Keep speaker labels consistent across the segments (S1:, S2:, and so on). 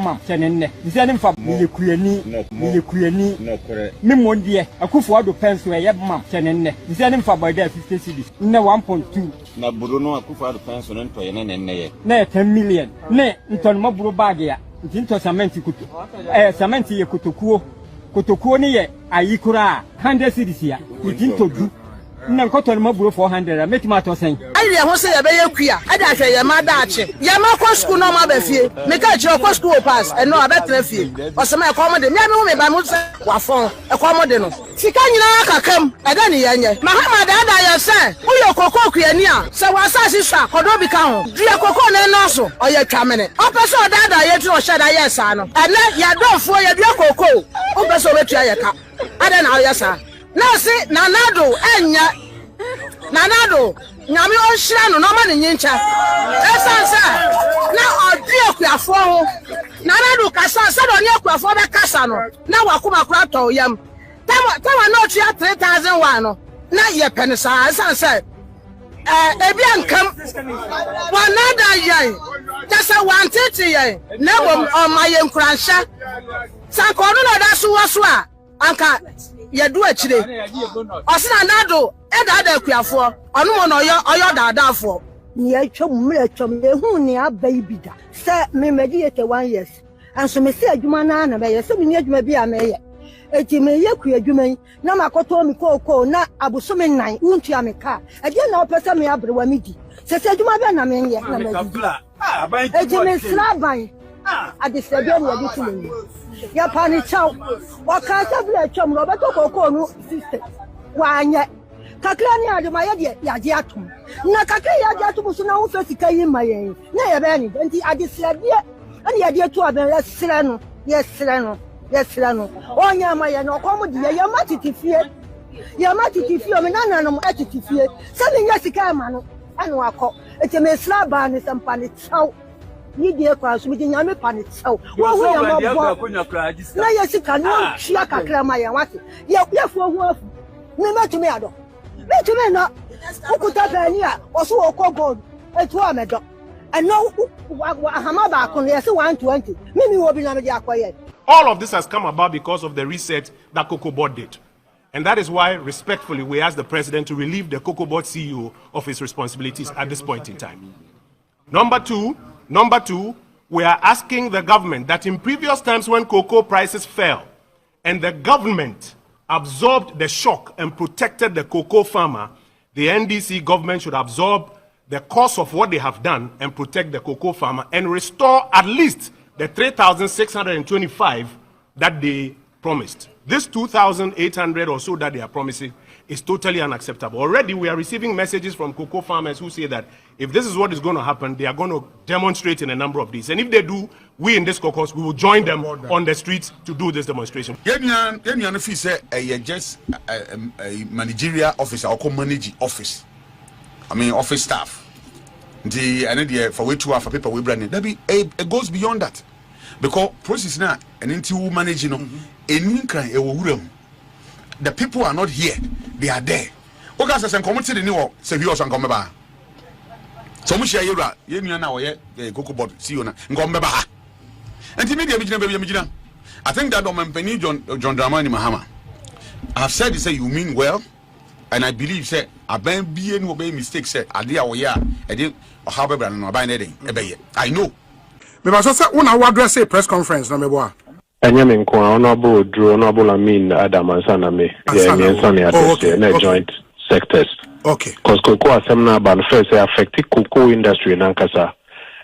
S1: mam chenenne zeni fa milekuyani mimonde akufo ado penso ye mam chenenne zeni fa boy there 50 cedis na 1.2
S2: na buru no akufo ado penso no to ye ne ye
S1: na 10 million ne ntonma buru bag ya ntinto cement kutu cement ye kotokuo ni ye ayikura 100 cedis ya ntinto du na koton ma buru 400 metima to sen
S3: ayi ho se ye be ye kua ada hwe ye ma da ache ye ma ko school no ma ba fie me ka chi ko school pass e no abetra fie o se ma e ko mo de me me ba mo se wa fon e ko mo de no sika nyina kakam e da ni ye nye Muhammad ada ye se uyo kokoko kua ni a se wa asasi sha kodo bi ka ho due kokoko ne no so o ye twamene o pe so da ye tu o sha da ye sa no ene ya donfo ye due kokoko o pe so betua ye ka ada na o ye sa na si nanado enya nanado nyame o hira no no ma ne nyincha esansa na odi akuafo ho nanado kasa sa do ne akuafo be kasa no na wakoma kura to yam tama no tia 3001 no na ye penisa esansa ebi ankam wanada yan tasa wantete yan na bom o maye nkuransha sankono no da so wo so a anka yedu achire osina nado eda akuafo onu mo no oyo dadafo
S4: ni atwam mletwam ehu ni abai bida se me mediate 1 years anso me se adwuma na be ye se me ni adwuma bi ameye eti me ye ku adwuma na makoto mi kokoo na abusome nan untu ameka ade na opese me abrewa midi se adwuma be na me ye na me eti me slaban ade se be na yedi tumi ya pani chao wakasa bla chom no beto kokoo no system wanye kakra ni adwuma ye de atum na kakra ye de atum so na wo fe sika yi mayen na ye be ni nti ade se de ani ye de to aben ye sere no onya mayen no komo de ye matitifie me nana no atitifie se me nya sika ma no anu akọ ete me slaba ni sampani chao ni de kwa so me nyame pani chao wo hu ya mabo na ye sika no hia kakra mayen wase ye fu hu afu ni metumi ado metumi na ukuta bania oso okogod etu amedo eno ahama ba kun ye se 120 mimi wo bi na me de akoye.
S5: All of this has come about because of the reset that Cocoa Board did. And that is why, respectfully, we ask the president to relieve the Cocoa Board CEO of his responsibilities at this point in time. Number two, we are asking the government that in previous times when cocoa prices fell and the government absorbed the shock and protected the cocoa farmer, the NDC government should absorb the cost of what they have done and protect the cocoa farmer and restore at least the 3,625 that they promised. This 2,800 or so that they are promising is totally unacceptable. Already we are receiving messages from cocoa farmers who say that if this is what is going to happen, they are going to demonstrate in a number of these. And if they do, we in this caucus, we will join them on the streets to do this demonstration.
S6: Just a managerial officer or manage office. I mean, office staff. For way to for people we brand it goes beyond that. Because process now and into managing the people are not here, they are there. Okay, so come to the new service and come back. So much you now Cocoa Board see you now come back. And I think that Penny John Dramani Mahama. I've said he say you mean well, and I believe say I been being obey mistakes say I did I know.
S7: Me ba so say una wa address a press conference na me bo a.
S8: Enyame nko honorable Drew honorable Amin Adam Ansana me. Yeah, me Ansana address na joint sectors.
S7: Okay.
S8: Cause cocoa asem na ban first say affect cocoa industry na nkasa.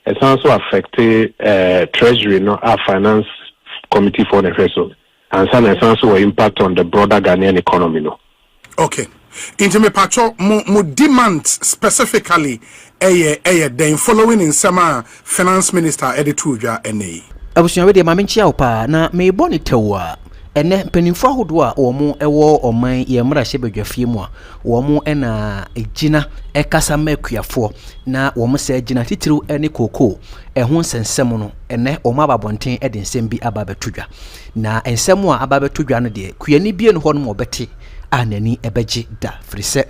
S8: It also affect treasury no finance committee for the first. And some also impact on the broader Ghanaian economy no.
S7: Okay. Into me pacho mo demand specifically then following in summer finance minister Edituja NA.
S9: Abusunya we de ma menchia opa na me boni tewa ene penimfo ahodo a omo ewo oman ye mra hye badwafie mu a omo ena egina ekasa makuafo na omo sa egina titiru ene koko eho nsensem no ene omo ababonten ede nsem bi ababetudwa na ensem a ababetudwa no de kuani bie no ho no obete anani ebeji da frise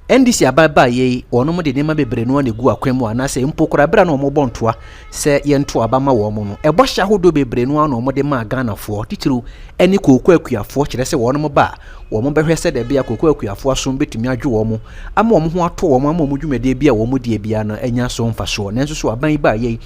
S9: NDC ababa ye ono mo de nema bebre no na gu akwemu ana se mpokora bra na omo bontoa se ye nto abama wo mo no ebo hya hodo bebre no na omo de ma Ghana fo titiru eni kokko akuafo kire se wono mo ba wo mo behwe se de bia kokko akuafo so betumi adwo wo mo ama wo mo ho ato wo mo ama wo dwumade bia wo mo de bia no anya so mfa so nenso so aban ba ye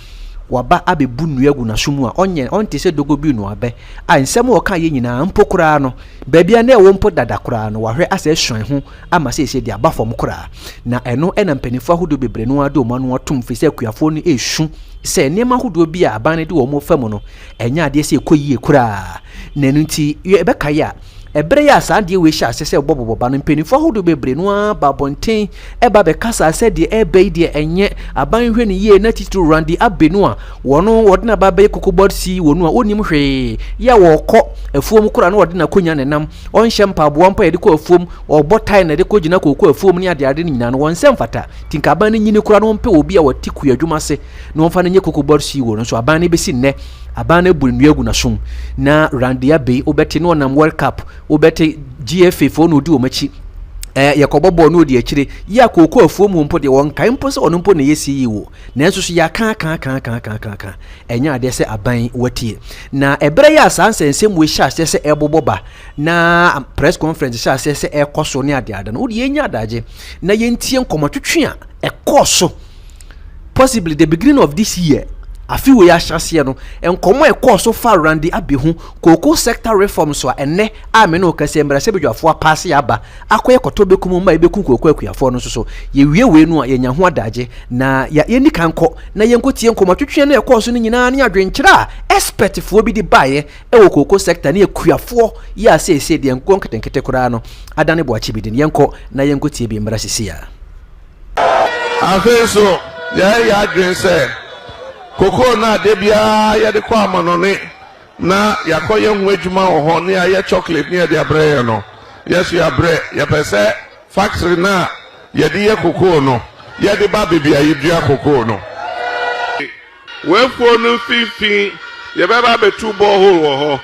S9: waba abebu nuagu na sumu a onte se dogo bi no abe a nsem wo ka ye nyina mpokora no baabia na ewo mpo dada kora no wahwe asa ehwan ho ama se de abafom kora na eno ena mpanifo ahodo bebre no ade o manu atom fi se akuafo no ehwu se nema ahodo bi a aban de wo mo fam no enya ade se ekoyie kora na nti ebeka ya ebre ya sa de we sha se boboboba no mpanifo hodo bebre no babonten eba be kasa se de ebe de enye aban hwe ne ye na titru randi abenu a wono wodina babe kokobod si wonu a onim hwe ya wokọ afuom kura no wodina konya ne nam onhye mpaboa mpa yede ko afuom obotai na de ko gina kokọ afuom ni ade ne nyina no wonsem fata tinka aban ne nyini kura no mpe obi a watiku adwuma se no mfa ne nye kokobod si wonu so aban ne besi nne abane bunuagu na som na randia be obeti no nam World Cup obeti GFA fo no di o machi yakobobo no di akire ya kokko afuo mu mpo de won kan mpo se ono mpo na yesi yiwo nanso so ya kan enya ade se aban watie na ebre ya sansensem we sha se eboboba na press conference sha se ekoso ne ade ade no odi enya adaje na yentie nkomotwetwe a ekoso possibly the beginning of this year afi we ya hyase no enkomo ekoso fa randi abehu koko sector reform so enne ame no kase mbra se bedwafo apase aba akoye koto bekum ma ebekun koko akuafo no so ye wie we no yenya ho adaje na ya yeni kanko na yenkotie nkomatwetwe no ekoso no nyina ne adwenkyera expert fo bi di bae ewo koko sector ne akuafo ya se de enko nketenkete kora no adane bo achi bidin yenko na yenkotie bi mbra sisia
S10: afeso ya adwen se koko na debia ya de kwa manone na yakoye nwu adwuma ho ne ya chocolate ne de abre no yes ya bre ya pese factory na ya de koko no ya de ba bibia yedua koko no we fo no fifi ya be ba be two borehole wo ho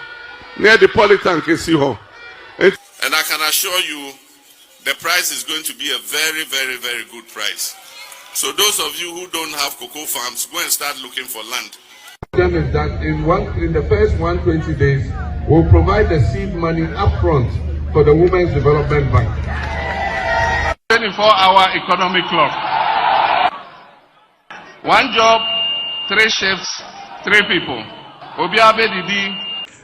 S10: ne de polytank si ho. And I can assure you the price is going to be a very, very, very good price. So those of you who don't have cocoa farms, go and start looking for land.
S11: Is that in the first 120 days, we'll provide the seed money upfront for the Women's Development Bank.
S10: 24-hour economic clock. One job, 3 shifts, 3 people. Obiabe Didi.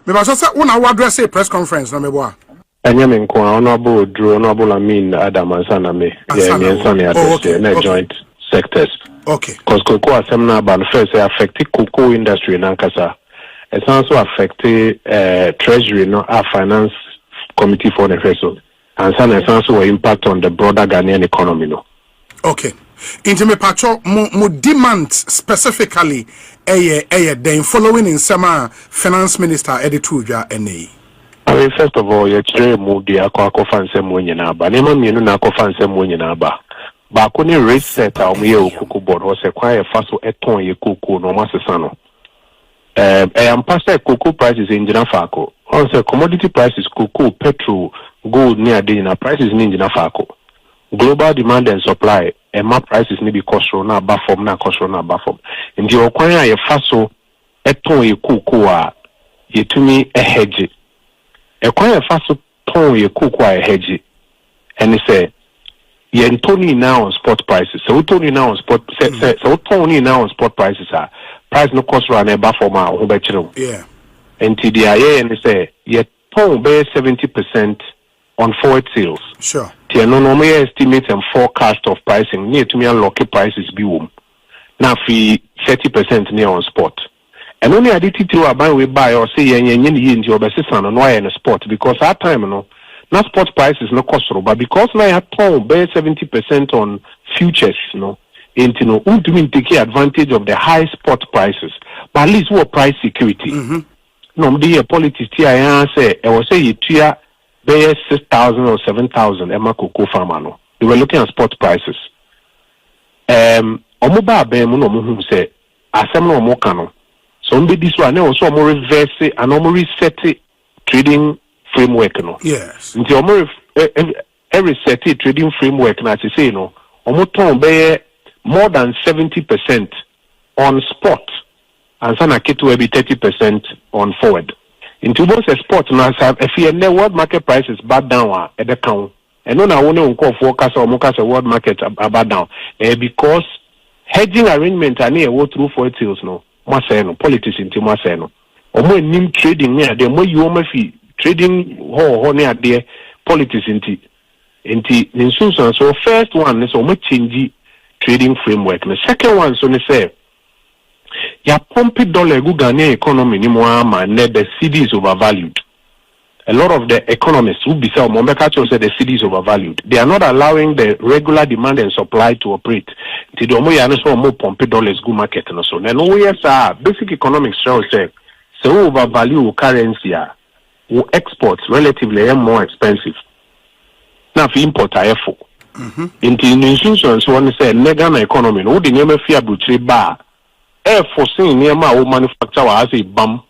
S7: Me ba so say una wa address a press conference na me boa.
S8: Anyame nko honorable Drew honorable Amin Adam Ansana me. Yeah, me Ansana address na joint sectors.
S7: Okay.
S8: Because cocoa assembly ban first affect cocoa industry in Ankasa. It also affect treasury no finance committee for the vessel. And some also impact on the broader Ghanaian economy no.
S7: Okay. Into me pacho mo demand specifically then following in summer finance minister Addo NA.
S8: I mean, first of all, you're trying to move the aqua fan some when you know, but never mean no fan some when you know. But when you reset our meal cocoa board was a quiet fast or a ton ye cocoa no masano. I am past cocoa prices in Jinafaco. Also, commodity prices cocoa, petrol, gold near dinner prices in Jinafaco. Global demand and supply, and my prices need be cost na bafom na cost na bafom. In the Okwanya ye faso a ton ye cocoa ye to me a hedge. A quiet faso ton ye cocoa a hedge. And he said, ye Tony now on spot prices. So Tony now on spot so Tony now on spot prices are price no cost run a bafom or betro.
S7: Yeah.
S8: And TDIA and he say ye ton bear 70% on forward sales.
S7: Sure.
S8: The no estimate and forecast of pricing near to me unlock prices be womb. Now fee 30% near on spot. And only I did it to a buy we buy or say yen into your basis on why in a spot because that time no not spot prices no cost but because now I have to bear 70% on futures into no ultimately take advantage of the high spot prices. But at least what price security. No the politics I say I will say it 6,000 or 7,000 Emma cocoa farmer. They were looking at spot prices. Omoba be no say asem no mo kano. So this one also more reverse and more reset trading framework no.
S7: Yes.
S8: Nti every set trading framework na to say no omoton be more than 70% on spot and sana keto be 30% on forward. Into both spot na if you world market prices back down at the count and no na woni unko forecast or mokasa world market about down because hedging arrangement ani e wo through for deals no ma say no politics into ma say no omo nim trading near the mo you ma fi trading ho near there politics into insunsun. So first one is omo change trading framework. The second one so ne say ya pump dollar go Ghanaian economy ni mo ama the cedi is overvalued. A lot of the economists who be say the cedi is overvalued. They are not allowing the regular demand and supply to operate. Ti do mo ya no so mo pump dollars go market no so. Na no we say basic economics show say so overvalue currency will exports relatively more expensive. Now for import IFO. In the institutions one say Ghana economy no the name fear butchery bar. Air forcing near my manufacturer as a bump.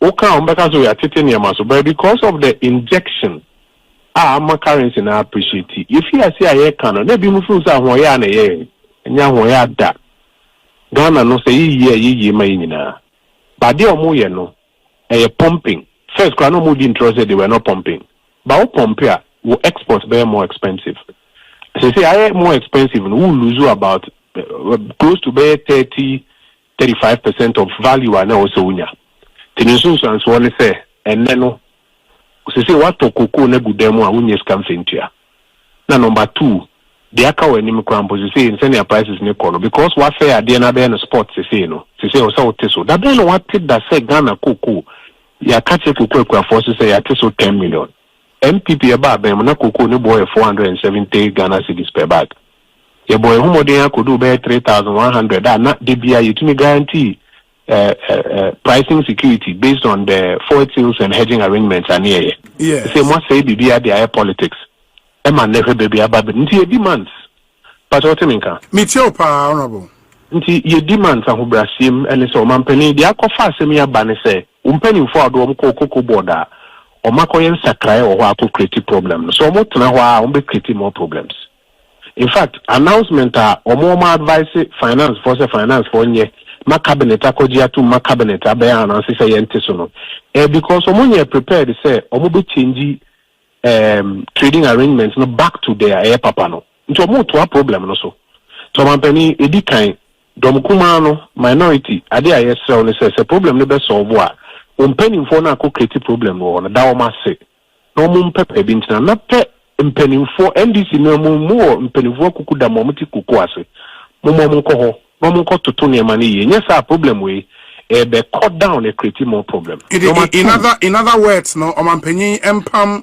S8: Okay, because we are taking near but because of the injection, my currency na appreciate it. If you say I can, maybe move from Hoya and Hoya that Ghana no say ye na. But they are more no pumping. First, no more interested they were not pumping. But pump here will export be more expensive. So say I more expensive, we will lose about close to be 35% of value and also unya. Tinisuns one say and then no say what to cocoa na gudemo a unya scam fintia. Na number 2, the aka when him crampo say in send prices in econo because what say at the end of spot say no. Say also so that then what did that say Ghana cocoa ya catch cocoa kwa force say ya so 10 million. MPP about them na cocoa no boy 470 Ghana cedis per bag. Your boy who more than could do by 3,100 that not DBI you to me guarantee pricing security based on the forward sales and hedging arrangements and here.
S7: Yeah.
S8: Say must say BBI the higher politics. Emma never baby about into demands. But what mean ka?
S7: Mitio pa honorable.
S8: Into your demands and who brasim and so man penny the aqua semi abane say penny for do cocoa border or makoyen sakrai or who create problem. So more to now create more problems. In fact, announcement or more advice finance for nye ma cabinet akogia to ma cabinet abaya announce say yente so no. Because omo prepared to say omo be change trading arrangements no back to their air papa no. Nti omo to a problem no so. So man penny edi kan dom kuma no minority ade ayesel no say problem no be solve wa. Penny for na ko create problem no na da o ma say. No mo pepe bi ntina na pe mpenimfo NDC no mo mpenimfo kuku da momuti kuku ase mo nko ho mo nko toto ne ma ne ye nyesa problem we be cut down e create more problem.
S7: In other words no omampanyin empam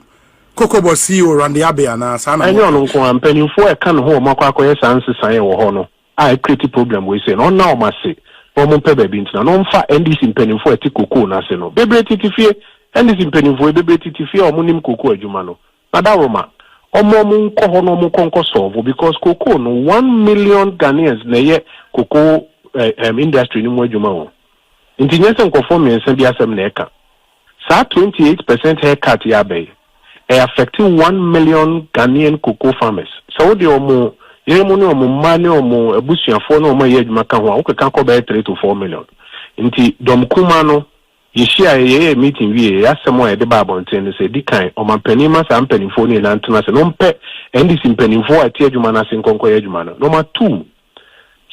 S7: kokobo CEO Randy Abia na sana
S8: anyo no nko mpenimfo e kan ho makwa akoye sanse san wo ho no I create problem we say no na o ma say mo mpe ba bi ntina no mfa NDC mpenimfo eti kuku na se no bebre titifie NDC mpenimfo bebre titifie o mo nim kuku adwuma no madawoma omo nko no mo konko solve because cocoa no 1 million Ghanaians na ye cocoa industry ni mo adwuma ho intinyese nkofo mensa bi asem na eka sa 28% haircut ya bay affecting 1 million Ghanaian cocoa farmers so the omo yemo no omo mane omo abusuafo no omo ye adwuma ka ho okeka ko bay 3 to 4 million inti dom kuma no yeshia ye meeting wie asemo e de babonten se dikan o mampanima sa mpanimfo ni na ntena se no mpe NDC mpanimfo ati adwuma na se nkonko ye adwuma no. Number 2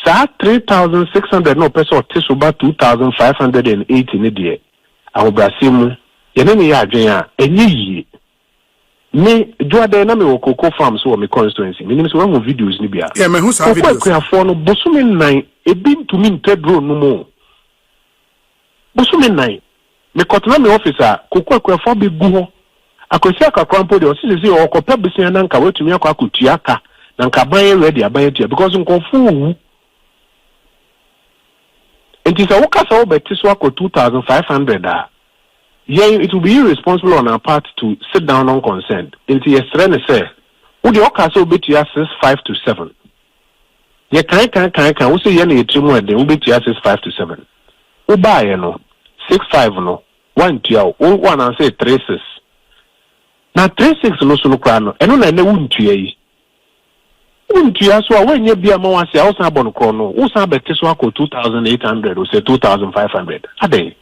S8: sa 3,600 no peso tiso ba 2,580 ni de ahobrasimu ye ne ya adwen a enye yi me joade na me wo cocoa farms wo me constituency me so one videos ni bia
S7: yeah me who sa videos
S8: ko afo no bosumi nan ebi ntumi ntedro no mo bosumi nan me kotna me officer kokwa for be gu ho akosi akakrampo de osisi o ko pebisi na nka wetumi akwa akutua aka na nka ban ready aban tia because nkofu wu entisa wokasa obeti so akọ 2,500 yeah, it will be irresponsible on our part to sit down on consent. Into your strength, say, would the Okaso be to access 5 to 7? Ye can we say any 3 more than will be to access 5 to 7. Uba, you know, 6 5 no, 1 2 1 and say 3 6. na 36 no so no kra no eno na wuntua yi wuntua so a wenye bia ma wase a wo san bɔ kro no wo san bɛte so akɔ 2800 or say 2500 ade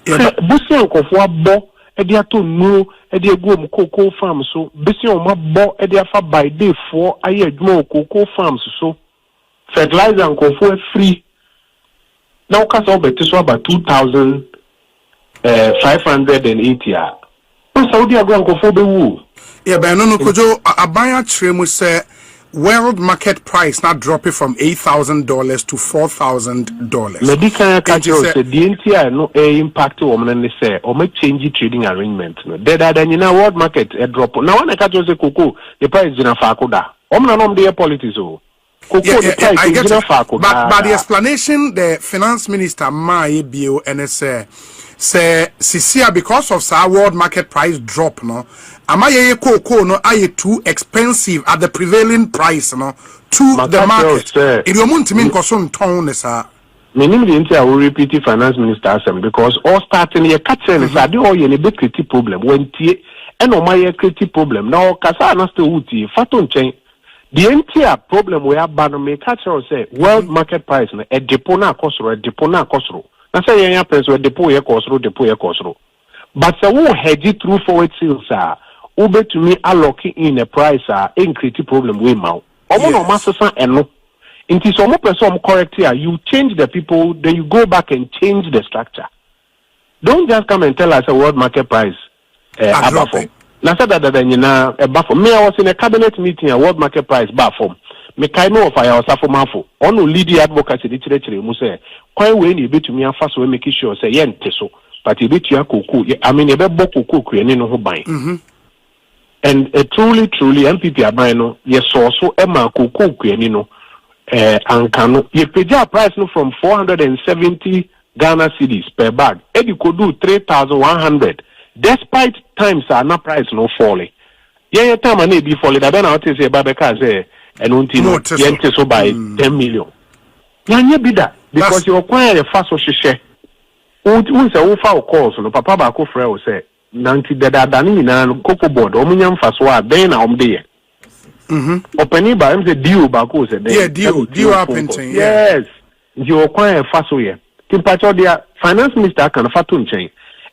S8: busi ankofo abɔ edi ato nuro edi egu om cocoa farms so busi o mabɔ edi afa by day for aye adwuma cocoa farms so fertilizer ankofo free na wo kasa obete so about 2580 a Saudi agro ankofo be wu
S7: yeah but no kojo abaya tremu say world market price not dropping from $8,000 to $4,000.
S8: Medical catcher said the entire no impact woman and say or make change trading arrangement. That you know world market a drop. Now when I catch say cocoa, the price is in a fakoda. Omna the politics oh. Cocoa the price is in a fakoda.
S7: But the explanation the finance minister Mai Bio NSA say Sisia because of our world market price drop no. Amaye cocoa no are too expensive at the prevailing price no to the market. If you want to mean koson ton sir.
S8: Meaning the entire will repeat the finance minister assembly because all starting a catcher is a do any big critic problem when tie and no my critic problem now kasa na still uti faton chain the entire problem we have ban me catcher say world market price na e depot na kosoro na say yan price we depot ye kosoro but so we hedge it through forward sales ube to me allocate in a price increase problem we mau omo no masasa eno inti so mo person correct here you change the people then you go back and change the structure. Don't just come and tell us a world market price abafo na say that nyina abafo me I was in a cabinet meeting a world market price bafo me kai no of our safomafo on lead the advocacy di chire mu say kwan we ni betumi afa so we make sure say yente so but e betu akoko I mean e be bokoko kuani no ho ban. And truly, MPP Abano, yes, also Emma Cocoa Kuenino, Ankano, ye pay price no from 470 Ghana cedis per bag. And you could do 3,100. Despite times are not price no falling. Yeah, time I need be falling. I don't know how to say Babeka say, and Untino, yente so by 10 million. Yeah, be that because you acquire a fast or share. Unsa ufa calls no papa ba ko frɛ o sɛ nanti dada dani na cocoa board omunya mfaso a ben na omde openi ba am say deal ba ko sɛ
S7: yeah deal happening
S8: yes you kwan faso ye timpacho dia finance minister kan fato nchen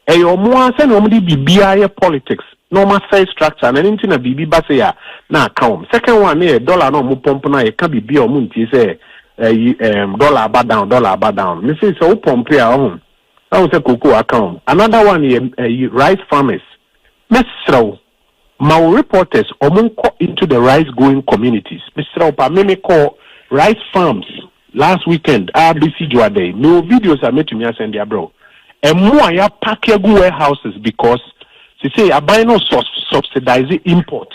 S8: e yo mo ase na omde bibia ye politics normal say structure na nti na bibi ba say ya na account second one na dollar na mo pomp na ye ka bibia o mo nti say dollar ba down me say so pomp ya o I was a cocoa account. Another one is rice farmers. Mr. My reporters into the rice growing communities. Mr. Mimi call rice farms last weekend. RBC Juade. No videos are made to me and send their bro. And more ya pack your warehouses because they say I buy no subsidizing import.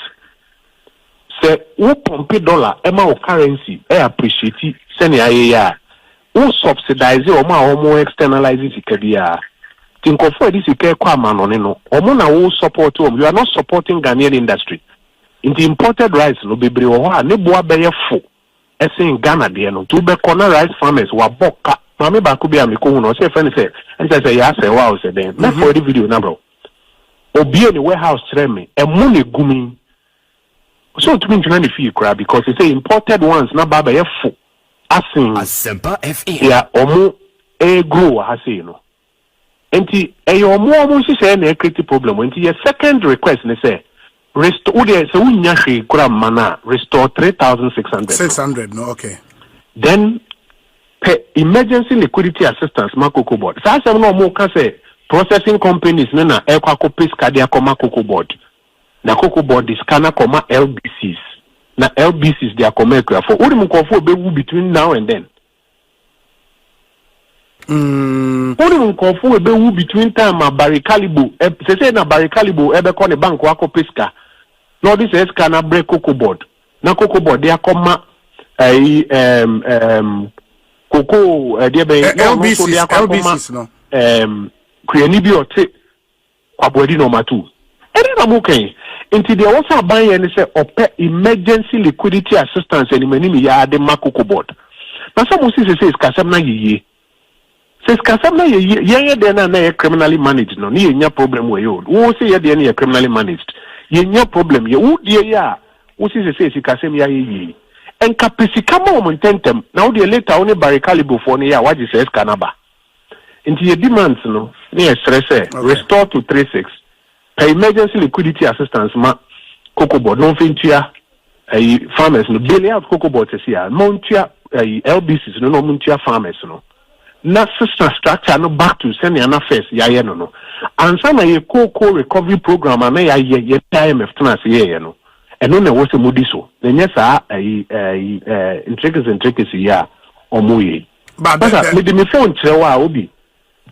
S8: Say who pump dollar Emma currency appreciate it send ya. Who subsidize or more externalize it kabia think of this kwa manoneno omo na who support you are not supporting Ghanaian industry in the imported rice no bebre o ha ne boa beye fo in Ghana de no to be corner rice farmers wa boka mama ba ko bia me ko hu no say friend say and say ya say wow say then na for the video na bro obi any warehouse kire me e mo ne gumi so to me tuna ne fee kra because they say imported ones na ba beye fo
S12: Asempa FM.
S8: Yeah, omo grow hase no. Enti omo say na create problem. Enti your second request ne say restore the so unya hwe kura mana restore 3,600.
S7: 600 no okay.
S8: Then pay emergency liquidity assistance ma cocoa board. Sa asem no omo ka say processing companies na ekwa ko pesca dia koma cocoa board. Na cocoa board is kana koma LBCs. Na LBCs they are commercial for uri mukofo be between now and then. Uri mukofo be between time a barikalibu say na barikalibu ebe ko ne bank wako pesca. No this is kana break cocoa board. Na cocoa board they are comma cocoa they be
S7: LBCs no.
S8: Kriani bi ote kwabodi number 2. Ene na muken into the also buying and say emergency liquidity assistance and many ya the cocoa board. Now some say is kasam na ye. says Kasama ye na criminally managed no ni nya problem we yo wo say ye na criminally managed ye nya problem ye wo die ya wo say sikasem ya ye en kapesika ma o tentem na wo de later oni barricalibo for ne ya waji say scanaba nti ye demands no ne stress restore to 36 pay emergency liquidity assistance ma cocoa board no fintua farmers no bail out cocoa board say ya montua LBCs no montua farmers no na system structure no back to send an affairs ya no ansa na ye cocoa recovery program na ya IMF tana se ye no eno na wo se mudi so na nya sa intricacies ya omoye but me phone chewa obi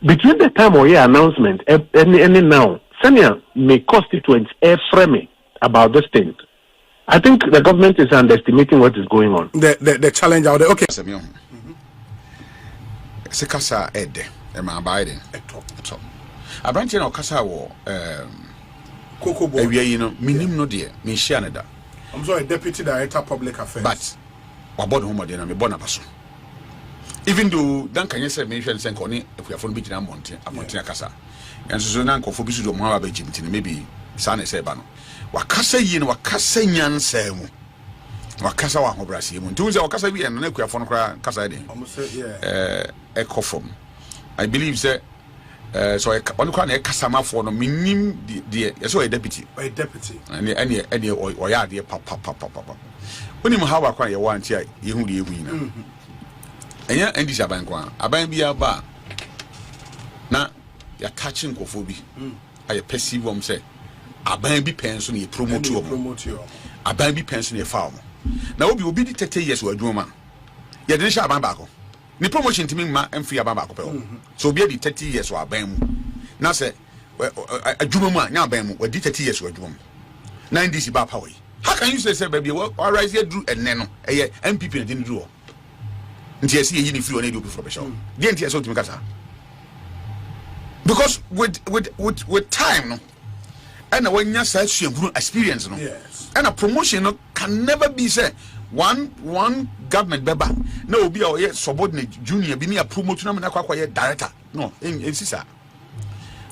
S8: between the time or your announcement any now senior may constituents frame about this thing. I think the government is underestimating what is going on.
S7: The challenge out there. Okay.
S6: Sekasa ede ma Biden top abranche na okasa wo
S7: Cocoa Board
S6: awia yi no minim no de me share na da
S7: I'm sorry deputy director public affairs
S6: but wabod ho modern na me bona paso even though dan kanye say me hwe nsen ko ni akuafo no bi gina monte akasa yanso so na nkofo bi so do mo aba jimti maybe sa na say ba no wakasa yi no wakasa nyansa mu wakasa wa hobrasi mu ntunze wakasa bi en na akuafo no kra kasa de echo from I believe say so on kwa na kasama for no minim de so a deputy and or ya de papa oni mo hawa kwa ye wanti a ye hu de ye hu ina enya NDC aban kwa aban bia ba na ya catching kofo bi aye perceive om say aban bi penso na promote aban bi penso na fa na obi di 30 years wa adwuma ye de sha aban ba ko ni promotion timi ma emfree aban ba ko pe so obi di 30 years wa aban mu na say adwuma mu anya aban mu wa di 30 years wa adwuma mu na NDC ba pa we how can you say baby we rise here do enne no eye MPP na din do nti esi yi ni free on edu for be show dey nti esi otimi kasa because with time no and when you say experience no
S7: yes
S6: and a promotion no can never be say one government beba na obi a subordinate junior bi ni a promote na na kwakwa director no insisa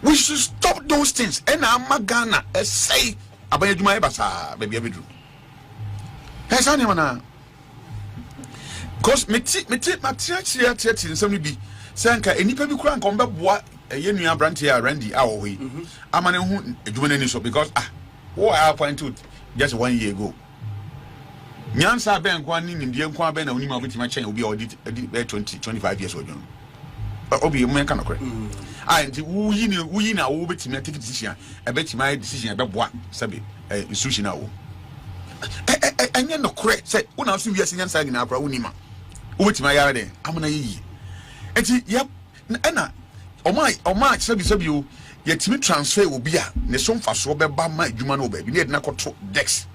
S6: we should stop those things and amagana say abanyaduma ebasa baby abedru hesa ni mana because meti nsem bi sanka enipa bi kura nka ombeboa ye nua brante ya Randy awohi amane hu adwuma nani so because what I appointed just 1 year ago nyansa ben kwa ni nimdie kwa ben na onima obitima chen obi audit 25 years ojo obi mo enka nokre nti wuyi na wo betima take decision betima decision beboa sabe institution awo anya nokre say una so wiase nyansa gina akra onima wo betima yare de amana yi enti yep na Oma sabi o yetimi transfer obi a ne so mfaso beba ma adwuma no ba bi ne de na koto dex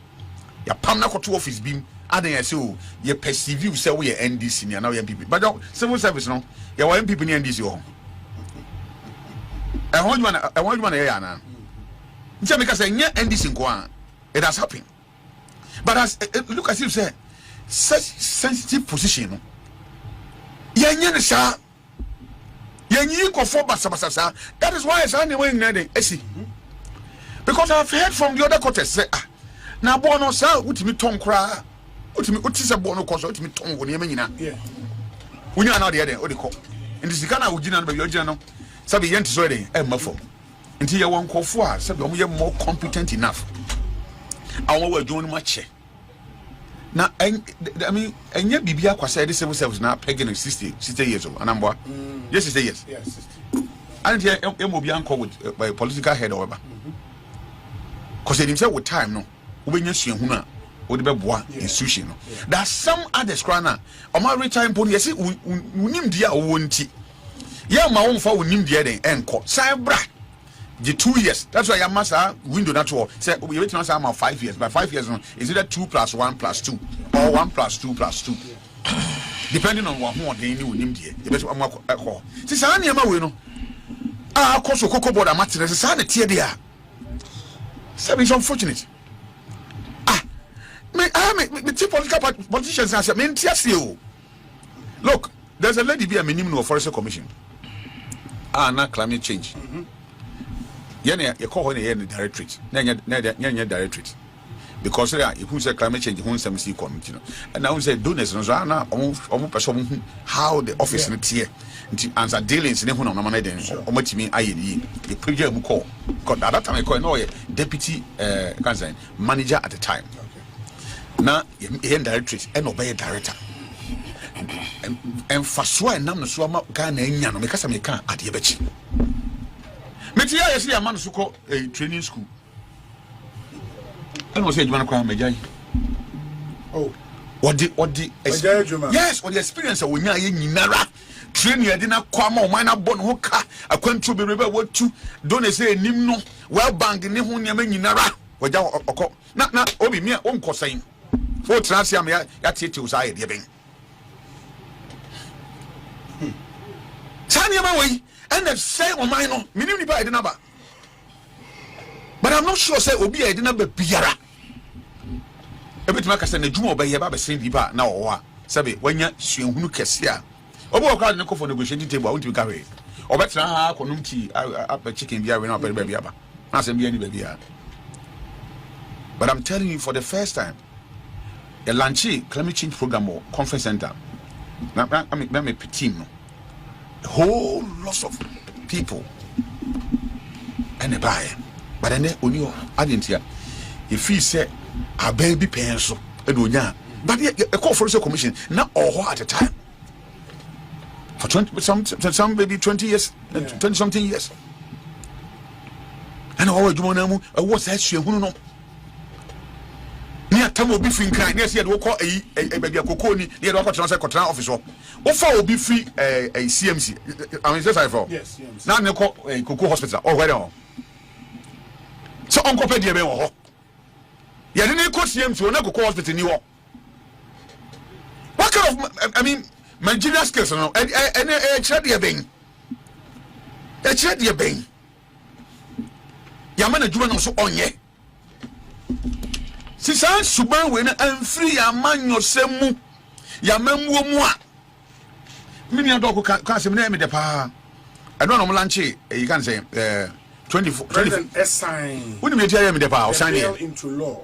S6: ya pam na koto office bim adan ya se o ye perceive say we NDC ne na we MPP but civil service no ya wa MPP ne NDC ho ehonjuma na ya na ntia me ka say nya NDC nko a it has happened but as look as if say such sensitive position no ya nya ne sha yenyi ko for basabasa that is why I when nade esi because I've heard from the other quarters say na bo no sa utimi ton kra utise bo no koso utimi ton wo ne manyina unya na de de odiko ndi sika na ugina no ba yogina no sabi yenti so de mafo nti ye won kofo a sabi omo ye more competent enough awon wa adwon ma che na I mean enya bibia kwasa de civil service na pegin 60 years old anambwa yes 60 years
S7: yes 60
S6: and here emobi anko with by political head or whatever cause him say with time no obenya suahunu a odi beboa institution no there's some others crana o ma retime pon yes unim dia wo nti ye ma wo mfa unim dia den enko cyber the 2 years that's why your master window that all say we wait now say 5 years by 5 years no is either 2 + 1 + 2 or 1 + 2 + 2 depending on what more they need him there e beto amako see say na ma we no akoso Cocoa Board amatere say na tie there say it's unfortunate me politicians say me ntia see o look there's a lady be a minimum of forest commission na climate change yene ye call ne directorate na directorate because you say climate change who some see committee no and now say donors no so na omo person how the office no tie nti answer dealings ne hu na na den omatimi aye ni the project mu call because at that time I call no deputy manager at the time na ye directorate and obey director and faswa and nam no so ma Ghana nya no mekasa meka ade bechi metia yesi ya man so ko training school and was say you kwa megai oh what the yes what the experience we nya ye nyinara training ye na kwa ma o man na bon ho ka akwantu be rebe watu don say nim no well bank ne ho nyama nyinara waja okọ na obi me o nkosan for transia me ya tete usai de ben Tanya Mawi and the say on mine no minimum by the number. But I'm not sure say obi I didn't be biara. Every time I say na dwuma obey ba be say diba na owa. Sabe wanya suahunu kese a. Obo okwa de for negotiating table won't be carry. Obetra ha konum ti apa chicken bia we na ba bia ba. Na say bia ni ba bia. But I'm telling you for the first time the Lanchi climate change program or conference center. Na me team no. A whole lot of people and a buyer, but then only I didn't hear if he said a baby pencil, but a call for a commission, not all at a time for 20 some maybe 20 years, 20 something years. And all you want to what's that you know? Near Tomo be free, yes, he had call a baby coconi near the Contra officer. Offer will be free a CMC. I mean, just I for yes. Now they call a Cocoa Hospital or where on. So Uncle Pedro, you didn't call CMC or no Cocoa Hospital in New York. What kind of, I mean, managerial skills, and a chadia bang. A chadia bang. Yamana Juan also on ye. Sisan suban we na amfiri amanyo semu ya mamuo mu a mini adoko ka se me de pa I don't know lanche you can say 24
S7: sign
S6: when me tell me de pa o sign
S7: into law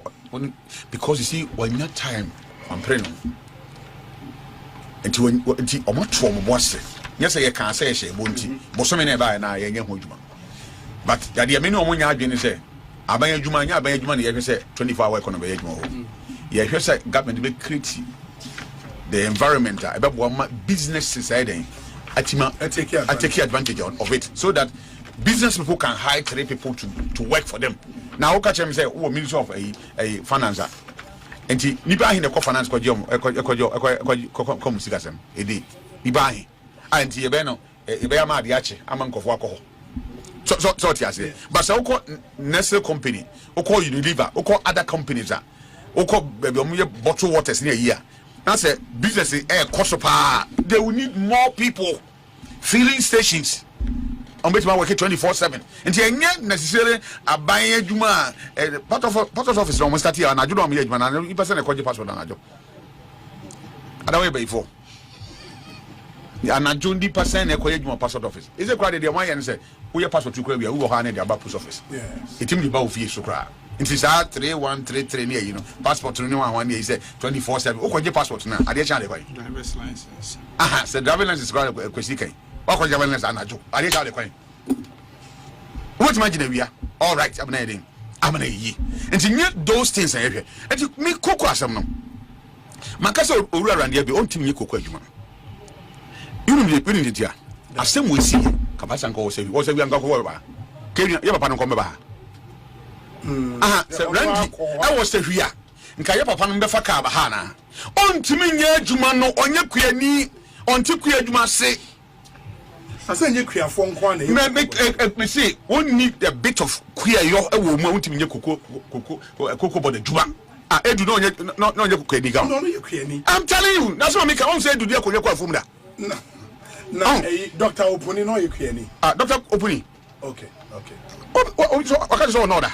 S6: because you see when your time I'm praying until omoto mo boss yes you can say she bonti boso me na ba na ye nya ho djuma but ya de me no mo nya adwene say abanya djuma nya abanya djuma na ye say 24-hour economy ye djuma ho ye hwe say government be create the environment business society take advantage of it so that business people can hire 3 people to work for them. Now catch them say oh minister of a finance enti nipa hin the finance ko jom ko musikasem edi nipa hin anti ye be no e be ama de ache ama nkofo akọ so tiase but say uko Nestle company uko Unilever uko other companies uko baby omuye bottle waters near here. That's a business cost pa. They will need more people filling stations on which man work 24/7 and you not necessarily a buying juma part of office almost start here and I do not mean man and person call passport and I do other way before and I join the person e call juma passport office is it crowded the one and say who your passport to call we go hand the about post office yes it him the ba office so cry it is 3133 near you know passport no one year he say 24/7 o ko passport na ade cha de kwai driver's license say driver's license go kwesi kai o ko driver's license anajo ade cha de kwai what imagine we are all right I'm na yi and those things are here and me koko asem no makasa owura rande bi on timi koko adwuma you know dia asem we see kabasa nko wo se wi anka ko ba kenya ye papa no ko ba se rangi e wo se hwia nka ye papa no befa ka ba ha na ontimi nya adwuma no onye kuani onti kua adwuma se asa nye kua fo nko na me see won need a bit of kua yo e wo mu ontimi nya koko bod adwuma edu no onye kuani ga no ye kuani I'm telling you that's what me ka won say edu dia konye kwa fom da na Dr. Opuni no ye kuani Dr. Opuni okay so okay so no da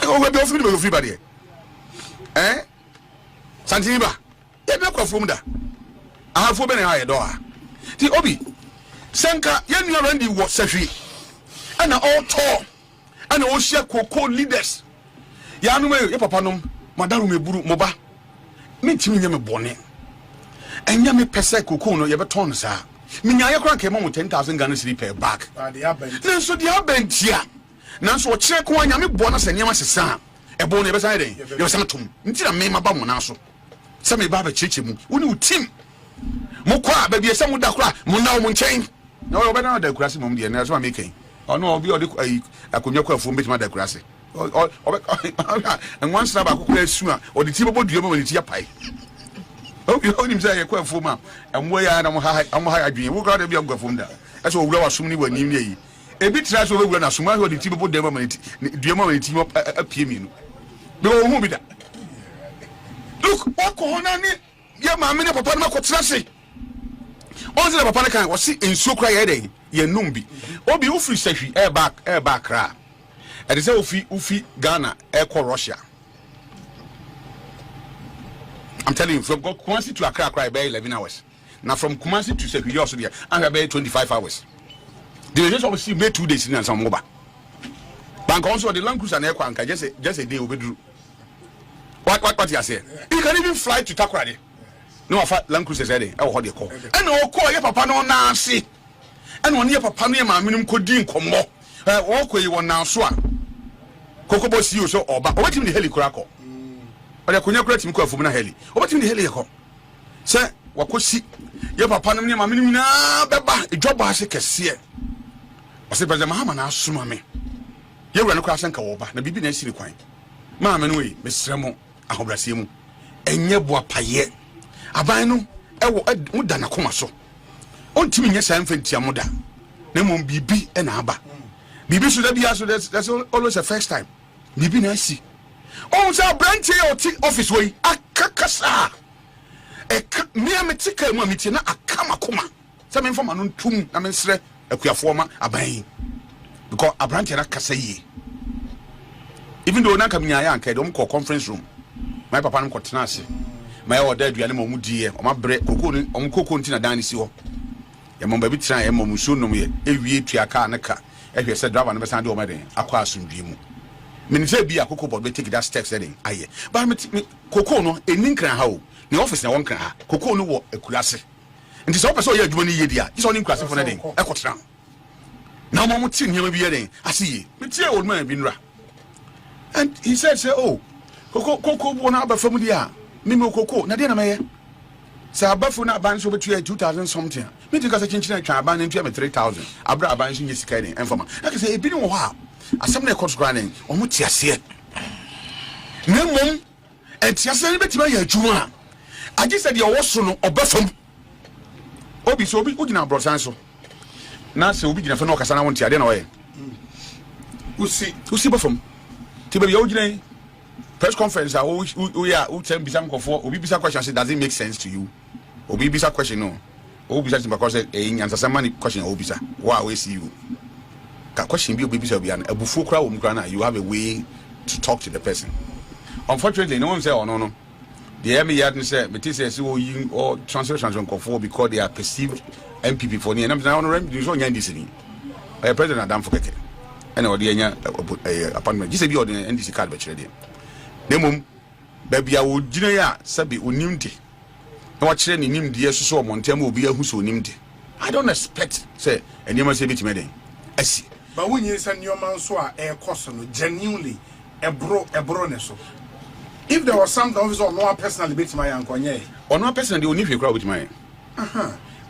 S6: o we be ofri ba de Santiniba ye be kwa fom da ahafo be na ha ye do a ti obi Senka yenu already was safi. And all tall. And all share cocoa leaders. Yanu me ye papa nom madaru me buru moba. Me timi nya me bone. Enya me pese cocoa no ye beton sa. Me nya ye kran ke mo 10,000 Ghana cedi per bag. Nanso dia bentia. Nanso o kire ko anya me bone se nyama sesa. E bone ye besan den. Ye besan tum. Nti na me maba mo na so. Se me ba ba chichi mu. Woni utim. Mo kwa ba bi se mo da kra mo na mo nchen. Na o be na da kra se mo de na so ma meken. Ono obi odi akonwa kwa fo betima da kra se. And once na ba kokura su a odi ti bobo duo ma ti apai. Obi onim say ye kwa fo ma enwo ya na mo ha adwen wo kra da bi agwa fo da. E so owura wasum ni wanim ne yi. Ebi tra so owura na suma odi ti bobo da ma ti duo ma ti apie mi no. Be wo hu bi da. Look, what corner ni ye ma me ne papa na ko tra se. Once the papa na kan wo si ensuo kra ye den ye numbi. Obi wo free sahwi e back kra. And they say Ufi Ghana air Russia. I'm telling you, from Kumasi to Accra, I bear 11 hours. Now from Kumasi to Sekou, also there, I bear 25 hours. The just obviously made 2 days in some mobile. Bank also the land cruise and air quanka just a day over. What you say? You can even fly to Takrady. No, land cruise is ready. I will hold your call. And no call your papa no Nancy. And one year papa no my minimum could do come more. Walk where you want now, swan. Cocoa boss you so oba. What in the heli crackle? But I could not create him from a heli. What in the heli? Sir, what could see? Your papa near my minimum baba, a job as a cashier. I said, but the Mahama now summa me. You run across and Kaoba, the baby next to the coin. Mamma, anyway, Miss Remo, I hope I see him. And ye boa paye. Abano, I will add Mudana Comaso. On Timmy, yes, I'm Fentia Moda. Nemo Bibi and Abba. Bibi should be also that's always the first time. Bibi na see. Oh, so branch your office way. Akakasa. Me ametika mu amiti na akama koma. Some inform anu tum na mensre akuafo aban. Because a branch na kasa yi. Even though na kamnya ya anka dem call conference room. My papa no kwotena ase. My order aduane mo mu die. O ma bre kokko nti na dan si ho. Ya mo ba bi tran ya mo muso nom ye. Ewie tuaka na ka. If you said driver never stand over there, acquire some dream. Minister be a cocoa board, take that step setting. Aye, but cocoa no, a ninkra how, the office na one cra, cocoa no a class. And this officer here doing year, he's only class for nothing. I got round. Now, Mamma Tin here be a I see, but your old man been ra. And he said, oh, cocoa won out from the Mimo cocoa, Nadina May. So I buff na ban so between 2,000 something. Me think as a chinchina can ban into 3,000. Abra ban in this kind and for like I say, it been a while. As some cost granting, or much yes yet. No mum, and Tiasan bet my juma. I just said your wasson or buffum. Obi so be good in our brosanso. Nancy will be for no Casana want to adena way. Who see buffum? Tiba Yojane press conference. We are who tell Bisanko for Obi Bisa question does it make sense to you? Obi Bisa question no. Obi Bisa because a answer some money question Obisa. Why we see you? Question be Obi Bisa be an a bufu crowd umgrana. You have a way to talk to the person. Unfortunately, no one say oh no. The ME had said, but this is or translations on for because they are perceived MPP for near. And I'm now on the NDC. President Adam forget it. And or the appointment. This is the NDC card, but you're there. Nemum, baby, I would dinner, Sabi, unimdi. No, what's any name, dear, so Montemo be a who's unimdi. I don't expect, say, and you must say, bit I see.
S7: But when you send your man so a custom, genuinely, a bronesso. If there was some officer or no personally bit my uncle,
S6: or no person, they will need to crowd with mine.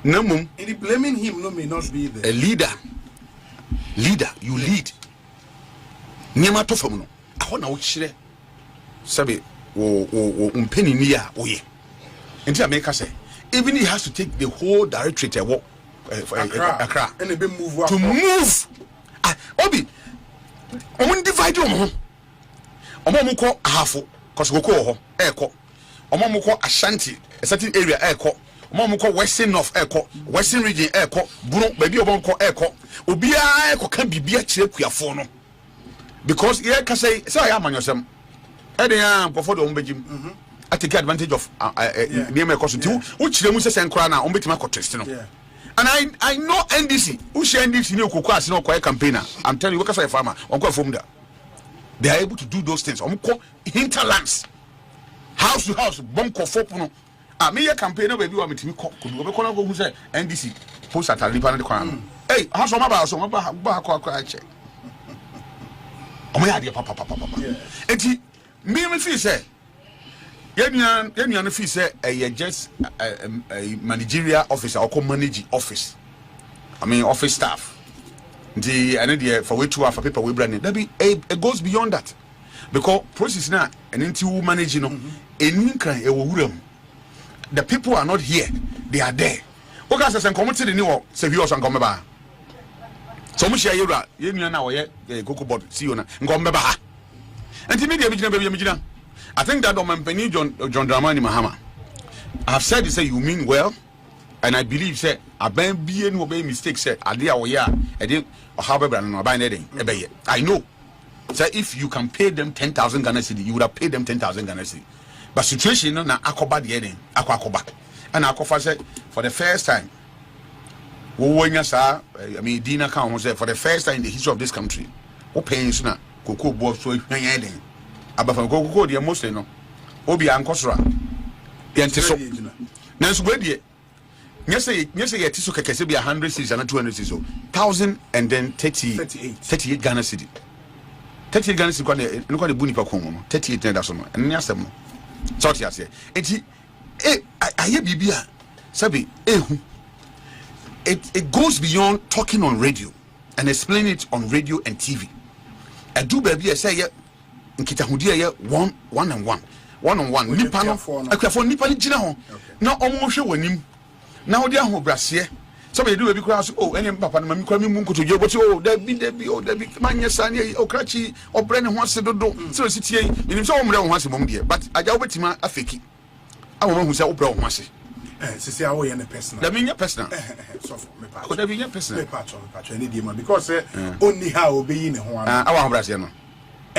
S6: Nemum,
S7: any blaming him no may not be there.
S6: A leader, you lead. Niamato from no. I want to share. Sabi penny near oye. Until America say, even he has to take the whole directorate Accra
S7: and a bit move
S6: to move. Obi, I want divide you. Omo ko ahafo, cause we ko eko. Omo ko Ashanti, a certain area eko. Omo ko Western North eko, Western region eko. Buru baby obon ko eko. Obi a eko kan bibia kire kuafo no. Because here can say I am on yourself. Before the Umbejim, I take advantage of near my costume, which the Musa and Crana, Umbetima Cotestino. And I know NDC. Who share NDC no cocoa as no quiet campaigner. I'm telling you, workers are a farmer. They are able to do those things. Hinterlands. House to house. Bonko fopuno. Me a campaigner baby want me to could go who say NDC post at a lipan the crown. Hey, how's my house? Check. Oh my idea, papa. And he me feel say Yan fee say just a managerial officer or manage office. I mean office staff. The idea for way to for people we branding. That be it goes beyond that. Because process now and into managing the people are not here, they are there. Okay, so some committee the new Sevios and Gomeba. So much you now Cocoa Board, see you na Gomeba. And the media I think that Penny John Dramani Mahama. I have said this, say you mean well, and I believe say I been being obey mistake said idea or yeah, I didn't have a brand or buy anything. I know. So if you can pay them 10,000 Ghana cedi, you would have paid them 10,000 Ghana cedi. But situation na akoba the ending, akoba. And akofa said for the first time, I mean Dina Khan said for the first time in the history of this country, what pains na Cocoa Board so ending. Abafan Cocoa the mostly no. Obi ankosra. Yantiso. Nansu wedi. Nyese yetiso kekese be 100 cities and 200 cities. 1,000 and then 38 Ghana cedi. 38 Ghana cedi kwa de buni pa kongo no. 38 na so no. En nyasem no. So ti ase. Enti aye bibia sabi ehu. It goes beyond talking on radio and explain it on radio and TV. I do baby say nkitahudi ya one on one nipa no akwafo nipa ni gina ho na omo hwe wanim na odi aho brase so be do baby kura so ene papa na mami kura mi munkoto je boti dabi manya sane okrachi obre ne ho ase dodo so sitie minim so omre ho ase mom de but aja obetima afeki awo hu se obre ho ase
S7: sisi awo ye ne personal
S6: da me personal
S7: so for me pa
S6: ko da be personal
S7: me pa any dey because onni ha obeyi ne ho ana
S6: awa ho brase no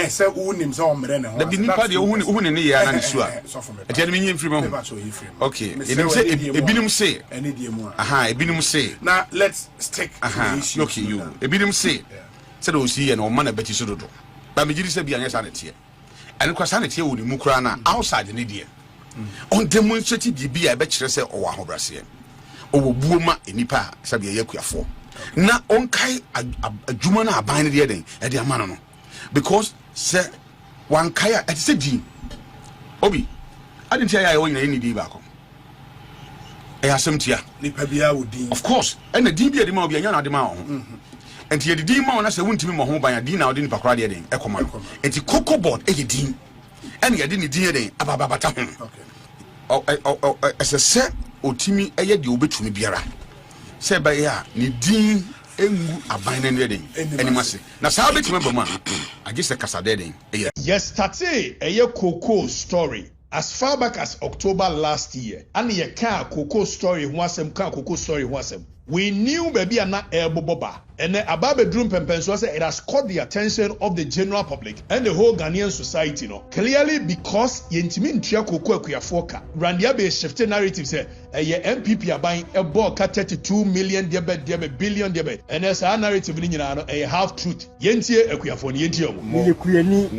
S7: say unim so omre ne ho
S6: da bi nipa de uhuni ne ya na ne so a eti me nyem free me ho okay enim say ebinim say
S7: any dey mu
S6: ebinim say
S7: now let's stick to the issue
S6: okay you ebinim say do see ye na o man beti so dodo ba me giri say bia nya sa na tie ene kwa sa na tie wo ni mu kura na outside ne dey on demonstrate bibia be kire say o wa hobrase o wo buoma enipa sabe ye kuafo na on kai adwuma na aban ne dey den e dey amano no because say one kaya at say di obi I didn't tell you when you need back e asemtia
S7: nipa bia wodi
S6: of course and the di bia de ma obi anya na de ma ho enti ye di ma na say wuntimi mo ho ban di na odi nipa kora de den e koma enti Cocoa Board e di and ye di ni di den ababata ho okay as say otimi e ye de obetumi biara say ba ya ni din engu aban ne den animase na saa betime bama agise kasa den
S5: yesterday a Cocoa story as far back as October last year and ye ka Cocoa story ho asem ka Cocoa story ho asem we knew baby na elboboba and ababe drum pempenso say it has caught the attention of the general public and the whole Ghanaian society no clearly because yentimi ntua Cocoa akuafoka randia be shifting narrative say ye MPP aban e ball ka 32 million billion debe and as a narrative ni nyina no e half truth yentie akuafo ni yentie omo
S1: me kuani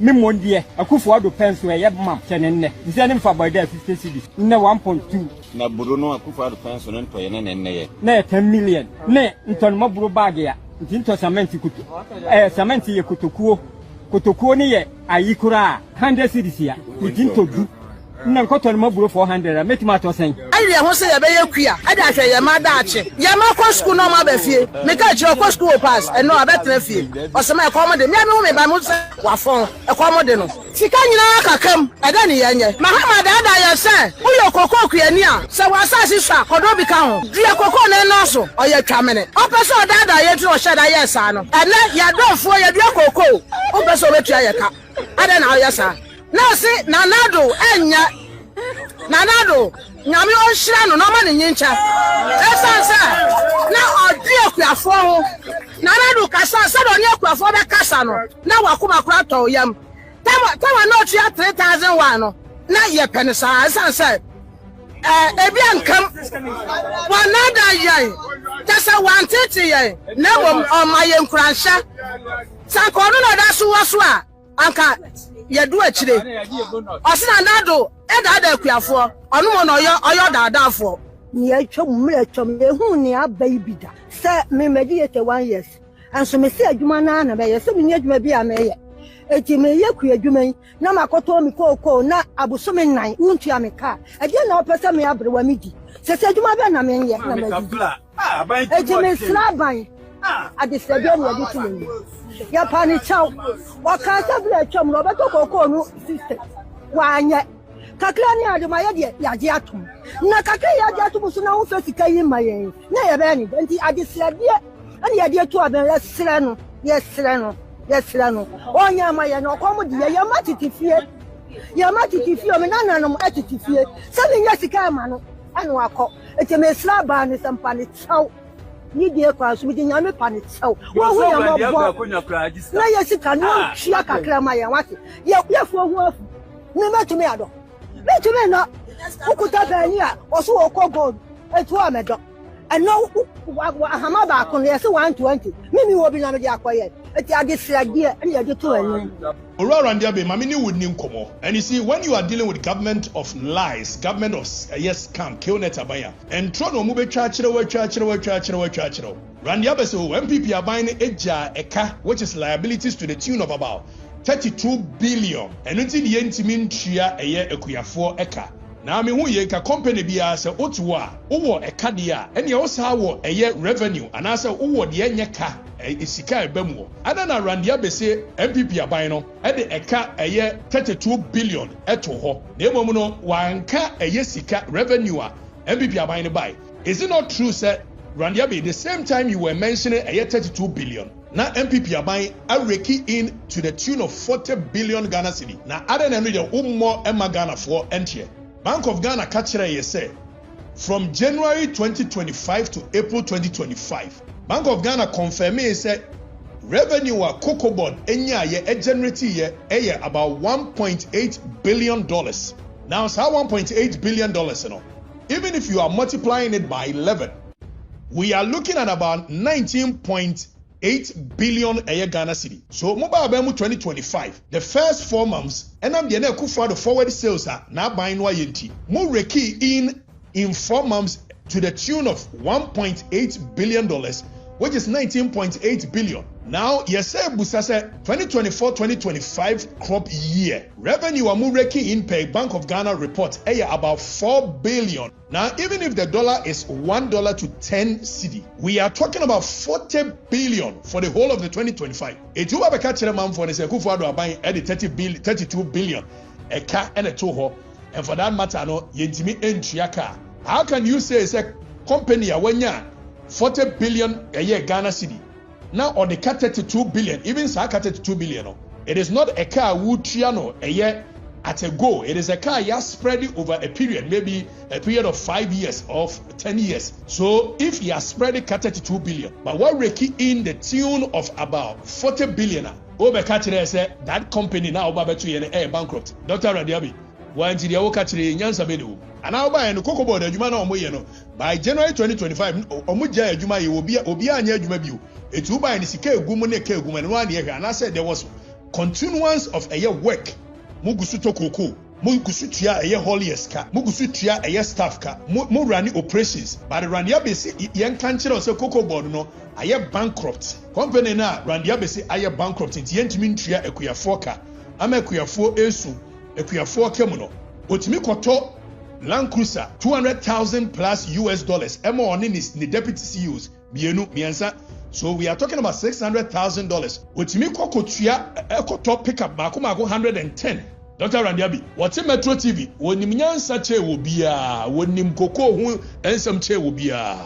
S1: me mondie akufo ado penso ye mam kenenne nse ne mfa boy da 50 cedis na 1.2
S2: na Bruno akufo ado penso ne ntoye ne ye
S1: na 10 million ne ntonmo buru bag ya ntinto cement kutu cement ye kotokuo ne ye ayikura 100 cedis ya ntinto du na nkoto no buru 400 metima to sen
S3: ayi ho se ye be ye kua ada hwe ye ma da ache ye ma ko school no ma ba fie me ka chiro ko school pass eno abetra fie o se ma e ko mo de me me ba mo se wa fon e ko mo de no sika nyina kakam ada ni ye nye Muhammad ada ye se uyo Cocoa kuani a se wa asasi swa kodo bi ka ho die Cocoa na no so o ye twamene o pe so ada ye tiro hye da ye sa no ene ya donfo ye dua Cocoa o pe so betua ye ka ada na o ye sa na si nanado enya nanado nyame o hira no no ma ne nyincha esansa na odi akuafo ho nanado kasa sa do ni akuafo be kasa no na wakoma kura to yam tama no tua 3001 no na ye penisa esansa ebi ankam wanada yai tasa wantete yai na omaye nkuransha sanko no na da so waso a anka yedu akire osina nado eda da akuafo onu mo no oyo daadafo
S4: ni atwam ehu ni abai bida se me mediate 1 years anso me se adwuma na be ye se me ni adwuma bi a me ye eti me ye ku adwuma na makoto mi koko na abusome nan untu ameka ade na opese me abrewa midi se adwuma be na me ye na me eti me slaban ade se bi na ade tumi ya pani chao wakasa bla atwam ro be koko no sister wanye kakra ni adwuma ye de yaje atom na kakra yaje atom so na wo fe sika yi mayen na ye be ni enti ade se de ani yade to aben yesre no onya maye no komo de ye matiti fie o me nananom atiti fie se me nya sika ma no anu akọ eteme sra ba ni sampa ni chaw ni de kwa so bi nya me pa ni chaw wo hu ya mo bo na ye sika no hia kakra maye wase ye fu hu afu me metumi ado metumi no ukuta ba ni a oso okọ etu amedo eno ahama ba akon yes 120 mimi wo bi na me de akoye eti agisrage and you to any
S5: around there be mamini would nim komo and you see when you are dealing with government of lies government of yes scam killnet abaya and tro no mu be chachire randia be so MPP aban eja eka which is liabilities to the tune of about 32 billion and until the ntimi ntua eye ekuyafo eka na me hu ye ka company bia se otu a wo eka dia ene wo sa wo eye revenue anase wo de enye ka isika ebamu adana randia be se MPP aban no e de eka eye 32 billion eto ho na emom no wanka eye sika revenue a MPP aban no buy. Is it not true say randia be the same time you were mentioning eye 32 billion na MPP aban areki in to the tune of 40 billion Ghana cedi na adana no de ummo ema Ghana for entie Bank of Ghana catchere ye say from January 2025 to April 2025 Bank of Ghana confirming say revenue a cocoa board enya ye generate ye about 1.8 billion dollars. Now it's how 1.8 billion dollars, you know. Even if you are multiplying it by 11, we are looking at about 19.8 billion Ghana cedi. So mobile bemu 2025, the first 4 months, and I'm the for the forward sales are now buying YNT. More reki in 4 months to the tune of 1.8 billion dollars, which is 19.8 billion. Now, yes, Busase 2024-2025 crop year revenue amureki in pay Bank of Ghana report about 4 billion. Now, even if the dollar is $1 to 10 cedi, we are talking about 40 billion for the whole of the 2025. It will have a catch a man for the Sekufuado buying at 32 billion a car and a toho, and for that matter, no yentimi entriaka. How can you say it's a company when you 40 billion a year Ghana cedi? Now on the cut 32 billion, even sa cut 32 billion, it is not a car would triano a year at a go. It is a car you spread it over a period, maybe a period of 5 years or 10 years. So if you are spreading cut 32 billion, but what reki in the tune of about 40 billion, over catcher say that company now over to a bankrupt. Dr. Radiabi, why did you catch the Yansa Bedu? And now by the cocoa board, by January 2025, Omuja Juma will be Obia Jumabu. It will buy the Sike Gumune Guman 1 year, and I said there was continuance of a year work. Mugusuto Koko, Mugusutia a year holieska, Mugusutia a year staff car, Murani operations. But the Randiabesi, young country of Cocoa board, no, a year bankrupt. Company na Randiabesi, a year bankrupt in Tientimin Tria Equia Foka, Amequia 4 Esu, Equia 4 Kemono, Otimicoto. Land Cruiser 200,000 plus US dollars. Emo on in the deputy CEOs. Bienu miansa. So we are talking about $600,000. Otimi kokotua top pickup makuma 110. Dr. Randiabi, what's in Metro TV? Wonim nyansa che wo bia, wonim koko hu ensam che wo bia.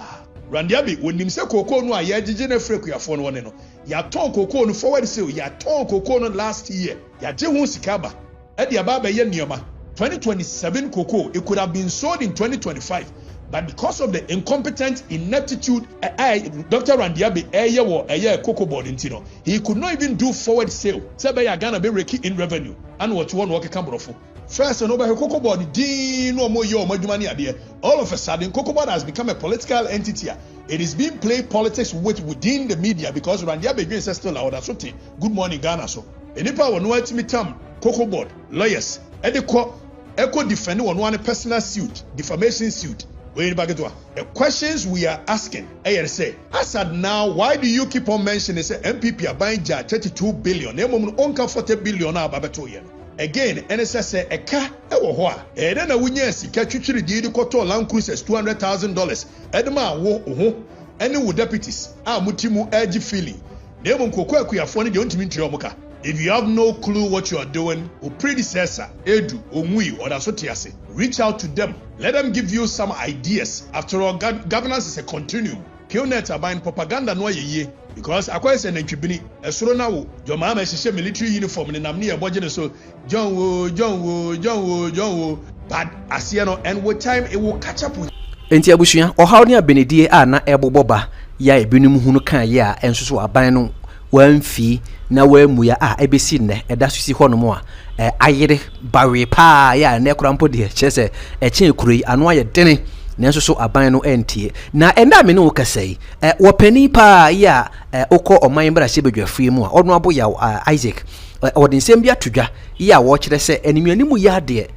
S5: Randiabi, wonim se koko no aye gige na freku ya fo no ne no. Ya ton koko no forward sale, ya ton koko no last year. Ya je hu sikaba. E dia ba ye nioma. 2027 cocoa, it could have been sold in 2025, but because of the incompetent ineptitude, Dr. Randiabi, a cocoa board in Tino, he could not even do forward sale. Sebaya Ghana be reki in revenue, and what one work a camera for.
S13: first and over cocoa board din no more yo madumani ade. All of a sudden cocoa board has become a political entity. It is being played politics within the media because Randia Begin says still out so good morning Ghana so. Enipa won no ultimate term cocoa board lawyers echo defend one personal suit, defamation suit. The questions we are asking, I say, Assad now, why do you keep on mentioning say MPP are buying 32 billion? They won't 40 billion now, again, NSS say a car, and then a winner sika chuchiri di koto Land Cruisers $200,000. Edma wo any with deputies. Mutimu edgy feeling. They won't cook your phone, they don't mean to. If you have no clue what you are doing, or predecessor, Edu, Omui, or Dasotiase, reach out to them. Let them give you some ideas. After all, governance is a continuum. Pioneers are buying propaganda no ye because akwa say na twibini esoro na wo joma ma hihye military uniform ni namne e boje ne so John wo but asia no and with time it will catch up with
S9: enti abusua ohaw ne abenedie a na eboboba ya ebinum hunu kan ya enso so aban no wamfi na wamuya a ebesi ne eda so si hono a ayere bawe pa ya na ekura de chese eche kurui anu aye dene nanso so aban no entie na enda me no kasai wopani pa ya okọ oman bra se bedwafie mu a ono abo ya Isaac odin sem bia tudwa ya wo kire se animanimu ya de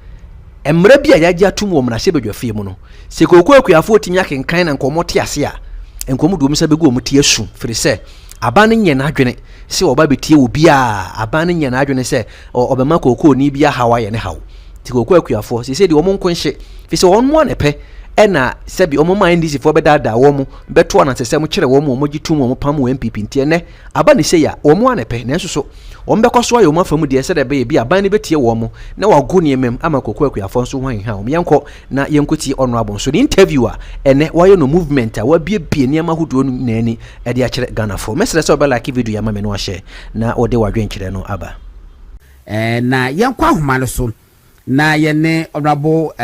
S9: emra bia ya gya tum wo mra se bedwafie mu no se kokọ akuafo otimi akenkan na nkomote ase a nkomu do misa begu omuti asu firi se aban nye na adwene se oba betie obi a aban nye na adwene se obema kokọ ni bia hawa ye ne hawo ti kokọ akuafo se de wo monko nhye fi se won mo na pe ena sebi omoma NDC fo bedada wo mu beto na sesem kire wo mu omogitum wo pam wo MPP ntie ne aba ne se ya wo mu anepe ne nso so wo mbekọso ayo mafamu de se de be bi aban ne betie wo mu na wago ne emem ama kokọ akuafo nso hwan ha wo yenko na yenkoti ono abon so the interviewer ene wayo no movement a wabie bie ne amahudo no nani e de akire Ghana fo mesere se obela ki video ya ma me no ahye na ode wadwen kire no aba
S14: na yenko ahoma no so na yene obrabo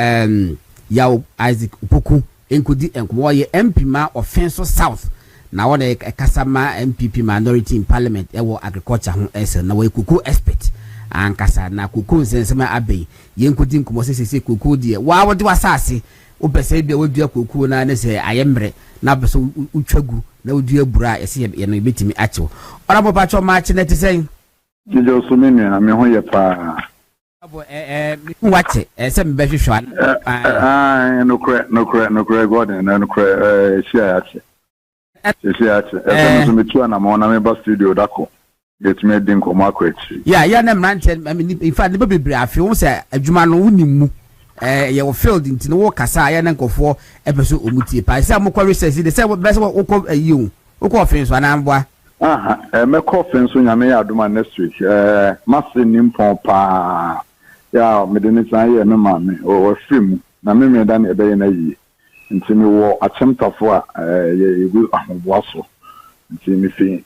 S14: yaw Isaac Upuku enkudi enkomo ye MP ma offense south na wona kasama MPP minority in parliament ewo agriculture ho ese na we kuku expert ankasa na kuku nsensema abey yenkudi nkomo sesese kuku de wa wode wasase obese bia wadua kuku na ne se ayemre na beso utwagu na odua bura ese ye no betimi achew ora bo pacho ma che net sen
S15: jijo sumini na me ho ye pa
S14: what se me behwehwa
S15: no kre Gordon no kre shiache so me tua na mo na me ba studio dako get me din ko makwachi
S14: ya na mrante I mean in fact the bebre afi wo se adwuma no wonimu ye wo field nti no wo kasa ya na nkofo epeso omutie pa se amokwa research de se be se wo ko ayi wo ko offense ana mboa
S15: me ko offense nyame ya aduma next week masse nimpon pa ya medeni san ye me mame o film na me da na ebe ye na yi nti me wo achemtafo a ye egu ahoboaso nti me fi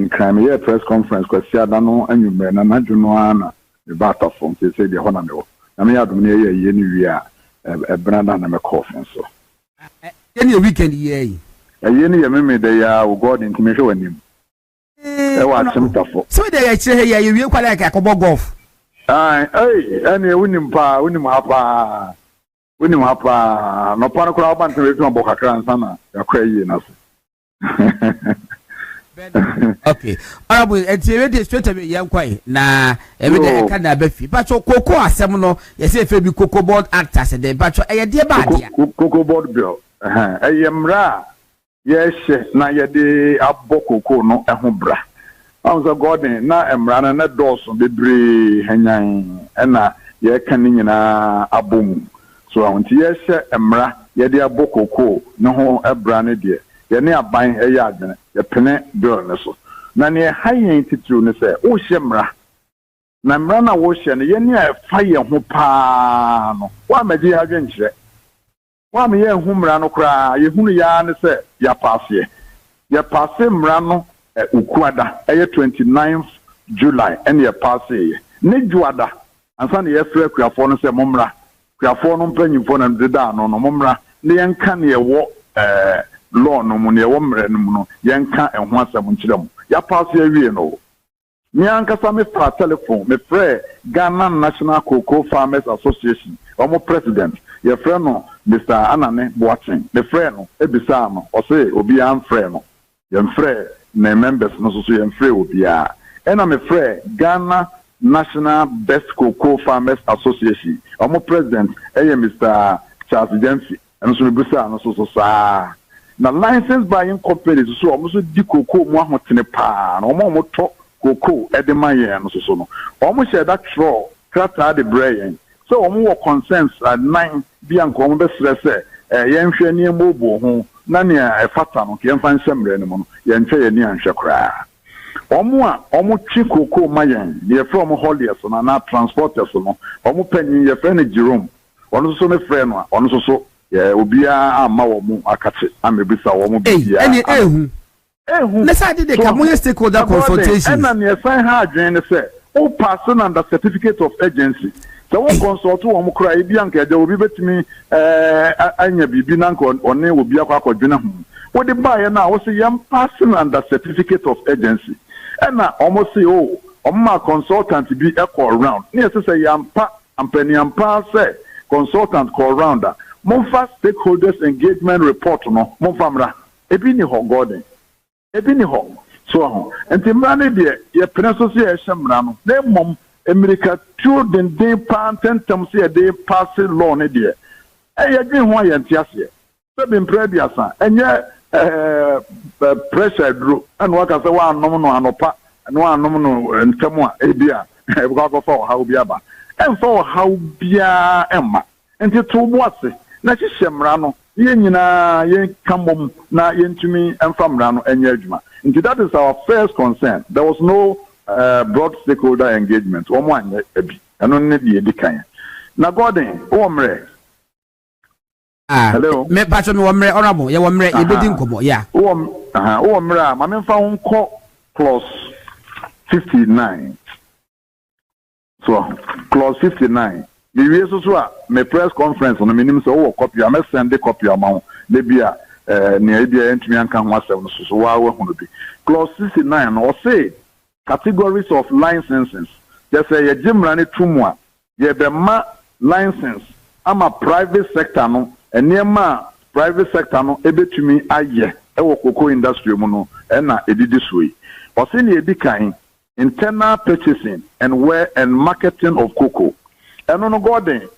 S15: crime ye press conference kwasi ada no anwumre na nadwuno ana me ba tafo nti se de ho na me wo na me adum ne ye ni wi a branda na me conference so
S14: ye ni weekend ye
S15: ni ye me de ya wo god nti me hwe wanim wa achemtafo
S14: so de ya kire ye wi kwala ka akobọ golf
S15: ani unim hapa no pana kula abantu wetu mboka kran sana yakwa yi na so
S14: okay arabu etiwe de straight away yankwai na ebe de ka na bafi pacho koko asem no yese fe bi cocoa board act as de pacho eye de ba dia
S15: cocoa board bill eyemra yeshe na yede abbo koko no eho bra so Gordon na emrana na doso bebre hanyan na ye kan nyina abom so awonti ye hye emra ye de abokoko ne ho ebra ne de ye ne aban eye adwene ye pene bill ne so na ne hayen titru ne se wo hye emra na emra na wo hye ne ye ne fa ye ho pa no wa maji adwen kire wa me ye hu emra no kra ye hunu ya ne se ya passe emra no ukuada 29th July and ye passe ne juada ansa ne ye frɛ kuafo no sɛ momra kuafo no mpanyimfo na de da no momra ne yenka ne ye wo law no mu ne ye wo mre no mu no yenka ɛho asɛm nkyerɛ mu ya passe awie no me ankasa me fa telephone me frɛ Ghana National Cocoa Farmers Association omo president ye frɛ no Mr. Anane Boateng me frɛ no ebisa no o say obi an frɛ no ye frɛ na members no so ye frɛ obi a ena me frɛ Ghana National Best Cocoa Farmers Association omo president Mr. Charles Dempsey and so me bisa no so saa na license buying companies so omo so di cocoa mo ahotene pa na omo to cocoa edemaye no so no omo share that throw krata de brain so omo wo consents at 9 bi anko omo be stress yenhwe ne mobo ho na ne efata no ke yemfa nsemre ne mo no yenhwe ye ne anhwe kra omo twi cocoa mayen ye from holiers na transporters no omo panyin ye friend Jerome ono so me friend no ono so obia ama wo mu akate amebisa wo mu bia
S14: ehu na sa de ka mo stakeholder consultation
S15: na ne sign ha adwen ne se o pass under certificate of agency so wo consult wo mu kra e bia nka de obi betimi anya bibi na nka one obi akwadwena ho wo de ba ye na wo se yam pass under certificate of agency na omo se o omo consultant bi e call round ne se yam pa ampani ampa se consultant call round Monfa stakeholders engagement report no monfamra ebi ni ho gordon ebi ni ho so entimra ne de ye preso se ye hemra no na mom America two den pantentem se ye de pass law ne de ye dwen ho ye ntiase se be mprebiasa enye pressure dro and waka se wa anom no anopa no anom no ntemu a ebia e buka go for how bia ba emfa how bia emma enti to boase na hihemra no ye nyina ye kamom na yentumi emfamra no enye adwuma nti that is our first concern. There was no broad stakeholder engagement omo anye abi eno ne de edikan na Gordon omre hello
S14: me pacho me omre honorable ye omre ye bedi nkomo ya
S15: omre a ma memfa nko clause 59 so clause 59 the way so a me press conference on minim so wo copy am send the copy amount le bia ne idea entumi anka ho asem so wa we hu bi clause 69 no say categories of licenses just say ye jimra ne tumu a ye be ma license ama private sector no enema private sector no ebetumi aye e wo cocoa industry mu no na edidi soyi o say ne edikan internal purchasing and wear and marketing of cocoa eno no Gordon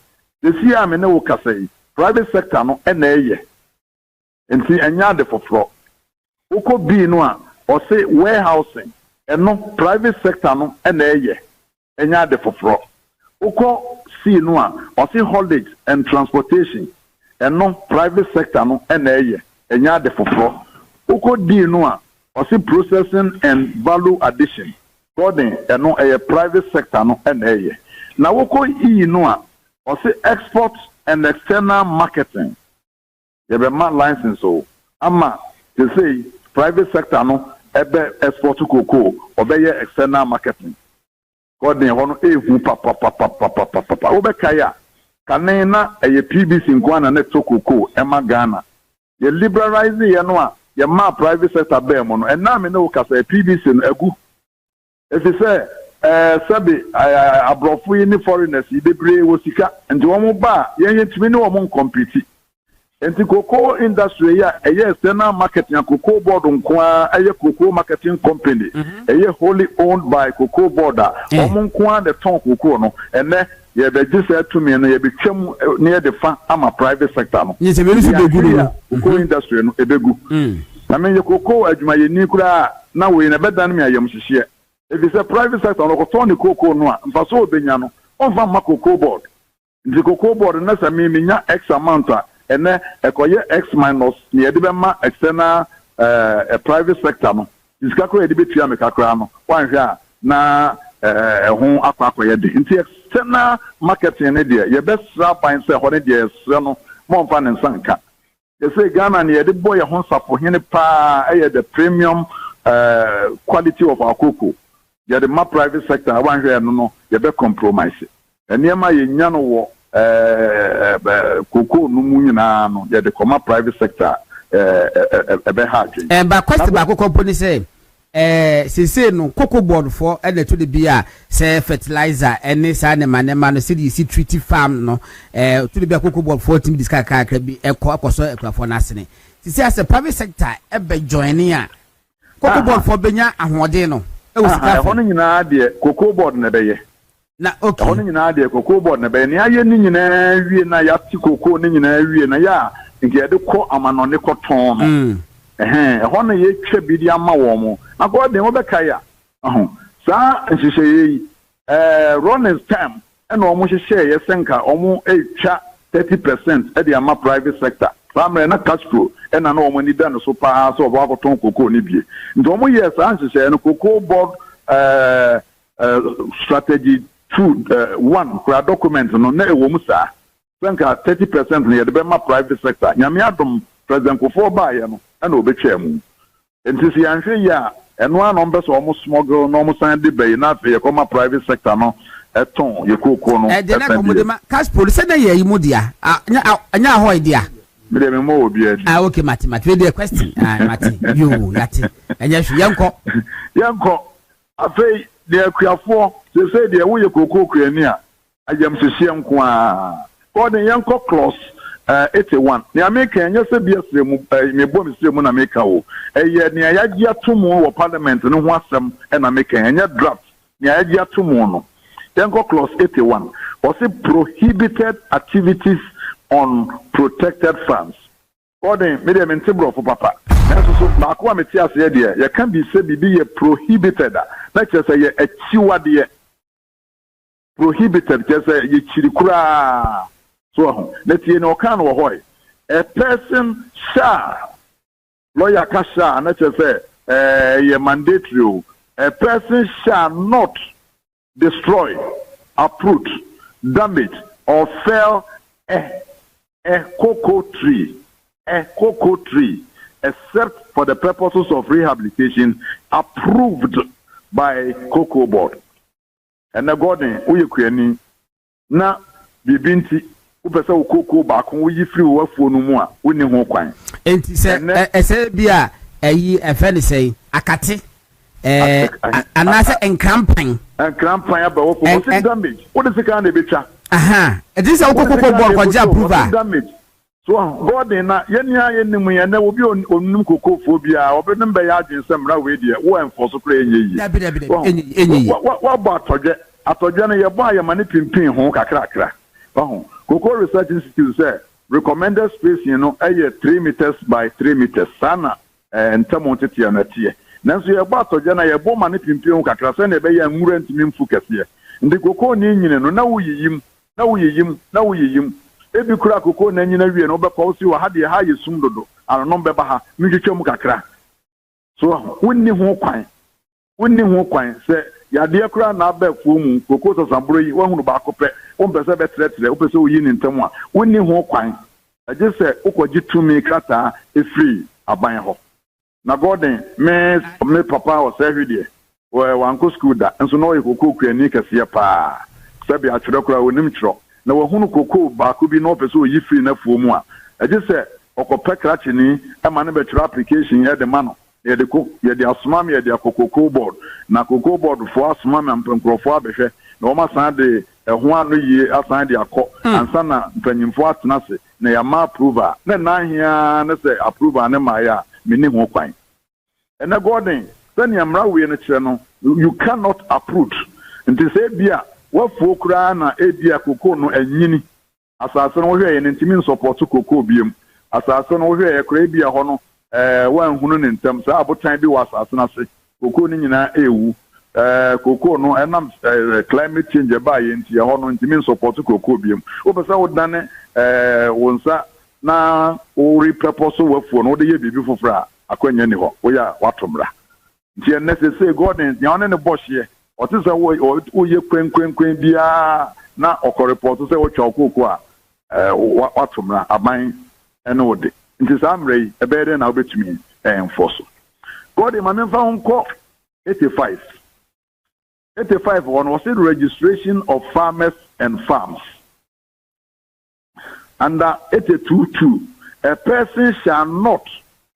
S15: this year me ne wo kasai private sector no na eye enti anya de foforo uko bi no a o say warehousing eno private sector no na eye anya de foforo uko si no a o say haulage and transportation eno private sector no na eye anya de foforo uko di no a o say processing and value addition Gordon eno eye private sector no na eye na woko yi no a o say export and external marketing ye be ma license o ama they say private sector no ebe export cocoa obeye external marketing Gordon hono ehu papa obekaya kanena eye PBC nkwana na to cocoa ema Ghana ye liberalize ye no a ye ma private sector be mo no na me no kasa PBC no agu if you say sabi abrofu ni foreigners bebre wo sika nti wo ba yen timi ni wo mon compete nti cocoa industry ya external marketing cocoa board nko a cocoa marketing company wholly owned by cocoa board wo mon nko the ton cocoa no ene ye be gise atumi no ye be twam near the fa ama private sector no
S14: yes e be so begu no
S15: cocoa industry no ebegu na me ye cocoa adwuma ye ni kura na we na bedan me ayam hihie. If it's a private sector, no Tony cocoa no, Mpaso Benyano, on van cocoa board. The cocoa board and that's a minya X amount, and then a coye X minus near the external a private sector. It's calculated between a crano, one here, na home aquacoyed. Into external marketing idea, your best rap and say what it is, more fun and sanka. They say Ghana near the boy a home for him the premium quality of our cocoa. Ya the ma private sector one here no you be compromise enema ye nya no wo cocoa no mu nyina no ya the comma private sector be hard
S14: ba question ba ko company say Say no cocoa board for and to the beer say fertilizer and this animal no see the treaty farm no to the beer cocoa board 14 this car be a co so for nasene. Say as a private sector ebe joining ya cocoa board for benya ahode no e wo sika
S15: hono nyina de cocoa board na beye
S14: na okay
S15: hono nyina de cocoa board na beye ne aye ni nyina wie na ya ti cocoa ni nyina wie na ya nke de ko amanone ko ton hono ye twa bidi ama wo mo akode wo beka ya sa nhihye running time ena omo hihye ye senka omo etwa 30% e de ama private sector famre na cash flow ena na omo ni da no so pa so obo akoton cocoa ni bie ndo omo ye sa nhihye no cocoa board strategy 1 kwa document no na ewo mu sa senka 30% ne ye de be ma private sector nyame adom president Kofo ba ye no na obetwa mu enti si anhwe ya eno anom be so omo smuggle no omo san de be na fe ye koma private sector no eton ye kokoko no
S14: de na komodema cash police na ye yimu dia anya ho idea
S15: me de me mo obi adi
S14: okay mati we dey question mati you yati anya hwe yanko afei de akuafo se de wo ye kokoko ani a ayam hyehyɛ nko a ko de yanko close 81 ni America enye se bia sremu me bom sremu na America wo eye ni ayaji atomo wo parliament no ho asem na America enye draft ni ayaji atomo no Yanko clause 81 was it prohibited activities on protected farms according medium intibro for papa so ba ko ameti ase de ye can be say bibi ye prohibited na che say ye achiwade prohibited che say ye chirikura. So let you know can or a person shall lawyer kasha and say a mandatory a person shall not destroy, uproot, damage or fell a cocoa tree except for the purposes of rehabilitation approved by cocoa board. And the garden we na bibinti upese ukoko ba kon yi free wo afuo no mu a woni ho kwan enti se ese bia ayi efe ne sei akate anase enkrampan
S15: aba wo for damage what is can be twa
S14: it is ukoko board kwa approval
S15: damage so god na yenimu ye na obi onum kokoko fo bia obedum be ya adwensem ra we dia wo enforce kra enyi wa ba atodje na ye ba ya mane pimpin ho kakra Cocoa Research Institute say recommended space 3 meters by 3 meters sana and tamonte na tie nanso ye ba toje na ye bo mane pimpin kakra se na be ya nwura ntimi mfu kese ndi cocoa ni nyine no na woyiyim ebi kura cocoa na nyina wie no be kwa si wa ha de ha yesum dodo ano no be ba ha nhwetwam kakra so wonni ho kwan se ya de kura na abafuo mu cocoa sasambro yi wahunu ba akopɛ o mpɛsɛ bɛtrɛtrɛ o pɛsɛ oyi ne ntam a wonni ho kwan agye sɛ ukɔgye tumi krata efiri aban hɔ na gordon me papa o sɛ hwede wanko school da nso na oyɛ cocoa kuani kɛseɛ paa sɛ bi atwerɛ kura onim twerɛ na wahunu cocoa baako bi na o pɛsɛ oyi firi na fuo mu a agye sɛ ɔkɔpɛ krakye ni ɛma ne bɛtwerɛ application yɛ de ma no yɛde asoma me yɛde cocoa board na cocoa board fo asoma me ampankrofo abɛhwɛ na wɔn asan de ɛho ano yie asan de akɔ ansa na mpanyimfo atena se na yɛma approval na nahia ne sɛ approval ne ma ya meni ho kwan ɛna gordon sɛnea mmara wie no kyerɛ no you cannot uproot nti sɛ bia wafuo koraa na ebia cocoa no anyini asase no wohwɛ yɛ ne ntimi nsɔpɔto cocoa biem asase no wohwɛ yɛ koraa bia hɔ no wan hunu ne ntam sa abotan bi wa asase na se cocoa ni nyina ewu cocoa no enam climate change ba ye nti ho no ntimi support cocoa biem wo pesa wo dane wonsa na wo repurpose wafuo no wo de ye bibi fofora akwanya ni ho wo ya watomra nti necessary godin ya one ne bohye o te se wo ye kwenkwenkwen bia na okọ report se wo twa cocoa watomra aban ene wo de nti samrei ebere na obetumi enforce god ma memfa honko 85 one was the registration of farmers and farms under 82.2 a person shall not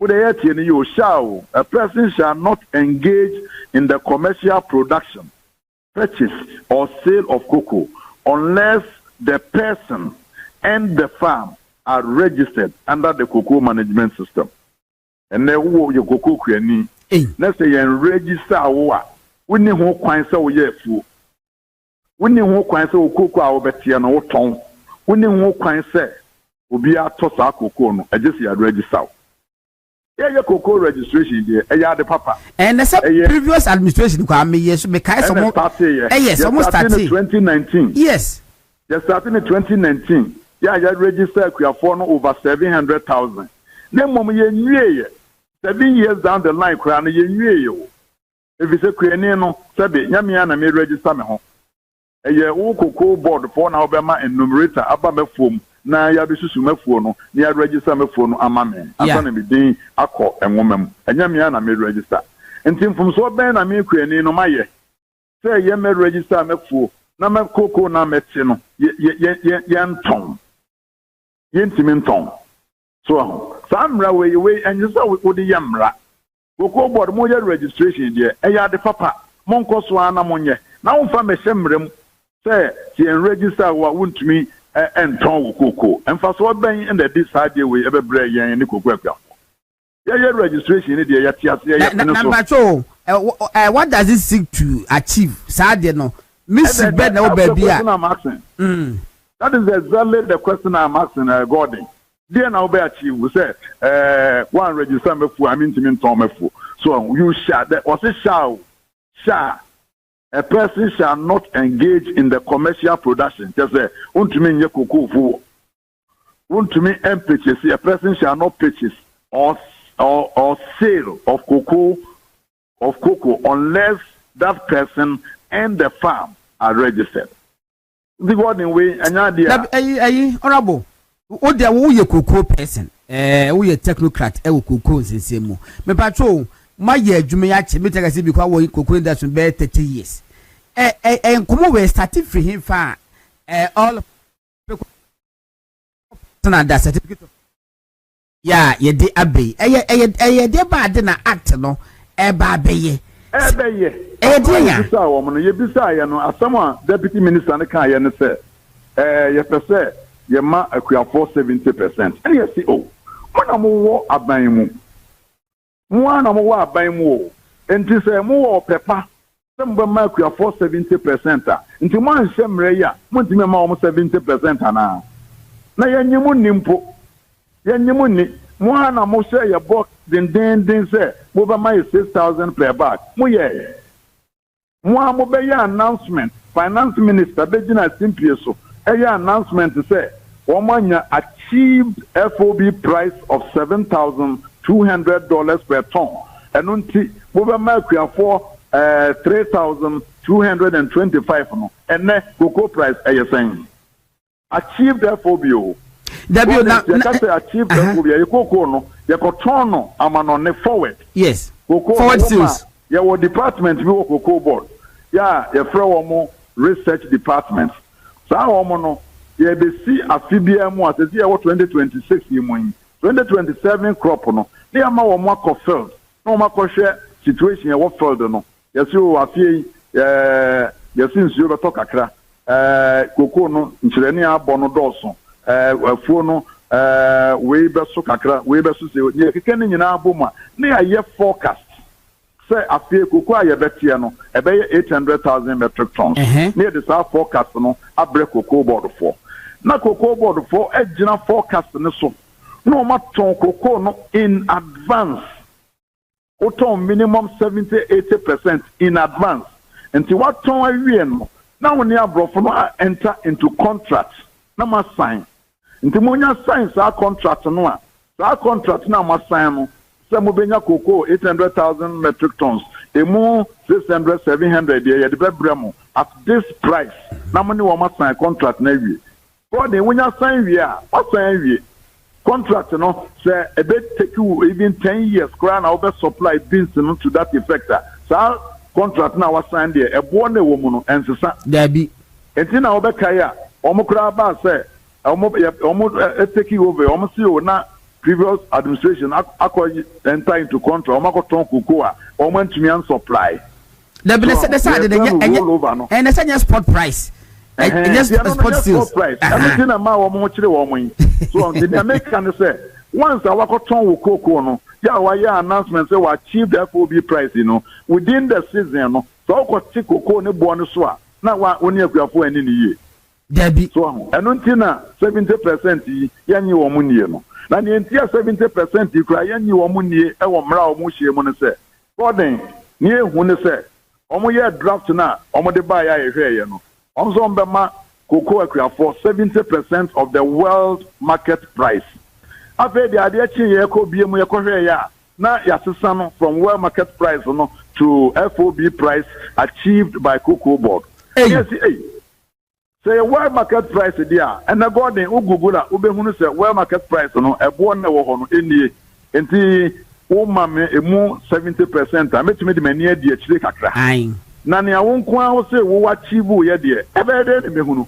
S15: You shall, a person shall not engage in the commercial production, purchase, or sale of cocoa unless the person and the farm are registered under the cocoa management system. And then your cocoa creani. Let's say you register we need who coins so yefu. We need who coins so cocoa our betiano or tongue. We need who coins say will be a toss our cocoa. I just register. Yeah, cocoa registration there. The papa.
S14: And the previous administration yes, yes, almost starting in
S15: 2019.
S14: Yes.
S15: Just starting in 2019. Yeah, you registered for over 700,000. Then mom ye 7 years down the line, crown ye. If it's a Queniano, Sabi, Yamiana may register me home. A year cocoa board for Alabama and numerator, Abba phone. Na ya bisusu mefuo na ya register mefuo no amame asana me din akọ enwomam anya me na me register ntim fom so ben na me kwani no maye say ye me register mefuo na me koko na meti no ye nton ye ntimi nton so samra we enye so we di yamra koko board mo ye registration there e ya de papa monko so ana monye na wo fa me hyemrem say ye register wa wontumi and tongue cocoa. And for so being in the this idea we ever break and cocoa. Yeah, registration in the
S14: number 2. What does it seek to achieve? Sadly, no. Miss Ben, no baby.
S15: That is exactly the question I'm asking, Gordon. Dear now, be achieve. We say, one register me for, I mean to mean Tom for. So you shall, that was a shall. A person shall not engage in the commercial production. Just say, to me, you cocoa. To me, purchase. A person shall not purchase or sale of cocoa unless that person and the farm are registered. The one in way, and
S14: honorable. What there who cocoa person? Who technocrat? Cocoa same. Me patrol. My year, Jumiachi, me take a see because we cocoa that should be 30 years. And come we started for him for all that certificate. Yeah, ye de abbey. De bad na act no. Baby.
S15: Dear, woman, you beside no as someone deputy minister and can say, ye per se, ye ma acquire for 70%. And you see, oh, one of more abaymu. One of more abaymu. And to say more pepper. Some mark you for 70%. Into one semre ya, Monty almost 70% na. Na yanyimu nimpo. Yanyimuni, one almost say your box, then say, over my 6,000 per bag. Muye. One mobile announcement, finance minister, Bejina Simpieso, a announcement to say, Omanya achieved FOB price of $7,200 per ton. And unti, over mark you for 3,225 no and next cocoa price saying achieved FOB achieved FOB you cocoa no you turn no amano forward
S14: yes
S15: cocoa
S14: forward sales
S15: your department we cocoa board yeah you throw more research department so no you be see afibia mu as 2026 you 2027 crop no they are more field no more share situation what field no. Yes, you are feeling, yes, since you were talking, cocoa, no, Chilenia, Bono Dawson, Funo, Weber Sokakra, Weber Susi, you can in our boomer, near year forecast. Say, I feel cocoa, you bet no, about 800,000 metric tons. Near the south forecast, no, I break cocoa board for. Now, cocoa board for a general forecast, no, no matter cocoa no in advance. Auto minimum 70-80% in advance. Until what time we know? Now when you are enter into contract, now must sign. Until when you sign our contract, no, our contract now must sign. Some Benya cocoa 800,000 metric tons. A more 600, 700 the Bremo at this price. Now when you must sign contract never. But when you sign we are, what sign we? Contract, no, say a bit take you even 10 years, crown over supply beans to that effect. So, contract now was signed there, a born woman and so
S14: there be.
S15: And in our Bekaya, Omokra say, almost take you over, almost you now previous administration enter into control omakoton cocoa or went to me and supply.
S14: The side and the same spot price. Yes, spot sales
S15: price. Everything amount of much woman. So the American say once our cotton cocoa no, yeah, announcement say we achieve the FOB price, within the season. No, so got cocoa no bonus. Now what only a for any year.
S14: Debbie.
S15: So and until 70% yanni or money. Na the entire 70% you cry yanni or money, a mra or mushi money say. Gordon, near when they say, Omo ye draft na, Omo de buy a here, Omzo Mbema cocoa for 70% of the world market price. After the idea yeko BMU yeko ya na yasisano from world market price to FOB price achieved by cocoa board. Yes, say world market price there, and the Gordon Ugugula Ubehunu say world market price a born in the mame emu 70%. I met me the many dear chile kakra. Nani I won't kwa say wo achieve ye dear. Ebe de me hunu.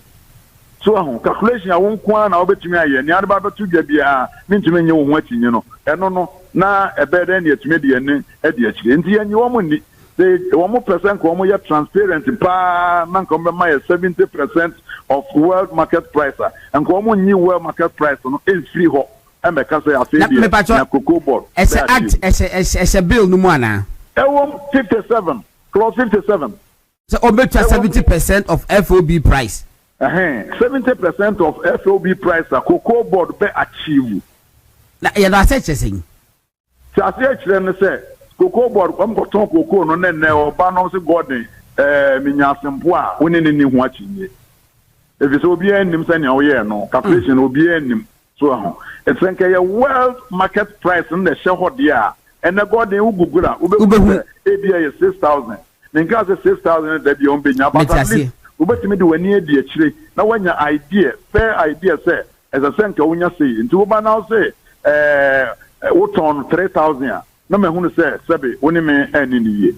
S15: So calculation I won't kwa na obet me aye. Ni adaba betu de bia me ntumi nye wo ho achi no. Eno no na ebe de ne etumi de ne e de chile. Nti ye wo mo ni. Say 1% ko mo ye transparent pa man ko be my 70% of world market price. And ko mo ni world market price no is free ho. Na cocoa board.
S14: It's a bill no more now.
S15: 57 clause 57.
S14: So over 70% of FOB price.
S15: 70% of FOB price a cocoa board be achieve.
S14: Na ya na say chesing.
S15: So say cocoa board am go ton cocoa no ne oba no se Gordon minyasempo a woni ne hu achinye. If so obi anim say na wo ye no calculation obi anim. So it's like a world market price in the shareholder and the God in Ugugura Ube ABA 6,000. Then gas 6,000 that you be now, but at least Ube to me do any idea. Now, when your idea, fair idea, say, as a center, when you say, into Uba now say, what on 3,000? No man who say, Sabi, only me and in the year.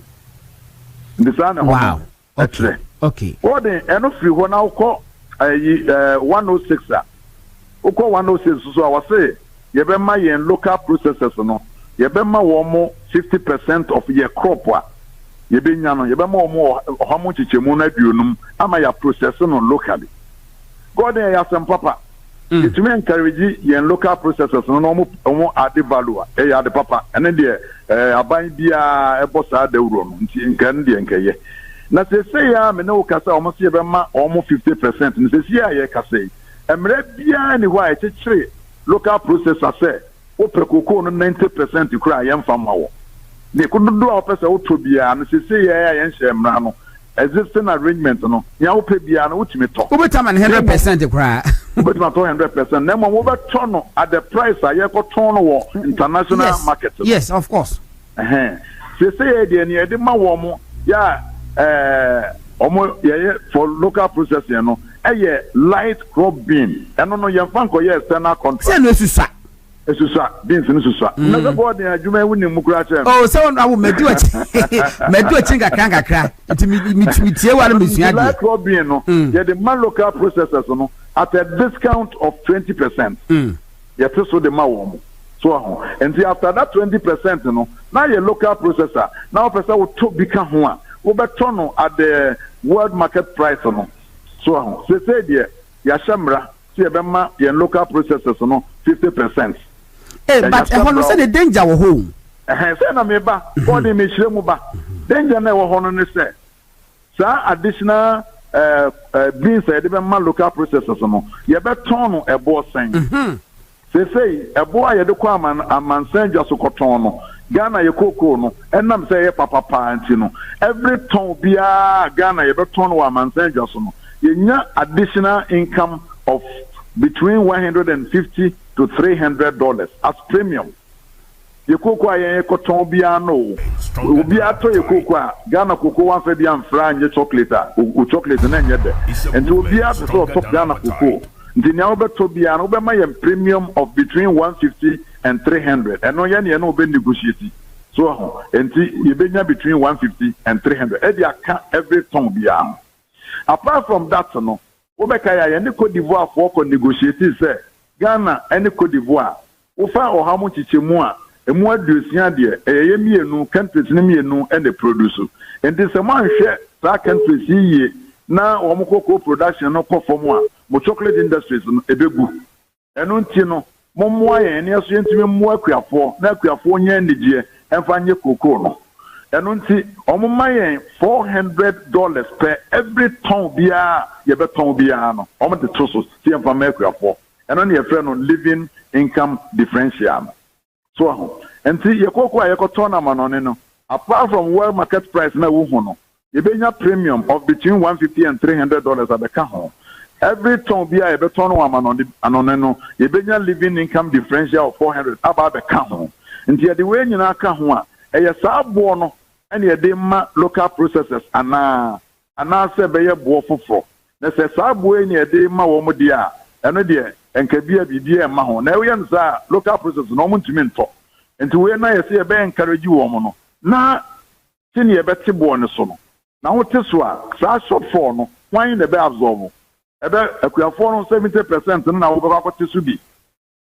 S15: The son, wow,
S14: okay.
S15: What then, and if you want now call 106. Oko 106 so I was say ye be ma yen local processors no ye be ma wo mo 50% of your crop wa ye be nya no ye be ma wo mo homo chichemu na duonum ama ya process no locally God ya sem papa it me encourage yen local processors no mo add value e ya de papa ene de aban bia e bossa da wuro no nti nkan de nkaye na se ya me no kasa o mo se ye be ma o mo 50% ni se ya ye kasa Emre bia ni wa e local processor say o prekoko no 90% kura yem fama wo ne kududu a opese o to bia no se ya yen hye emra no existing arrangement no ya o pe bia no utimi to
S14: o betama 100% kura
S15: o betama 100% na mo wo beto no at the price a ye ko ton no wo international market
S14: yes of course
S15: se ya de ni e de ma wo mo ya omo ye for local processing no light crop bean and no yanfanko ye external contract
S14: say no susa
S15: beans no susa na the board na adwuma woni mukura che
S14: oh say on awu medu chinga kanga mi tie wa no misua
S15: light crop bean no ye the man local processors no at a discount of 20% ye so the ma wo so and after that 20% no now your local processor now person will to become ho a wo beto no at the world market price no so say there ya shamra see ebema your local processors no 50%.
S14: But I want to say the danger wo home.
S15: Say na me ba body me hire mu ba danger na wo hono ne say sa additional beans e de be ma local processors no ye be ton no ebo sen say ebo a ye de kwa amansan dwa so koton no Ghana ye cocoa no enam say ye papa anti no every ton bia Ghana ye be ton wa amansan dwa so no you additional income of between $150 to $300 as premium. You cocoa a cotton biano. Ubiato ye cocoa, Ghana cocoa one for the unfran chocolate, chocolate and then and to be out of Ghana cocoa. The Nauba Tobiano Obama premium of between $150 and $300. And no yan no be negotiating. So and you be between $150 and $300. Every ton biano. Apart from that, no, Obekaya, any Cote d'Ivoire for negotiating, say Ghana, any Cote d'Ivoire, Ufa or how much chimua, a more dusia dear, a mienu countries nimienu and the produce. And this a man share that countries ye now omoko production no for more, but chocolate industries a big book. And untino, Momwa and yes, you more queer na queer yen and find your cocoa. And unti my $400 per every ton beer, you bet ton biano, almost the tosos, see for mercury for, and only a friend on living income differential. So, and see your cocoa, I got tournament on it. Apart from world market price, now, you pay a premium of between $150 and $300 at the car. Every ton beer, a bet on one on the anoneno, you pay a living income differential of $400 about the car. And the way you know, car, a sub and ye dema local processes ana se beye bo fofo na se sabwe ni ye dema wo mo dia eno de enka bia bibia ma ho na we nza local processes no mo ntimi nto enti we na ye se ye be encourage wo mo no na tini ye beti bo ne so no na wo te so a sa short for no wan ne be absorb ebe akuafo no 70% na wo be akote so bi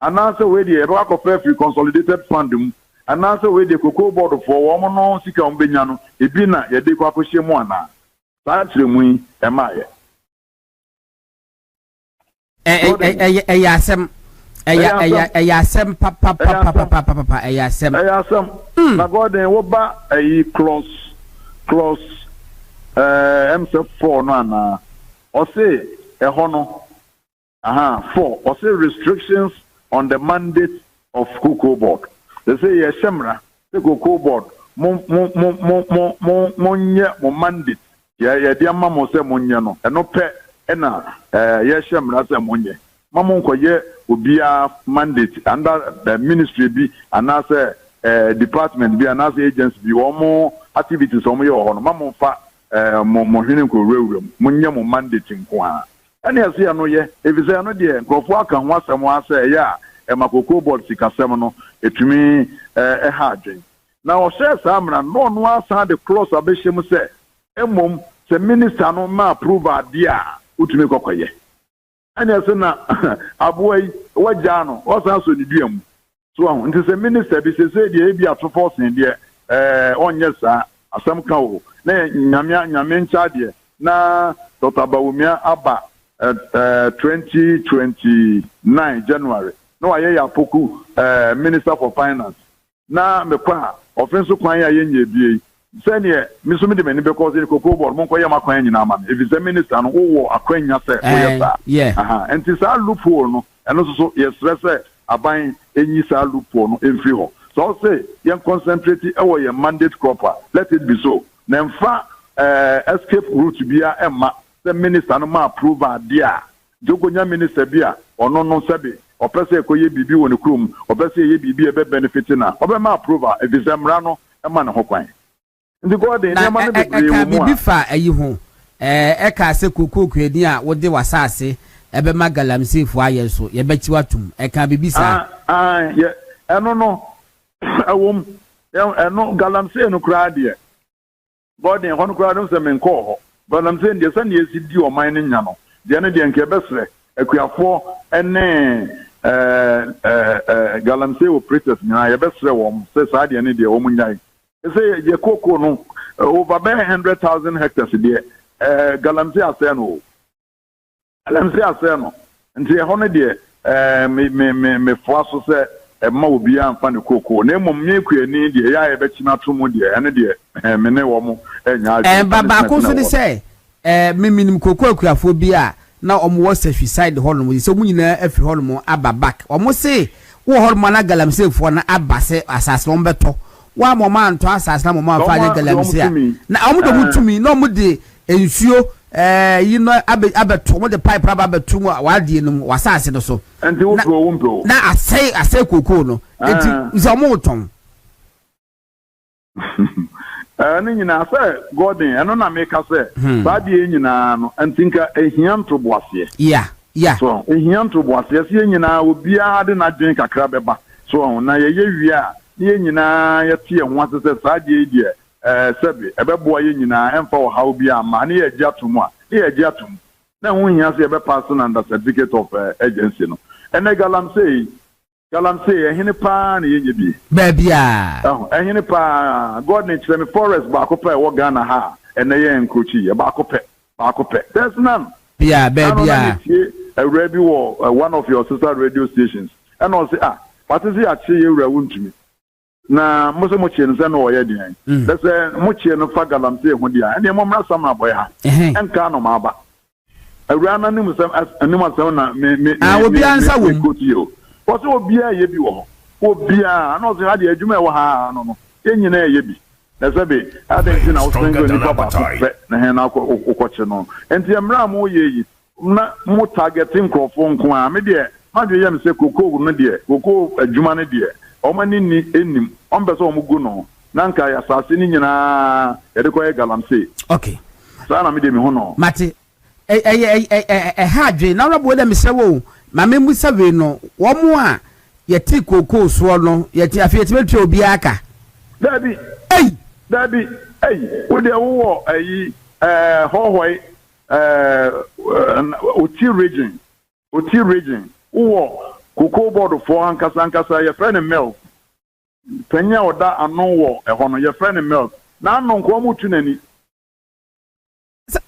S15: ana se we de ye be akofa free consolidated fund mu and also with the cocoa board for one no sika umbenyano ebina ye de kwa kohye mu ana sa tremu emaye
S14: yasem yasem papa yasem
S15: na god wo ba close MC4 no ana o say hono 4 o say restrictions on the mandate of cocoa board. They say yes, Shemra, the cocoa board, mon mandate. Yeah, dear mamma say monyano, and no pet, and yes, Shemra say monye. Mamma koye will be a mandate under the ministry be another department be another agency be or more activities on your own. Mamma fa mohinico room, munyamo mandate in Kwa. And yes, I know ye, if it's another dear, go walk and once someone say, yeah. My cocoa board sikasemno etumi hardware now o say samra no the close abeshim say emom se minister no ma approve adia utumi kokoye anya se na aboy waja no o san so ni duam so nti se minister bi se de e bi atofo sen de onye sa asam ka o na nyame ncha de na Dr. Bawumia aba 2029 January. No, I hear Poku, Minister for Finance. Na me kwa offense kwan ya yenye bie. Say ne me so me de mani because the cocoa board mon kwa ya makwan nyina ma. If is a minister no wo akwanya say
S14: yeah.
S15: And this a loophole no. And also yes stress aban enyi sa loophole no emfri ho. So say yen concentrate e wo your mandate proper. Let it be so. Na mfa escape route bia emma. The minister no ma approve adia. Jogonya minister bia ono no sabe. Opese ko ye bibi woni krum opese ye bibi e be benefit na obema approval e bizemra no e ma ne ho kwan ndi god e ma no be
S14: bibi fa ayi ho e ka se kokoku edi a wo de wasase e be magalamse fu aye so ye be chi watum e ka bibi sa
S15: ye eno no awom eno galamse no kra de god e hono kra no se men ko ho galamse ndi se na esidi o man ne nya no de ne de nke besre akuafo ene galamsey operators na ye besre wom se saade ne de wom nyai se ye koko no over 100,000 hectares de galamsey aseno nti hono de me foaso se ma obi amfa ne koko na mom me kuani de ya ye bekina to mu de ene de me ne wom nya
S14: baba ko so de se me minim koko akuafo bi a na omo suicide hall no so munyina afri hall mo aba back omo se wo hall mo na galamsey fo na abase asase no beto wa mo man to asase na mo man fa ne galamsey na omo do mutumi na omo de ensuo you know abeto mo de pipe raba abeto wa de no wasase no so
S15: enti wo pro wo mpo
S14: na asai koko no enti zo mo ton
S15: ni nyina say godin eno na make say ba de nyina no antinka ehiam to boase
S14: yeah
S15: so ehiam to boase se nyina obi a de na dwen kakra beba so na ye wi a ye nyina ye tie ho asese sa de die sebe ebebo ye nyina emfa wo ha obi a ma na ye gya to mu a ye gya to mu na ho hia se ebe pass na certificate of agency no ene galam say Galamsey ehene pa na yenye bi
S14: baby ah
S15: ehene pa God na chire me forest ba ko pe wo Ghana ha ene ye nkrochi ba ko pe there's none
S14: yeah baby ah
S15: awura bi wo one of your sister radio stations and I say what is ya chi awura wuntumi na mo se mo chie no se no ye den that's mo chie no fa Galamsey ho dia ene mo mra sam na boy ha enka no ma ba awura na nim sam anim asam na me
S14: obi ansa wo
S15: What's Obia ye be wo? Obia, no, the idea you may have no. Enyina ye bi. Na sabe, adentin na usengo ni papa na na okwoche enti emra mo ye na mo targeting crofo nko a me de ma de ye me se koko no de koko adwuma ne de o ma ni enim on be so o mugu no na nka ya sase ni nyina ye de koye Galamsey.
S14: Okay.
S15: Sa na me de me ho no.
S14: Mate hadwe na rabo de me se wo ma me musa we no wo mo a ye ti koko so no ye ti afie ti betwe obi aka
S15: Daddy wo de wo ayi hohoi oti region wo koko board for ankasa ye friend milk penya oda ano wo ho no ye friend milk na ano nko mo tunani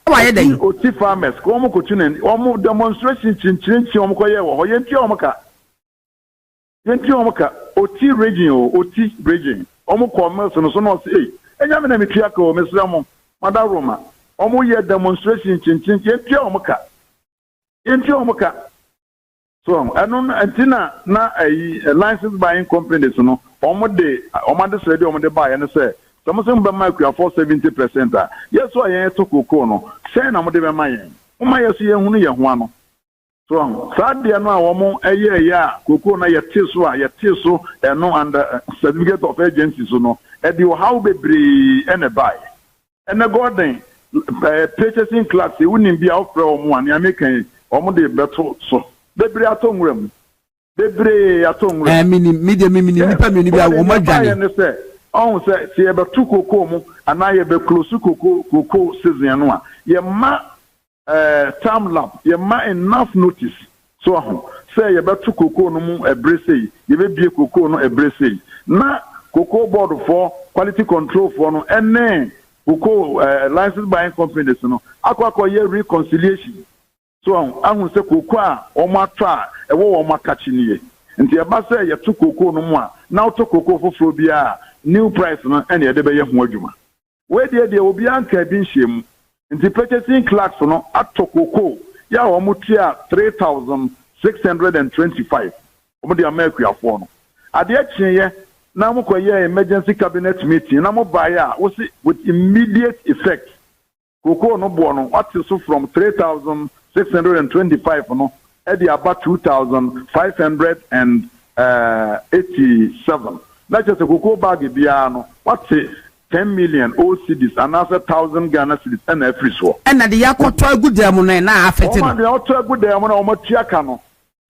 S14: why dey
S15: oti farmers ko mo ko tunani o mo demonstration chinchin o mo ko ye wo ho ye nti o mo ka oti region omo commerce no so no say enya me na metua ka o mesra mo mada roma omo ye demonstration chinchin ye omo ka so anu antina na license buying companies no omo de sready omo de buy no say some say be ma kwa for 70% yes so yen to koko no say na mo de be ma yen o ma yes ye hunu ye ho ano so sad dia no a omo ya koko na ye teso eno under certificate of agency so no e di how be bre ene buy ene golden purchasing class e unim bia ofre omo an American omo de beto so bebre atonwram
S14: mini nipa mi ni bia omo adwane
S15: on se ye beto koko mu ana ye be close koko season no a ye ma time lap ye ma enough notice so say ye beto koko no mu ebrese ye be bie koko no ebrese na koko board for quality control for no ene koko license buying companies no akwa ye reconciliation so ahun se koko a o ma tra e wo ma kachi niye nti e ba say ye to koko no mu a na to koko foforo bia new price no ene ye de be ye ho adwuma we de obi anka bi nhiem nti purchasing clerks no atokoko ya o mutia 3625 o de america afo no ade achiye na mo koye emergency cabinet meeting na mo buy a with immediate effect koko no bo no what is from 3625 no e dey about 2587 na just koko bag bia no what 10 million OCDs and another 1,000 Ghana cedis and every so.
S14: And the yakoto agudem no na afete no.
S15: The yakoto agudem no omotua ka no.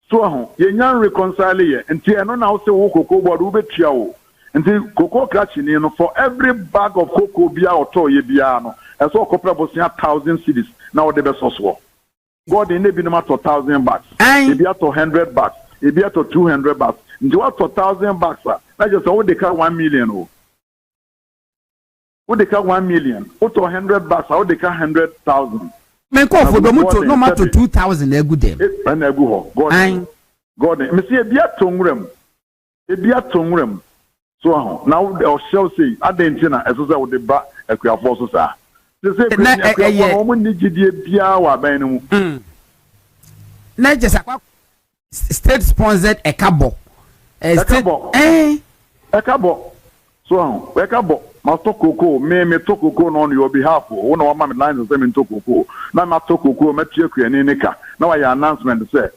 S15: So ho ye nyan reconcile ye nti eno na wo se wo koko board wo betua wo. Nti koko krachi ni no for every bag of cocoa bia oto ye bia no. Eso okopra bosia 1,000 cedis na wo de be soso. God in be no matter 1,000 bucks. E bia to 100 bucks. E bia to 200 bucks. Nti what to 1,000 bucks na just wo de ka 1 million o. Would they cut 1 million? What to 100 bucks? How they cut 100,000?
S14: Men call for the motor no matter 2,000. A good day.
S15: And I go. God, me see a beer tongue so now I shall say, I didn't know as I would the back a queer forces are. They say, a woman need to be a piawa by
S14: not just a state sponsored a cabo. A
S15: cabo. So, a cabo. Master Coco, me to Coco on your behalf. One of my lines of them in Tokoko. Now, Master Coco, Matthew, and Nika. Now, I announcement say,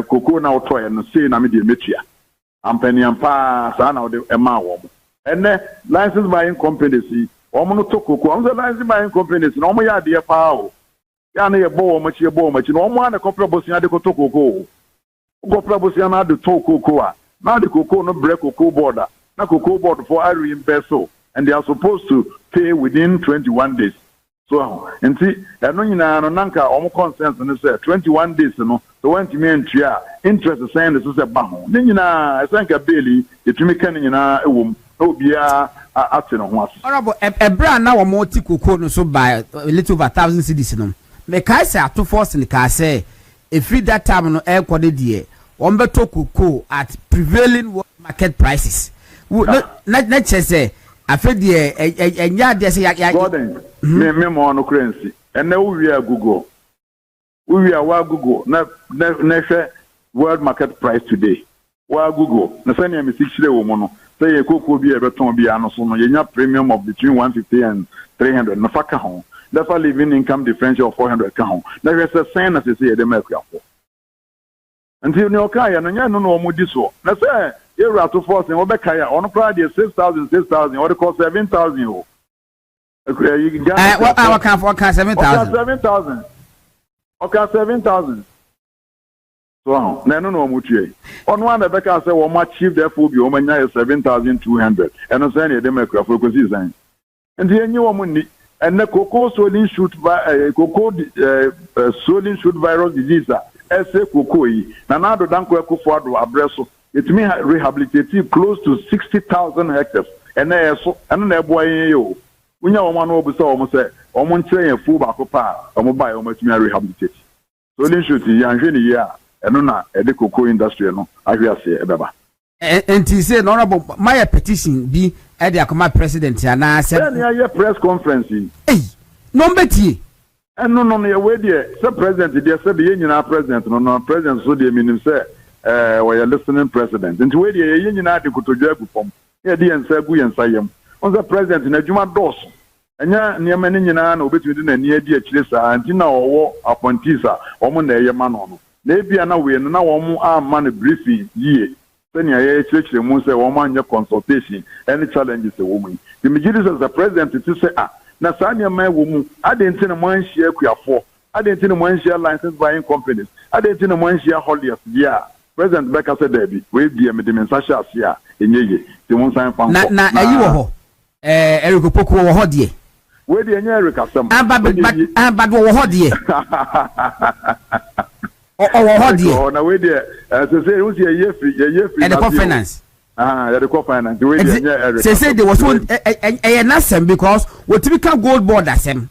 S15: Coco now toy and say, Namidi Mitria. I'm penny and pass, and now the Emma. And then, license buying companies, Omono Tokoko, I'm the license buying companies, no more idea power. Yana a bow, much, no one a couple of Bosiana Tokoko. Go Probosiana the Tokoko. Now the Coco no break Coco border. Now Coco board for I reimburse. And they are supposed to pay within 21 days. So nti eno nyina no nanka omo consent no say 21 days no so want me entua interest saying this say ba ho ne nyina esanka beli etumi kan nyina ewom obia ate no ho aso
S14: honorable ebra na wo mo ti koko no so by a little over 1,000 cedis no me kai say ato force ni ka say every that time no e kwode die won beto koko at prevailing world market prices na chese afedie enya de say ya
S15: Gordon me mo no currency ene we Google wa Google na hwe world market price today wa Google na sanya me sikire wo mo no say ye koko bi e beton bi ano so no yenya premium of between 150 and 300 na faka ho therefore living income differential of 400 ka ho na we say na say ye dem akuafo until ne okaya no nya no no mo di so na say you are to force and Obekaya on Friday 6,000 or cost 7,000 what
S14: can 7,000
S15: 7,000 okay 7,000 so no mutual on one Rebecca say what much chief therefore be 7,200 and no saying they make for design and the new woman and the cocoa swelling shoot by cocoa swelling shoot virus disease ese cocoa na nado danko ekufo abreso it may rehabilitate close to 60,000 hectares and so and na eboy yo unya wo no obusa wo say o mo nkyere yan fu ba ko pa o mo buy o mo tumi rehabilitate so le shoot yan hwe ni ya eno na e de cocoa industry no ahwe ase e beba
S14: enti say no honorable my petition bi e de akoma president ya na say
S15: na press conference
S14: no mbeti
S15: no ye we de say president de say be nyina president no president so de minim say we are listening president and we dey yin nyina de kotodwa gu pom e de yensa gu yensa yem on the president na adwuma dos enya niam ne nyina na obetumi de na ni adi akire sa anti na owo appointees a omo na eyema no na ebia na we no na omo amma na briefing yie sani aye chire mu say omo anya consultation any challenges e woman the majority as the president to say na sa niam e wo mu adenti na man hia akuafo adenti na man hia license buying companies adenti na man hia holidays dia President Becca said Debbie, we be a medimensasha sia enyeye the one sign fan
S14: na ayi wo ho Eric Poku wo ho de
S15: we de enye Eric asem
S14: bad wo ho de wo ho de
S15: na we de say we say ye
S14: and the finance
S15: the co-finance we de enye Eric
S14: say there was one na sem because we typical gold board asem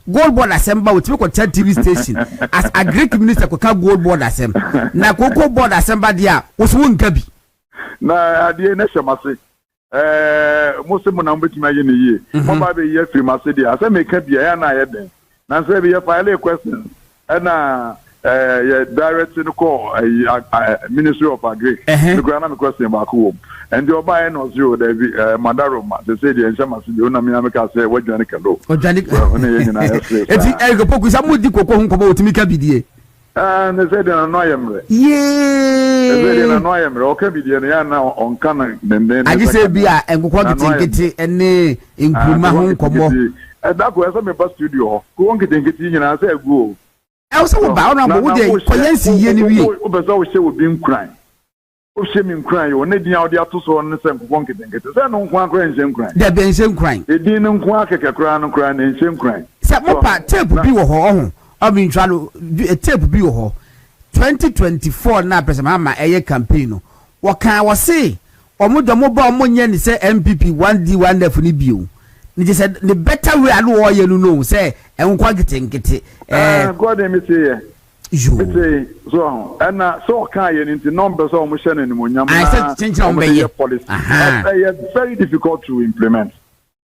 S14: ba we typical TV station as a Greek minister ko ka gold board asem na cocoa board asem ba dia wo so nka bi
S15: na ade na hwemase muslim na mbetimi aye ne yie mo ba be ye free mase dia asem e ka bia ya na ye den na say be ye file a question na ye direct no call Ministry of Agri because na me question ba ko and the oba no zero there madaroma they say the enchama se ona me ameka say wadwane kado
S14: wadwane
S15: ona ye nyina yes
S14: eti ego poku sa mudi koko hu nkoba otimi ka bidie
S15: they say the no yemre they say the no yemre o ka bidie ya na onka na den
S14: agi say bia enkoko gitingiti ene nkruma hu nkobo
S15: da ko esa me pa studio ko ongitingiti nyina say egu
S14: e so wo ba ona mo wo de koyansi ye ni wi
S15: o be so wo she wo bi nkran o she mi nkran yo na din a wo de ato so no se nkoko nketenkete se no nkwan kran nche nkran
S14: de be nche nkran
S15: e din no nkwan akeke kran no kran nche nkran
S14: se mo pa tape bi wo ho ho abi ntwalo tape bi wo ho 2024 na pese mama eye campaign no wo kan wo se o mo do mo ba o mo nya ni se MPP 1D 1F ni bio ni je said the better way anu wo ye no say enkwa gitenkete
S15: God me say me say so and so kan ye nti number so mo hye na mo nyam
S14: I said change on be
S15: policy very difficult to implement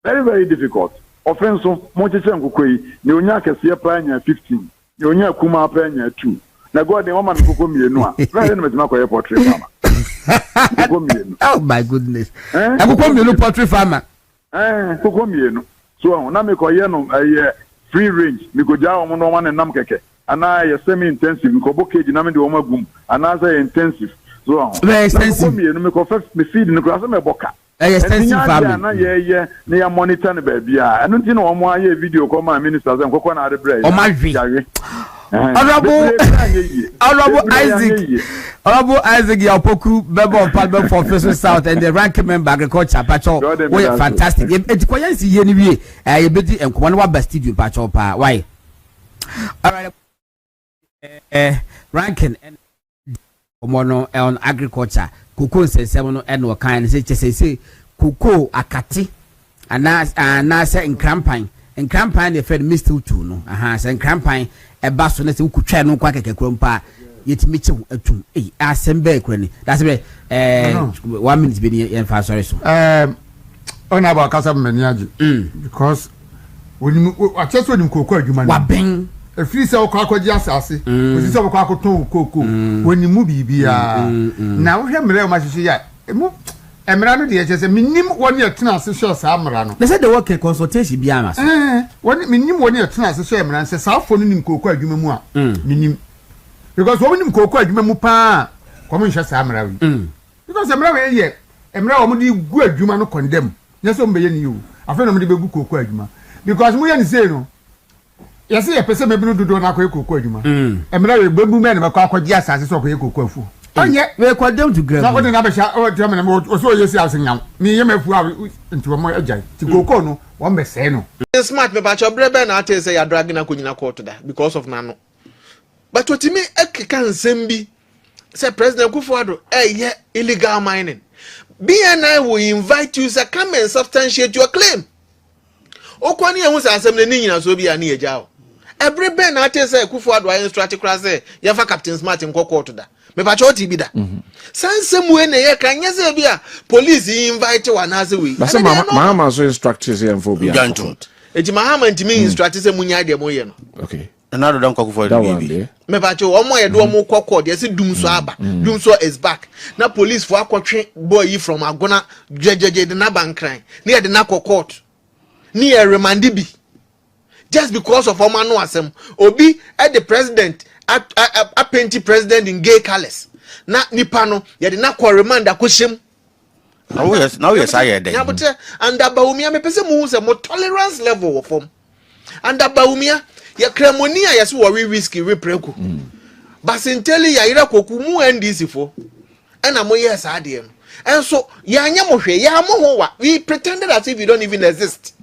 S15: very difficult offense mo cheche nkoko yi ne onya kese pa nya 15 ne onya kuma pa nya 2 na God dem ma nkoko mienu a na ye no metima ko ye portrait farmer nkoko mienu
S14: oh my goodness nkoko mienu portrait farmer
S15: koko mienu so na me ko ye no free range me go ja omo no ma nam keke ana ye semi intensive ko bokeji na me de omo agum ana say intensive so
S14: very expensive
S15: koko mienu me ko first me feed no ko me boka
S14: extensive farming
S15: na ye na ya monitor ne ba bia eno nti na omo aye video ko ma minister say nkoko na ade bre
S14: o ma hwe Honorable Isaac Yapoku, member of Parliament for First South and the ranking member agriculture Pacho. We fantastic. It's quite see anyway. You better and one best studio Pacho pa. Why? All right. Ranking and mono on agriculture. Kuku says seven and what kind say kuku akati and nasa in campaign. En campaign the fed mistle too no sen campaign e baso na se ukutwa no kwa kekekrompa yetimi che atum asembe ekrani that's be 1 minute be the sorry so
S7: on about kasa mani age because when atese onim kokko adwuma
S14: wa ben
S7: e free se okwa akwaji asase osi se okwa akoton kokko wonimu bibia na wo hwe mre o ma hwehwe ya emra no de yechese minim woni atena ase hwe sa amra no
S14: they said the work consultation bi ama so
S7: woni minim woni atena ase hwe emra nse sa afo no nim kokko adwuma mu a minim because wo nim kokko adwuma mu pa ko mo hwe sa amra wi because emra we ye emra wo mo di gu adwuma no condemn nyeso mbe ye ni yo afa no mo di be gu kokko adwuma because mo ye ni say no yesi ye pese me binu dodo na akwa kokko adwuma emra we bebu me na akwa akwaji asase so akwa kokko afu onye
S14: we condemn to grab.
S7: Na ko na be sha o tell me na o so yesi asenyam. Me ye mafu a nti wo mo agyan. Ti kokko no wo be se no.
S16: Smart me ba cho brebe na ate say ya drag na konyina court da because of nano. But otimi ekeka nsem bi say President Kufuor ye illegal mining. BNI will invite you to come and substantiate your claim. Okwani ehun say asem na ni nyina so bi ani eja o. Every ben na ate say Kufuor wa instruct class say ya fa Captain Smart nko court da. Me ba cho ti bi da. Sansem we na ye kan yese bia police invite wa na say we.
S10: But say mama so instructors here for bia.
S16: Eji mahama ntimi instruct say munya de mo ye no.
S10: Okay.
S2: Na do don Kufuor
S16: bi. Me ba cho omo ye do omo kokko de say dum so aba. Dum so is back. Na police for akotwe boy yi from Agona jejeje de na bankran. Na ye de na court. Ni e remand bi. Just because of Oma no asem. Obi the president a painting president in gay colors. Na nipa no ye de na kwa remand akohyem.
S2: Now yes I hear
S16: Ya but and Baumia me pese mu se mo tolerance level of form. And Baumia ye kremonia ye so worry risky we preku. Basinteli ya ira koku mu NDC fo. Na mo yes ade no. And so ya anya mo hwe ya mo ho wa. We pretended as if you don't even exist.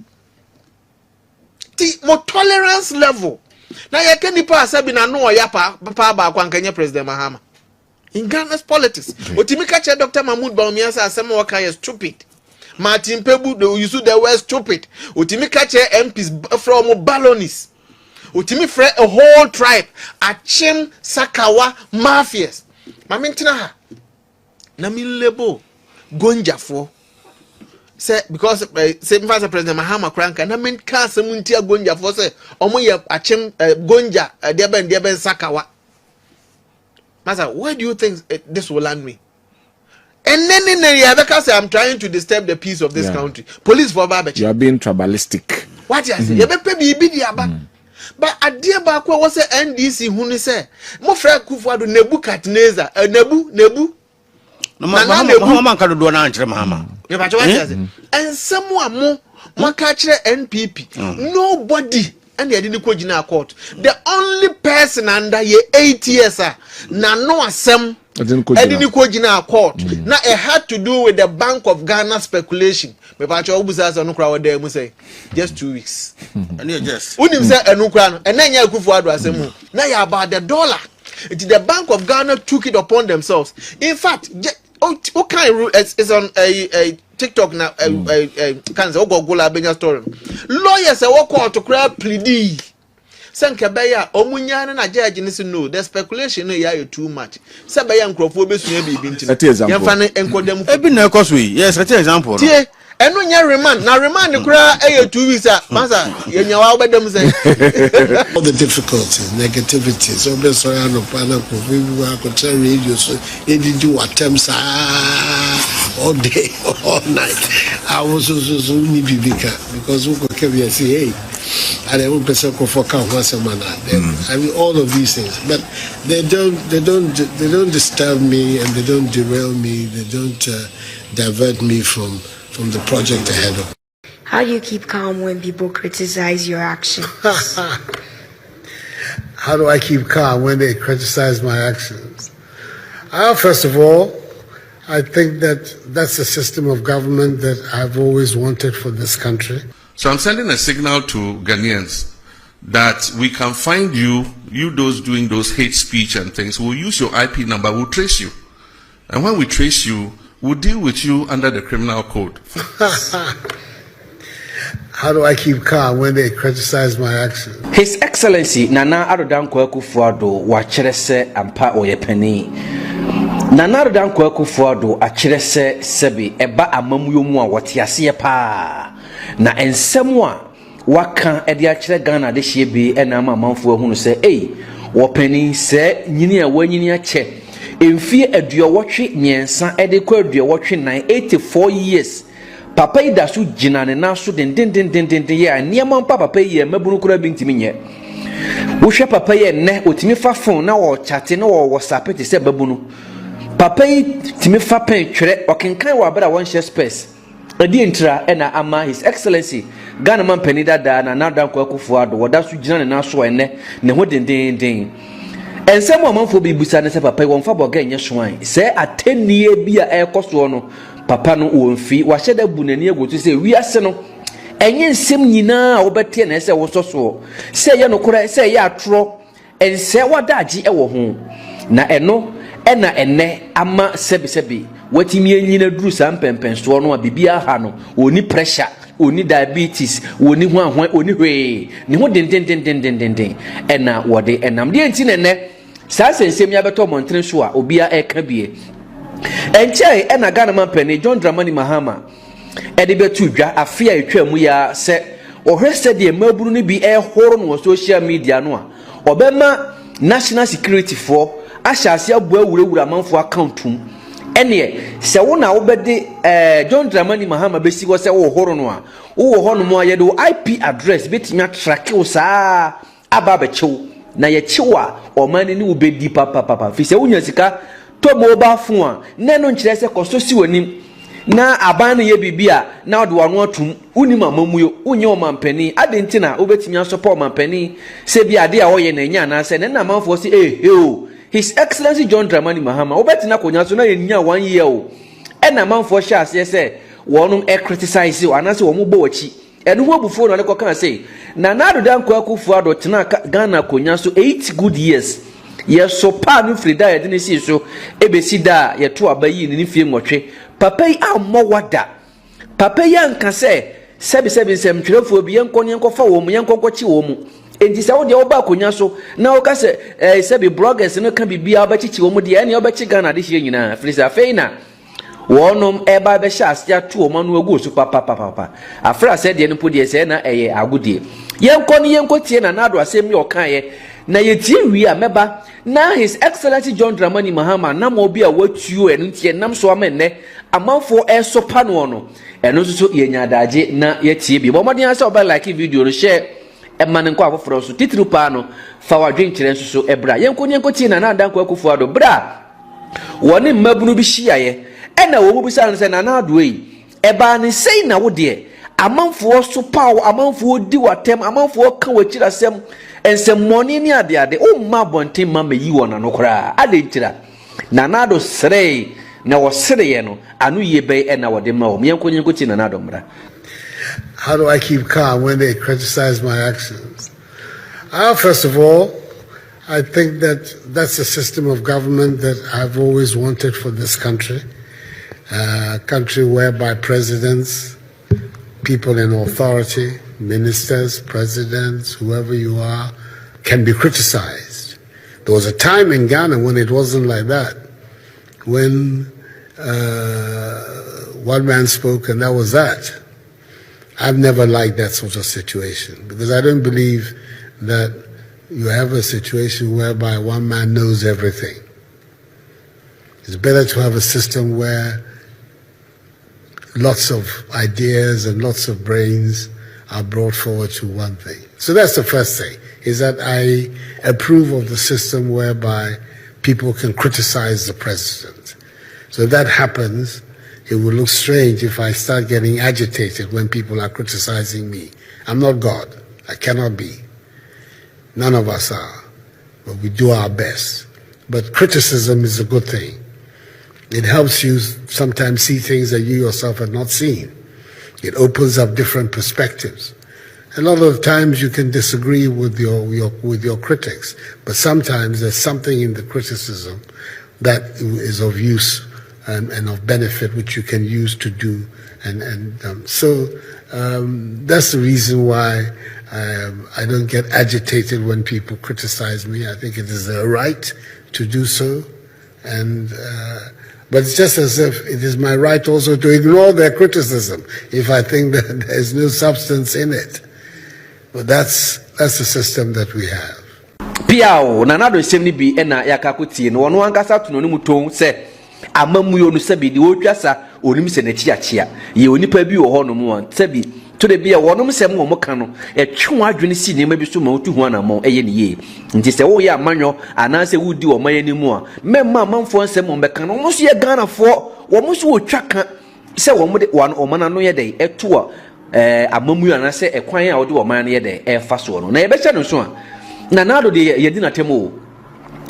S16: Mo tolerance level. Na ye ke nipa asabi na no ya pa ba kwa nkanye President Mahama. In Ghana's politics, Otimika Chair Dr. Mahmoud Baumia says some work is stupid. Martin Pebu they use the word stupid. Otimika Chair MPs from Balonis. Otimi fre a whole tribe Achim Sakawa mafias. Mamintina ha. Na mi lebo gonja for. Say because say Vice President Mahama Kranka na men ka semuntia gonja for say omo ye Achim gonja deben Sakawa. Master, why do you think this will land me? And then in the because I'm trying to disturb the peace of this country. Police for Babach.
S10: You are being tribalistic.
S16: What you say? You be but a dear back was a NDC who say, Mo Frank Kufuor Nebukadnezar, Nebu.
S2: No mama can do an answer, Mama.
S16: And someone more catch NPP. Nobody. And they didn't go to court. The only person under ye 8 years, na no asem, didn't go to court. Now it had to do with the Bank of Ghana speculation. Me pa cho obusa so no kra we dem say just 2 weeks.
S2: And you just.
S16: Unim say enu kra no, and then ya Kufuor asem. Now ya about the dollar. The Bank of Ghana took it upon themselves. In fact, what kind is on a TikTok now can say Ogogola Benya story. Lawyers are walk to cry pleading. Sankabeya omunyana na judge ni no the speculation no ya too much. Sabeya nkrofo besu bi binti. Ya fa ne enkodam.
S2: Ebi na ekoswe. Yes, let example.
S16: Tie enu nya remand na remand kura 2 weeks masa yenya wa obedam say
S17: all the difficulties, negativities, obviously no pana ko we ko tell radio so e do attempts all day all night. I was so ni bibika because we go we say hey and I won't person ko for kan once a man. I mean all of these things, but they don't disturb me and they don't derail me, they don't divert me from the project ahead of me.
S18: How do you keep calm when people criticize your actions?
S17: How do I keep calm when they criticize my actions? First of all, I think that that's a system of government that I've always wanted for this country.
S10: So I'm sending a signal to Ghanaians that we can find you those doing those hate speech and things. We'll use your IP number, we'll trace you. And when we trace you, we'll deal with you under the criminal code.
S17: How do I keep calm when they criticize my actions?
S9: His Excellency Nana Addo Akufo-Addo wachere se ampa oyepani. Nana Addo Akufo-Addo achere se sebi eba amamuyo mu a wote ase pa. Na ensemu a waka ede achere Ghana de hye bi ena amanfo ahunu se wopani se nyini a wanyini ache. Emfie aduowotwe nyensa ede kwa aduowotwe 84 years. Papa yi da so gina ne na so den ye niamam papa yi mabunu kura bi ntimi nye wo hwe papa yi ne otimi fa phone na wo chat na wo WhatsApp te se babunu papa yi timi fa pen twere okenkan wa bra won share space edi entra na ama His Excellency Ghana man pani dada na Addo Akufo-Addo woda so gina ne na so ene ne ho den ensem amanfo bi busa ne se papa yi won fa boga enye soan se atenie bi a ekoso no papa no wonfi wa hyeda bunani agotu se wiase no enye nsem nyina obete na se wososo se ye no kora se ye atro ense wadaji ewo ho na eno ena ene ama sebi watimi enyina duru sam pempenso no bibia ha no oni pressure oni diabetes oni hwanhwan oni hwe ni ho den ena wode enam de enti ne saa sensem ya beto montre so a obia eka bie enche ena Ghana man pani John Dramani Mahama ede betu dwa afia etwamu ya se ohwese de maburu ni bi ehoro no social media no a obema national security for ahyase abu awurawura manfo accountum ene se wo na obede John Dramani Mahama besi wo se wo horo no a wo ho no mo ye de IP address betimi track wo saa aba bechew na ye chewa omani ni ubedi papa fi se wonya sika to mobile phone na no nkire se kosto si wanim na aban no ye bibia na ode wano atum unim amamuyo unye omampani adentina obetimi asopɔ omampani se bia de a woye na nya na se na manfo se His Excellency John Dramani Mahama obetina konya so na ye nya 1 year o na manfo sha ase se wonum criticize o anase wo mo bo wachi enu ho bufo no ne kokan se na Addo Akufo-Addo tena Ghana konya so 8 good years yes so pa no frida ye de si so ebesi da ye to abayi ni fie nwotwe papa yi ammo wada papa yi anka se sebi sem twerefo bi yenko ne yenko fa wo mu yenko kochi wo mu enti se wo de oba konya so na wo ka se sebi bloggers no ka bibia obachichi wo mu de ene obachi Ghana de hie nyina frisa feina wonom eba be sha asia to wo manu agu so papa afra se de no podi se na eye agudie yenko tie na Addo asem ye okan ye na yetie wi a meba na His Excellency John Dramani Mahama na mo bi a watuo enu tie nam so amenne amanfo esopa no no enu so yenya daje na yetie bi bo modin ase oba like video no share e man nko afoforo so titru pa no fa wadwen kire so ebra yenko tie na Addo Akufo-Addo bra woni mabunu bi hyiaye ena wo mu bisa nse na Addo yi eba ne sei na wo de amanfo so pawo amanfo di watem amanfo ka wachira sem ensem money ni ade o ma bonten ma meyi wona no kora ade ntira na Addo srei na wo sreye no anu ye be e na wo de ma wo yenko ti na Addo mra.
S17: How do I keep calm when they criticize my actions? First of all, I think that that's a system of government that I've always wanted for this country. A country whereby presidents, people in authority, ministers, presidents, whoever you are, can be criticized. There was a time in Ghana when it wasn't like that, when one man spoke and that was that. I've never liked that sort of situation because I don't believe that you have a situation whereby one man knows everything. It's better to have a system where lots of ideas and lots of brains are brought forward to one thing. So that's the first thing, is that I approve of the system whereby people can criticize the president. So if that happens, it will look strange if I start getting agitated when people are criticizing me. I'm not God. I cannot be. None of us are. but we do our best. But criticism is a good thing. It helps you sometimes see things that you yourself have not seen. It opens up different perspectives. A lot of times you can disagree with your critics, but sometimes there's something in the criticism that is of use and of benefit which you can use to do. So that's the reason why I don't get agitated when people criticize me. I think it is their right to do so. But it's just as if it is my right also to ignore their criticism if I think that there's no substance in it. But that's the system that we have.
S18: Piao nanado semni bi ena yakakuti no ono ankasa to no muton se amamuyo no se bi di wotwasa onim se na chiachia ye onipa bi wo ho no mu se bi to de bia wonom se mo ka no etwe adwene si ne ma bi so ma otu hu ana mo eye ne ye nti se wo ye amanyo ana se wudi wo man animu a memma manfo nsem mo beka no mo so ye Ghana fo wo mo so wotwa ka se wo mo de wo mana no ye dey eto a amamuyo ana se ekwan a wo de wo man no ye dey e fa so no na ye be cha no so a nanado de yedi na temo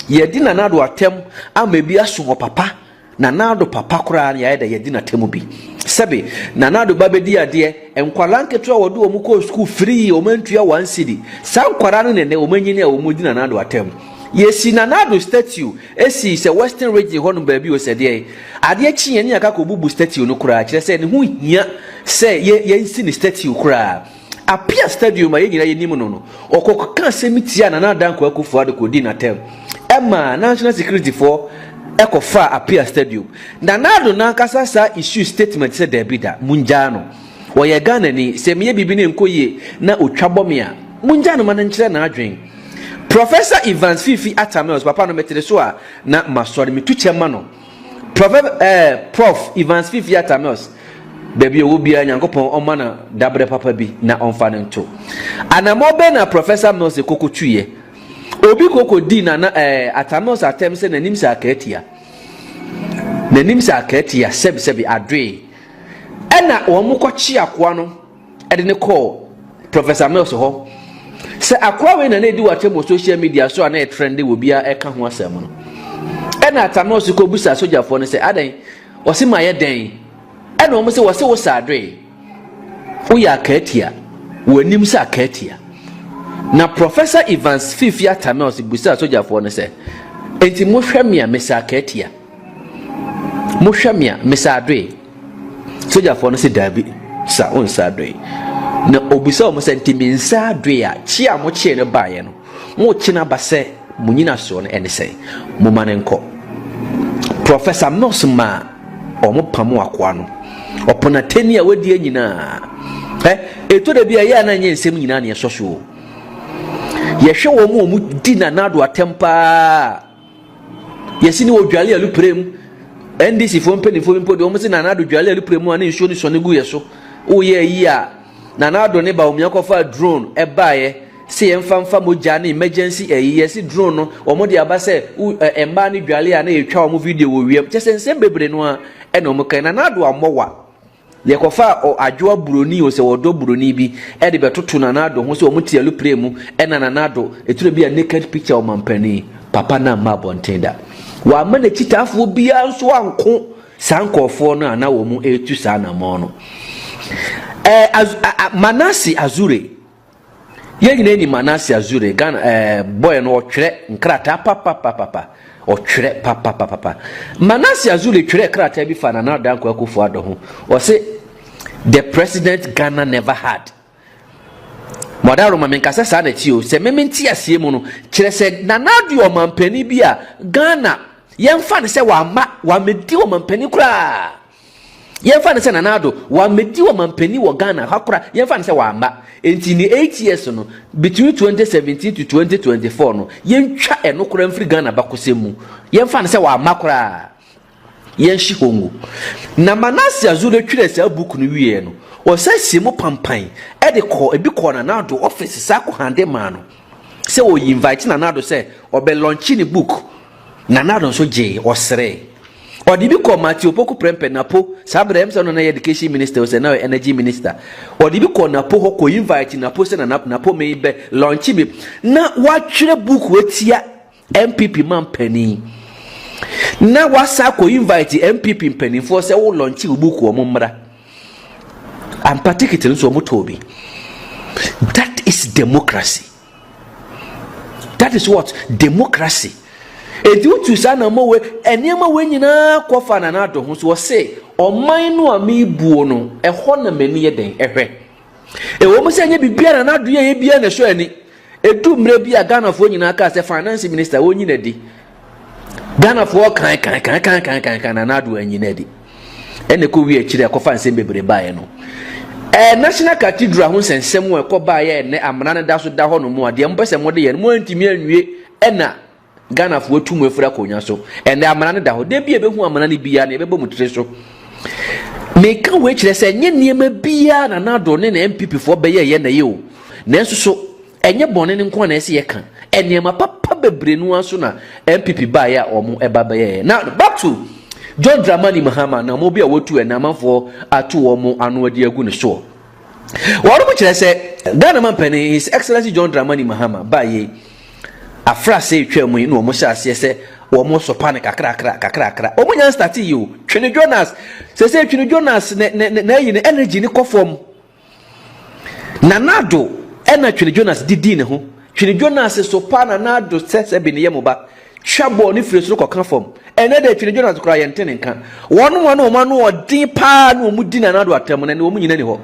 S18: yedi nanado atem amabi aso papa nanado papa kura ya da yedi na temo bi sebe nanado babedi ade enkwala nketo a wode o mu ko school free o mantua 1 cedi san kwara no ne o manyini a o mu di nanado atem yesi nanado statue esi se western region ho no ba bi o se de ade chi ye ni aka ko bubu statue no kura kire se ne hu hia se ye nsi ni statue kura apia stadium ayi nyina yenim no no okoka semitia na na dan ko akufo ade ko di na tem ema national security for ekofa apia stadium na nado na kasa sa issue statement se debida munjano wo ye Ghana ni se meye bibi ne nkoye na otwabome a munjano man nkyere na adwen Professor Evans Fifi Atameos papa no metere so a na masori metuche ma no Prof Evans Fifi Atameos baby wo bia nyankopon oma na dabre papa bi na onfa ne nto anamo be na Professor Mose kokotuye obi kokodi na Atameos atem se nanim sa akatia sebi adwe ena wo mukwachi akwa no ede ne call Professor Mose ho se akwa we na edi watem social media so na trend wo bia eka ho asem no ena Atameos ko busa sojafo ne se adan wose maye den ena o mo se wose wo sadwe wo ya akatia wo nim sa akatia na Professor Evans Fifi Atameos busa sojafo ne se enti mo hwamia mesa akatia mo hwamia mesa adwe sojafo ne se dabi sa on sadwe na obusa o mo se enti mensa adwe a chi a mo chi ne baaye no mo chi na base mo nyina so ne ene se mo manenko Professor Mosma o mo pamo akwa no opona teni a wadi nyina eto da bia ya na nye nsem nyina ne soso ye hwe wo mu di na nado atempa yesi ni odwale aluprem NDC fo mpenifo de o mo se na nado dwale aluprem a na nsuo ni so ne gu ye so o ye yi a na nado ne ba o miakofa drone e baaye se yemfa moja na emergency yesi drone no o mo de abase emba ni dwale a na yetwa o mo video wo wiem chesensem bebre no a e no mo kan na nado amowa le kofa o adwo buroni o se wodo buroni bi e de betoto na nado ho se o muti alu premu e na nado eturo bi a naked picture o mampani papa na ma bontenda wa ma na chitafo bia nso anko sankofo no ana wo mu etu sa na mo no Manasi Azure yegine ni Manasi Azure Ghana boy no otwere nkrata papa otwere papa Manasi Azure twere krata bi fa na dan kwa Akufo Addo ho o say the president Ghana never had modaro mamenkasa sa na ti o se mementi asie mu no kire se nanadu o mampani bi a Ghana yemfa ne se wa medi o mampani kura yemfa ne se nanado wa medi wa mampani wo Ghana hakura yemfa ne se wa amba enti ni 8 years no between 2017 to 2024 no yentwa eno kura mfiri Ghana bakosemu yemfa ne se wa makura yenshi hongu na Manase Azure twire se book no wie no o se simu pampan e de ko ebi ko nanado office sa ko hande ma no se o invite nanado se o be launch ni book nanado so je o sere Odibi ko Matthew Poku Prempe napo sabrem se no na education minister o se na energy minister odibi ko napo ho ko invite napo se na napo me be launch bi na wa twere book wetia MPP man penny na wasa ko invite MPP penny for say wo launch ubuku o mmra am particularly so motobi. That is democracy. That is what democracy. Edu tu sana mo we enema we nyina kofa na na do ho so say oman no amebuo no eho na mani ye den ehwe e wo mo se anya bibia na do ye bia na so ani edu mre bia Ghana fo nyina ka say finance minister wo nyina di Ghana fo kan na do anyina di ene ko wi akire kofa nsem bebre bae no National Cathedral ho sensem wo ko bae ne amana na da so da ho no mu ade mpese mo de ye mo antimi anwie ena Ghana fo tumu efura konya so ende amana ne da ho de bia behu amana ne bia ne bebo mutre so meka we kire se nye niema bia na do ne na MPP fo beye ye na ye o nanso so enye bone ne nko na ese ye kan eniema papa bebre nu aso na MPP ba ya omo eba beye na back to John Dramani Mahama na mo bia wotu na manfo atu omo anu adi agu ne so woro mo kire se Ghana man pani His Excellency John Dramani Mahama ba ye afra se twam yi no mo sha ase se wo mo so panic kakra o mo nya start you Twene Jonas se Twene Jonas na yi ne energy ni kofom na nado ena Twene Jonas didi ne ho Twene Jonas so pa na nado se be ne yemoba twabo ni fire so kokan fom ene de Twene Jonas kura ye ntene nka wono o ma no odin pa na o mu di na nado atam na o mu nyina ni ho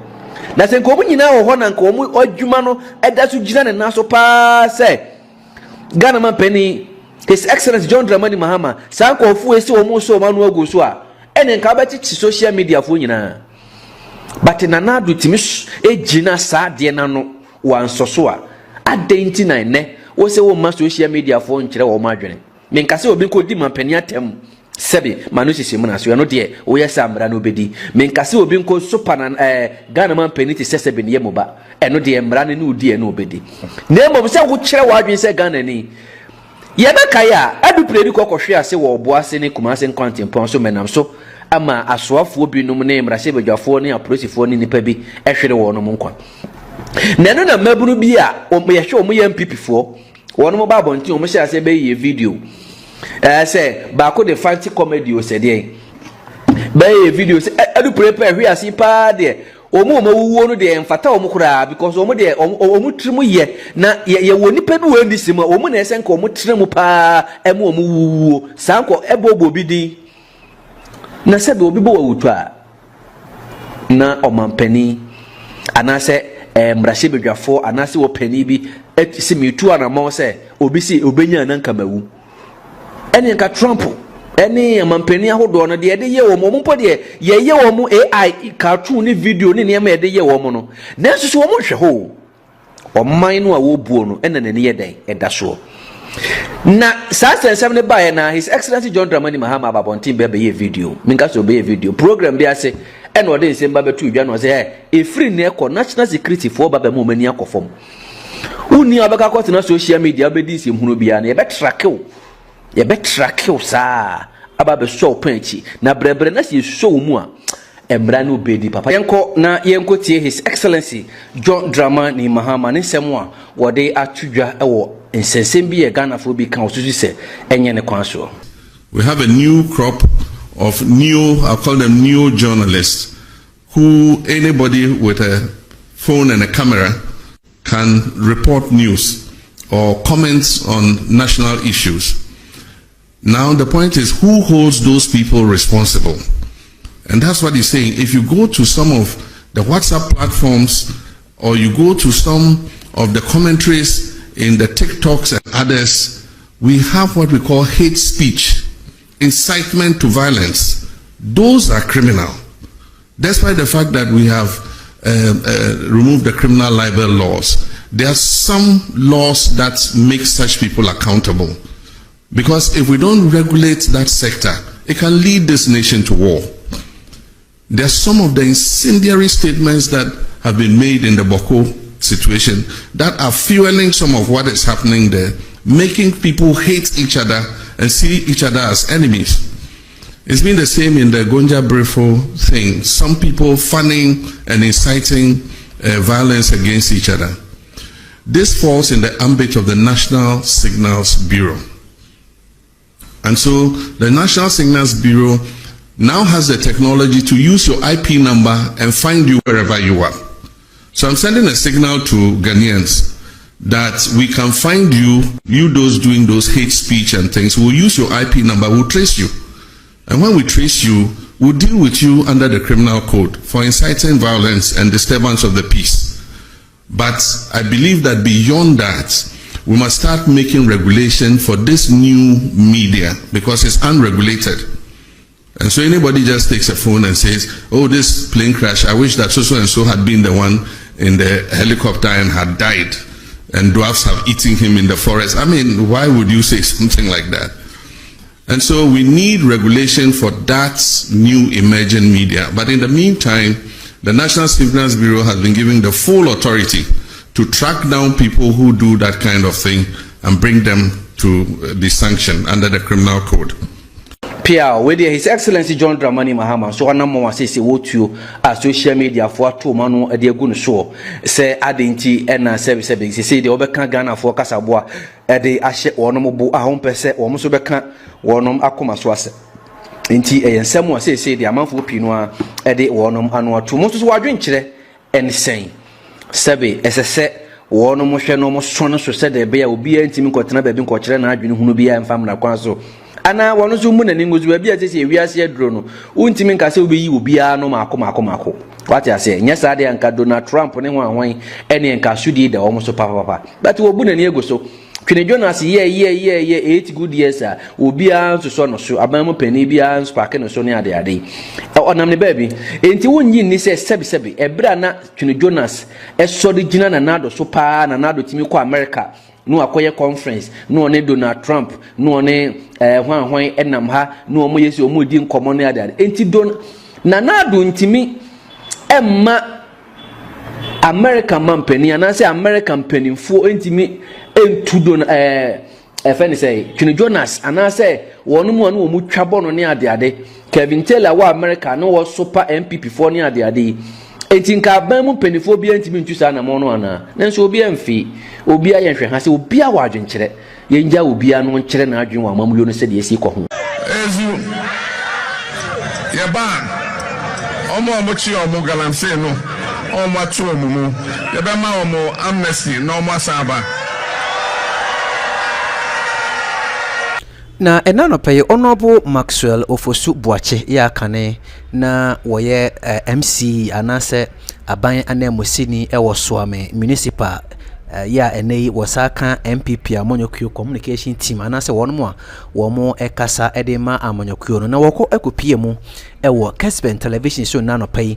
S18: na se nko o mu nyina wo ho na nka o mu adwuma no eda so gina ne na so pa se Ghana man penny His Excellency John Dramani Mahama sanko fu esi o mu so manu agu so a ene nka ba ti social media fo nyina but na do timis ejina sa de na no wan so a adenti na ne wo se wo ma social media fo nkire wo ma adwene me nka se obi ko di man penny atem sebe manu sisi mu na so no de wo yes amra no bedi me nka se obi ko super na Ghana man penny ti sebe ne yemoba eno de mra ne udi eno obedi na mo se wo kire wa adwen se Ghana ni ye be kai a adu predi kokohwe ase wo obo ase ne kuma ase nkwantempon so menam so ama asoafo bi num ne mra se bedwafo ne apolisifoɔ ne nipa bi ehwere wo no nkwa na no na mabunu bi a o ye hwe o mo ye MPP fo wo no ba bonti o mo hye ase be ye video se ba ko de fancy comedy o se de be ye video se adu prepare hwe ase pa de omo wuwo no de mfata omo kura because omo de omo trimu ye na ye woni pa bi wo ndisi mu omo na ese nka omo trimu pa emo omo wuwo sanko ebobo bi din na se be obi bo wutu a na omampani anase mrahye bedwafo anase wo pani bi etisi mitu ana mo se obi si obenya na nka mawu ene nka Trump eni amampani ahodo no de ye wo mo mpo de ye wo mo AI cartoon ni video ni ne ma de ye wo mo no na so wo mo hwe ho o man no a wo buo no ena ne ye den eda so na sasensem ne bae na His Excellency John Dramani Mahama babontin be ye video minka so be ye video program bi ase ena ode nsem ba betu dwa no se e free ne ko national security for baba mo mani akofom uni abaka ko na social media be di nsem hunu bia na ye be track you sa aba be show panchi na brebre na si show mu a emra no bedi papa yenko tie His Excellency John Dramani Mahama ne nsem a wode atudwa ewo nsensem bi ye Ghana fo bi kan osusu se enye ne kwan so.
S10: We have a new crop of I'll call them new journalists who anybody with a phone and a camera can report news or comments on national issues. Now the point is, who holds those people responsible? And that's what he's saying. If you go to some of the WhatsApp platforms or you go to some of the commentaries in the TikToks and others, we have what we call hate speech, incitement to violence. Those are criminal. Despite the fact that we have removed the criminal libel laws, there are some laws that make such people accountable. Because if we don't regulate that sector, it can lead this nation to war. There are some of the incendiary statements that have been made in the Boko situation that are fueling some of what is happening there, making people hate each other and see each other as enemies. It's been the same in the Gonja Brefo thing. Some people fanning and inciting violence against each other. This falls in the ambit of the National Signals Bureau. And so the National Signals Bureau now has the technology to use your IP number and find you wherever you are. So I'm sending a signal to Ghanaians that we can find you those doing those hate speech and things. We'll use your IP number, we'll trace you. And when we trace you, we'll deal with you under the criminal code for inciting violence and disturbance of the peace. But I believe that beyond that, we must start making regulation for this new media because it's unregulated. And so anybody just takes a phone and says, oh, this plane crash, I wish that so and so had been the one in the helicopter and had died, and dwarfs have eaten him in the forest. I mean, why would you say something like that? And so we need regulation for that new emerging media. But in the meantime, the National Signals Bureau has been given the full authority to track down people who do that kind of thing and bring them to be sanctioned under the criminal code.
S18: Pierre, with His Excellency John Dramani Mahama, so one more says what you as social media for 2 manu a dear good show. Say Adinti and service say the Obekan Ghana for Casabua, a day ashe or no bo a home per se or Musobeka or nom Akuma Swase. Inti and someone say the amount for Pinoa a day or nom annual 2 months were drinking and saying, Sabe, as I said. One motion almost strong so said the bear will be a team cotton being coached and I've been who be and family council. And I want to moon and English will be as a we are here drone. Untimin Castle be you be a no Mako. What I say, yes, I and Donald Trump on one way, any and Casudi the almost papa. But we'll be an ego so. Can you us 8 good years, will be out to son or so, Abamo Penny be sparking or so near the day. On the baby, ain't you one yin says Sebi, a brana, Can Jonas, a solid Jinan and Nado, so pa and another Timico America, no acquire conference, no ne Donald Trump, no ne Juan Enamha, no more yes or more din common there. Ain't you don't Nanado intimi Emma American man penny, and I say American penny for intimi. To don friend say Can Jonas and I say one who would trouble on near the day. Kevin Taylor wa America no was super MPP for near the day. 18 Cabamu penny for being to Sana Monoana. Then so be fee. Obi a yanhwe ha se obi a wadwen kire yenja obi a no kire na adwen wa mamuyo no se de esi ko ho
S10: ezu ye ban omo chi omo galamse no omo atu omo mu ye be ma omo amnesty no omo asaba
S9: na enano pay honorable Maxwell Ofosu Boache ya kane na woye MC anase aban anemosini ewo soame municipal ya enei wasaka MPP amonyokyo communication team anase womo ekasa edema amonyokyo no na woko ekopie mu ewo Kesben television so nano pay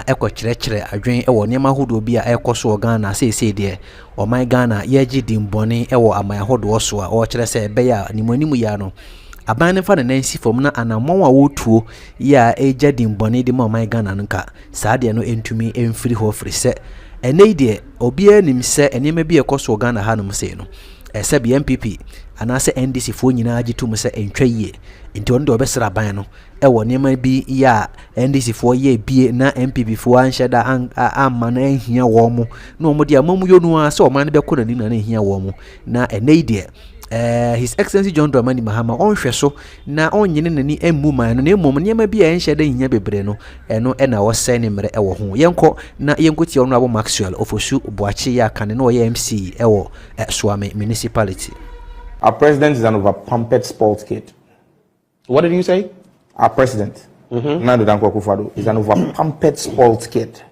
S9: ekwa kyerɛkyerɛ adwen ɛwɔ nneɛma ahodoɔ bi a ɛkɔ so Ghana seesei deɛ ɔman Ghana yɛgye dimbɔne ɛwɔ aman ahodoɔ so a ɔkyerɛ sɛ ɛbɛyɛ a nimanimu ya no aban ne fa ne nansi fam na anammɔn a wɔtuo yɛ a ɛgya dimbɔne de ma ɔman Ghana no nka saa deɛ no ɛntumi ɛmfiri hɔ firi sɛ ɛnɛ deɛ obiara nim sɛ nneɛma bi ɛkɔ so Ghana ha nom sei no ɛsɛ bi MPP anase NDC fo nyinaa gye tum sɛ ɛntwa yie nti ɔno deɛ ɔbɛsra ban no ɛwɔ nneɛma bi ya NDC fo yɛ bie na MPP fo anhyɛ da amma na ahia wɔ mo na ɔmo deɛ amamu yonu a sɛ ɔman no bɛkɔ n'anim na ahia wɔ mo na ɛnɛ deɛ His Excellency John Dramani Mahama ɔnhwɛ so na ɔnyene n'ani emmu man no na emmom nneɛma bi a ɛnhyɛ da hinya bebre no ɛno ɛna wɔsɛn ne mmerɛ ɛwɔ ho yɛnkɔ na yɛnkɔtie ɔno abo Maxwell Ofosu Boache ya kane na ɔyɛ MC ɛwɔ Suame municipality.
S19: Our president is an over-pampered spoiled kid.
S20: What did you say?
S19: Our president, Nando Dankwa Akufo-Addo, is an over-pampered spoiled kid.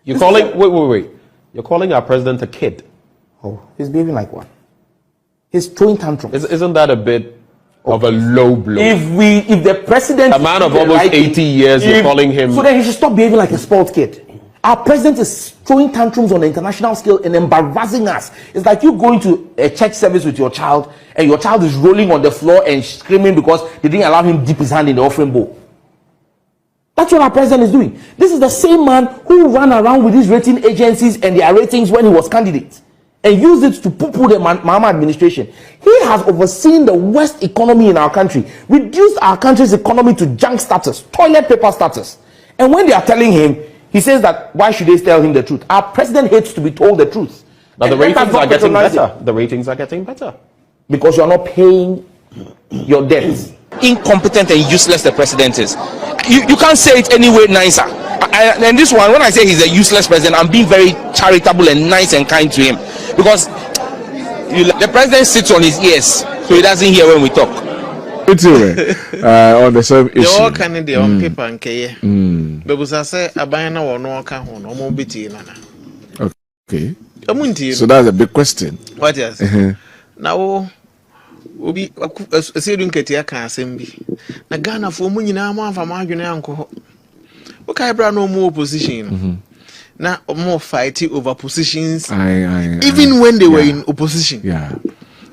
S20: You're calling? Wait. You're calling our president a kid?
S19: Oh, he's behaving like one. He's throwing tantrums.
S20: Isn't that a bit of a low blow?
S19: If the president,
S20: a man of almost 80 years, you're calling him,
S19: so then he should stop behaving like a spoiled kid. Our president is throwing tantrums on the international scale and embarrassing us. It's like you going to a church service with your child and your child is rolling on the floor and screaming because they didn't allow him to dip his hand in the offering bowl. That's what our president is doing. This is the same man who ran around with these rating agencies and their ratings when he was candidate and used it to poo-poo the Mahama administration. He has overseen the worst economy in our country, reduced our country's economy to junk status, toilet paper status. And when they are telling him, he says that why should they tell him the truth? Our president hates to be told the truth.
S20: Now the ratings are getting better. The ratings are getting better.
S19: Because you're not paying your debt. Incompetent and useless the president is. You can't say it any way nicer. And this one, when I say he's a useless president, I'm being very charitable and nice and kind to him, because the president sits on his ears, so he doesn't hear when we talk.
S10: It's on the same issue.
S16: They all can in their own paper and care. But I say a banner or no account or more bitty.
S10: Okay. So that's a big question.
S16: What is now? Obi asedun ketia kan asembi na Ghana fo mu nyina ma afa ma adwene anko o kai bra no more opposition na more fight over positions even when they were in opposition.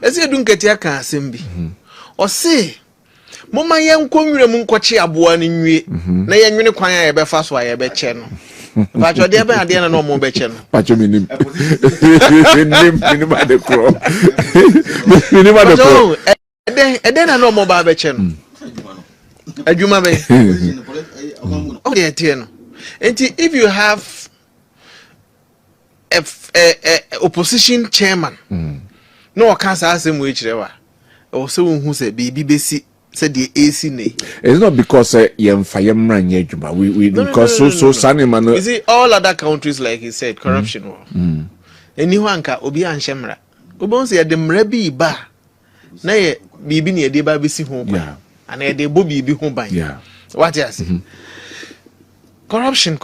S16: Asedun ketia kan asembi o say moma yen konwere mu nkoche aboa no nwie na yen nwene kwan ya be fa so ya be che no Pacho de ba ade na no mo be che no
S10: Pacho minim minim ade kro minim ade kro
S16: ede na no mo ba be che no adwuma be o de tie no enti if you have a opposition chairman no o kan sa asem we kirewa o se won hu se bibi besi said the AC ne.
S10: It's not because we because so sunny man.
S16: You see, all other countries, like he said, corruption. Anyone can obi anshemra. Obon say the mrebi ba. Na ye bibi ni ede ba besi ho ba. And ye de bo bibi ho ban. What you say? Corruption.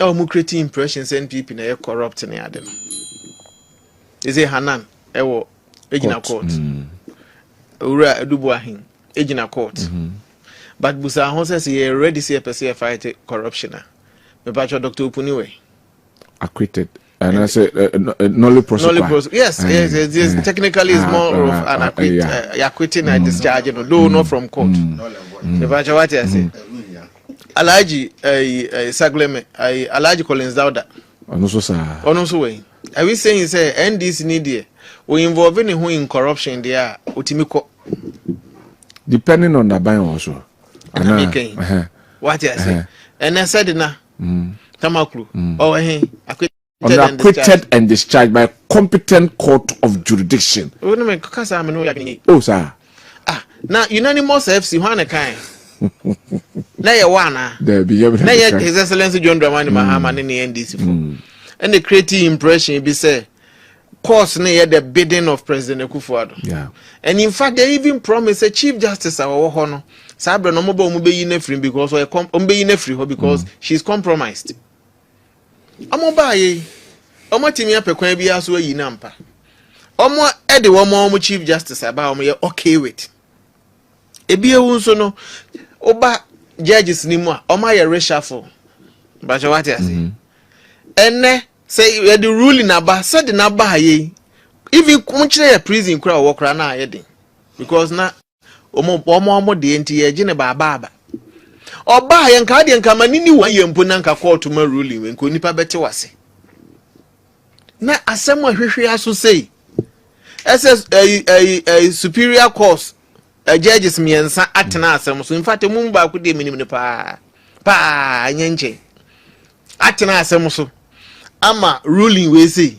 S16: Oh, mu create impressions NPP na ye corrupt na ade no. Is it Hanan? Ewo ejina court. Ura edubu ahin. Ejina court. But Busa Hon says he already see a person fight corruption. Me patcho Dr. Upuniwe
S10: acquitted. And I say nolly prosecuted.
S16: Yes, technically it's more of an acquitting and discharging, though not from court. Me patcho what I say. Alaji Sagleme, Alaji Collins Dauda. Onoso way. Are we saying say NDC need we involving who in corruption there utimiko?
S10: Depending on the buying also.
S16: What you say? And I said na Tamaklu.
S10: Acquitted and discharged by a competent court of jurisdiction. Oh, sir.
S16: Now unanimous FC one kind. Now you wanna. There be His Excellency John Dramani Mahama in the NDC. And the creative impression be say course near the bidding of President Akufo-Addo. And in fact, they even promised a Chief Justice our honor. Sabra no mo be in because because she's compromised. Amobaye, omo timi apekwan bi aso yi nampa. Omo e de wo Chief Justice aba omo ye okay with. Ebi ewu nso no oba judges ni mu a omo ye reshuffle. But what you say? Enne say the ruling aba said the naba ye even kumchire prison kura wo kura na ayede because na omo de enti ye gine baba oba ye nka de nka manini wa ye mpo na nka court ma ruling we nko nipa bete wase na asem ahwehwe aso say ss superior court judges miensa atena asem so in fact mum ba ku de minim ne pa nyenche atena asem so ama ruling we say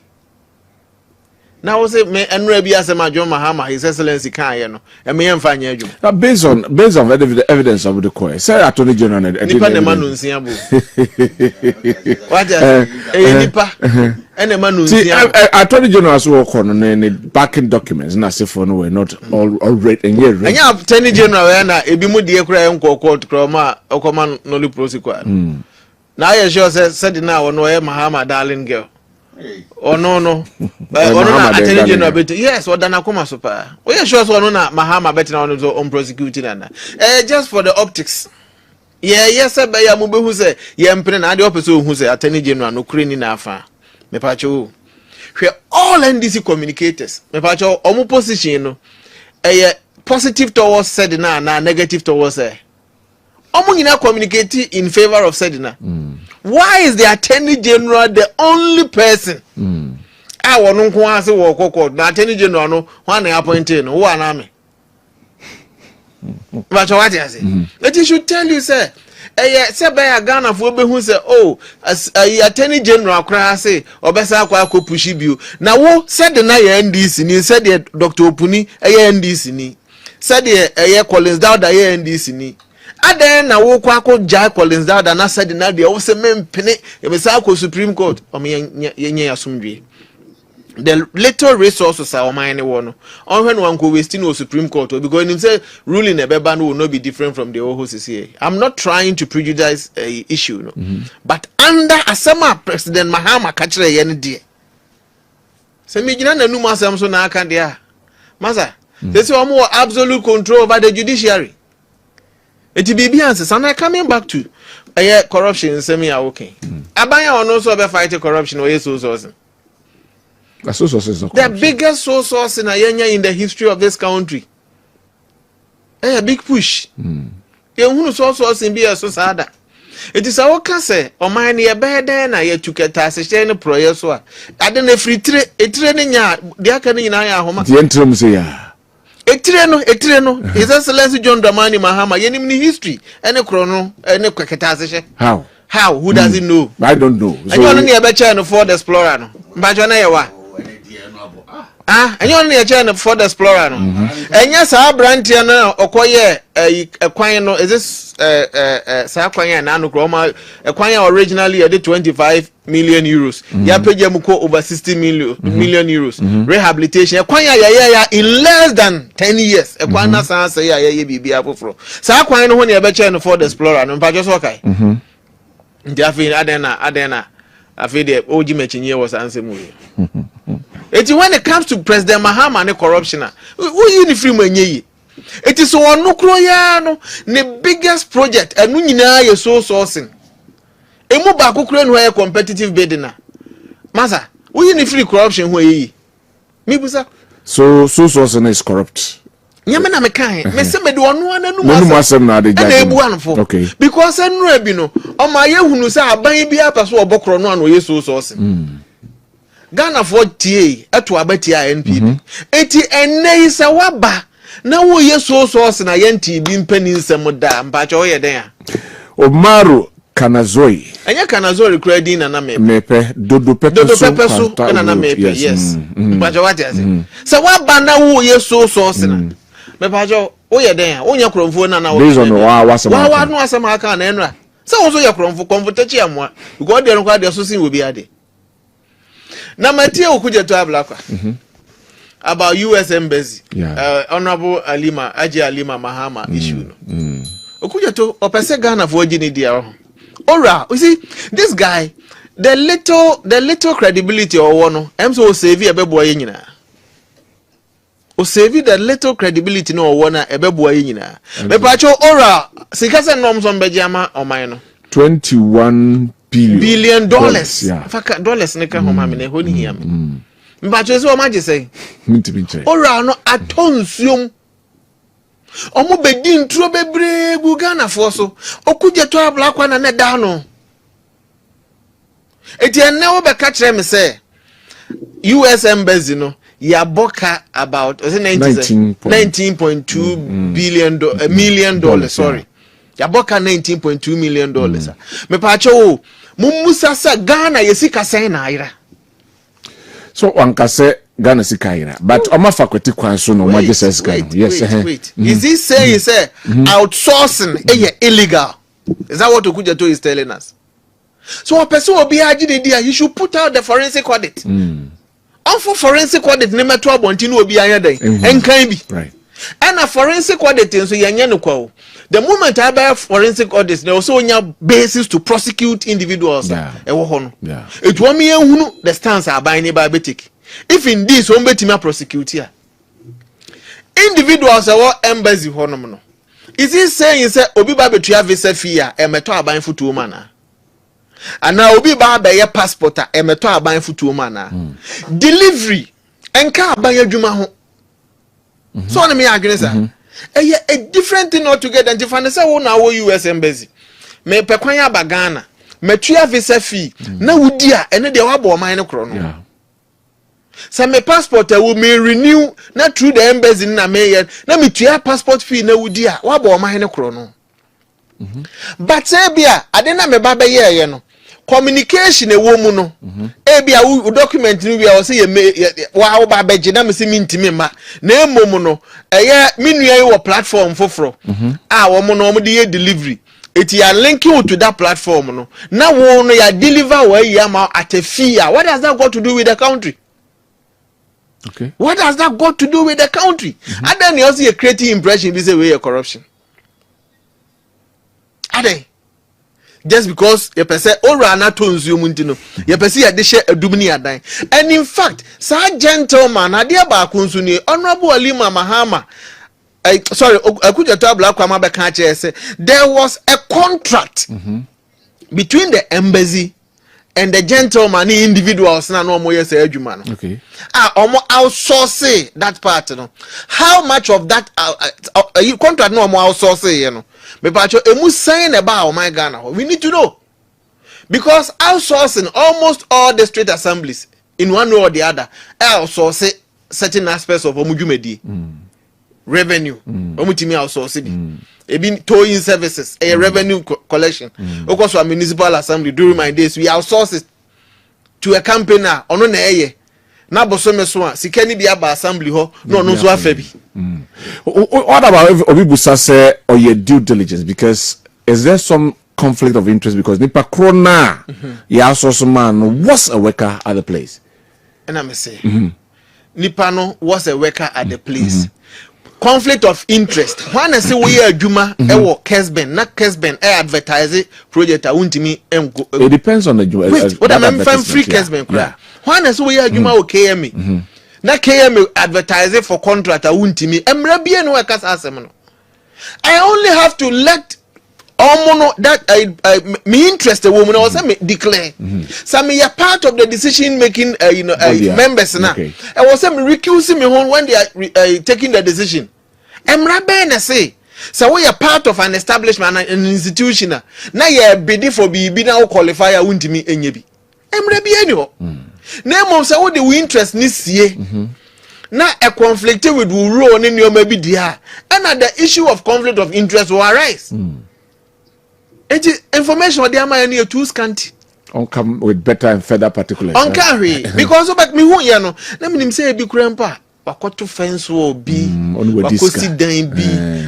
S16: now say me enra bi asema John Mahama His Excellency kan ye no e me yemfa anya adwum.
S10: Now based on the evidence of the court say Attorney General
S16: nipa ne manu nsia bo what nipa ene manu nsia
S10: Attorney General so work on the backing documents na say for no were not all read and here
S16: anya Attorney General na ebi mu de kura enko court kura ma okoma no le prosecute now I sure said now no Mahama darling girl. Oh no. No Attorney General bet yes or dana kuma super. Oh yeah sure so no na Mahama bet na on prosecuting and just for the optics. Yes say be ya mu be hu say ye mpene na ade opeso hu say Attorney General no kure ni na afa. Me pacho. Hwe all NDC communicators. Me pacho omo position no positive towards said na negative towards Omungina communicate in favor of Sedina. Why is the Attorney General the only person? I want to answer what the Attorney General no one appointed no one army. But what I say? But he should tell you, sir. Say by a Ghana for who say, oh, as Attorney General cry say, or besa kwa pushi biu. Now what said the NDC ni said Dr. Opuni NDC ni. said ye Collins Dowda ye NDC ni adan na wo kwa ko jai Collins Dowda na said na de wo se mempene e be sa ko Supreme Court o me ye asumdwe the little resources are mine one on when one go waste no Supreme Court because him say ruling a beba will not be different from the whole CCA. I'm not trying to prejudice a issue no. But under Asama President Mahama kachire yen die se me gina na numa asem so na aka dia masa they say more absolute control over the judiciary it be bianse and I coming back to corruption say me are okay abanya ono so be fight corruption or so the biggest source in Ayenya in the history of this country. A big push. You source in be a society. It is our case, or mine near bed, and I took a task and a prayer. So I don't know free training ya, the academy in Ayahoma.
S6: The interim say,
S16: a treno, His Excellency John Dramani Mahama, enemy history, and a chrono, and a quacketash. How? Who doesn't know?
S6: I don't know.
S16: And you're only a better and Ford Explorer. But you're not. And you only a channel for the explorer. And yes, our brand here now, Okoye, a quino is this Saquaya and Anukroma, a quina originally at 25 million euros. Yapejamuko over 60 million euros. Rehabilitation, a quina in less than 10 years. A quina sans say, I be able for. Saquino when you have a channel for the explorer, and Pajas okay. Jaffe Adena. I feel the OG Mechinye was answer movie. When it comes to President Mahama and corruption, who uniform wenye? It is one no kroyano the biggest project and nuna ye so sourcing. Emu ba ku kure no ye competitive bidding na. Masa, who uniform corruption who ye? Me busa.
S6: So sourcing is corrupt.
S16: Nyame na me kan me se me de onu ananu
S6: asem na de
S16: judge ebu anfo because enu abi no o ma ye hunu se aban bi apaso obokro no anu ye so sourcing. Ghana for TA eto abati a NPP eti enne ise waba na wo ye so na yenti bi mpani nsem da mpacha wo ye den a
S6: Omaro Kanazoi
S16: enye Kanazoi credit na
S6: mepe dodo pepeso
S16: na mepe yes mpacha what ase se waba na wo ye so na mepacha wo ye den a wonya kromfo na wo
S6: based on wa
S16: no asema aka na enra se wo so ye kromfo komfotachi amwa because dey no kwa dey so sin we bi ade na matie okuja to ablakwa about US embassy honorable Alima Mahama issue no okuja to opese Ghana for gini dia ora you see this guy the little credibility or one em so save ebebo ye nyina o save the little credibility no one ebebo ye nyina me pacho ora sikase nom so mbeji ama oman no
S6: 21 billion
S16: dollars. Faka dollars ne ka homa me ne ho ni hia me. Mba chese o maje sei.
S6: Mintibi nche.
S16: Ora no atonsuom. Omo bedi ntro bebre gu Ghana for so. Okuje to abla kwa na ne da no. Eti enne wo be ka kire me say US embassy no ya boka about 19.2 million dollars sorry. Ya boka $19.2 million. Me pacho mumusa sa Ghana yesika sen na ira.
S6: So wankase Ghana sikaira but oma fakweti kwan so no maje ses Ghana. Yes.
S16: Wait. Is he saying say outsourcing illegal? Is that what Okujato is telling us? So a person will be agitated, he should put out the forensic audit. For forensic audit ne meto abonti no obi ayada en kan bi.
S6: Right.
S16: And a forensic audit so yanya no kwa. The moment I buy forensic audits, there also a basis to prosecute individuals.
S6: Yeah.
S16: It won't me the stance I buy any biotic. If indeed so be to prosecute here. Individuals are embassy honomono. Is he saying say obi ba betua visa fee a emeto aban futu mana? And now obi ba be passport a emeto aban futu mana? Delivery enka aban adwuma ho. So na me agree sir. A different thing altogether. And if I say na wo US embassy, me pe kwan aba Ghana, me tua visa fee, na wudia ene de wabo man no kro no. So me passport will me renew na through the embassy na me na me tua passport fee na wudia wabo man no kro no. But say bia ade na me ba be ye no. communication e wo mu no e bia document ni bia o say wa wo ba beje na me se mintimi ma na emom no eye menua yi wo platform foforo wo mo no mo de delivery it you are linking you to that platform no na wo no ya deliver wa yi ama at a fee. What does that got to do with the country?
S20: Okay.
S16: What has that got to do with the country? And then you also creating impression be say we corruption. Ade just because you say ora na tonzu muntino you say ya de share adumni adan. And in fact sa gentleman ade ba kunsu ni honorable Alima Mahama sorry Akujato Ablakwa be kan say there was a contract between the embassy and the gentleman individuals na no mo yes adwuma no.
S20: Okay.
S16: Omo outsource that part no. How much of that contract no omo outsource you know? Me pacho emu saying about oh my Ghana. We need to know. Because outsourcing almost all the state assemblies in one way or the other outsource certain aspects of omudwumedi. Revenue. Omutimi outsource bi. Ebi towing services, a revenue collection. Because for municipal assembly during my days, we outsource it to a company ono na eye. Na bosome so a sikani bi aba assembly ho no no so afa bi.
S20: What about Obibusa say or your due diligence? Because is there some conflict of interest because Nipa Krona ya outsource man was a worker at the place?
S16: And I may say Nipa no was a worker at the place. Conflict of interest. When I say we are Juma, ewo Kesben, not Kesben, advertise project. I want me.
S20: It depends on the Juma.
S16: What I'm free Kesben. When I say we are Juma, KME, not KME advertise for contract. I want me. No I only have to let that me interest the woman also me declare. So me are part of the decision making members now. I was recusing me when they are taking the decision. Emra say so we are part of an establishment an institution now you bid for be now qualifier wuntimi enyebi. Emra be anyho. Name say what the interest ni sie. Now a conflict with rule in your maybe dear. And the issue of conflict of interest will arise. Information what they are near too scanty.
S20: On come with better and further particulars.
S16: On carry because about me who you know. Let me say be grandpa. Wakoto fence will be wakosi dan be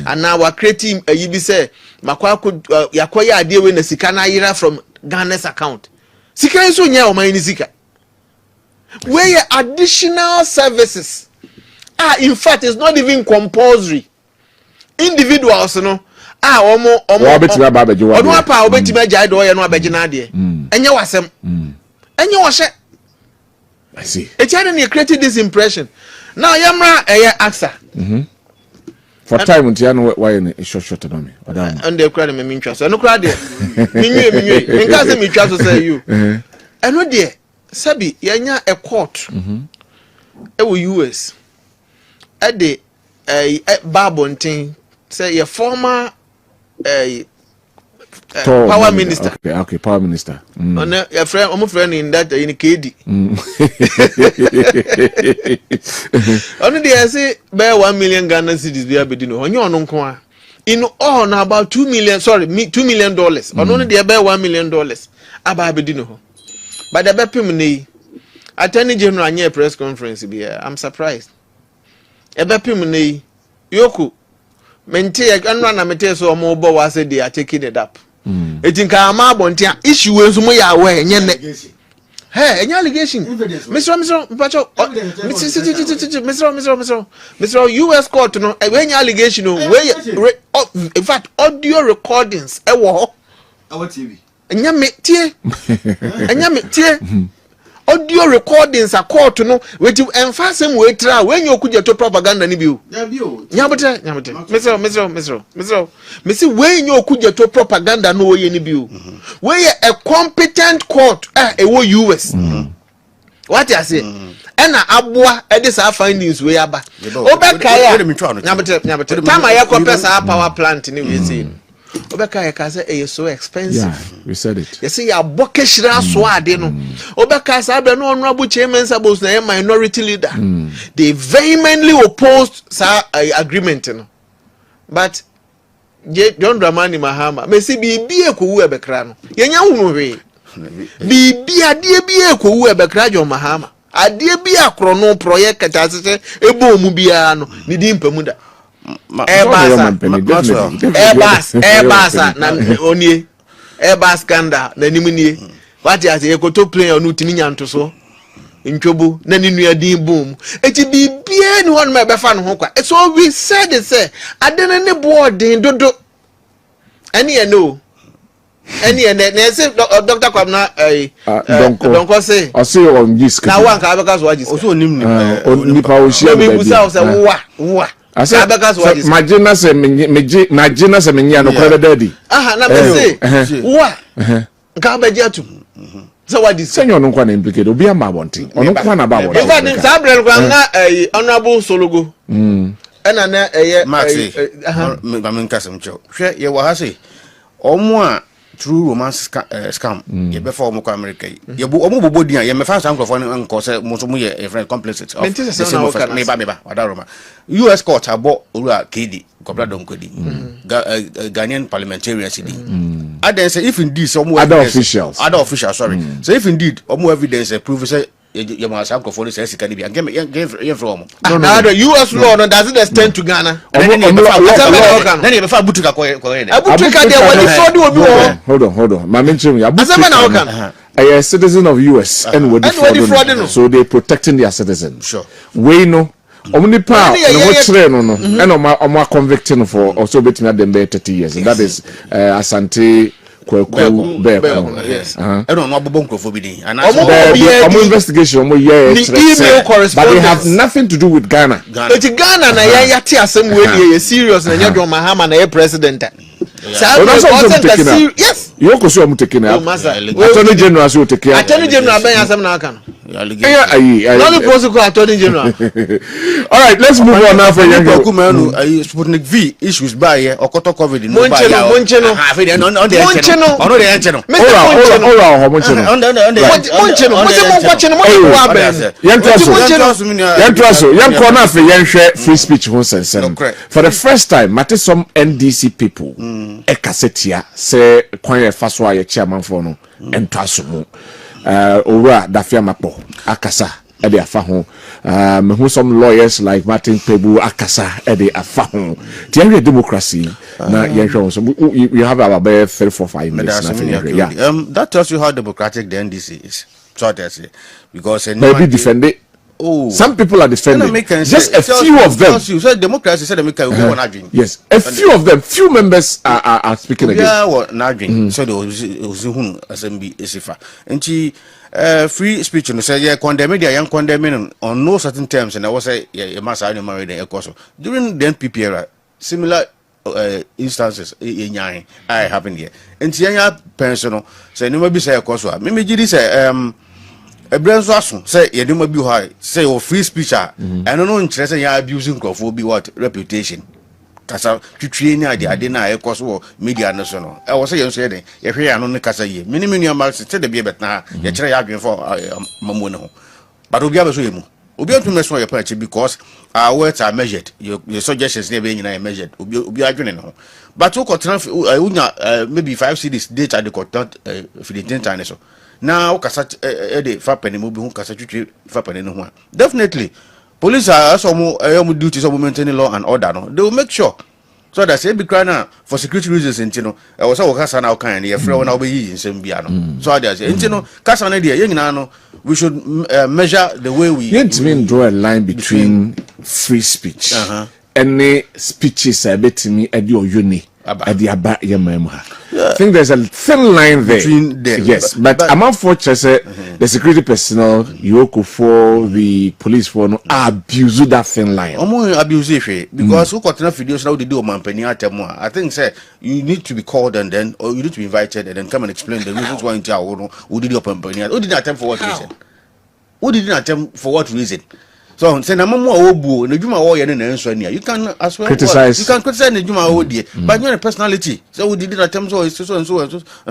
S16: and now we're creating you be say makwa could yakoya idea when the sikana ira from Ghana's account. Sika so nya o man sika. Where additional services in fact it's not even compulsory. Individuals no omo
S20: betima ba beje wa
S16: omo pa obetima jai do ye no abegina de enye wasem enye wo hye
S20: I see
S16: it had created this impression now yamra axa
S20: for time until no why in short no me
S16: and they cry me ntwa so no cry de minwe nka say me twa so say you eno de sabi yanya a court e wo US e de babontin say your former power minister.
S20: Okay, power minister.
S16: Your friend, almost friend in that in KD. Only they say bear 1 million Ghana cedis be abedino. On your own coin. In all now about $2 million. Sorry, $2 million. On only they bear $1 million. About abedino. But the bepimini, Attorney General near press conference be. I'm surprised. A bepimini, Yoku. Mente na mete so mo bo wa say they are taking it up. Etinka ama bontia issue we nso mo ya we enye ne. Hey, any allegation? Mr. Mpacho, Mr. US court no any allegation no in fact audio recordings e wo ho.
S2: Our TV.
S16: Enya me tie. Audio recordings are court no with you emphasize we try when you could to propaganda ni biu. Nyamete. Mr. Missy when you could to propaganda no way ni biu. We a competent court e wo US. What you say? And abua e dis our findings we aba. Obekaya. Nyamete. Time I compare power plant ni we say. Obekaya ka say e so expensive.
S20: Yeah, we said it.
S16: You see ya bokeshira so ade no. Obekaya say be no honorable chairman sabos na minority leader. They vehemently opposed agreement no. But John Dramani Mahama me see bibi ekowu ebekra no. Yenya hu no hwe. Bibi adie bi ekowu ebekra jo Mahama. Adie bi akrono project atase ebo mu bia no ni di mpamu da. Ebasa na onie. Eba scandal na nimunie. What ya say ekoto play on utimi nyanto so. Ntwobo na ni nua din boom. Eti bibia ni won me befa no ho kwa. So we said say adene ne board din dodo. Any you know. Any and say Dr. Kwamna don't say.
S20: I say on this.
S16: Now one ka because what is.
S20: Also nipa o share
S16: me busa say wa.
S20: I say Magina say Magina say me no kwa daddy.
S16: Aha na me say wa. Ka ba jatu. So what is.
S20: Senyo no kwa na implicate obi am abonti. Ono kwa na ba abonti.
S16: In fact say brel kwa na honorable Sologo. Ena na
S2: Maxi. Me nkasem cho. Hwe ye wa ha say omo a true romance scam ye be for omo America ye omo bobo dia ye me fa san crofo nko se mo so mo ye friend complexes of me ba wadaroma US court abo owura KD Kobra Donkodi Ghanaian parliamentarians di aden say if indeed some
S20: other officials
S2: sorry so if indeed omo evidence prove say you must have for this sika bi and get from
S16: the US law no does it extend to Ghana
S2: then you be fa butuka ko
S16: abutuka dey when fraud obi wo
S20: hold on my mention abutuka a citizen of US and what fraud so they protecting their citizens
S2: sure
S20: we know omnipa no tre no and omo convicting for also between them 30 years and that is Asante
S2: yes. I don't know about Bonkophobia. And
S20: investigation, but they have nothing to do with Ghana.
S16: But Ghana, na some way serious na John Mahama na president. Yes.
S20: You also am taking up. Attorney General so take care.
S16: Attorney General ben asem na aka no.
S20: No
S16: possible Attorney General.
S20: All right, let's move on now for young
S2: Sputnik V issues by here Okoto COVID
S16: no
S20: free speech for the first time at some NDC people ekasetia say kwan faso aye chairman for no entwaso mu owura dafia mapo akasa e dey afa ho me hu some lawyers like Martin Pebu akasa e dey afa ho the democracy na yenhwe so you have about 3-4-5 minutes
S2: that tells you how democratic the NDC is so that's it because
S20: maybe defend it. Oh, some people are defending. Just a few of them.
S2: You said democracy said they
S20: yes, a few of them, few members are speaking again.
S2: Yeah, what Nadrin so they was assembly isifa. And free speech and say yeah condemn young condemning on no certain terms and I was say yeah must I marry the ecoso during the NPP era similar instances I happened here. And young personal say no be say ecoso. Maybe this say Ebrenzo aso say yeduma bi ho say o free speech and no interest ya abusing crowd what reputation kasa twitwie ni ade na ekoso media no so no e wo say yenso yeden ye hwe ya no ne kasa ye minimum ya ma se de be betna ye kire ya adwen for mamu ne ho but obi abeso yemu obi antu meso ye pa because our words are measured your suggestions ne be nyina measured obi adwen ne ho but wo kotra unya maybe 5 cities data the content for the internet so now kasa de fa panimu bi hu kasa twitwe fa paninu ho definitely police are some duty some maintaining law and order no they will make sure so that say be crying for security reasons you know I was all kasa na kan e frɛ na obeyi nsem bia no so that say you know kasa na dey nyina no we should measure the way we
S20: mean draw a line between free speech any speeches betimi edi oyoni edi aba yemam ha I think there's a thin line there
S2: between them.
S20: Yes, but I'm unfortunate the security personnel Yoko for the police for no abuse that thin line.
S2: Abuse because who got enough videos now they do I think say you need to be called and then or you need to be invited and then come and explain the reasons why who did your company who didn't attempt for what reason who didn't attempt for what reason. So say na mamu obu na djuma wo ye na nso ania you can as well
S20: criticize
S2: you can criticize na djuma wo die but your personality so we did attempt so and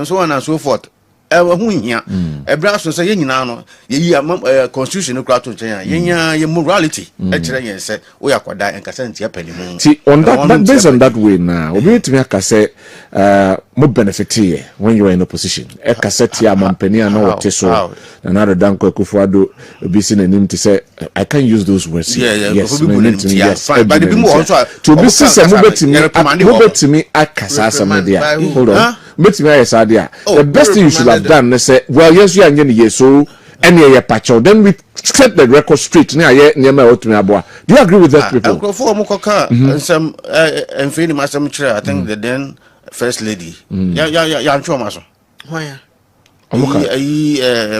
S2: so on and so forth hu hia ebra so say nyina no ye yi constitution no krato nchen ya ye morality e kire yen say wo yakwada enkasa ntia pani mu
S20: see on that based on that way now obi timi aka say mo benefit here when you are in opposition e kaseti amampani na wote so na Addo Danko Akufo-Addo obi si na nim to say I can use those words yes fine
S2: but the people also
S20: to be say mobetimi akasa asem dia hold on mobetimi ayesa dia the best thing you should have done is say well yes you anye ne so any patch then we set the record straight na ye nyema otumi aboa do you agree with that people
S2: for mo koka some enfini masam chira I think the then first lady ya nchoma so
S16: why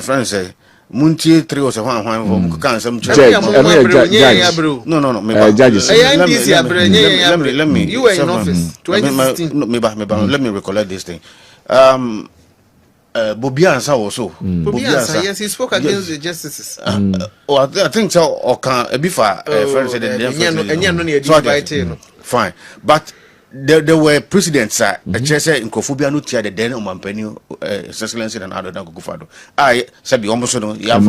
S2: friend say muntie 3 or 7 hwan for kan some chira no me
S16: judges NDC let me you were in office 2016
S2: me let me recollect this thing Bobiansa also.
S16: Bobiansa, yes, he spoke against the justices.
S2: I think so. Or can Ebifa friends said fine, but there were precedents. A chese in Kofubia no tia the den on Mampenio, Excellency and Addo Danko Akufo-Addo. I said, you almost know you have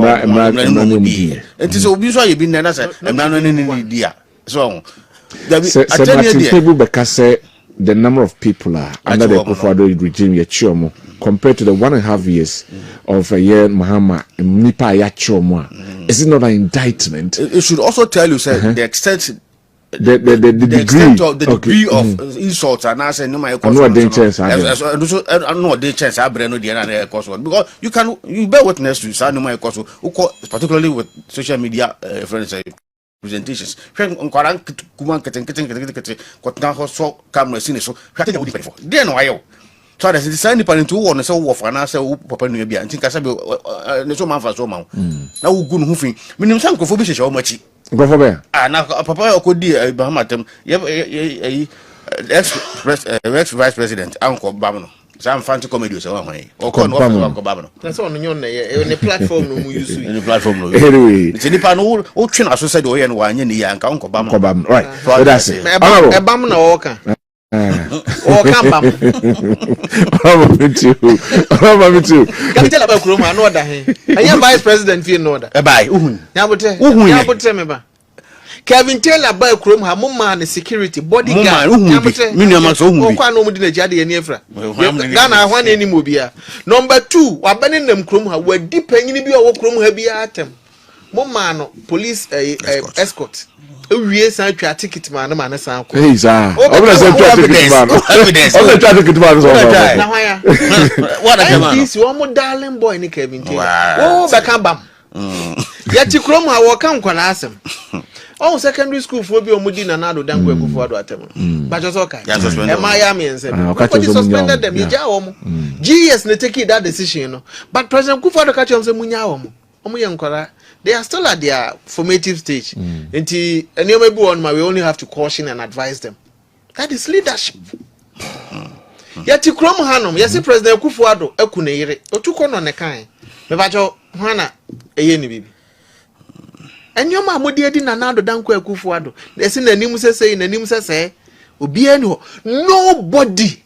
S2: it is obviously you've been there as a man in India. So,
S20: the number of people are under the Akufo-Addo regime yet chomo compared to the 1.5 years of a year Mahama nipa ya chomo. Is it not an indictment?
S2: It should also tell you sir, the extent
S20: the
S2: degree of insults and I say no my
S20: no chance
S2: no chance I no the cause because you bear witness to say no my cause particularly with social media friends presentations nkwara kuma keten kwatna ho so camera scene so hwate ya wodi before then no ayo so that the sign dependent to one say wo fana say wo papa nua bia ntin kasa be ne so manfa so ma na wo gu no hu fin minim san kofo bi hyehyɛ wo machi
S20: kofo be
S2: na papa okodi bahamatem ex vice president anko bam no some fancy comedy so wan o ko no ko bam no
S16: that's on nyon na the platform no mu use
S2: in the platform no
S20: anyway
S2: it's nipa no o twe na so said o ye no wan ni ya nka anko bam
S20: right so that's it
S16: e bam na o ka o ka bam
S20: me too
S16: can tell about kroma no da he anya vice president fi no da
S2: e bai uhun
S16: nyabote me ba Kevin Taylor by Chrome ha mumma na security bodyguard
S2: minu ama so hu bi
S16: kwa no mu di na jade ye niefra Ghana ahwan eni mo bia number 2 wabane nam Chrome ha wadi panyini bi owo Chrome ha bia atem mumma no police escort ewie san twa ticket man na man san ko
S20: hey sir obra san twa ticket man obra twa ticket man so
S16: na hwa what a man this one darling boy ni Kevin Taylor oh baka bam ya ti Chrome ha wo kan kwala asem oh secondary school for be omudi na Addo Danko Akufo-Addo atem ba just okay e ma ya me nse nobody suspended them you ja wo GS ne take that decision no but President Akufo-Addo ka chom se munya wo omo ye nkwara they are still at their formative stage enti enioma bi won ma we only have to caution and advise them that is leadership ya ti krom hanom ya se President Akufo-Addo akune yire otuko no ne kan me ba jo hwana eye ni bibi enyoma amodi edi na Addo Danko Akufo-Addo esi nanim sesei nanim sesei obi eni ho nobody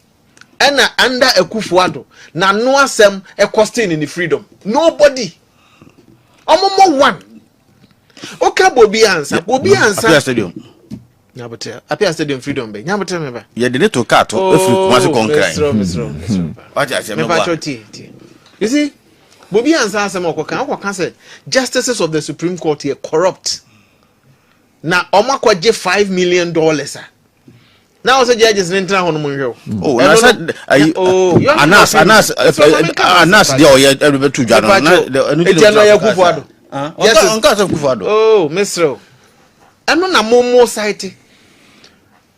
S16: ena under Akufo-Addo na no asem e costing in the freedom nobody omomo one oka bobi ansa
S2: Apia stadium
S16: nyabote Apia stadium freedom be nyabote me ba
S2: ye de to car to efri kumase konkran
S16: misro
S2: what ya say me ba
S16: you see Bobi ansa asem okokan say justices of the Supreme Court here corrupt na omakwaje $5 million now say judges ntra hono monhwe
S2: oh na said anas dey o ye everybody to jano na
S16: ejano ya Akufo-Addo
S2: onka say Akufo-Addo
S16: oh misro eno na momo site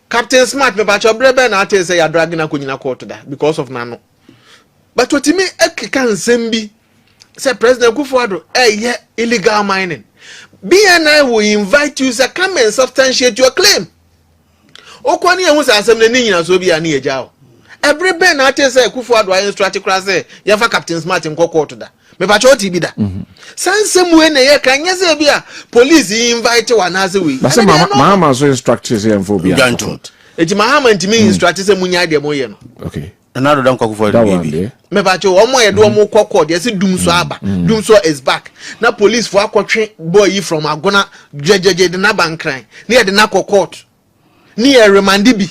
S16: Captain Smart me ba cho brebe na ate say ya drag na konyina court da because of nano but otimi ekeka nsem bi say President Akufo-Addo illegal mining BNI will invite you to come and substantiate your claim okwani ehun say asem na nyina so bia na eja every ben na ate say Akufo-Addo ayin strategic say ya fa Captain Smart nko court da me ba cho ti bi da sansem we na ye kan ye say bia police invite wa na say we
S20: ba say mama so instructors here for bia
S16: eji Mahama ntimi instruct say munya de mo ye no
S20: okay
S2: na Addo Danko Akufo-Addo
S16: me ba cho omo ye do omo kokko de say dum so aba dum so is back na police for akotwe boy yi from Agona jejeje de na bankran na ye de na court ni e remand bi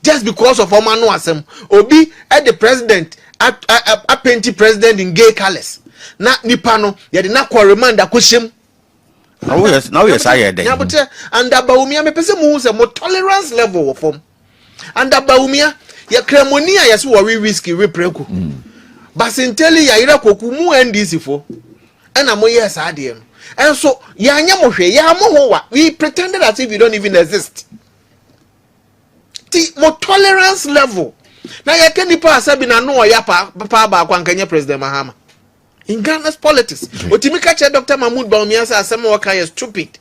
S16: just because of Omano Asem. Obi at the president at painting president in gay colors. Na nipano ya di na kwa remand akushim.
S2: Now yes I hear that.
S16: And Baumia me pese mu se mo tolerance level of them. And Baumia ya kremonia ya so we risky we preku. Basinteli ya ira koku mu NDC fo. And amo yes ade no. And so ya anya mo hwe ya mo ho wa. We pretended as if you don't even exist. The more tolerance level. Now you can nipa asabi na no ya pa ba kwa nkanye President Mahama. In Ghana's politics, Otimika che Dr. Mahmoud Bawumia say asema waka is stupid.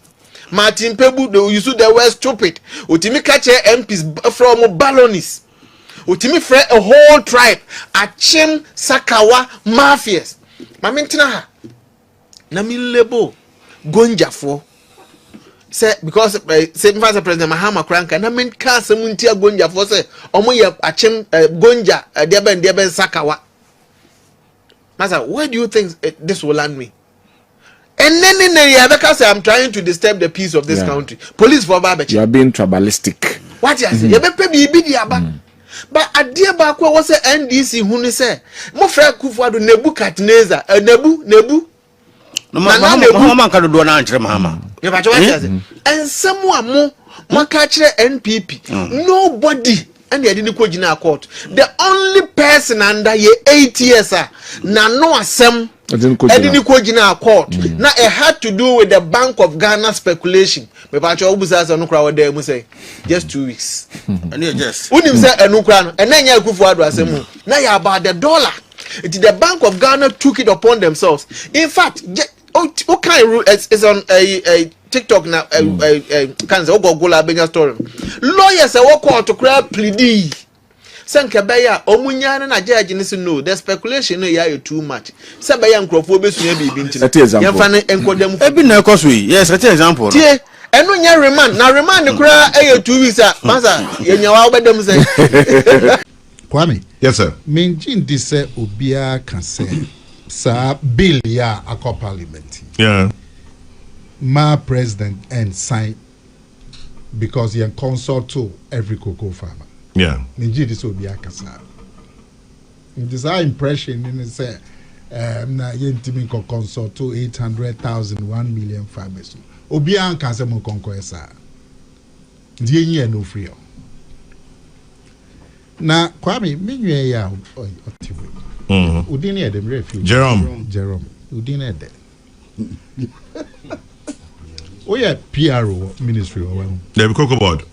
S16: Martin Pebu they use the word stupid. Otimika che MPs from Balonis. Otimi fre a whole tribe Achim Sakawa mafias. Mamintina ha. Na mi lebo gonjafo. Say because say Vice President Mahama Kranka na men ka semuntia gonja for say omo ye Achim gonja deben Sakawa. Master, where do you think this will land me? And then because I'm trying to disturb the peace of this country. Police for Babachi.
S20: You are being tribalistic.
S16: What you say? You be but a dear back was the NDC who say, Mo Fra Kufuado Nebukadnezar, Nebu.
S2: No, Mahama can do an answer, Mahama.
S16: And someone more, Makache NPP. Nobody. And they didn't go in our court. The only person under ye 8 years, na no asem, didn't go in our court. Now it had to do with the Bank of Ghana speculation. Me pa cho obusa no kra wode mu say just 2 weeks.
S2: And you just.
S16: Unim say enu kra no, and then ya Kufuado asem. Now ya about the dollar. The Bank of Ghana took it upon themselves. In fact, what kind of rule is on a TikTok now? Can say Google a story. Lawyers are walk to crowd pleading. Sankabeya omunyana na judge ni no the speculation no ya too much. Sabaya nkrofo besu be binti. Ya fa ne enkodam.
S2: Ebi na ekoso yi. Yes, that example.
S16: Tie enu nya remand na remand kura 2 weeks a masa yenya wa obedem say.
S21: Kwame.
S10: Yes sir.
S21: Menjin di say obia kan say sa bill ya akọ parliament.
S10: Yeah.
S21: My president and sign because you consult to every cocoa farmer.
S10: Yeah.
S21: Menjin di so obia kan sa. This our impression in say na yentimi ko consult to 800,000 1 million farmers. Obia kan say mo konko esa. Ndi enyi no free. Na Kwame menwe ya otiwe. Udini edem refuge. Jerome. Udini edem. Oya PRO ministry or one.
S10: The Cocoa Board.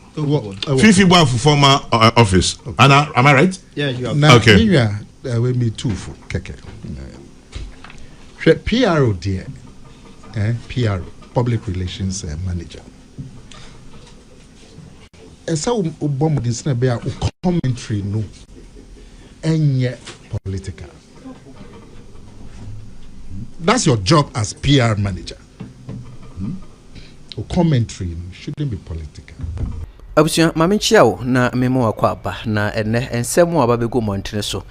S10: Fifi one for former office. Okay. Anna, am I right?
S21: Yeah, you are. Okay. We me two for keke. PRO dear. PRO public relations manager. Esa ubom dis na be a commentary no enye political. That's your job as PR manager. Commentary shouldn't be political.
S9: Abusia mame chiao na memo akwa aba na ene ensemu aba bego montene so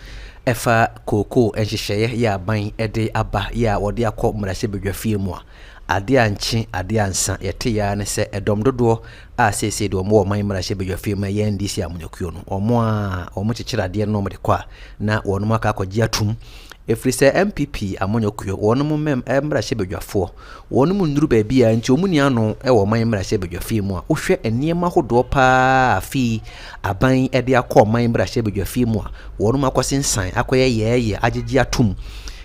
S9: efa koko enhyehyeye ya ban ede aba ya wode akọ mrase bedwafie mu a ade anche ade ansa yete ya ne se edom dodo a sese de omo man mrase bedwafie mu ya NDC amunyakuo no omo chichira ade no mde kwa na wono maka akọji atum efiri se MPP amunyakuo wono mu mrase bedwafo wono mu nduru ba bia nti omuni ano e wo man mrase bedwafie mu a wohwe eniema hodo pa afi aban ede akọ man mrase bedwafie mu a wono makosensan akoye yeye agegi atum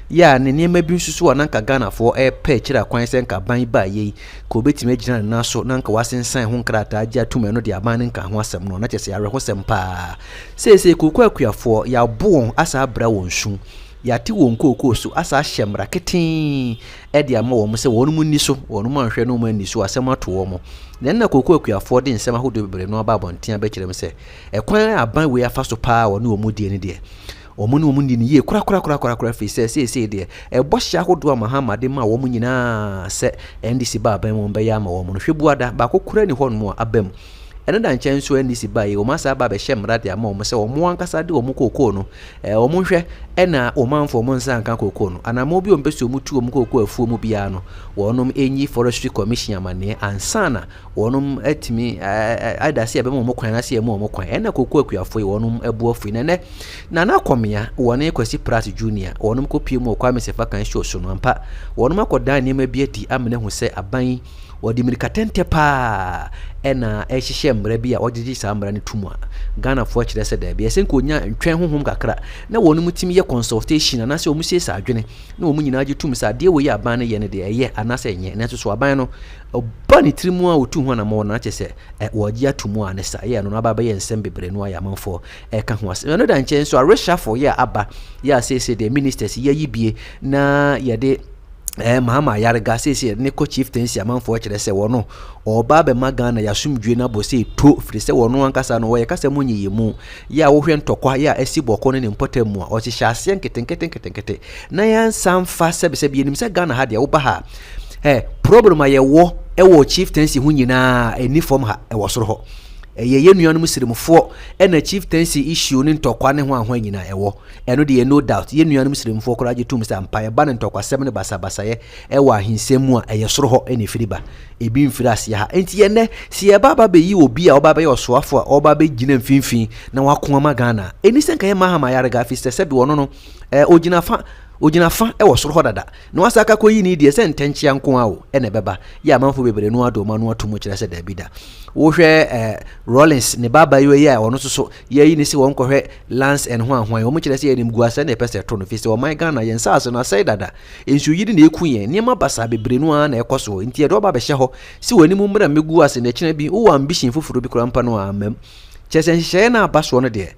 S9: ya ne niema bi nsusu wa nanka Ghana fo pe kira kwan se nka ban ba ye ko betime gina na so nanka wasensan ho nkrata agi atum eno de aban nka ho asem no na chese yare ho sem pa sese koku akuafo ya bo asa abra wonsu ya ti won kokoo so asa hyemra keten e de ama wo mo se wonu mu ni so wonu ma hwe no ma ni so asem ato wo mo den na koku akuafo de nsem ahodo bebre no aba bonten ba kire me se e kwan aban we afa so pa wonu wo mu die ni de omuni omundi ni ye kura fi se de e bohya hodo Mahama de ma wo mu nyina se NDC ba ban mo be ya ma wo mu hwebuada ba kokura ni ho no abam ene da nchen so NDC bae o masa ba be hye mrade ama o mo se o mo ankasa de o mo kokoo no o mo hwe ena o manfo mo nsa anka kokoo no ana mo bi o mpese o mu tu o mo kokoo afuo mu bia no wonom enyi forestry commission amane ansana wonom atimi adase be mo kwan ase mo kwan ena kokoo akuafo wonom ebu afu na komia wone kwasi prat junior wonom kopie mu kwa mesefa kan show so no ampa wonom akodan ne ma bi ati amene hu se aban wodi mirikatente pa ena ehihye mra bi a ogigi sa mra ne tumu Ghana fo kire se da bi esen ko nya ntwen honhom kakra na wonu mutimi ye consultation na se omusie sa adwene na omu nyina agi tum sa de wo ye aban ne ye ne de eye anase enye na so aban no obani trimu a otu ho na mo na che wo gi atumu a ne sa ye no aba ba ye nsem bebre no ya manfo ka ho ase no da nchen so a reshuffle ye aba ya say the ministers ye yibie na ye de Mahama Yarga says ne ko chieftaincy amanfo kire se wono oba be magana ya sumdwe na bo se to firi se wono ankasa no ye kasa munyi yemu ya wo hwe ntokwa ya asiboko ne mpotam mu a o hye ase nketenkete na ya samfa sebe yenim se Ghana ha de wo ba ha problem aye wo chieftaincy hu nyina eni form ha wo soro ho ye nuanum sirimfo ena chieftaincy issue ne ntokwa ne ho ahwa nyina ewo eno de no doubt ye nuanum sirimfo kora age tum sa mpa ye ba ne ntokwa sem ne basa ye ewa ahinsem a eye soro ho ene firiba ebi mfiri ase ha enti ye ne si ye baba be yi obi a oba be yosoafo a oba be gina mfimfin na wako ma Ghana eni senka ye Mahama Yarga fi se bi wono no ogina fa e wo soro ho dada na wasaka koyi ni de se ntenchia nko awo ene beba ya manfo bebre no ado ma no atomo kire se da bida wo hwe Rollins ne baba yo ye ono so ye ni se won ko hwe Lance en ho ahwan wo mo kire se ye nim guasa na pese to no fi se o my Ghana yen sa so na sai dada ensu yidi na eku yen ne ma basa bebre no na ekoso nti e do ba be hye ho si wani mu mra megu ase na kina bi wo ambition fufuru bi krampa no amam chese hye na baso no de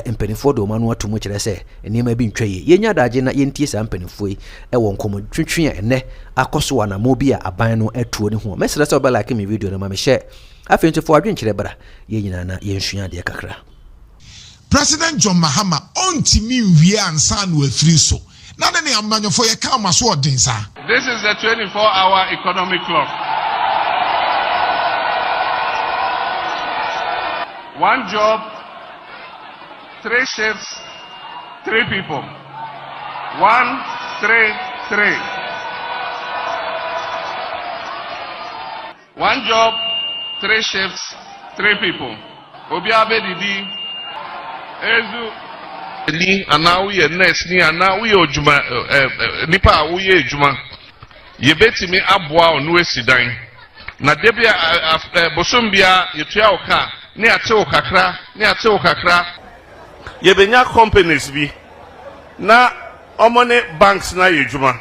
S9: empenifo do manu atomo kire se enima bi ntwaye yenya daje na yentie sa empenifo yi wo nkomo twetwe ene akoso wana mo bi a aban no atuo ne ho mesere se obela like me video na ma me share afentifo adwen kire bra yenyina na yenhua de kakra
S11: President John Mahama ontimi nwie ansa no afiri so na ne amanyofo ye ka maso odin sa.
S10: This is the 24-hour economic clock. One job, 3 shifts, 3 people. 1, 3, 3. One job, 3 shifts, 3 people. Obiabe didi, ezu. Ni anawi ye nurse ni anawi ojuma nipa awuye ejuma. Yebetimi aboa onu esidan. Na debia bosombia yetua oka. Ni ate okakra. Yebenya companies bi na omone banks na yejuma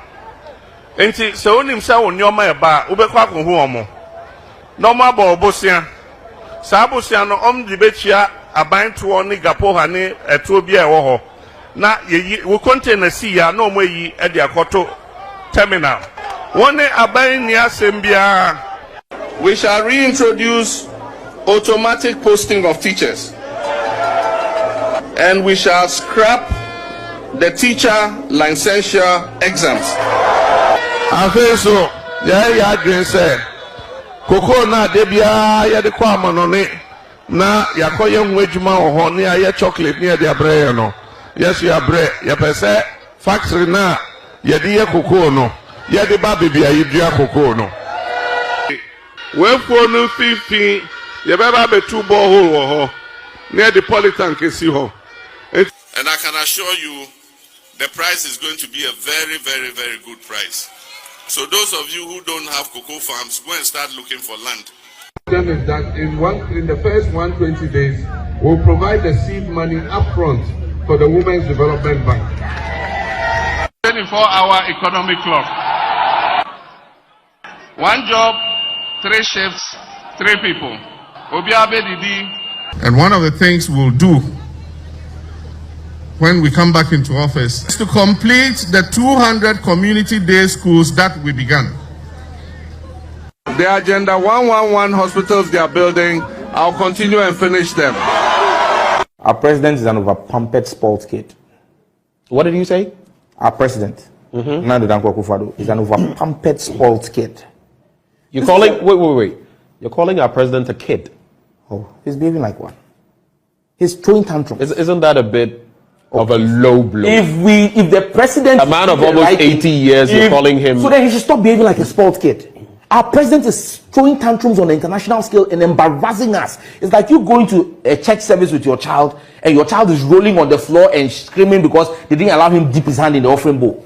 S10: enti se onim se woni oma e ba ubekwa kohu omo no ma ba obosia sa abosia no omdi bechia aban to ni gapo ha ni eto bia ewo ho na yeyi we container si ya na omo yi e de akoto terminal woni aban ni asembia.
S22: We shall reintroduce automatic posting of teachers. And we shall scrap the teacher licensure exams.
S10: Afeso, ya green say, Koko na debia ya de kwa manone na yakoye nwejuma oho ni aye chocolate ni de abre no. Yes you abre, ya pese factory na ya de koko no. Ya de ba bibia yidua koko no. We for no fifi, ya beba be 2 borehole wo ho. Near the polytank is ho.
S23: And I can assure you, the price is going to be a very, very, very good price. So those of you who don't have cocoa farms, go and start looking for land.
S10: Is that in the first 120 days, we'll provide the seed money upfront for the Women's Development Bank. 24-hour economic clock. One job, 3 shifts, 3 people. Obiabe didi. And one of the things we'll do when we come back into office is to complete the 200 community day schools that we began. The Agenda 111 hospitals they are building, I'll continue and finish them.
S19: Our president is an over-pumped sports kid. What did you say? Our president, Nando Dankwa Akufo-Addo, is an over-pumped sports kid.
S24: You're calling, wait. You're calling our president a kid?
S19: Oh, he's behaving like one. He's throwing tantrums.
S1: Isn't that a bit of a low blow?
S19: If the president,
S1: a man of almost 80 years, you're calling him.
S19: So then he should stop behaving like a spoiled kid. Our president is throwing tantrums on the international scale and embarrassing us. It's like you going to a church service with your child and your child is rolling on the floor and screaming because they didn't allow him dip his hand in the offering bowl.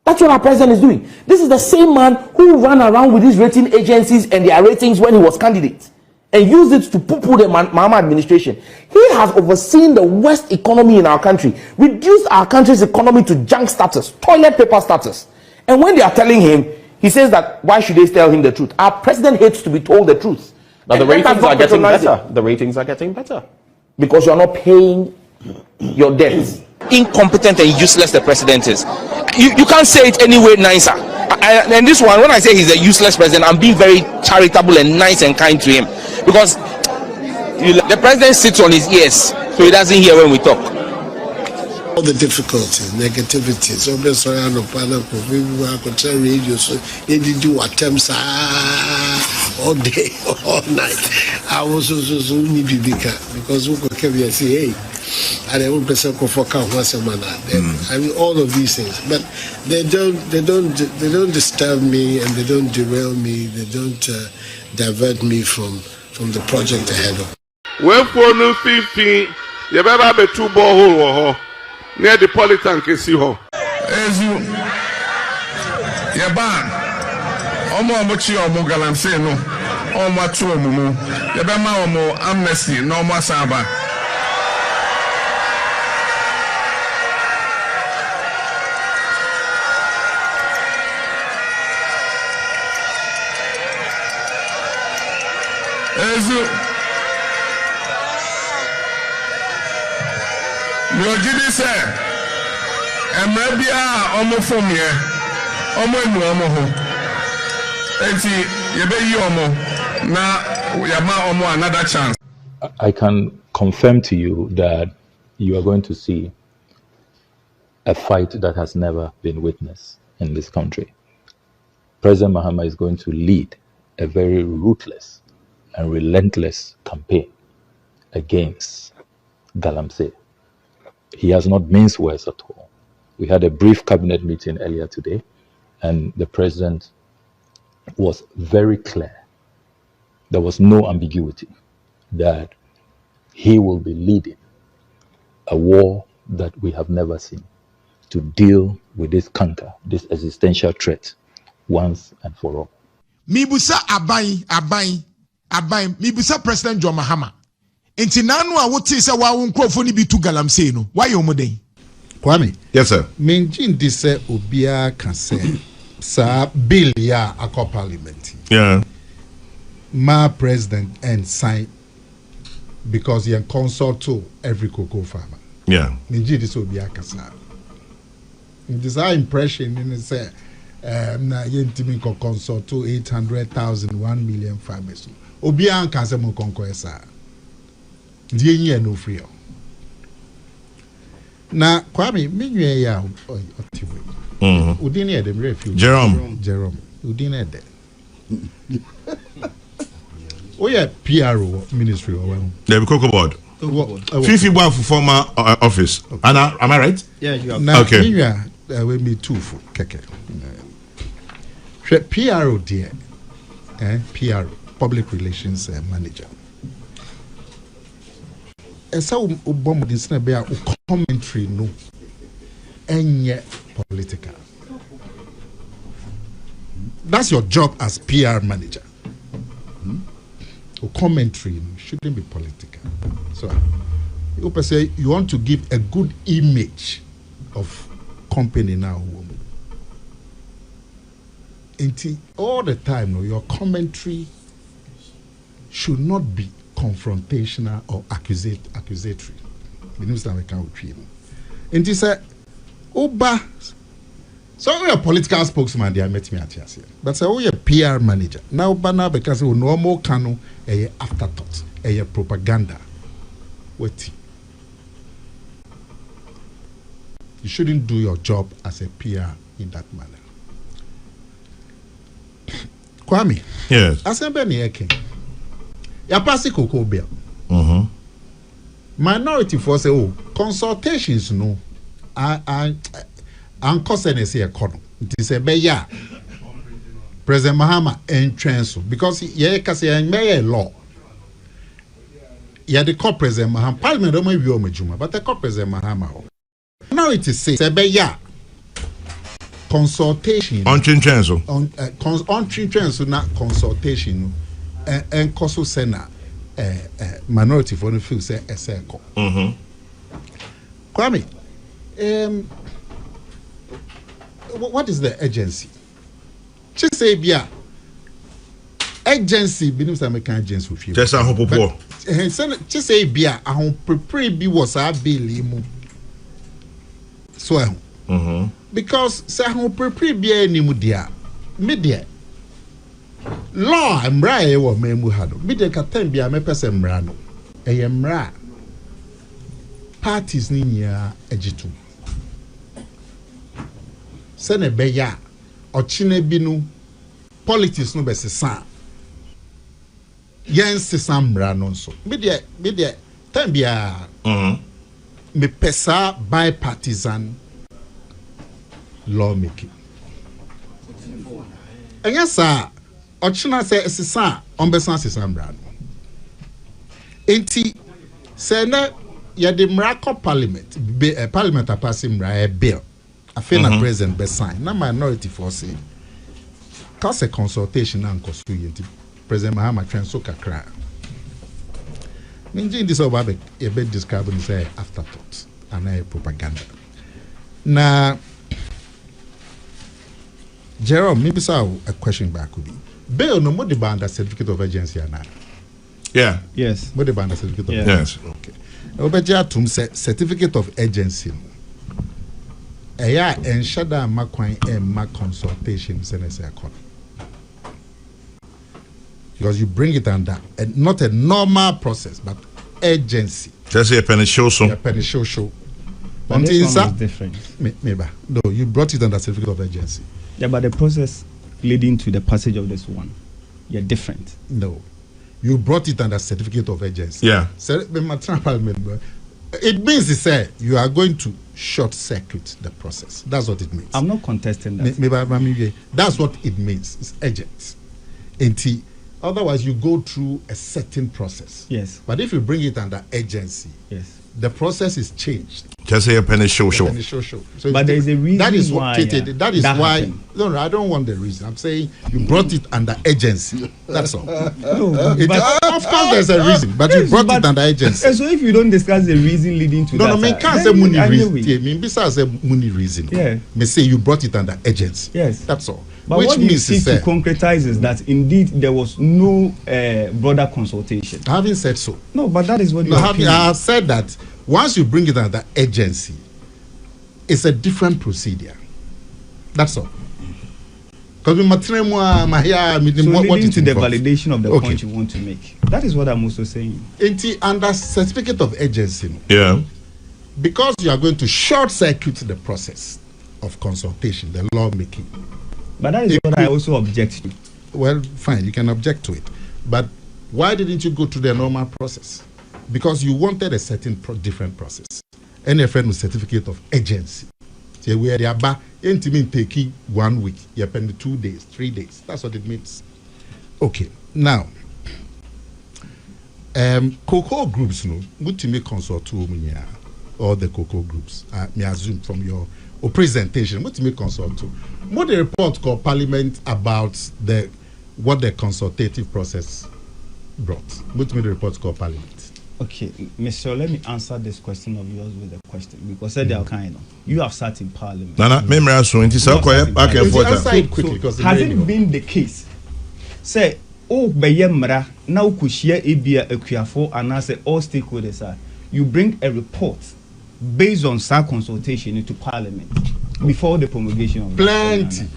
S19: That's what our president is doing. This is the same man who ran around with these rating agencies and their ratings when he was candidate and used it to poo-poo the Mahama administration. He has overseen the worst economy in our country, reduced our country's economy to junk status, toilet paper status. And when they are telling him, he says that why should they tell him the truth? Our president hates to be told the truth.
S1: Now the ratings are getting better. The ratings are getting better.
S19: Because you are not paying your debts.
S8: Incompetent and useless the president is. You can't say it any way nicer. And this one, when I say he's a useless president, I'm being very charitable and nice and kind to him. Because the president sits on his ears, so he doesn't hear when we talk.
S17: All the difficulties, negativities, obviously, I know, I could tell radio, so they did do attempts all day, all night. I was also need to be because we could say, hey, and I won't be so comfortable once a month. I mean, all of these things, but they don't disturb me and they don't derail me. They don't divert me from the project ahead of.
S22: When for no 15, you better have a 2 borehole near the Politan Kesiho.
S10: As you, Yaban, Omo Mochi Omo Galamse no, Omo Tuomu, Yabama Omo Amnesty, no more Saba. Mojidi say, Emrebia Omo from here, Omo no Omo ho. Enti yebe Omo na yama Omo another chance.
S12: I can confirm to you that you are going to see a fight that has never been witnessed in this country. President Mahama is going to lead a very ruthless and relentless campaign against Galamsey. He has not minced words at all. We had a brief cabinet meeting earlier today, and the president was very clear. There was no ambiguity that he will be leading a war that we have never seen to deal with this canker, this existential threat, once and for all.
S11: Mibusa abai mibusa President John Mahama. Enti nanu a wote se wa wo nkrofo ni bi tu galamsey no. Why you moden?
S21: Kwame.
S22: Yes sir.
S21: Menjin di se obia kan se sa bill ya akọ parliament.
S22: Yeah.
S21: My president and sign because he consult to every cocoa farmer.
S22: Yeah.
S21: Menjin di se obia kan sa. This our impression in say na yentimi ko consult to 800,000 1 million farmers. Obia kan se mo konko esa. Ndiye nye no free. Na Kwame menwe ya otiwe. Udini e dem refuge. Jerome. Udini e de. Oya PRO ministry or one.
S22: The Cocoa Board. Fifi Boy for former office. Okay. Anna, am I right?
S21: Yeah, you are. Okay. Menwe we me two for keke. PRO dear. PRO public relations manager. Esa ubom dis na be a commentary no enye political. That's your job as PR manager. Commentary shouldn't be political. So you say you want to give a good image of company now. And all the time no, your commentary should not be confrontational or accusatory. You understand we can't repeat. And he said, Oba, so we a political spokesman, they met me at here. But say, we a PR manager. Now, Bana, because we no more cano, a afterthought, a propaganda. Wait. You shouldn't do your job as a PR in that manner. Kwame.
S22: Yes.
S21: As a Benny ya pass cocoa bill. Minority for say, oh, consultations no. I concern say economy. It is a beya. President Mahama entrance because ye kasi en law. Yeah, the call President Mahama. Parliament don't maybe omejuma, but the call President Mahama. Now it is say beya. Consultation
S3: on Chinchenzo.
S21: On Chinchenzo, not consultation. And Koso Sena minority for the few say a circle. Kwame, what is the agency? Just say, yeah, agency, Binus American agency with you.
S3: Just a hope for.
S21: Just say, yeah, I won't prepare be was a bill. So, because say, I won't prepare be any mudia, media. Law mbra e wo memu ha no bi de katam bia me pese mbra no e mbra parties ni nya agitu se ne be ya ochine bi no politics no be sesa yen sesa mbra no so bi de tam bia me pesa bipartisan lawmaking enya sa Ochina say sisa ombesan sisa mbra no enti say na ya de miracle parliament parliament a pass mra bill afi na president be sign na minority for say cause a consultation and cost enti president Mahama transfer kakra minji this over e be describe say afterthought and a propaganda na Jerome maybe so a question back could be Bill no more the band certificate of agency now.
S3: Yeah.
S21: Yes. More the band certificate of
S3: yes.
S21: Okay. Obeja tum certificate of agency. Eya enshada makwan ma consultation senese akon. Because you bring it under not a normal process but agency.
S3: Just a penny show so.
S21: A penny show.
S4: But this one is different.
S21: Maybe. No, you brought it under certificate of agency.
S4: Yeah, but the process leading to the passage of this one, you're different.
S21: No, you brought it under certificate of agency.
S3: Yeah.
S21: It means you are going to short circuit the process. That's what it means.
S4: I'm not contesting that.
S21: That's what it means. It's agent. Otherwise, you go through a certain process.
S4: Yes.
S21: But if you bring it under agency,
S4: yes,
S21: the process is changed.
S3: Just say a penny show.
S21: So
S4: but there is a reason
S21: that is
S4: why.
S21: That is why. No, I don't want the reason. I'm saying you brought it under agency. That's all.
S4: No,
S21: of course, there's a reason, but you brought it under agency.
S4: So if you don't discuss the reason leading to that,
S21: no, me can't say money reason. Me besides say money reason.
S4: Yeah.
S21: Me say you brought it under agency.
S4: Yes.
S21: That's all.
S4: But
S21: which
S4: what
S21: means
S4: you seek to concretize is that indeed there was no broader consultation.
S21: I haven't said so.
S4: No, but that is what you
S21: I have said that once you bring it under agency, it's a different procedure. That's all. Because we leading
S4: to the validation of the point you want to make. That is what I'm also saying.
S21: Under certificate of agency,
S3: yeah,
S21: because you are going to short circuit the process of consultation, the lawmaking.
S4: But that is what I also object to.
S21: Well, fine, you can object to it. But why didn't you go through the normal process? Because you wanted a certain different process. NFN with certificate of agency. So where they are back, intimate taking 1 week, you spend 2 days, 3 days. That's what it means. Okay, now, cocoa groups, no, what to make consult to all the cocoa groups. Me assume from your presentation, what to make consult to? What the report called Parliament about what the consultative process brought? What to make the report called Parliament?
S4: Okay, Mr. Let me answer this question of yours with a question because they are kind of you have sat in Parliament.
S3: Nana, has
S4: it been the case? Say, beyemra now kushia ebia ekuafo and I say all stakeholders are you bring a report based on some consultation into Parliament before the promulgation of
S21: plenty.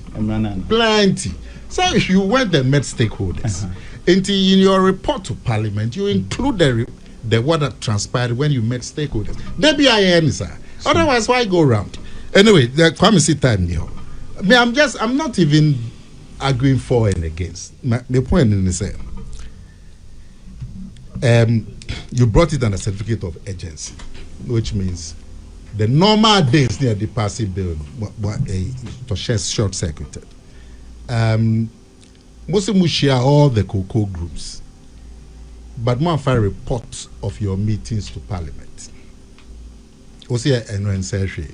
S21: So if you went and met stakeholders, in your report to Parliament, you include the what that transpired when you met stakeholders. There be sir. Otherwise, why go around? Anyway, the Kwame time here. I'm not even arguing for and against. The point is you brought it under certificate of urgency, which means the normal days near the passing bill to short circuited. Most share all the cocoa groups, but more find reports of your meetings to Parliament. Also,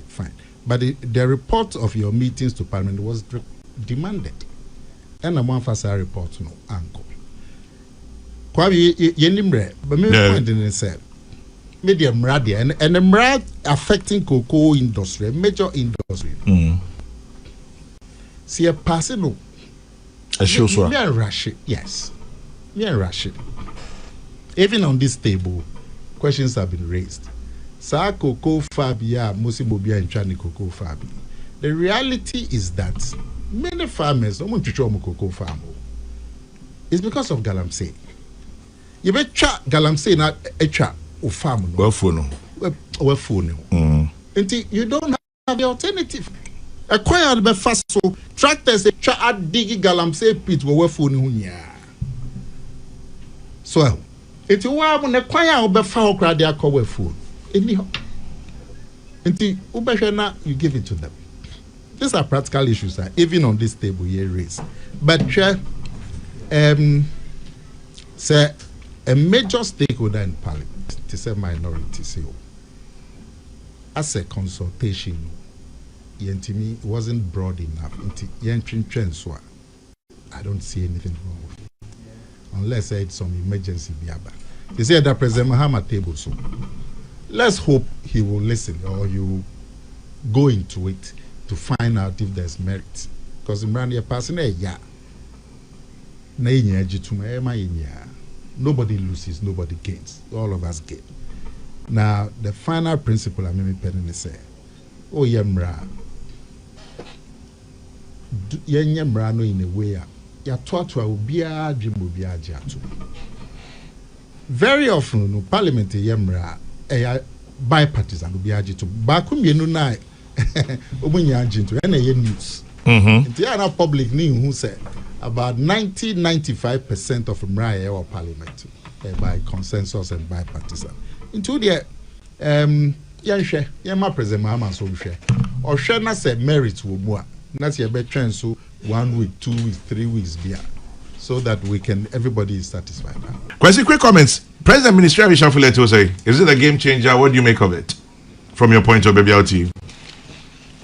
S21: fine, but the report of your meetings to Parliament was demanded, and a one fast report no uncle. Kwabi yenimre, but me point in say, medium radio and the mrad affecting cocoa industry, major industry. See a passing. Me and Rashid, yes. Me and Rashid. Even on this table, questions have been raised. Sa cocoa fabia, Musibobia and Chani cocoa fabi. The reality is that many farmers don't want to show cocoa farm. It's because of galamsey. You bet chat galamsey not a chat or farm.
S3: Well, phone.
S21: Well, phone. Until you don't have the alternative. Acquire the fast so tractors a cha dig galamsey pit were phone. So it's a while when acquire over foul crowd their cover phone. Anyhow, until Ubashana, you give it to them. These are practical issues that even on this table here raised. But say a major stakeholder in Parliament, to say minority CEO, as a consultation, it wasn't broad enough. I don't see anything wrong with it. Unless it's some emergency biaba. They say that President Mahama table so. Let's hope he will listen or you go into it to find out if there's merit. Because in Brandy passing nobody loses, nobody gains. All of us gain. Now the final principle I mean penny say, oh yemra. Yemra no in a way ya twatwa ubia dream ubia jatu. Very often no parliament yemra bipartisan will be agitated. Bakum yenu na obunya agitated. Ena ye news. Inti ana public ni who said about 90-95% of mraya or parliament by consensus and bipartisan. Into the yanhwe yema president Mahama so hwe. Or hwe na say merit wo mu a. Na say be trend so 1 week, 2 weeks, 3 weeks bia. So that everybody is satisfied.
S3: Question, quick comments. President Ministry of Ishafulet will say, is it a game changer? What do you make of it? From your point of view, BBLT?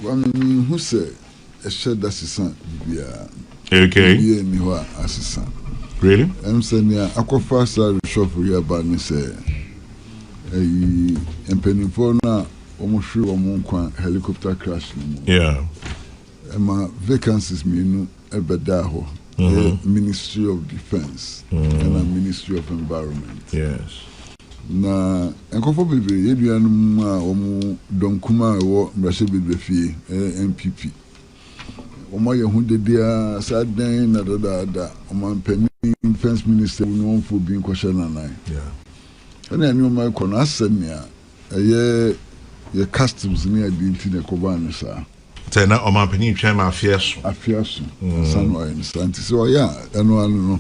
S5: Well, who said a shed assistant?
S3: Okay. Really?
S5: I'm saying, yeah, I could fast a shop for you about me say, a penny for now, almost sure helicopter crash.
S3: Yeah.
S5: And my vacancies mean a bedaho. Ministry of Defense and a Ministry of Environment.
S3: Yes.
S5: Na enkofo bebe yeduanum a omu donkuma ewo mrashe bebefie MPP. Omo ye hu dedia sadan na dada omo mpani Defense Minister no for being question nan.
S3: Yeah.
S5: Ana ni omo ko na asenia ye customs ni adinti na koba no sa.
S3: Tena oma penny twema afieso
S5: sanwa instanti so yeah eno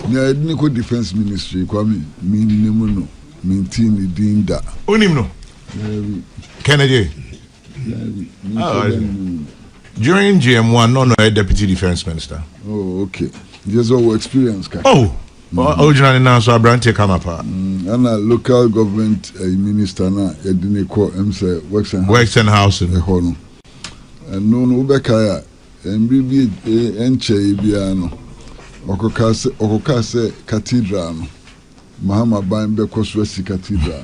S5: na ediniko defense ministry kwami minimum no maintain dinda
S3: onim no Kennedy during GM1 no deputy defense minister.
S5: Oh okay, there's all experience
S3: originally now so Abrante come up
S5: and a local government minister na ediniko say works and housing and no bekaya and bibi enche biano okokase cathedral Mahama ban be koswesi cathedral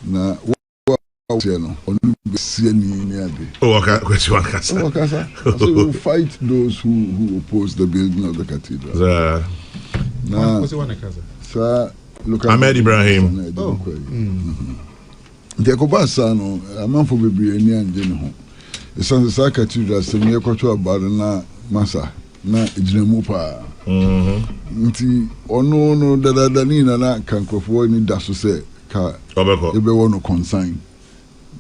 S5: na no onu be sie ni ade
S3: question kasa
S5: so you fight those who oppose the building of the cathedral na sa local
S3: Ahmed Ibrahim
S5: de ko basa no amanfo bebre ni anje ne ho esan sa cathedral se me koto abare na masa na ejinamu pa nti ono no dada ni na kankofo ni daso se ka ebe wono consign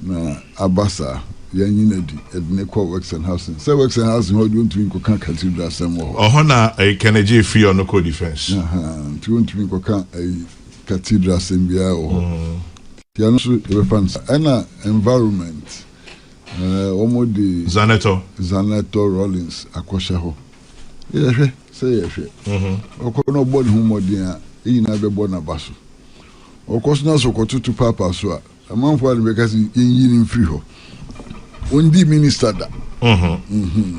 S5: na abasa yanyina di edne ko works and housing say works and housing how do you ko kan cathedral sem ho
S3: na Kennedy free on co defense
S5: do you ko kan cathedral sembia o tiano so e fans na environment omo de Zaneto Rollins akoshe ho yehwe say yehwe okono body hu modin a yina be bo na baso okosna so kotutu papa so a amanfo ade bekasi yini free ho ondi minister da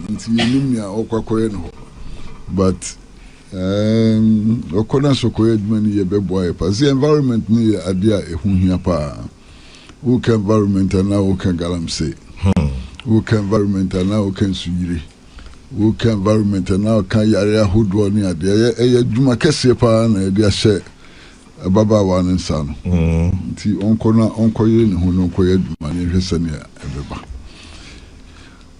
S5: nti yenim ya okwakoye no but okona so koye admani ye be boy pass the environment ni adia ehunhia pa wo ka environment na wo ka galamsey wo ka environment na wo kan suyire wo ka environment na wo kan yare ahodo ni adia ye adwuma kese pa na adia hye baba wa nsa no nti onkoye ne ho no onkoye adwuma ne hwese ne ebeba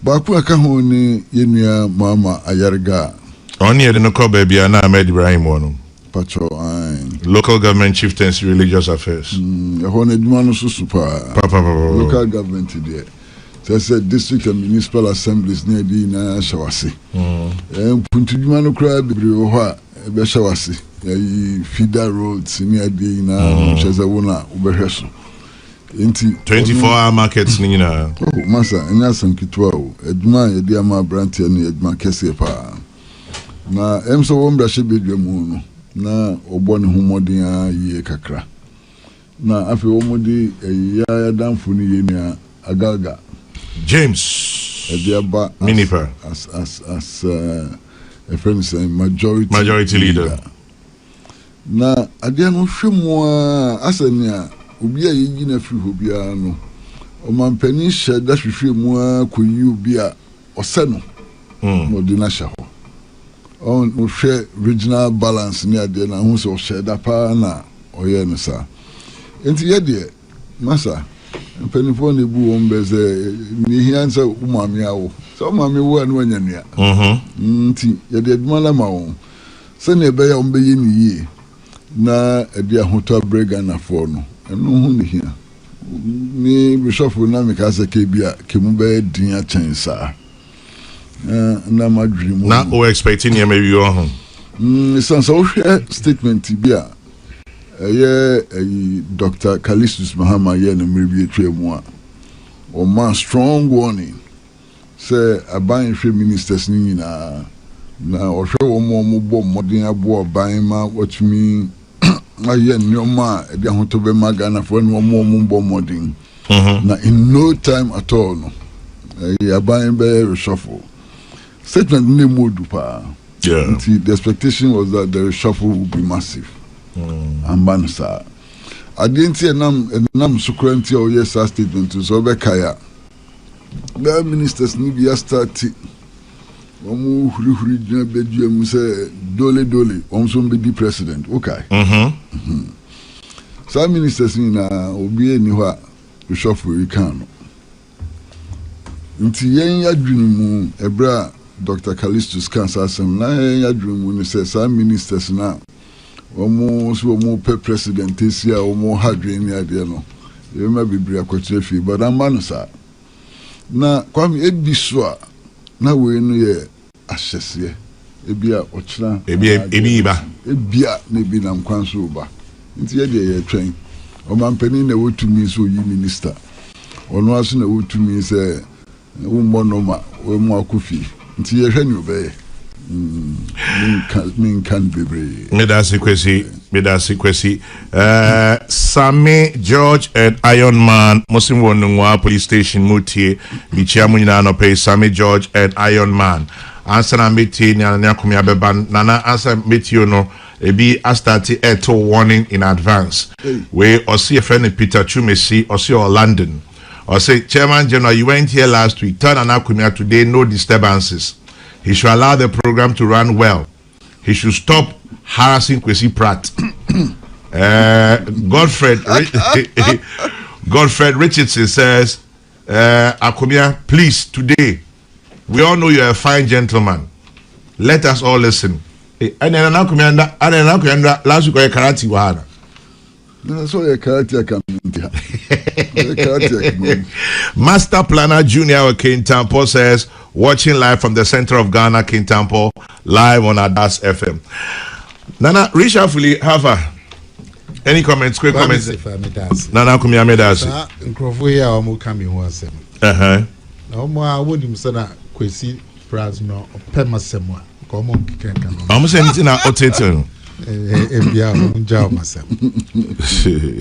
S5: baku aka ho ni yenua mama ayarga
S3: on here no call baby na Ahmed Ibrahim wono
S5: pacho
S3: local government chieftains religious affairs
S5: ho na adwuma no so super local government there say district and municipal assemblies near di na shawase puntudwuma no kra bebre ho a be shawase yi feeder roads near di na cheza wona ubehweso inti
S3: 24-hour markets ni na
S5: masa enya sankitwa o adwuma ye di ama branch ne adwuma kese pa na emso wo mbra hye bedwam no na obɔ ne homɔden a yie kakra na afi wo mudi ya danfo ni ye ni agaga
S3: James
S5: Ediaba
S3: Miniper
S5: as a friend say majority
S3: leader
S5: na adia no hwemu asania obi a yi na firi ho bia no o mampani hye da hwehwe mu akoyi obi a ɔsɛ no no di na hye ho on hwɛ regional balance ni adia na hu so hye da pa na ɔyɛ no sa enti ye de masa penifo ne bu won beze ni hiansa umami awo so umami wo anu anyania nti ye de adwuma ma won se ne be ya on be yi ni yi na edi ahoto brega na fo no enu hu ni hia ni bishop na me ka se ke bia ke mu be din a chensa na madri mu
S3: na o expecting ye maybe you ho
S5: sense o statement bia Dr. Kalistus Mahama ye no mrebi etwemu a o man strong warning say aban hwe ministers ni nyina na ohwe wo mo bo modin abo aban ma watumi aye nyoma e dia hoto be magana fo no mo bo modin na in no time at all no aban be reshuffle statement ni modu pa the expectation was that the reshuffle would be massive ambansa adenti enam sukranti o yes statement so be kaya the ministers ni bia start omu huri jina beduam say dole omso be di president okay some ministers ni na obi eni ho a reshuffle kan nti yen yadwunu ebra Dr. Kalistus Cancer Assembly na yen yadwunu ni say some ministers na omo pe president esia omo hadwe ni ade no e ma bibiri akotre fi but amba no sa na kwam ebiso a na we no ye ahyese ebia ochira ebia na bi na nkwanso ba nti ye de ye twen o mampani na wotumi so yi minister ono aso na wotumi se wo monoma we mu akofi nti ye hwɛ ni obeye min kan bebre
S3: medasi kwesi Sammy George and Iron Man Muslim wonwa police station mutie bichia munyina no pay Sammy George and Iron Man answer na metie nya komia beba nana answer metie no ebi astati eto warning in advance we osi friend Peter Chumesi osi London or say Chairman General, you went here last week, turn an akumia today, no disturbances. He should allow the program to run well. He should stop harassing Kwesi Pratt. Godfred Richardson says, Akumia, please, today, we all know you're a fine gentleman. Let us all listen. And then last week, I karate wahana.
S5: So a character
S3: Master Planner Junior Kintampo says, watching live from the center of Ghana, Kintampo, live on Adas FM. Nana, reshuffle, have Any comments? Quick comments. Nana Kumia Medasi.
S21: Nkrofoya omo kami ho asem.
S3: Na
S21: omo a wonim se na kwesi praz no opemasem a ko omo kikenka no.
S3: Omo se nti na otete.
S21: Bia omo jaw masem.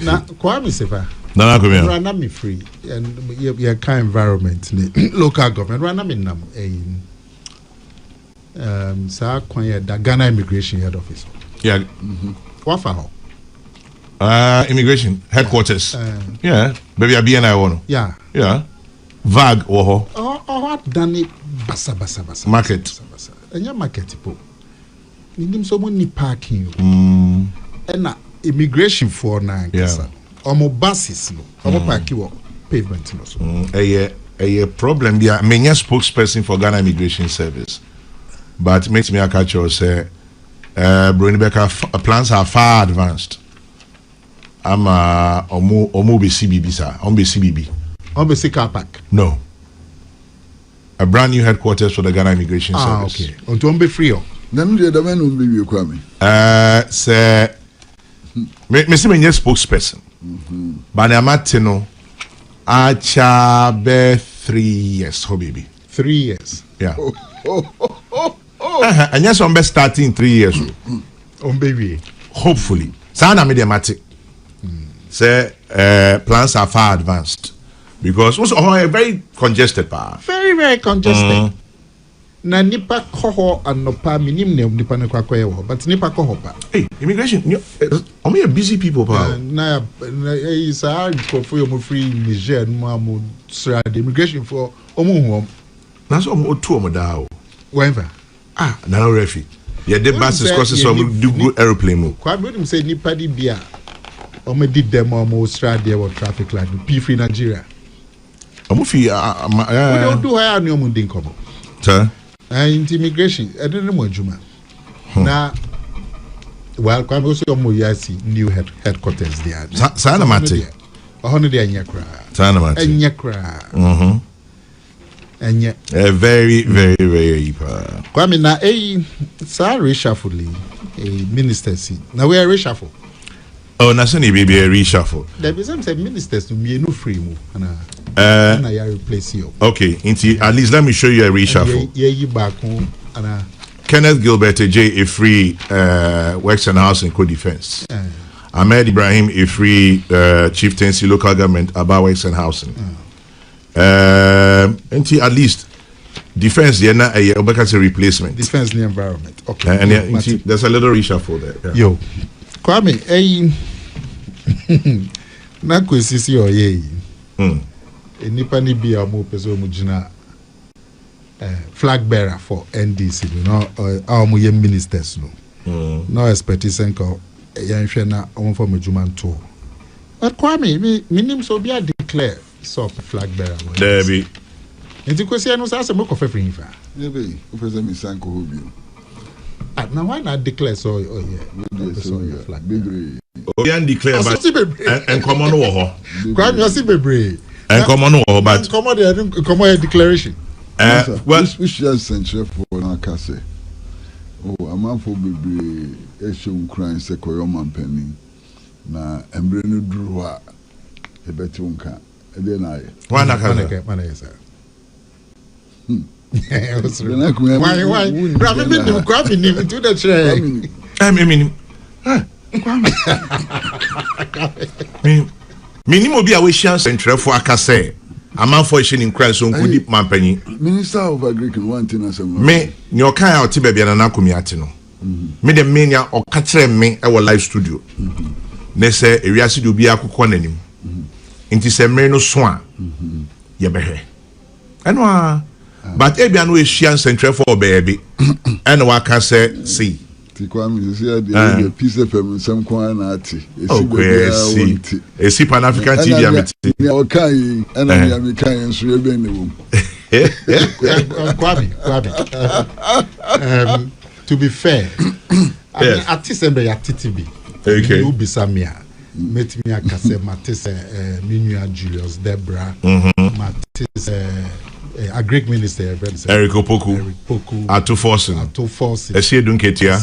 S21: Na kwa mi sefa.
S3: Nana Kumia.
S21: Rana me free and your kind environment local government rana me nam sa kwanya da Ghana Immigration Head Office.
S3: Yeah.
S21: What for how?
S3: Immigration headquarters. Yeah. Baby I BNI one.
S21: Yeah.
S3: Yeah. VAG or
S21: what done it basa.
S3: Market.
S21: Enya market po. Nidim so mo ni parking. Na immigration for na nkasa. Omo buses no. Omo parking wo pavement no so.
S3: A problem there. Many spokesperson for Ghana Immigration Service. But makes me a catch or say Brunibeka plans are far advanced. I'm Omo be CBB sir. Omo CBB.
S21: Omo car park.
S3: No. A brand new headquarters for the Ghana Immigration Service.
S21: Okay. On to be free.
S5: Then the other man will be Kwame.
S3: Say me see me spokesperson. But I'm at Acha be 3 years, ho baby.
S21: 3 years.
S3: Yeah. And yes, I'm starting 3 years.
S21: Baby.
S3: Hopefully. Sana mediamatic. Say plans are far advanced. Because also very congested pa.
S21: Very congested. Na nipa koho anopa minim ne nipa ne kwakoye wo but nipa koho pa.
S3: Hey, immigration, only busy people pa.
S21: Na is a for your free Niger no mo sra the immigration for omo hu.
S3: Na so omo tu omo da o.
S21: Whenever.
S3: Na no refi. Yeah, the buses crosses some do good aeroplane mo.
S21: Kwa be say nipa di bia omo did them omo sra there with traffic light P free Nigeria.
S3: Omo fi
S21: we don't do higher no omo din kobo.
S3: Sir.
S21: Immigration, I don't know Juma. Now, well, come also Moyasi new headquarters there.
S3: Sanamati.
S21: 100 and Yakra.
S3: Sanamati.
S21: And Yakra. And yet,
S3: very.
S21: Kwame, now, reshuffle, a minister seat. Now we are reshuffle.
S3: Oh, Nasani baby, a reshuffle.
S21: There be some ministers to me no free move. And I replace you.
S3: Okay, at least let me show you a reshuffle.
S21: Yeah, you back home.
S3: Kenneth Gilbert J. a free Wexon House and Co-Defense. Ahmed Ibrahim a free Chieftaincy Local Government about Wexon Housing. At least defense there na a replacement.
S21: Defense the environment. Okay.
S3: And there's a little reshuffle there. Yeah.
S21: Yo, Kwame, na kwesisi oye. Nipa ni bi amu peso mu gina flag bearer for NDC amu ye ministers no. No expertise enko yanhwe na omo for majuma nto. But Kwame minim so be declare so flag bearer.
S3: There be.
S21: Enti kwesi anu sa se mo kofa free fa.
S5: Yeah be, o pese mi sanko hobio.
S21: Now why not declare so flag bearer?
S3: Obian declare but and common wo.
S21: Kwame you see bebre.
S3: And common or but
S21: come on declaration.
S5: Well, we should censure for Nakase. Oh, a man for baby, Eshon crying sequoia man penny. Na embryo drew a betunka. And then I.
S3: Why not?
S21: Why? Grabbing him into the chair.
S3: Minimum be a wish and for Akase. A man for in Christ on good mampany.
S5: Minister of Agriculture one thing as
S3: me, your kind of Tibet and Anakumiatino. Me the mania or catch me our live studio. They say a reacid will be a coconim. Into some merino swan. Yabehe. And but Ebian wish she and central for baby. And what can say, see.
S5: Kwame the piece of some quantity.
S3: A see Pan African TV amity.
S5: Okay, and I am kind so you been the room.
S21: Kwame. To be fair, I mean artist and the activity.
S3: Okay.
S21: You be Samia. Met me a cassette Matisse Minua Julius Debra Matisse a Greek minister
S3: Eric Opoku Atu Forcing Esie Dunketia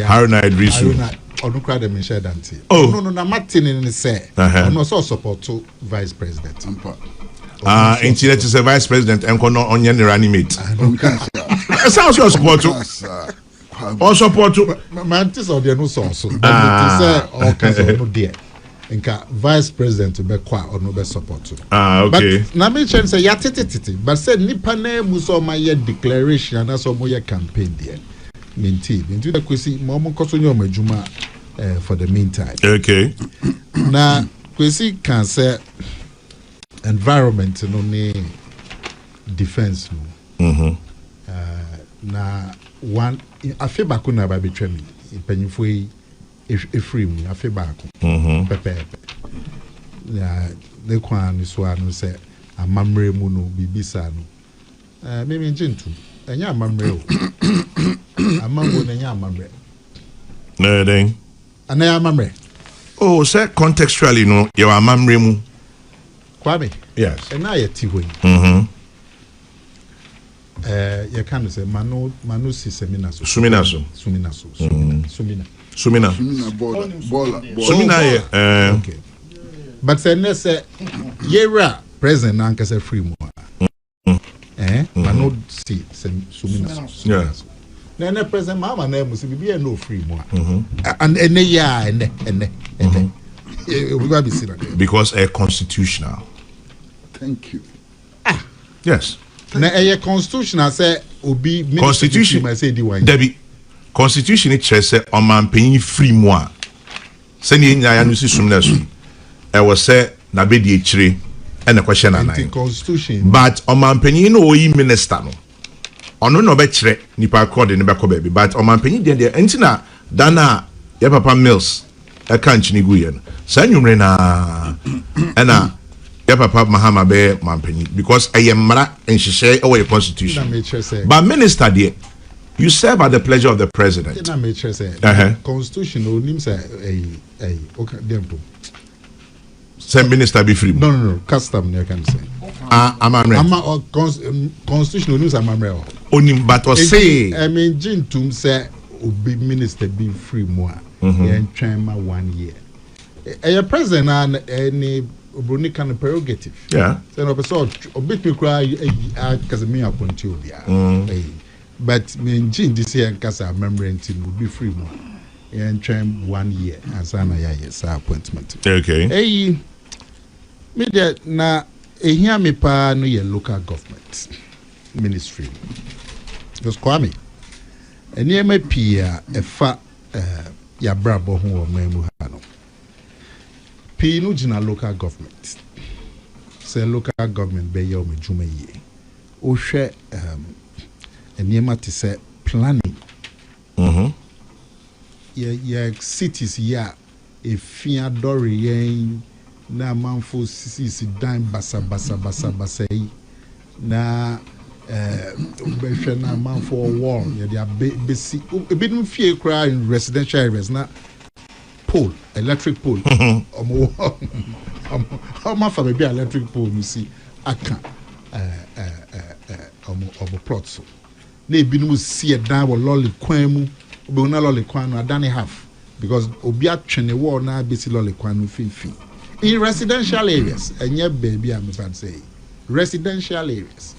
S3: Haruna Idrisu
S21: ɔno kura de me share dante.
S3: Oh
S21: no na Martin ni say. Ɔno so support to vice president.
S3: Nti that is a vice president enko no onye ne running mate. Sounds your support to. Or support to.
S21: Mantis or the no so. But say all kinds of no there. Nka vice president be kwa or no be support to.
S3: Okay.
S21: But na me chen say ya tete. But say nipa na mu so ma ye declaration na so mo ye campaign there. Minti the kwesi mo mo koso nyo madwuma for the meantime.
S3: Okay.
S21: Na kwesi can say environment no ne defense no. Na one afe bako na ba betwa mi panyifo yi efree mu afe bako. Pepe. Ya de kwan so anu say amamre mu no bibisa no. Me ngintu enya amamre o. Amambo na enya amamre.
S3: No then.
S21: Ana amamre.
S3: Oh, say contextually no, you amamre mu.
S21: Kwame.
S3: Yes.
S21: And now you're Tiway. You can say Manu si Seminaso. Sumina. Okay. But say ne say yera president anka say free mo. Manu si Sumina.
S3: Yeah.
S21: Na president mama na musi bibi no free mo. And ene ya ene. We go be see that.
S3: Because constitutional.
S5: Thank you.
S3: Yes.
S21: Na constitutional say obi
S3: constitution
S21: say di wan.
S3: Debi constitution it say o man pay free mo a. Say ni nya ya no si sum na so. E wo say na be di echire e na kwahye na nan.
S21: Constitution.
S3: But o man pay no oyi minister no. Ono no be kire nipa code ne be ko baby but o man pay de entina dana ya papa Mills e kan chini guye no. Sa nwumre na na ya papa Mahama be mampani because ayemra nhihye away constitution. But minister there, you serve at the pleasure of the president.
S21: Constitution onim say okay dempo.
S3: Say minister be free.
S21: No, custom you can say. Constitution onim say amamre.
S3: Onim but or say
S21: I mean jintum say obi minister be free mo a. Yen twema 1 year. President and any Bruni can prerogative.
S3: Yeah.
S21: So no person obit me cry because me appoint you there. But me in this year kasa memory would be free more. And trim 1 year as an yes appointment.
S3: Okay.
S21: Hey me na here me pa no your local government ministry. Because Kwame and near me pia a fa ya brabo ho memu ha no. P no jina local government. Say local government be your medjuma ye. O hwe enema te say planning. Yeah cities ya efia dori yen na manfo sisi dan basa yi na be hwe na manfo wall ya dia besi ebi no fie kra in residential areas na pole, electric pole. How much for maybe electric pole you see? I can plot so. Ne bi no see a down with lolly kwemu, obi na lolly kwanu adani half because obi atwene wall na besi lolly kwanu fifi. In residential areas, and yeah baby I'm about to say residential areas.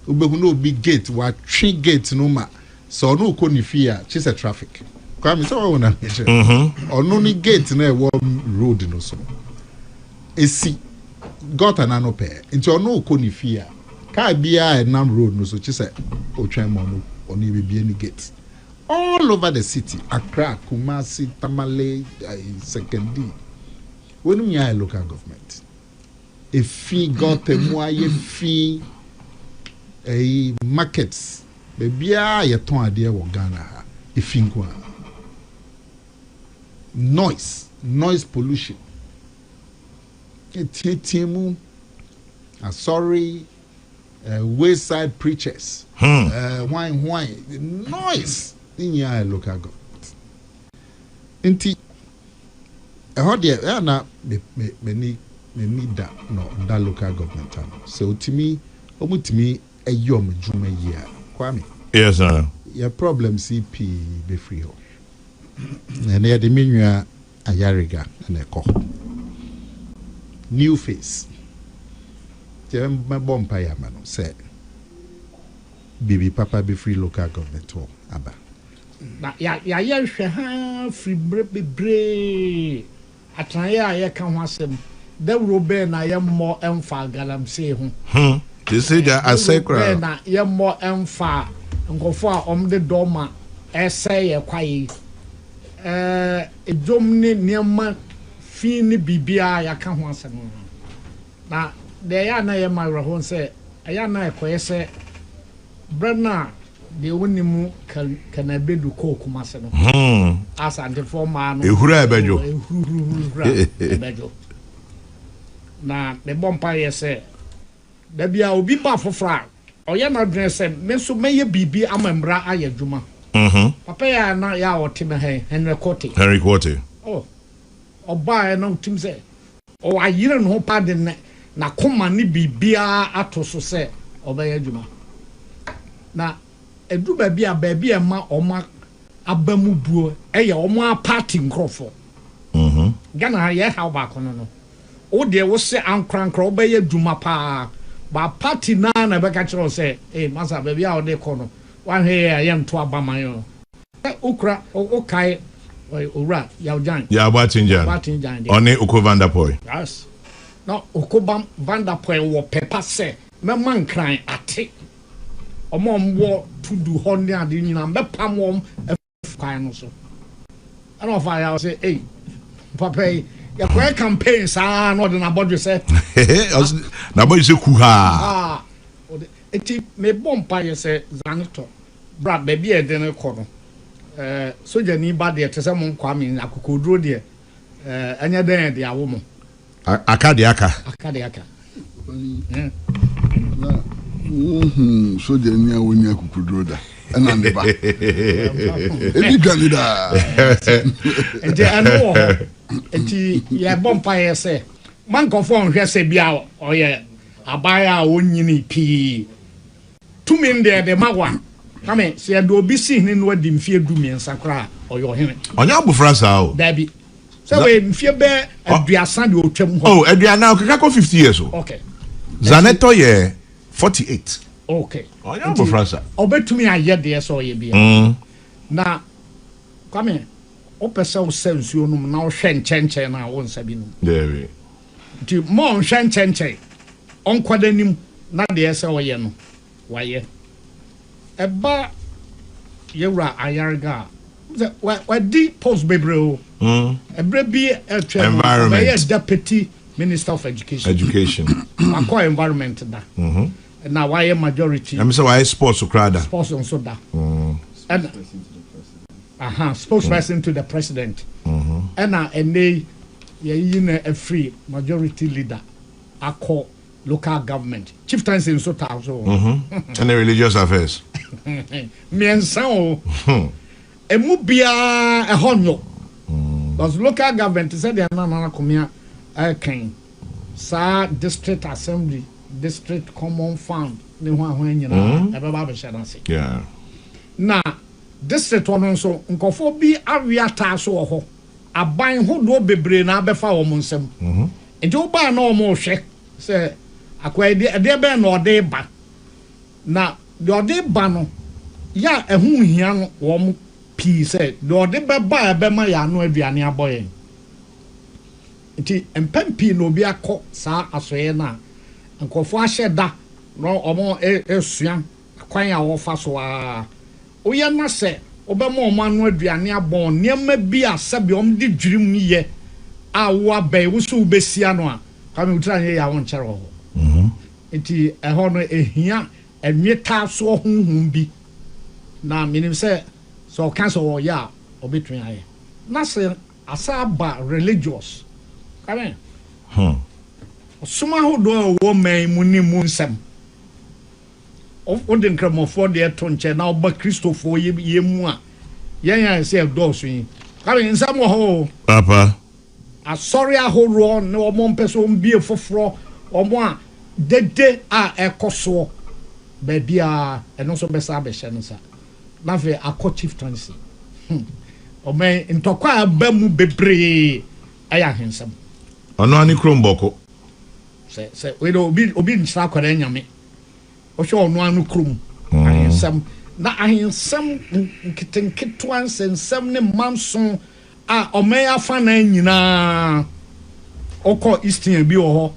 S21: Obi no big gate, what three gates no ma. So no ko ni fear, chase a traffic. Kwame so wona ono ni gate na e road no so esi got an anope nti ono ko ni fia ka bia nam road no so chise otwan mo no oni bibie ni gate all over the city Accra Kumasi Tamale Sekendi wonu nya local government e fi got emu aye fi markets be bia ye ton ade wo Ghana ha e fi nko noise pollution. Timu, sorry, wayside preachers, wine, noise in your local government. Inti, I heard there na me need that no that local government. So to me, a yom juma year. Kwame.
S3: Yes, sir.
S21: Your problem CP be free. And the menu Ayariga and a cock. New face. My bomb payamano said, Baby Papa be free local government or Abba.
S13: Ya free bre. Ataya ya kan wasem. The robe na ya more emfa galam say ho.
S3: They say that asecra.
S13: Na ya more emfa nkofo a omde doma ese ye kwayi. Edom ne niema fi ne bibia ya kan ho asem. Na de ya na ya mawra ho say aya na ekoye say brana de wonimu kana bedu ko kuma se no. Asante for man.
S3: Ehura ebejo.
S13: Ebejo. Na the bompa say da bia obi ba fofra oya na dwen se me so meye bibi amamra ayadwuma. Papa ya na ya otime Henry Cote. Oh. Oba na utim se o ayire no pa de na koma ni bibia atoso se obaya adwuma. Na edu baabi e ma oma abamu buo eye oma party nkrofo. Gana ye how ba kono no. O de wo se ankrankra obaya adwuma pa ba party na be ka kiro se masa baabi a o de kono wan he ya nto abaman yo. Okra o kai ora ya jan.
S3: Ya Batinjan. Oni Ukovandapoy.
S13: Yes. No Ukobam Vandapoy wo pepa se me man kran ate. Omo mwo tudu ho ne ade nyina me pam wom afkan no so. Ana ofa ya say papa ya kwa campaign sa no de na bodwe se.
S3: Na bodwe se kuha.
S13: Eti me bompa ye se zanito. Bra baby e de ne kono. Soja ni ba de tese mo kwa mi akokodro de anya den de awo mo.
S3: Aka.
S5: Na soja ni awoni akokodro da. Ana ne ba. Ebi dwani da.
S13: Enti ano enti ya bompa ye se man confirm hwe se bia oye abaya onyini pi. Tumi de mawa. Kame se do obi si ne no adi mfie du miensa kra oyo hene.
S3: Onya abufra sa o.
S13: Dabi. So we mfie be aduasa de otwam ho.
S3: Oh, aduana o kaka ko 50 years o.
S13: Okay.
S3: Zaneto ye 48.
S13: Okay.
S3: Onya abufra sa.
S13: Obetumi aye de so ye bia. Na kame opese o sensuo num na o hwe nchenchen na wo nsabi num.
S3: There.
S13: Ti mo hwe nchenchen. Onkwadanim na de ese o ye no. Waye. Eba yewra ayarga wa di post bebreo ebre bi
S3: environment
S13: deputy minister of education akwa environment da na why majority
S3: am say why sports ukrada
S13: sports on so da and spokesperson to the president and ene ye na a free majority leader akọ local government chieftains in Sota so
S3: and the religious affairs
S13: miensa o emu bia ehonyo because local government said they na komia kan sa district assembly district common fund ne ho anyina e baba be share say
S3: yeah
S13: na district ono so nkofo bi awiata so ho aban ho do bebre na abefa wo nsem enti oba na o mo hwe say akwa de be na ode ba na de ode ba no ya ehu hia no wo pi say de ode be ba be ma ya no aduane aboye nti empempi no bi akọ sa asoye na nkofo ahye no omo esua kwan ya wo fa so a oye na se obema omo no aduane abon niam bi asabi om di dwirim ye a wo abai wo so besia no a ka me utra ye ya won chere ho nti eho no ehia enweta so honhum bi na minim se so cancel wo ya obetun aye na se asaba religious kame suma ho do wo man mu ni mu nsem o de nkramofo de to nche na oba Christopher ye mu a yan se do so yin kame nsam ho
S3: papa
S13: asori ahoro na omo mpeso mbie foforo omo a dede a ekoso ba bia eno so besa be hye no sa na fe akọ chieftaincy ɔmɛ ntɔkwa aba mu bebree ɛyɛ ahensɛm
S3: ɔno ani krom bɔkɔ
S13: sɛ obi nhyira akɔda nyame ɔhwɛ ɔno ano krom ahensɛm na ahensɛm nketenketoa nsɛnsɛm ne manso a ɔmɛ afa na nyinaa ɔkɔ eastern bi wɔ hɔ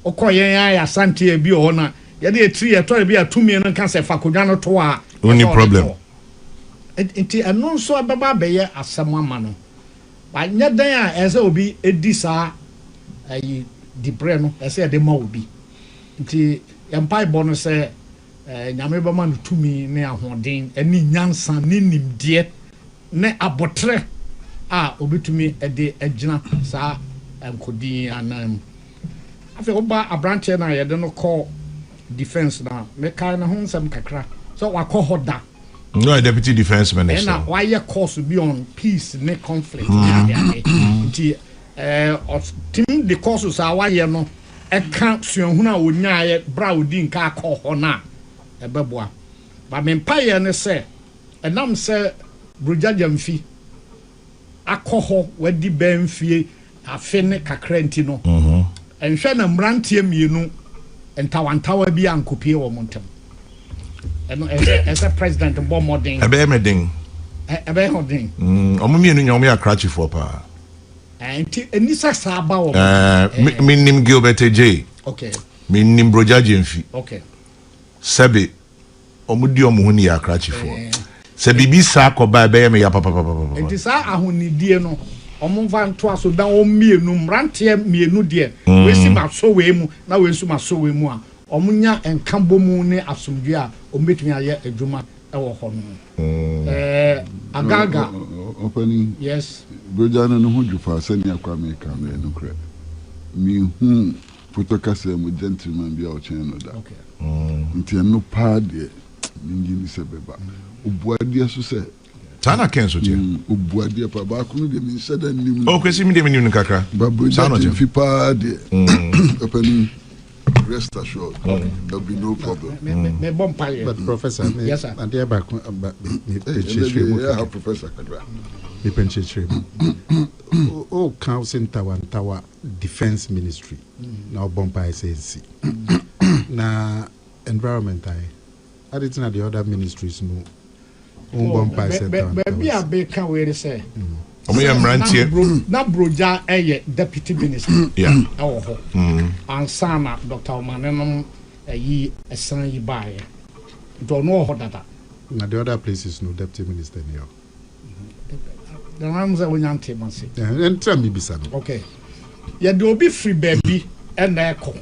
S13: ɔkɔ yɛn ayɛ asante bi wɔ hɔ na yɛde etiri yɛtɔ bi atumi no nka sɛ fakodwa no to a
S3: only problem
S13: nti ɛno nso abɛba bɛyɛ asɛm ama no ba nyɛ dan a ɛsɛ obi edi saa ayi dibrɛ no ɛsɛ yɛde ma obi nti yɛmpa ibɔ no sɛ nyame bɛma no tumi ne ahoɔden ɛne nyansa ne nimdeɛ ne abɔtrɛ a obitumi ɛde agyina saa nkodin anam afei woba abranteɛ na yɛde no kɔ defense na meka na ho nsɛm kakra so wakɔ hɔ da
S3: no deputy defense minister
S13: na wayɛ course bi on peace ne conflict nti tim the courses a wayɛ no ɛka suahunu a onyaayɛ bra odi nka akɔ hɔ na ɛbɛboa ba mempa yɛ ne sɛ ɛnam sɛ brojagya mfi akɔ hɔ wadi bɛmfie afe ne kakra nti no ɛnhwɛ na mmranteɛ mmienu ntawantawa bi ankopie wɔ mo ntam ɛno ɛsɛ president bɔ modern
S3: ɛbɛyɛ meden
S13: ɛbɛyɛ modern
S3: ɔmo mmienu nya ɔmo yɛ akrachifoɔ paa
S13: nti enisa saa ba wɔ
S3: minnim Gilbert J
S13: okay
S3: minnim Brojaje mfi
S13: okay
S3: sɛbe ɔmo di ɔmo ho ni yɛ akrachifoɔ sɛ bibi saa kɔba ɛbɛyɛ me ya papapapapa
S13: nti saa ahonidie no ɔmo va nto aso da ɔmmienu mmranteɛ mmienu deɛ wesi ma so wei mu na wesu ma so wei mu a ɔmo nya nkambo mu ne asomdwe a ɔmo betumi ayɛ adwuma ɛwɔ hɔ no agaga
S5: opani
S13: yes
S5: brojana no ho dwufa sɛ ne akwa me ka me no kra mi hu photocast mu gentleman bi a ɔkyɛn no da nti no pa de ningi ni sɛ beba obuadeɛ so sɛ
S3: Sana kenso tia.
S5: Obuadeɛ pa ba ko no de mi sɛ da nim.
S3: O kwesi mi de mi nim kakra.
S5: Sana tia. Fi pa de. Opani rest assured there'll be no problem.
S13: Me bom paye.
S21: But professor,
S13: yes sir.
S21: And thereby
S5: professor kadra.
S21: Me penchechre. Oh, council tower defense ministry. Now bom paye say na environment I didn't know the other ministries no.
S13: Baby a beka where say
S3: omo ya mrantie
S13: na broja eye deputy minister
S3: yeah
S13: awo ho ansana Dr. Omanenom yi esan yi baaye do no ho dada
S21: na the other places no deputy minister here
S13: the ones that we nyante manse
S21: and try me bisa
S13: okay ya de obi free baby and na ekọ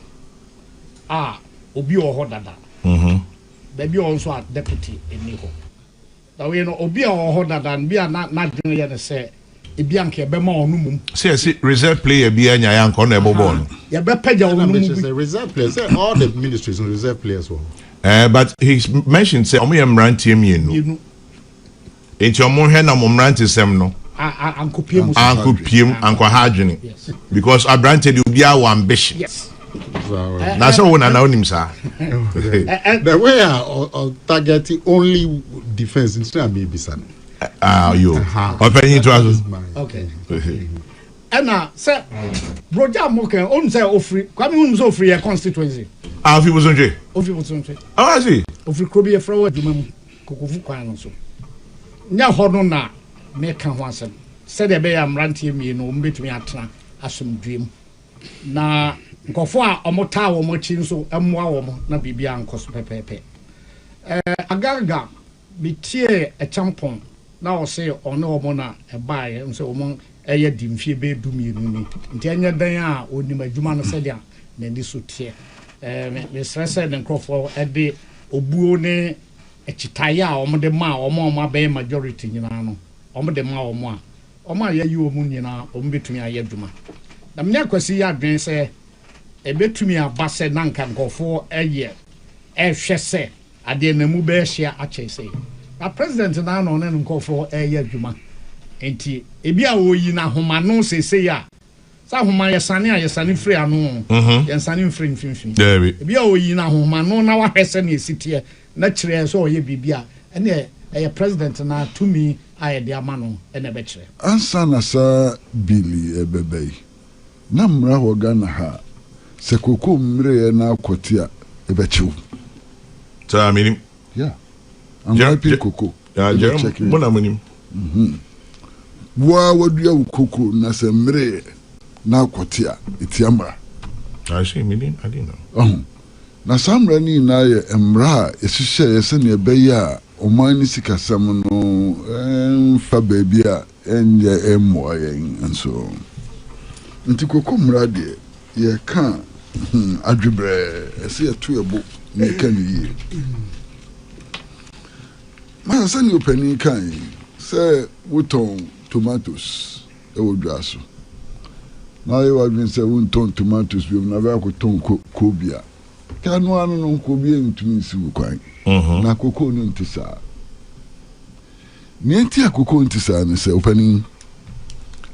S13: obi ho dada baby also at deputy eni ho that we know obi a ho dada bi a na dwen ye ne say ebi anke be ma onu mum
S3: say reserve player bi anya ya nko na ebo ball
S13: ya be pagya onu mum
S21: say reserve players all the ministries and reserve players were
S3: but he mentioned say omo ye mrantie mienu enti omo hwe na mo mrantie sem no
S13: ankopiem
S3: anko hadwene because abrante de obi a ambition
S13: yes
S3: na so wona na onim sa
S21: the way are targeting only defense instead of maybe son
S3: you opening to us
S13: okay and say broja moke on say ofri kwame un so free constituency
S3: fi bozonje see
S13: ofri krobi e frawo adwuma mu kokofu kwan no so nya ho no na me ka ho asem said e be ya mrantie mi no mbetumi atena asomdwem na nkofo a omota wo mo chi nso emmoa wo mo na bibia nkoso pepepe agaga bitie e champon na o se ono wo mo na e baaye nso wo mo eye dimfie be dumienu ni nti anya dan a onim adwuma no se dia na ndi so tie me stress den nkofo e de obuo ne ekitaye a wo mo de ma wo mo be majority nyina no wo mo de ma wo mo a wo ma ye yi wo mu nyina wo mo betumi aye adwuma na me akwasi ya adwen se ebetumi abase nanka nkofo eye ehwe se ade na mu be hia ache se na president na no ne nkofo eye adwuma enti ebi a oyi na homa no sese ya sa homa yesane free anu yesane free mfimfini ebi a oyi na homa no na wa hwese na esitie na kire so oye bibia ene eye president na tumi a yɛde ama no ɛna ɛbɛkyerɛ
S5: ansa na saa bili ɛbɛbɛyi na mmara hɔ Ghana ha sɛ koko mmerɛ na akɔte a ɛbɛkyew
S3: saa menim
S5: I'm happy koko
S3: mona monim
S5: wa wadua wo koko na sɛ mmerɛ na akɔte a ɛtia mmara
S3: I didn't know.
S5: Na samra ni na ye emra ehihye yese ne ebeyi a oman ni sikasam no fa baabi a enye emo ayen anso nti koko mra de ye ka adwebre ese eto ebo ne ka ni ye ma se ni opani kan se wuton tomatoes e wodwaso na ye wadwin se wuton tomatoes bi na ba ko ton kobia kanu anu no kobia ntumi nsi kwan na koko no ntisa ni enti akoko ntisa ne se opani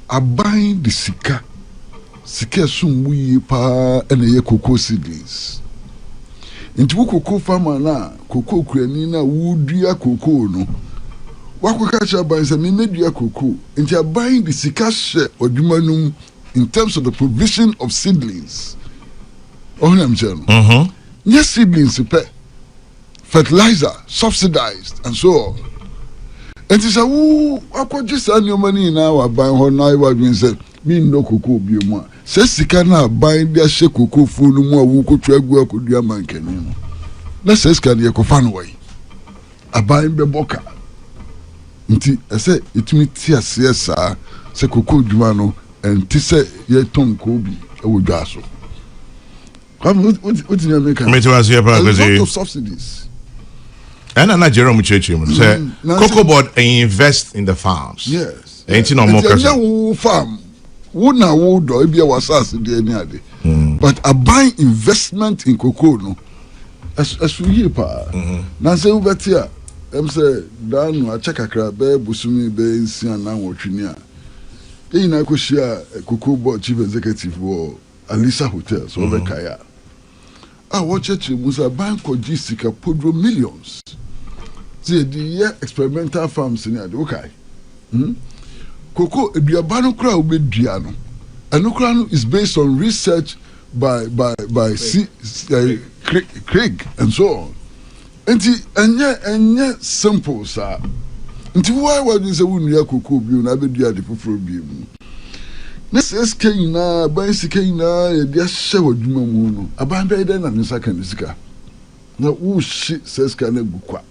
S5: aban de sika sumbu yi pa ene ye koko seedlings nti wo koko farmer na koko kurani na wudua koko no wakoka cha ban se me medua koko nti aban de sika hye odwuma num in terms of the provision of seedlings yes, seedlings fertilizer subsidized and so on and it's a I just any money now I buy her now what means that me no koko bi mu se sika na buy dia she koko fu no mu awu ko twagu akodua mankani no na se sika de ko fan way aban be boka nti ese itumi ti ase sa se koko dwuma no enti se ye ton ko bi e wo dwaso what you make a lot of subsidies
S3: and Jerome Churchill say Cocoa Board invest in the farms.
S5: Yes.
S3: Ain't no more
S5: farm. Would na would or be a wasas in but a buying investment in cocoa no as we hear pa. Nancy Ubetia say Dan I check a crab busumi be in Sian and Wachinia. In I could share a Cocoa Board chief executive for Alisa Hotel so Kaya. I watch it Musa Bank Jessica Podro millions. The experimental farms in the okay. Cocoa Diabano Crow with Diano. And Ukraine is based on research by Craig and so on. And yet simple, sir. Until why would you say we are cocoa being a bit the beam? Nese kena bansi kena ya dia shewo dwuma mu no aban be den na nsa kan sika na wo shi seska na gukwa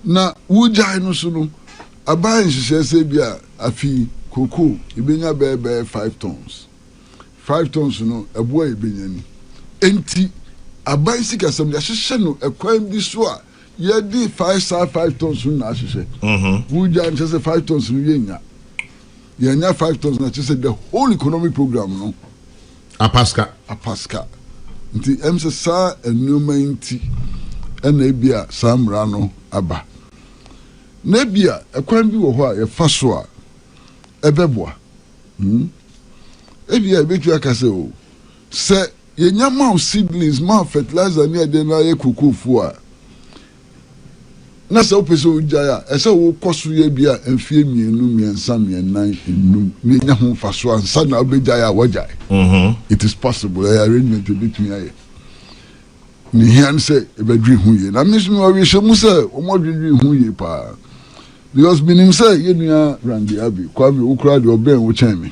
S5: na wo jai no so no aban hihye se bia afi koko ibenya be 5 tons no ebo ibenya ni enti aban sika sam ya hihye no ekwan bi so a ye di 5 tons na hihye wo jai no se 5 tons no yenya yenya 5 tons na say the whole economic program no
S3: apaska
S5: nti emse sa enuma nti ena ebia samra no aba na ebia ekwan bi wo ho a ye fa so a ebeboa ebia ebetu akase o se yenya ma seedlings ma fertilizer ni ade na ye kukufu a na se opeso ujaya ese wo koso ye bia enfie mienu miensa mienan enum ni nya ho faso ansa na obejaya wajai it is possible arrangement between aye ni hian se ebedri hu ye na mismi wa wi shemu se omodri hu ye pa because minim se ye nua Randy Abi kwa mi ukra de oben wo chen mi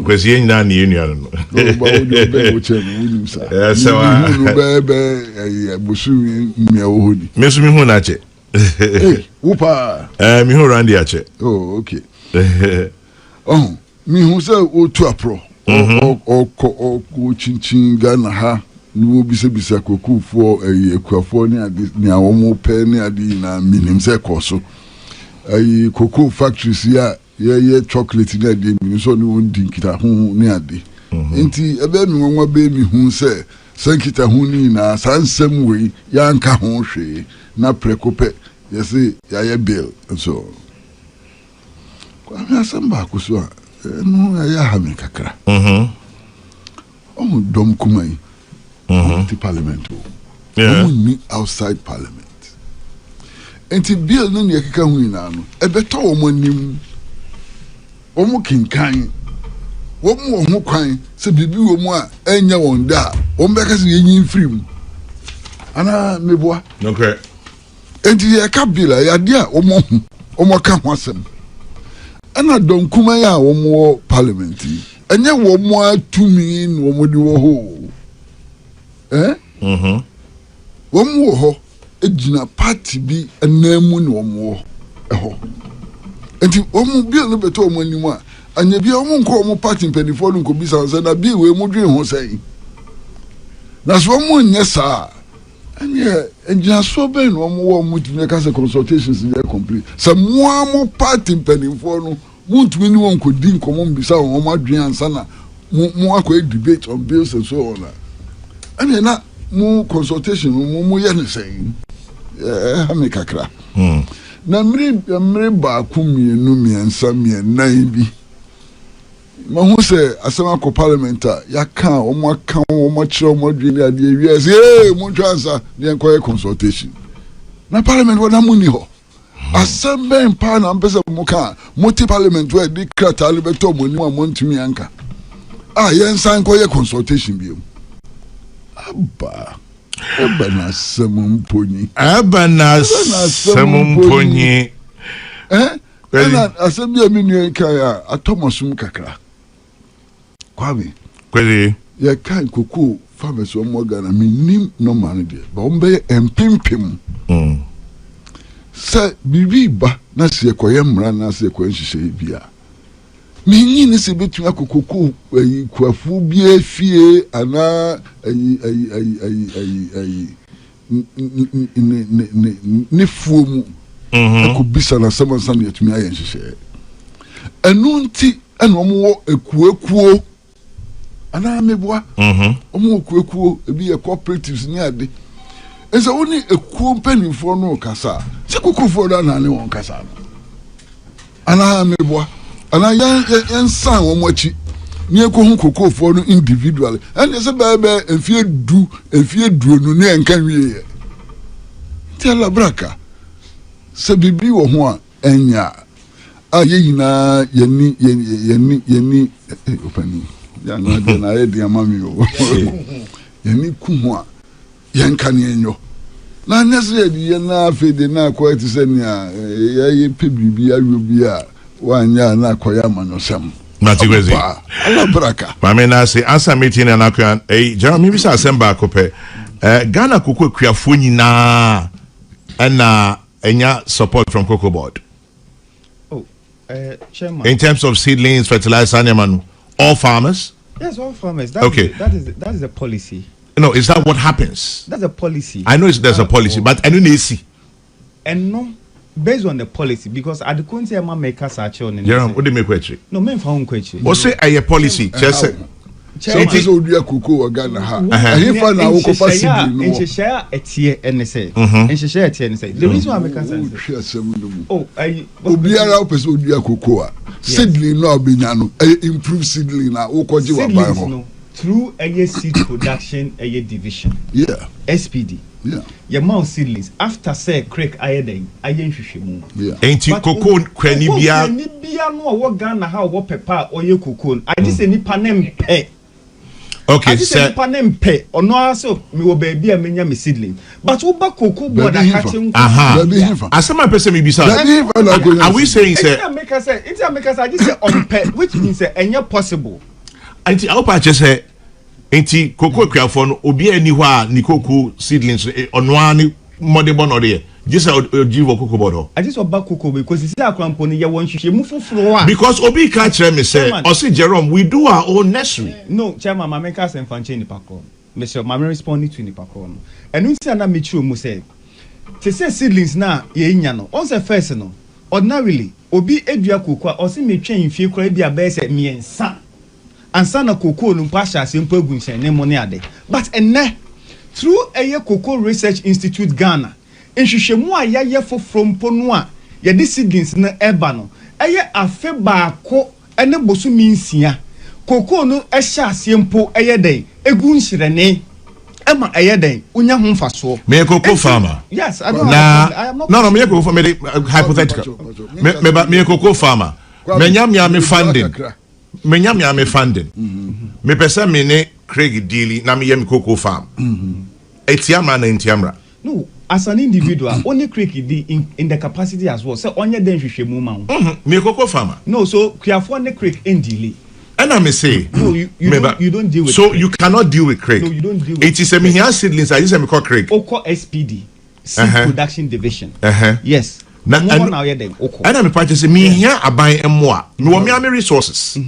S3: kwesi yen na ni nua no
S5: ba wo de oben wo chen mi minim sa
S3: so
S5: be busu mi wo hodi
S3: mesumi hu na che
S5: upa
S3: mi hu Randy ache
S5: oh okay mi hu se o tu apro o chinchin Ghana ha no bisa kokufo ekuafo ni awomo pe ni adi na minim se koso cocoa factories ya ye chocolate ni adi mi so ni won dinkita hu ni adi enti ebe mi wonwa be mi hu se sankita hu ni na sansem we ya nka ho hwe na prekope yesi ya ye bill so kwa mi asamba kuso no ya ha mi kakra dom kumai parliament ni outside parliament enti bill no ne keka hu ina no ebeto omonim omo kinkan womu omo kwan se bibi womu a enya wonda ombeka se yenyin firim ana meboa
S3: okay
S5: enti ye ka bill ya dia omo ka ho asem ana donkuma ya womu parliament enye womu atumi no womu di wo ho womu wo ho ejina party bi enamu ni womu wo ho enti womu bill no beto omo anim a anya bia omo nko omo party mpedifo no nko bisa say na bi we mu dwen ho say na so omo nye sa anya ejina so ben no omo wo mu tumi ka say consultations dey complete sa mo amo party mpedifo no mu tumi ni won ko din ko mo bisa omo adwen ansa na mo akọ debate on bills and so on anya na mu consultation mu ye ne say ha me kakra na mre ba ku mienu miensa mienan bi mahu se asema ko parliament ya kan omo kan omo kire omo dwene ade wi se mu twansa de enkoye consultation na parliament wona muni ho assemble pa na mpesa mu kan multi parliament we di krata lebeto mo ni mo ntumi anka yensa enkoye consultation bi Abana Samumponyi. Ana asabi aminu kaya atomosum kakra. Kwame.
S3: Kweli.
S5: Ya kan koko farmers o mogana minim no man de. Ba ombe empimpim. Sa bibi ba na se ekoye mra na se ekoye hihye bia. Minyi ni se betu akokoko kwafu bi afie ana ne fuomu akobisa na samansa ne atumi ayen hihye enu nti ena omo ekuekuo ana meboa omo ekuekuo ebi ye cooperatives ni ade enza woni ekuo mpanimfo no kasa se kokofo da na ne won kasa ana meboa ana yan san wo mochi ni ekohu kokofo no individually and se bebe enfie du no ne enka wie tela braka se bibi wo ho a enya aye yina yeni opani ya no de na ye de amami o yeni ku ho a yenka ne enyo na nyese de na afede na kwati se ne a ye pe bibi awo bi a wanya na koya manosam
S3: Matigwezi
S5: ala braka
S3: mame na say answer meeting na akwan Jeremy bisa asemba akope Ghana koko akuafo nyina na enya support from Cocoa Board
S4: chairman
S3: in terms of seedlings fertilizer and all farmers.
S4: Yes, all farmers.
S3: Okay,
S4: that is a policy.
S3: No, is that what happens?
S4: That's a policy.
S3: I know there's a policy, but I don't see.
S4: And no, based on the policy, because at the country, I'm making such on.
S3: Jerome, what do you make question?
S4: No, men found question.
S3: What say a policy? Just say.
S5: So it is Odia Kuku Ghana ha. He found our capacity.
S4: In share a tier and say. In share a tier and say. The reason why I make sense. Oh,
S5: Obiara person Odia Kuku. Seedling no binyano. Improve seedling na okoji wa buy ho.
S4: Through a seed production, a division.
S5: Yeah.
S4: SPD.
S5: Yeah.
S4: Your mount seedlings after say crack iodine, ayen hwehwemu.
S3: Yeah. Ain't you cocoa kwani bia?
S4: Kwani bia no wo Ghana ha wo pepper or ye cocoa. I just say nipa nem pe.
S3: Okay,
S4: sir. Nipa nem pe. Ono aso me wo baby a menya me seedling. But wo ba cocoa board akache.
S3: Aha. Asema person me bisa. Are we saying say?
S4: It's make us I just say on pe, which means say enya possible.
S3: Anti opa che say enti koko akuafo no obi ani ho a ni koko seedlings ono ani modebo no de just give koko bodo.
S4: I just about koko because it's a crampo ni ye won hwehwe mu foforo a
S3: because obi ka kire me say o say Jerome we do our own nursery.
S4: No chairman ma make us enfanche ni pakọ Mr. ma respond to ni pakọ no enu nti na me chiro mu say te say seedlings na ye nya no on say first no ordinarily obi edua koko a o say me twen mfie kora bia be say miensa ansa na koko no pasha simple gunsen ne money ade but enne through a Cocoa Research Institute Ghana nhwehwemu a yaye from ponu a ye de seedlings na eba no eye afe baako ene bosu minsia koko no ehya asempo eye den egu nhirene Emma Ayeden, Unya Humfaso.
S3: Me cocoa farmer.
S4: Yes, I don't
S3: I am not. No, me cocoa farmer. Hypothetical. Me cocoa farmer. Me nyam funding. Me nyam funding. Me pesa me ne Craig Dealey na me yem cocoa farm. Etiamra na entiamra.
S4: No, as an individual, only Craig in the capacity as well. So only then you should move
S3: me cocoa farmer.
S4: No, so Kriafo ne Craig Dealey.
S3: And I may say,
S4: no, you don't deal with
S3: so
S4: Craig.
S3: You cannot deal with Craig.
S4: No, you don't deal with
S3: it is a Mihian seedlings. I use a call Craig.
S4: Oko SPD, Seed Production Division. Yes.
S3: And I'm practicing me here. I buy a more. Me want me resources.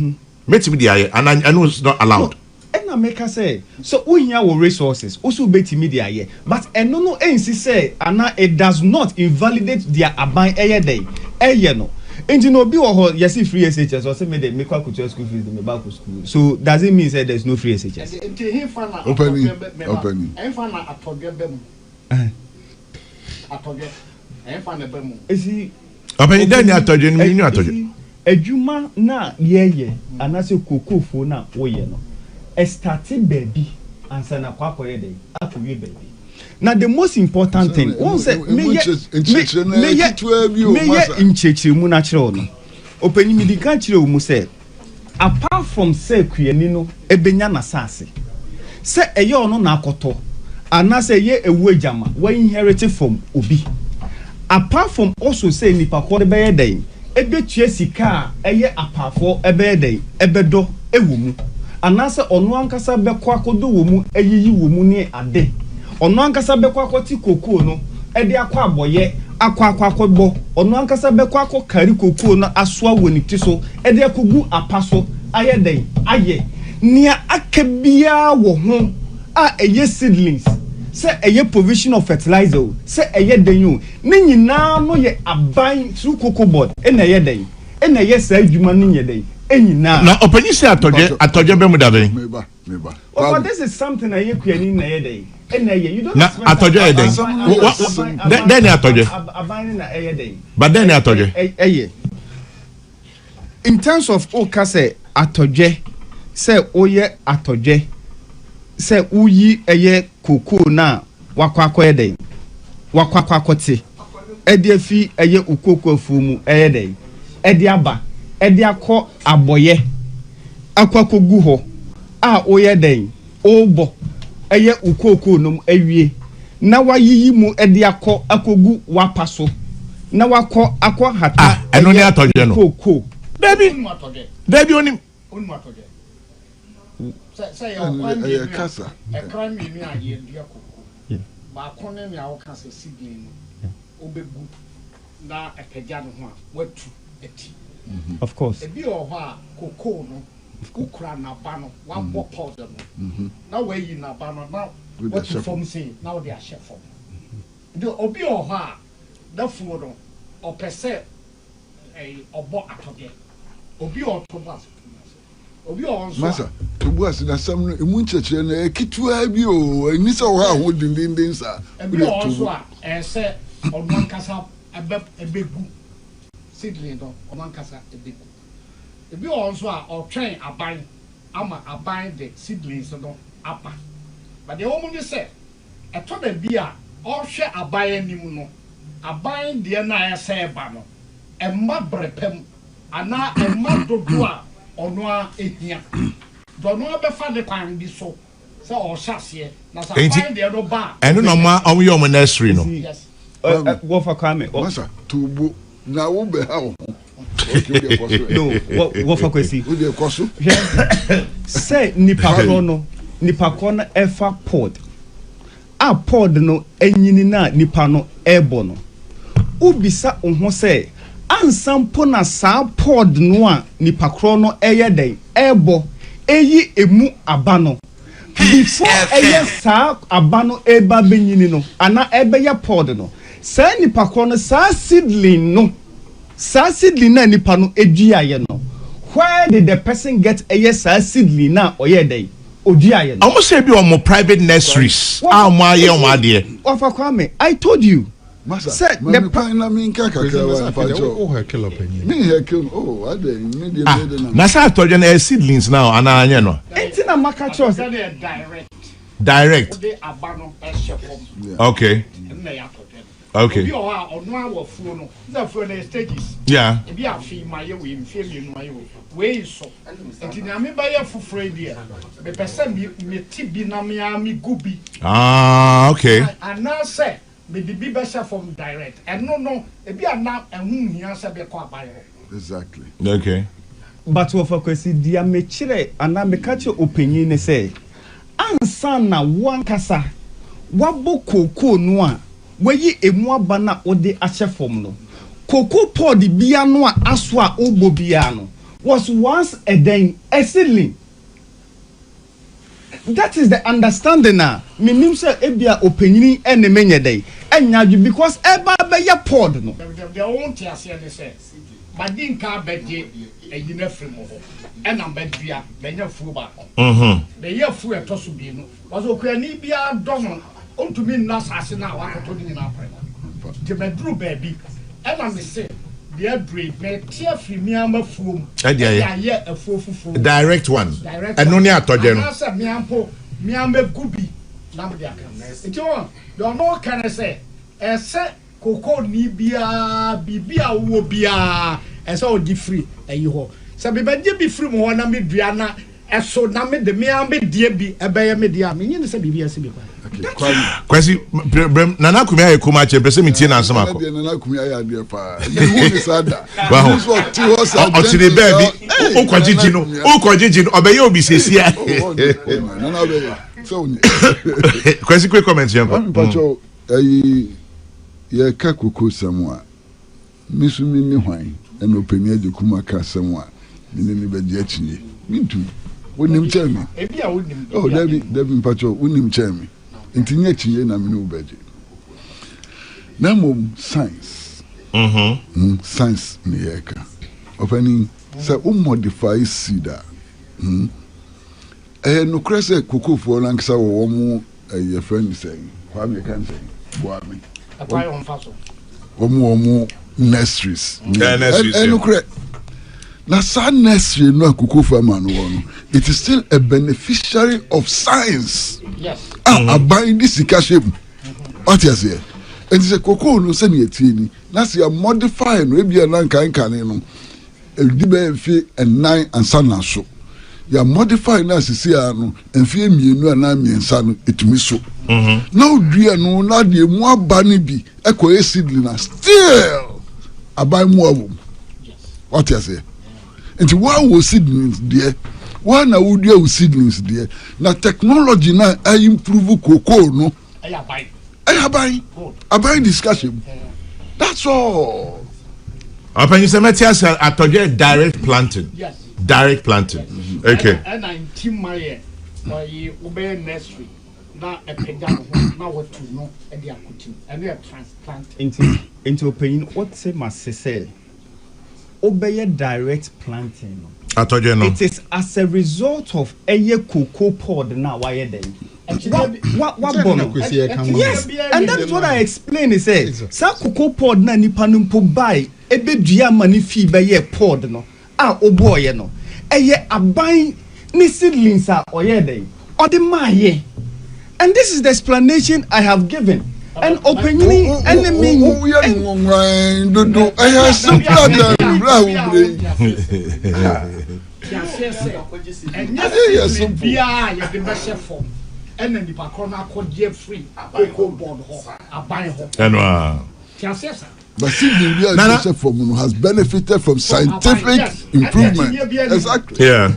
S3: Met me the eye, and I know it's not allowed.
S4: And I make her say, so we here our resources also bet media here, but and no NC say, and it does not invalidate their abide a day. No. And you know, be or yes, free SHS or say they make school fees in the back of school. So does it mean that there's no free SHS?
S5: Opening.
S3: Opening then I told you,
S4: Ejuma na ye and I say cocoa for na no. A starting baby and send a quack day after you baby. Now the most important thing, one say me in church natural. Open me the country mu say apart from say kuyenino ebenya na sase. Say eyo no na akoto and say ye ewu ejama we inherited from obi. Apart from also say nipa ko de be den ebetua sika eye apafo ebe den ebedo ewu mu. Anase onu ankasa bekọ akodo wo mu eyiyi wo mu ne ade. Ono ankasa bekọ akoti kokoo no ede akọ aboye akọ ono ankasa bekọ akọ kari kokoo no asoa woni ti so ede akogu apaso aye den aye nia akabia wo ho a eye seedlings se eye provision of fertilizer se eye den yo ne nyina no ye aban through cocoa board na eye den na eye sa adwuma no nye den enyina
S3: na opani se atoje be mu da ben
S5: meba
S4: but this is something I kwani na eye den na eye you don't
S3: na atoje eye den then atoje
S4: aban na eye den
S3: but then atoje
S4: eye in terms of oka say atoje say oye atoje say uyi eye cocoa na wakwa eye den wakwa kote ede afi eye ukoko afumu eye den ede aba ede akọ aboye akwakogu ho a oye den obo eye ukoko nom awie na wayiyi mu ede akọ akogu wapaso na wakọ akọ hata
S3: eno ni atoje no
S4: koko
S3: Debi onim
S13: atoje say ya kasa e crime ni aye dia koko ba kone ni awo kasa sigin obegu na epeja no ho a watu eti.
S4: Of course.
S13: Ebi o ha koko no ukura na ba no wa bo powder no na we yi na ba no na what form say now they are chef form the obi o ha da fu no o pese obo atoge obi o to bas obi o nso
S5: masa to buas na sam no emu nchechire na ekitua bi o ni se o ha ho dindindin sa
S13: ebi o nso a se odwan kasa ebegu seedling do oman kasa ebeku ebi also a otwen aban ama aban the seedlings do apa but the woman you say e to da bi a o hwe aban anim no aban de na ya say ba no e ma brepem ana e ma dodo a ono a ehia do no be fa de kwan bi so say o hyase na sa aban de no ba
S3: eno no ma o yo mo nursery no
S13: yes
S4: go for kwame
S5: masa tubu na wo be ha wo
S4: no what for kwesi
S5: wo de koso
S4: say nipa no efa pod a pod no enyini na nipa no ebo no ubisa ohwo say ansampo na sa pod no a nipa kro no eye den ebo eyi emu aba no before eye sa aba no eba benyini no ana ebe ya pod no sa nipa kro no sa seedling na nipa no eduaye no where did the person get a sa seedling na oyedey oduaye no
S3: almost say be on more private nurseries mo aye o ma de
S4: ofa kwame I told you
S5: masa say the na min ka kakra fa jo
S21: oh hekelo penyi
S5: me hekelo oh ade me de
S3: na sa atoje na seedlings now ana anye no
S4: enti na maka chos
S13: direct
S3: Direct. Okay. Okay. Yeah. Ah, okay.
S13: And now say me the be better from direct. And no, it be a now and whom he answer be quite by.
S5: Exactly.
S3: Okay.
S4: But what for kwesi dia me chire ana me catch your opinion say ansa na wan kasa wabo koko no a wayi emu aba na ode ache fom no koko pod bia no a aso a obo bia no was once a day easily. That is the understanding na me nim say ebia opinion ene menye day enya because eba be ya pod no
S13: they won't say but didn't come back a uniform and I'm bad via Benya Fuba. The year fu a toss be no was okay, be a dozen on to me last as now. I told you in our prayer. The bedroom baby, and I'm say, dear brave, may tear free me. I'm a fool. Yeah, a fool.
S3: Direct one. And no near to general.
S13: Me, I'm a gooby. Nobody can. It's your don't know, can I say? A set cocoa ni bia wo bia esa o di free ayi ho se be be free mo na me duana eso na me de me am be die bi ebe me dia me yin se bibia se bi kwa
S3: kwasi nana kumi ayi kuma che pese mi tie na nsama ko
S5: nana kumi ayi ade pa you who sada
S3: wa ho o ti de baby o kwajiji no obeye obi sesia
S5: nana obeye so
S3: kwasi quick comment yanko
S5: pacho ayi ye ka koko samwa misumi ni hwan eno opemi adekuma ka samwa ni be di achinye mintu wonim chemi
S13: ebia wonim
S5: oh dabi mpacho wonim chemi ntinye achinye na me no beje na mom science science ni yeka openi say modify seed no krese koko fo lanksa wo mu ye friend say kwa me kan say boa me Omu nurseries. Na sa nursery no akoko farmer no. It is still a beneficiary of science.
S13: Yes.
S5: Abai this sika what you say? And say koko no se na etie ni. Na se modify no e bia na nkan no. E di be mfi en9 ansa na so. Ya modify na sisi ano mfi mienu ana miensa no etumi so. Now dua no na de mu aba ni bi ekoye seedling na still abai mu awom. What you say? Nti wa wo seedlings there. Wa na wo dua wo seedlings there. Na technology na improve cocoa no. Abai discussion. That's all.
S3: Open you say Matthias atoje direct planting.
S13: Yes.
S3: Direct planting. Okay.
S13: And I'm team my obey nursery. Now a pegan now what to know and they are cooking and they are transplanting.
S4: Into opinion, what say must say? Obey direct planting. It is as a result of a cocoa pod now. Why then? What bono? Yes, and that's what I explained. He said, "Sa cocoa pod na nipa numpo buy ebe dua mani fi be ye pod no. Oboye no. Eye aban ni seedlings are oye dey. Odemaye." And this is the explanation I have given. And opinion enemy.
S13: And then the Bacona could get free. Cocoa board a buy home.
S5: But seedling formula has benefited from scientific improvement. Exactly.
S3: Yeah.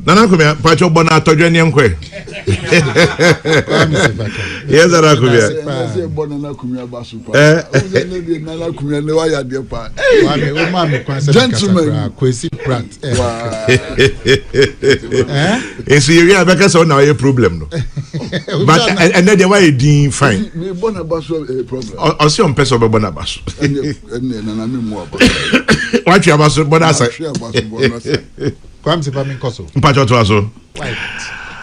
S3: Nana kumia pacho bona tojo ni mkwe. Yes, Nana kumia.
S5: Say bona na kumia basu pa. Nana kumia ne wa ya de pa. Gentlemen,
S21: Kwesi Pratt.
S3: It's you because on our problem no. But and then why you fine.
S5: Me bona basu problem.
S3: Also on person be bona basu.
S5: Nana me mo aba.
S3: What you basu bona say.
S21: Kwamse pa min koso.
S3: Mpacho to aso.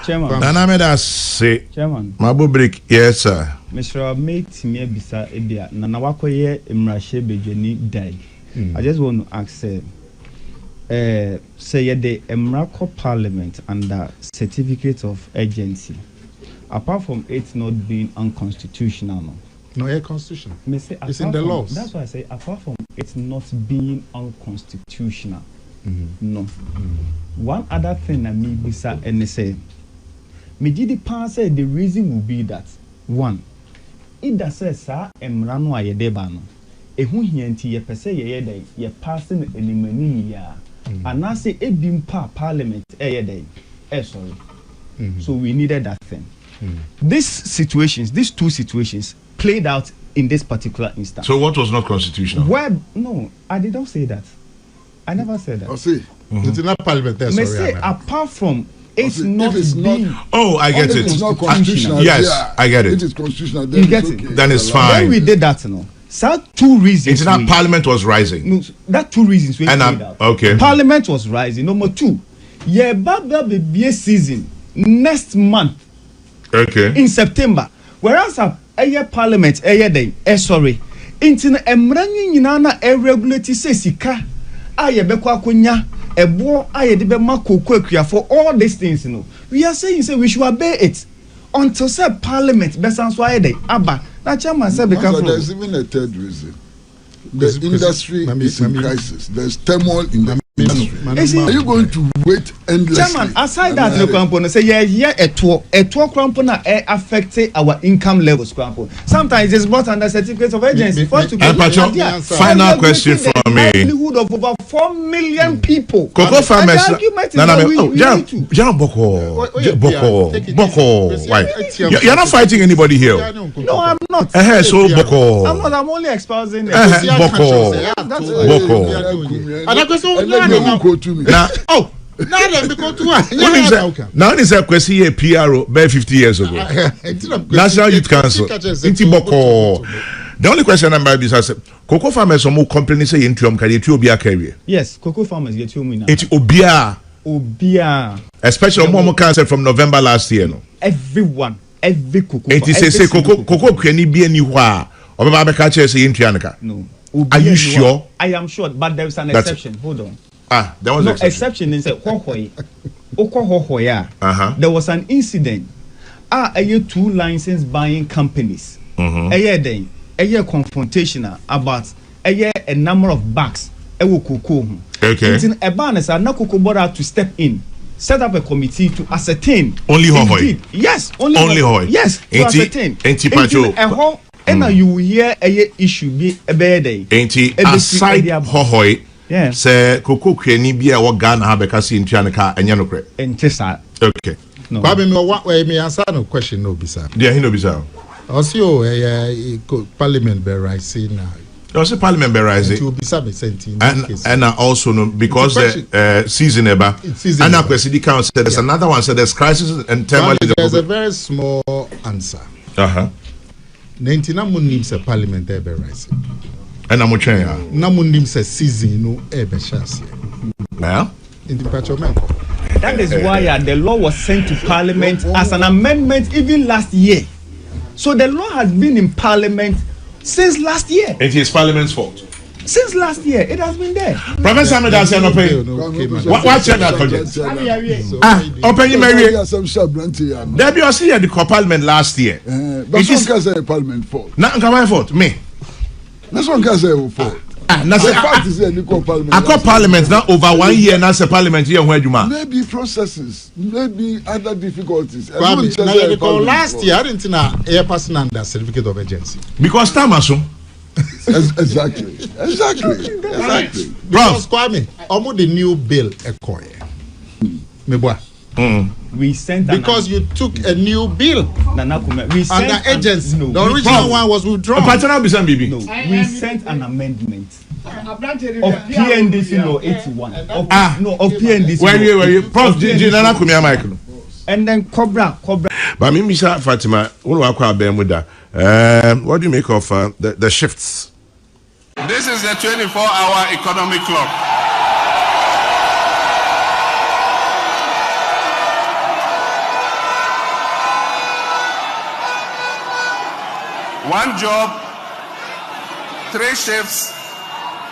S4: Chairman.
S3: Nana me da say.
S4: Chairman.
S3: Mabo break. Yes sir.
S4: Mr. Mate me bisa ebia na wakoye emrahye bedwani dai. I just want to ask say the Emrako Parliament under certificate of urgency. Apart from it not being unconstitutional,
S21: no, it's constitutional.
S4: It's
S21: in the laws.
S4: That's why I say apart from it not being unconstitutional, no. One other thing that me bisa and say, me did the pass the reason will be that one, it does say sir emrano ayedebano. Ehu hienti ye pese ye day ye passing enimani ya. And I say ebimpa parliament day. Sorry. So we needed that thing. These two situations played out in this particular instance.
S3: So what was not constitutional?
S4: Well, no, I did not say that. I never said that.
S5: I see.
S21: It's not parliament.
S4: May say apart from it's not being.
S3: Oh, I get it.
S5: It's not constitutional.
S3: Yes,
S5: yeah,
S3: I get it.
S5: It is constitutional. Then
S4: You get
S5: it's okay.
S4: it.
S3: Then it's fine.
S4: When we did that, so 2 reasons.
S3: International Parliament was rising.
S4: No, that 2 reasons we played out.
S3: Okay.
S4: Parliament was rising. Number 2, yeah, Baba be season next month.
S3: Okay.
S4: In September. Whereas a parliament day, sorry. Intin emranyi nyina na regulate say sika aye beko akonya ebo aye de be makoko akua for all these things we are saying say we should obey it until say parliament besan so aye day aba na chairman say be careful.
S5: There's even a third reason. The industry is in crisis. There's turmoil in the industry. Are you going to wait endlessly?
S4: Chairman, aside that, no crampo, say yeah, a tour crampo na affect our income levels crampo. Sometimes it's brought under certificates of agency.
S3: Final question from me.
S4: Livelihood of over 4 million people.
S3: Cocoa farmers.
S4: Boko.
S3: Why? You're not fighting anybody here.
S4: No, I'm not.
S3: So Boko.
S4: I'm not. I'm only espousing.
S3: Boko. Now this is a question a PRO by 50 years ago. National Youth Council. The only question I'm about is cocoa farmers are more complaining say into Obia career.
S4: Yes, cocoa farmers get you now.
S3: It's Obia. Especially more cancer from November last year. No.
S4: Every cocoa.
S3: It is say cocoa can be anywhere. Or Baba catch say into Yanaka.
S4: No.
S3: Are you sure?
S4: I am sure, but there is an exception. Hold on.
S3: There was
S4: no
S3: an exception.
S4: In there was an incident. A 2 license buying companies. A confrontation about a number of bags.
S3: Okay.
S4: In a banner, no cocoa border to step in, set up a committee to ascertain.
S3: Only Hohoy.
S4: Yes, only
S3: Hohoy.
S4: Yes, to ascertain. And you will hear a issue be a bad day.
S3: Aside Hohoy.
S4: Yeah.
S3: Say Coco Kenny be a Ghana have a casino in Chanaka and Yanokre.
S4: And Tessa.
S3: Okay.
S21: No. Probably no what way me answer no question no bisa.
S3: Yeah, he no bisa.
S21: Also parliament be rising now.
S3: Also parliament be rising.
S21: To bisa me senti.
S3: And also no because the season eba. And now the council there's another one said there's crisis and turmoil.
S21: There's a very small answer. 99 munim se parliament be rising.
S3: And I'm watching ya.
S21: Namunim se season no ebe chance.
S3: Yeah.
S21: In the parliament.
S4: That is why the law was sent to parliament as an amendment even last year. So the law has been in parliament since last year.
S3: It is parliament's fault.
S4: Since last year, it has been there.
S3: Professor Medas no pay. What check that project? Open your Mary. There be also here the parliament last year.
S5: It is a parliament fault.
S3: Now come my fault. Me.
S5: That's one can say fault.
S3: I call parliament now over 1 year now say parliament here where you man.
S5: Maybe processes, maybe other difficulties.
S21: Last year I didn't know air person under certificate of agency.
S3: Because Tamaso.
S5: Exactly.
S21: Because Kwame, almost the new bill ekoye. Meboa.
S4: We sent
S21: because you took a new bill.
S4: We sent
S21: under agency. The original one was withdrawn.
S4: No, we sent an amendment of PNDC law 81. Of PNDC.
S3: Where you? Prof. Nana Kumia Michael.
S4: And then Cobra.
S3: But me, Mr. Fatima, what do you make of the shifts?
S23: This is the 24-hour economic clock. One job, 3 shifts,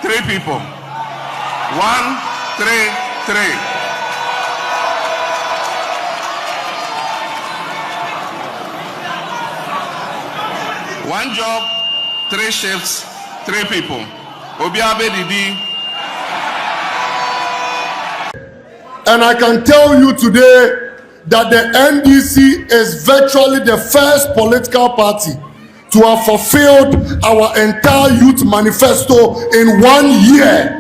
S23: 3 people. 1, 3, 3. 1 job, 3 shifts, 3 people. Obiabe Didi.
S7: And I can tell you today that the NDC is virtually the first political party to have fulfilled our entire youth manifesto in 1 year.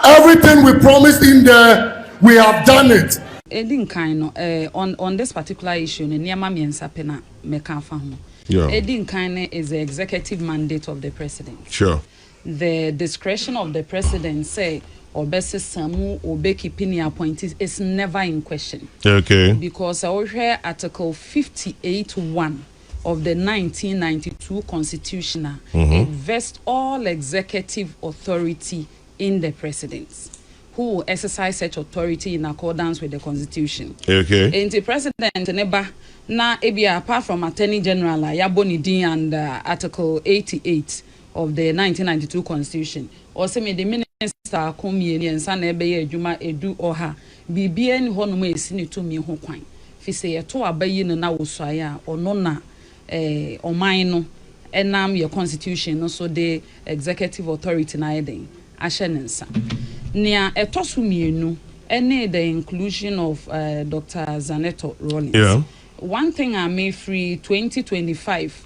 S7: Everything we promised in there, we have done it.
S14: Edin Kaino, on this particular issue, Niama Miensa Pena Mekafahu.
S3: Yeah.
S14: Edin Kaine is the executive mandate of the president.
S3: Sure.
S14: The discretion of the president say Obese Samu Obeki Pini appointees is never in question.
S3: Okay.
S14: Because I hear Article 58(1) of the 1992 Constitution it vests all executive authority in the president, who will exercise such authority in accordance with the Constitution.
S3: Okay.
S14: And the president neba na ebia apart from Attorney General Yaboni Din and Article 88 of the 1992 Constitution, also me the minister komieni ensa na ebe ye adwuma edu oha bibia ni ho no ma esini to mi ho kwan fi se ye to abayi no na wosuaye a ono na oman no enam ye Constitution no so the executive authority na eden ashenensa nia etosu mienu ene the inclusion of Dr. Zaneto Rollins.
S3: Yeah.
S14: One thing I made free 2025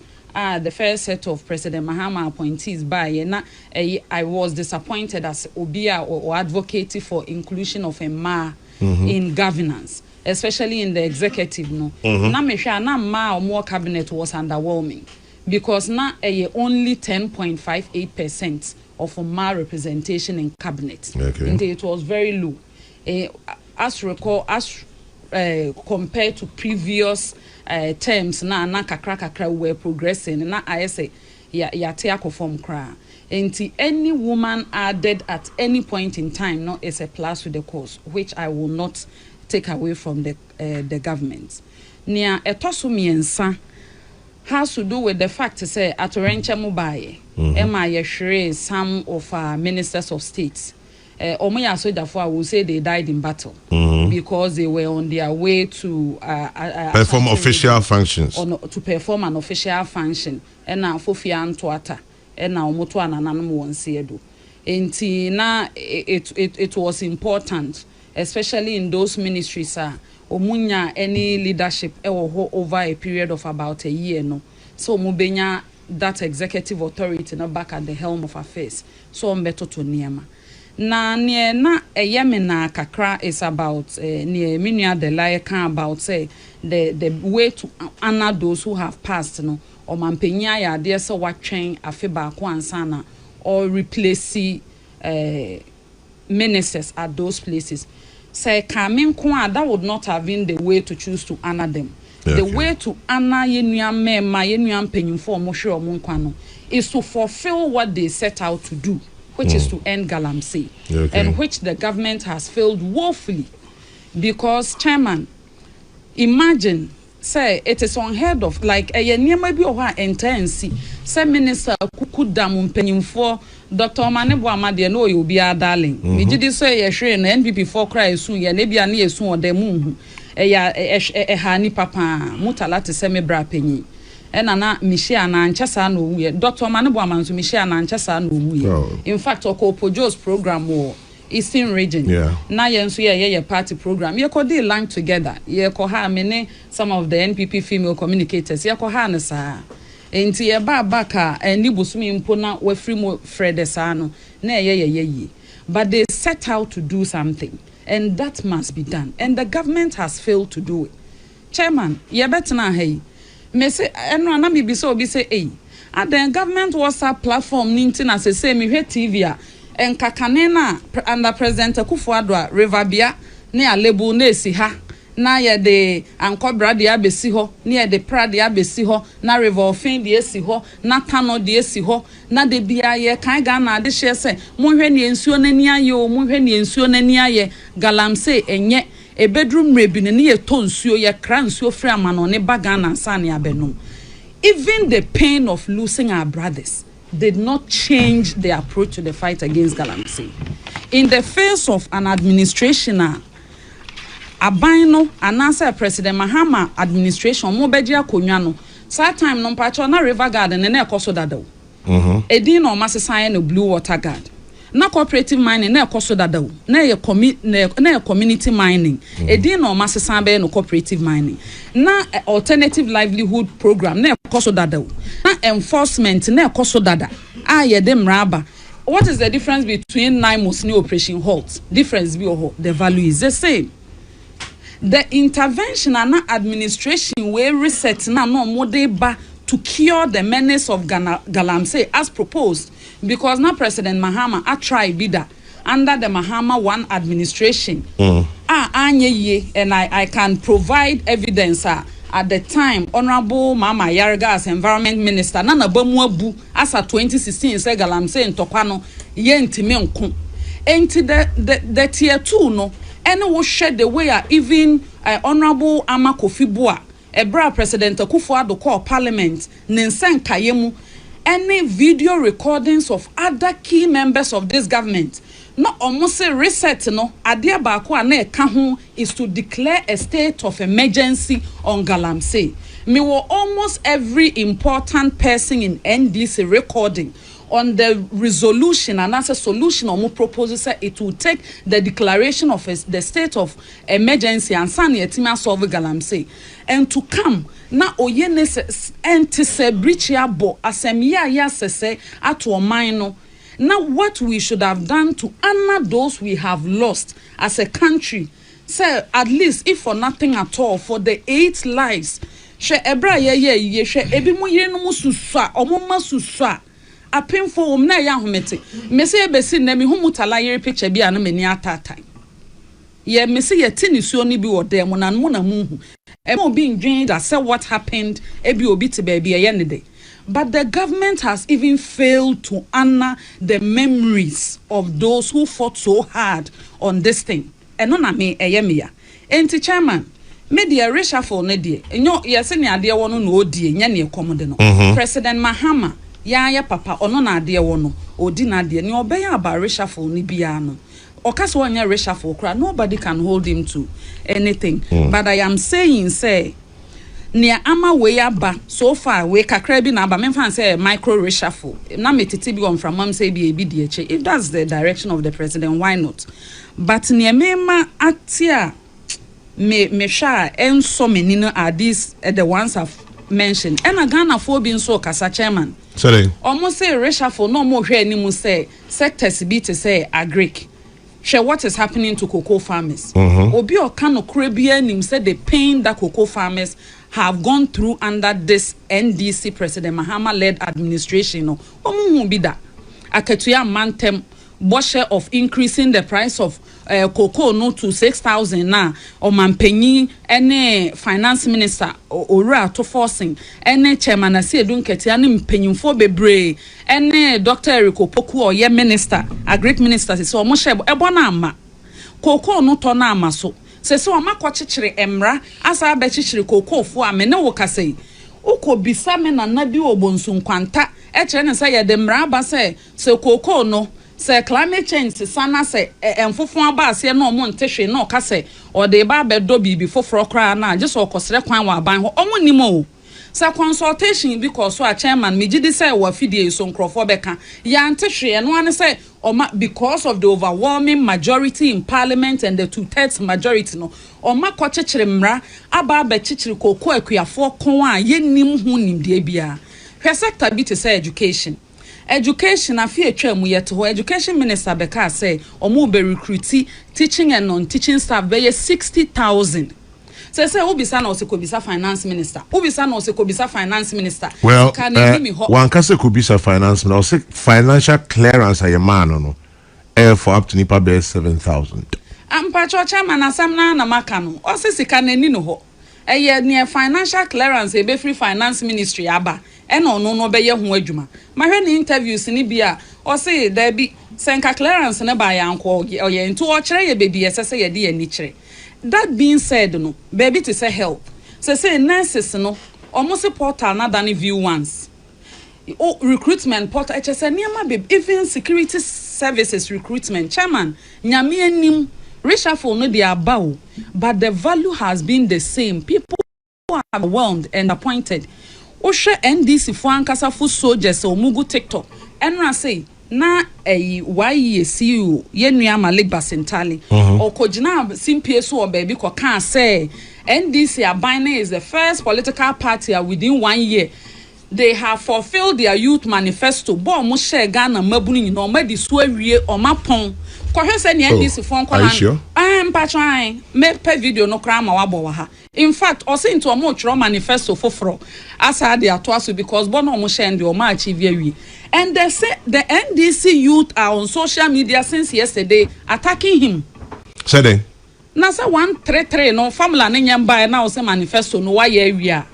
S14: the first set of President Mahama appointees by I was disappointed as Obia or advocating for inclusion of a ma in governance, especially in the executive no. Na me hwa na ma or more cabinet was underwhelming because na only 10.58% of ma representation in cabinet.
S3: Okay.
S14: And it was very low. As compared to previous terms na kakra were progressing na I say ya te akofom kra. And any woman added at any point in time no is a plus to the cause, which I will not take away from the government. Nia etoso miensa has to do with the fact say atorenche mubaye ema yehwere some of our ministers of state omoya soldier will say they died in battle because they were on their way to
S3: perform official functions
S14: to perform an official function and na fofia antoata and na omoto ananam wonse edo enti na it was important, especially in those ministries omunya any leadership over a period of about a year no, so mubenya that executive authority no back at the helm of affairs so mbeto to niema na nie na eyeme na kakra is about nie minua the lie can about say the way to honor those who have passed no or mampenya ya de so watwen afeba ko ansana or replace ministers at those places. Say coming that would not have been the way to choose to honor them. Okay. The way to honor yenuam mema yenuam penyimfo omhwe omunkwa is to fulfill what they set out to do, which is to end galamsey, and which the government has failed woefully. Because chairman, imagine say it is unheard of, like a niema bi oha intense say minister kukudam mpenyimfo Dr. Omanebo Amade no you be a darling me gidi say ye hwe na NPP for cry soon ye na bia na ye soon odemu ya ha ni papa mutala te se me bra panyi ena na mihia na anchasa na owu ye Dr. Omanebo Amanso mihia na anchasa na owu ye. In fact Okopojos program wo Eastern region na ye nso ye party program ye ko dey line together ye ko ha me some of the NPP female communicators ye ko ha na sa enti ye ba ka eni bosumi mpo na wafri mo Fredesa no na ye but they set out to do something and that must be done and the government has failed to do it. Chairman ye betena hey me say eno na me bi so obi say and the government WhatsApp platform ninti na say me hwe TV a enkakane na under President Akufo-Addo River Bia ne alebu na esi ha na ye de ankobra de abesi ho na ye de pra de abesi ho na River Ofin de esi ho na Tano de esi ho na de bia ye kan ga na de hye se monhwe ne ensuo nani aye o monhwe ne ensuo nani aye galamse enye a bedroom rebi ne ye to nsuo ye kra nsuo frɛ amano ne baga na nsa ne abenum. Even the pain of losing our brothers did not change the approach to the fight against galamsey. In the face of an administration Abaino anasa President Mahama administration mo beji akonwa no Sa time no mpacho na river garden na ekoso dadaw. Edin no masesan no blue water guard. Na cooperative mining na ekoso dadaw. Na ye community mining. Edin no masesan be no cooperative mining. Na alternative livelihood program na ekoso dadaw. Na enforcement na ekoso dada. Ye dem raba. What is the difference between NIMOS and Operation Halt? Difference be the value is the same. The intervention and administration where reset na no more ba to cure the menace of Galamsey as proposed, because now President Mahama a try bida under the Mahama one administration. And I can provide evidence at the time Honorable Mama Yarga as Environment Minister Nana Bamuabu as a 2016 say Galamsey in Tokwano yentime nko. Enti the tier 2 no and will shed the way even Honorable Ama Kofi Boa Ebra President Akufo-Addo call Parliament Ninsen Kayemu any video recordings of other key members of this government. No almost a reset no adia baako ana eka ho is to declare a state of emergency on Galamsey. Me were almost every important person in NDC recording on the resolution and as a solution or proposes it will take the declaration of the state of emergency and sani etima solve Galamsey and to come na oyene enti se breach ya bo asemiya ya sese ato mine. Now, what we should have done to honor those we have lost as a country, say at least if for nothing at all, for the 8 lives. She ebra ye she ebi mo yire no susua omoma susua apemfo omna ya homete mese ebesi na mi humu tala yire picture bi ana mani atatan ye mese ye tinisuo ni bi wode mo na mo na muhu e mo bi ndwen that say what happened ebi obi te baby ye ne de. But the government has even failed to honor the memories of those who fought so hard on this thing. And on me eyemia. Enti chairman, media reshuffle ne die. Enyo yese ne ade wono no odie nya ne komode no. President Mahama ya papa ono na ade wono odi na ade ne obeya aba reshuffle ni bia no. Okaso nya reshuffle kra nobody can hold him to anything. But I am saying say near ama way aba so far we kakra bi na aba me fan say micro reshuffle na metiti bi on from mom say bi DH if that's the direction of the president why not, but near mema atia me sha enso menino are these the ones I've mentioned and a Ghana for being so kasa chairman sorry almost say reshuffle no more hwe ni mu say sectors bi to say agric share what is happening to cocoa farmers. Obi okano krebia nim said the pain that cocoa farmers have gone through under this NDC President Mahama led administration. No, omu bida aketuya mantem boshe of increasing the price of cocoa no to 6,000 na o mampenyi ene finance minister ora to forcing ene chairman ase edun ketia ne mpenyimfo bebre ene Dr. Eriko Poku o ye minister agric minister se o mo she ebo na ama cocoa no to na ama so se o makọ chichire emra asa be chichire cocoa fo amene wo kasei uko bisa me na nadi obonsu nkwanta e kire ne se ye de mra ba se cocoa no say climate change sana say enfofo aba ase na omo ntehwe na oka say o de ba bedo bibi foforo kra na je so okosere kwan wa ban ho omo nimo say consultation because so a chairman me gidi say wa fidie so nkrofo beka ya ntehwe no ane say because of the overwhelming majority in parliament and the 2/3 majority no oma ko chechire mra aba be chechire kokko akuafo kon a yenim hu nimde bia hwe sector bi to say education afi etwa mu yet ho education minister beka say omo be recruit teaching and non-teaching staff be 60,000. Say obisa na osekobisa finance minister obisa na osekobisa finance minister
S3: well one can say kobisa finance minister financial clearance a man no for up to nipa be 7,000
S14: ampacho chairman asam na maka no osesika na ni no ho near financial clearance e be free finance ministry aba eno no be ye ho adwuma mahwe ni interviews ni bia o say there be senka clearance na ba yanko ye nto o kire ye bebi esese ye de ani kire. That being said no baby to say help say nurses no almost portal na than view once recruitment portal hse niam babe even security services recruitment chairman nyame anim reshuffle no dey about but the value has been the same. People are overwhelmed and appointed. Oshe NDC for ankasa for soldiers o mugu TikTok. Enra say na why see yenua Malik Basentali or kojina simpie so baby ko kan say NDC Abine is the first political party within 1 year. They have fulfilled their youth manifesto. Bo mo share Ghana mabuni no ma di so awie o mapon. Ko hwe se ne NDC fon ko na. I'm patron me pe video no kra ma wabo wa ha. In fact, o say into mo tro manifesto foforo asa dey atoaso because bo no mo share ndi o ma achieve awie. And they say the NDC youth are on social media since yesterday attacking him.
S3: Say they
S14: na say 133 no formula ne nyamba na o say manifesto no why area.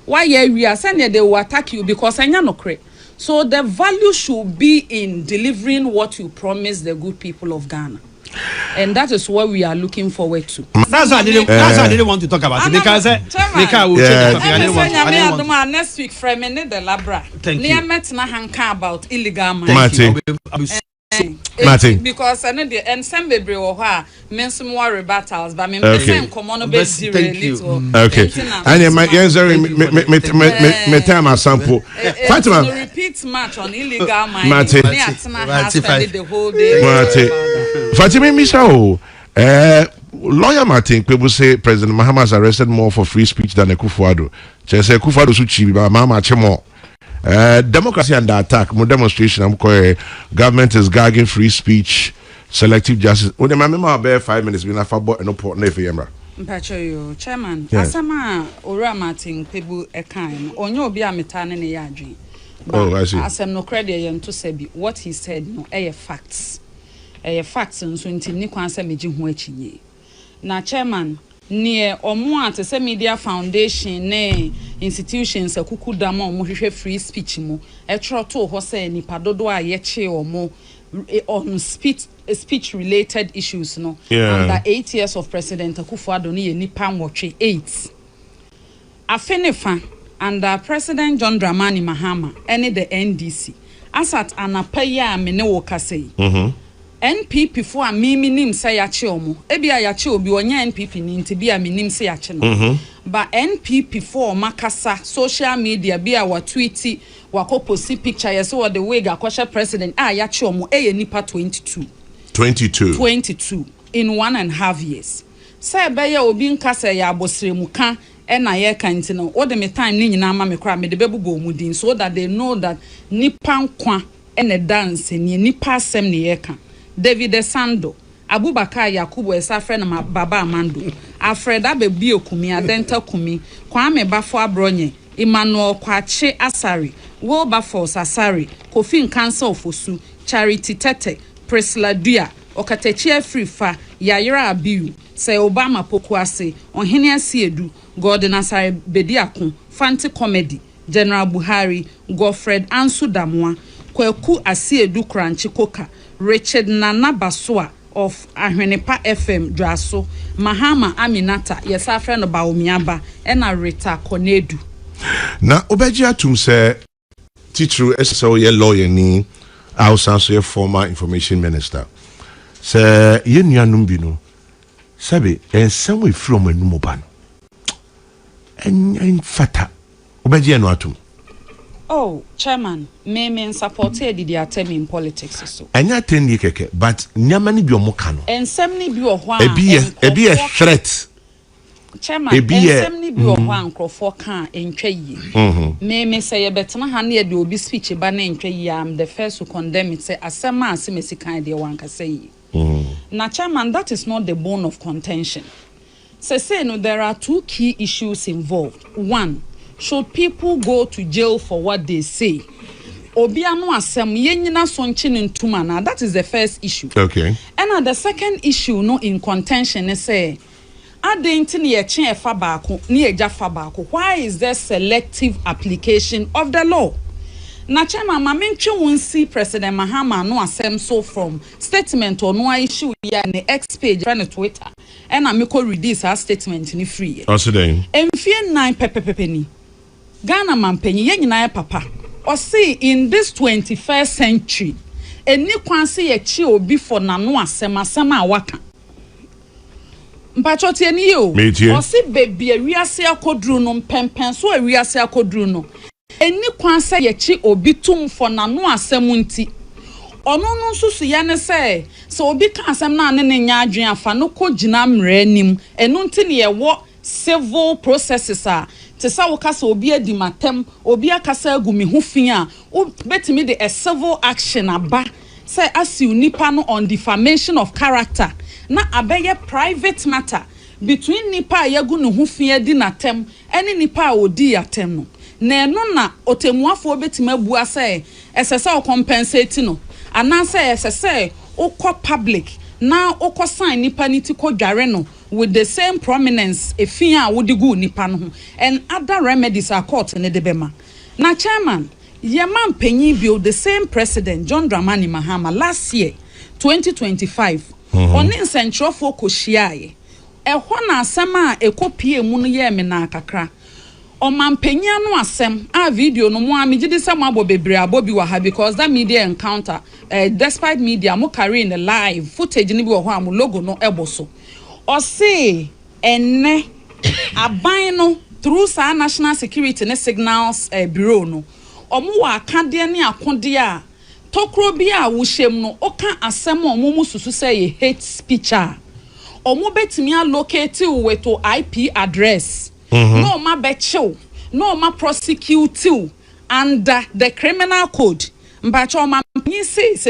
S14: Why area say they will attack you because anya no kre. So the value should be in delivering what you promise the good people of Ghana. And that is what we are looking forward to.
S6: That's why I didn't want to talk about it because will change the topic.
S14: Next week from the Labra.
S6: Thank you.
S14: Na hanka about illegal mining.
S3: Martin.
S14: Because I know the and some baby or her men some more battles, but me common base little.
S3: Okay. And my me time a sample. Fatima.
S14: Repeat match on illegal mining.
S3: Martin.
S14: The whole day.
S3: Martin. Fatima Misha. Lawyer Martin, people say President Mahama has arrested more for free speech than Akufo-Addo. Say Akufo-Addo suchi ba Mahama chemo. Democracy under attack. More demonstration. Government is gagging free speech, selective justice. When the member about 5 minutes, we have about no port never yamra.
S14: Mpacho chairman. Asama Ora Martin people kind. Onyo obi ametane ne yadwi.
S3: Oh, I see.
S14: Asem no credit yam to say what he said no facts. Facts nso nti ni kwan se meji ho achinye. Na chairman near omo atese media foundation ne institutions akuku dama omo hwehwe free speech mu etro to ho say nipa dodo a ye che omo on speech related issues no under 8 years of President Akufo-Addo ne nipa nwotwe 8 afenefa under President John Dramani Mahama ene the NDC asat anapaya me ne wo kasei NPP for a nim say yache omo ebia yache obi onya NPP ni nti bia nim say yache no but NPP for makasa social media bia wa tweeti wa post picture yes what the way akosha president yache omo nipa 22 in 1.5 years say be ya obi nkasa ya abosire mu ka na ye kan nti no what the me time ni nyina ma me kra me de bebugo mu din so that they know that nipa nkwa dance ni nipa asem ni ye kan David Sando, Abubakar Yakubu Esafre na Baba Amando, Alfred Abebi Okumi Adenta Kumi, Kwame Bafo Abronye, Emmanuel Kwache Asari, Will Bafo Asari, Kofi Nkansa Ofosu, Charity Tete, Priscilla Dua, Okatechie Frifa, Yayira Abiu, Say Obama Pokuase, Onhene Asiedu, Gordon Asari Bediakun, Fanti Comedy, General Buhari, Godfred Ansu Damwa, Kweku Asiedu Kranchi Koka, Richard Nana Basua of Ahwenepa FM Draso, Mahama Aminata, yes, our friend about Umiaba, and a Rita Konedu.
S3: Na Obejia Tum say, teacher, SSO, ye lawyer ni, Ausanso, former information minister. Say, ye numbino, Sabi, and some way from a numoban. And fata. Obejia no atum.
S14: Oh, chairman, me supported the attempt in politics so.
S3: Anya tendi keke, but nyamani bi omokano.
S14: Ensemni bi ohwa.
S3: Ebi a threat.
S14: Chairman, ensemni bi ohwa nkrofo kan entwa yi. Me say betema ha na de obi speech ba na entwa yi am the first to condemn it say asema asemesi kan de wan ka say. Na chairman, that is not the bone of contention. Say no, there are two key issues involved. One, should people go to jail for what they say? Obiano asem yenyina sonche ntuma na, that is the first issue.
S3: Okay.
S14: And the second issue no in contention is say adenti ne ye chen efa baako ne eja fa baako. Why is there selective application of the law? Na chema mamentwe wonsi President Mahama no asem so from statement or no issue ya ne X page on Twitter. And I make release our statement ni free.
S3: Asiden.
S14: Emfie 9 pepepepe ni. Ghana mampenyi ye nyina papa. Or see in this 21st century, eni kwanse ye chi obi for nano asema waka. mpacho tie ni yo
S3: o
S14: si baby awiase akodru no pempen so awiase akodru no eni kwan se ye chi obi tumfo na no asem nti ono no susu ya ne se obi ka asem na ne nya adwen afa no ko gina mra anim eno nti ne ye wo civil processes a te sa wo kasa obi adi matem obi akasa agumi ho fin a wo betimi de a civil action aba say asiu nipa no on defamation of character na abeye private matter between nipa yagu no ho fin adi natem ene nipa odi atem no na eno na otemuafo betimi abua say esese o compensate no ana say esese okọ public na okọ sign nipa niti ko dware no with the same prominence efin a wodi gu nipa no and other remedies are court ne de bema na chairman Yeman Penny build the same president John Dramani Mahama last year 2025 on central focus shiaye ehọ na asem a ekopie mu no ye me na kakra omampenya no asem a video no mo amigide sem abo bebre abobi wa ha because that media encounter despite media mo carry in the live footage ni bi wo ho am logo no eboso o say enne aban no through sa national security ne signals bureau no omo wa akade ne akode a tokro bi a wo hyem no oka asem omo mususu say hate speech a omo betimi allocate with to IP address no ma bechew no ma prosecute you under the criminal code mpacho ma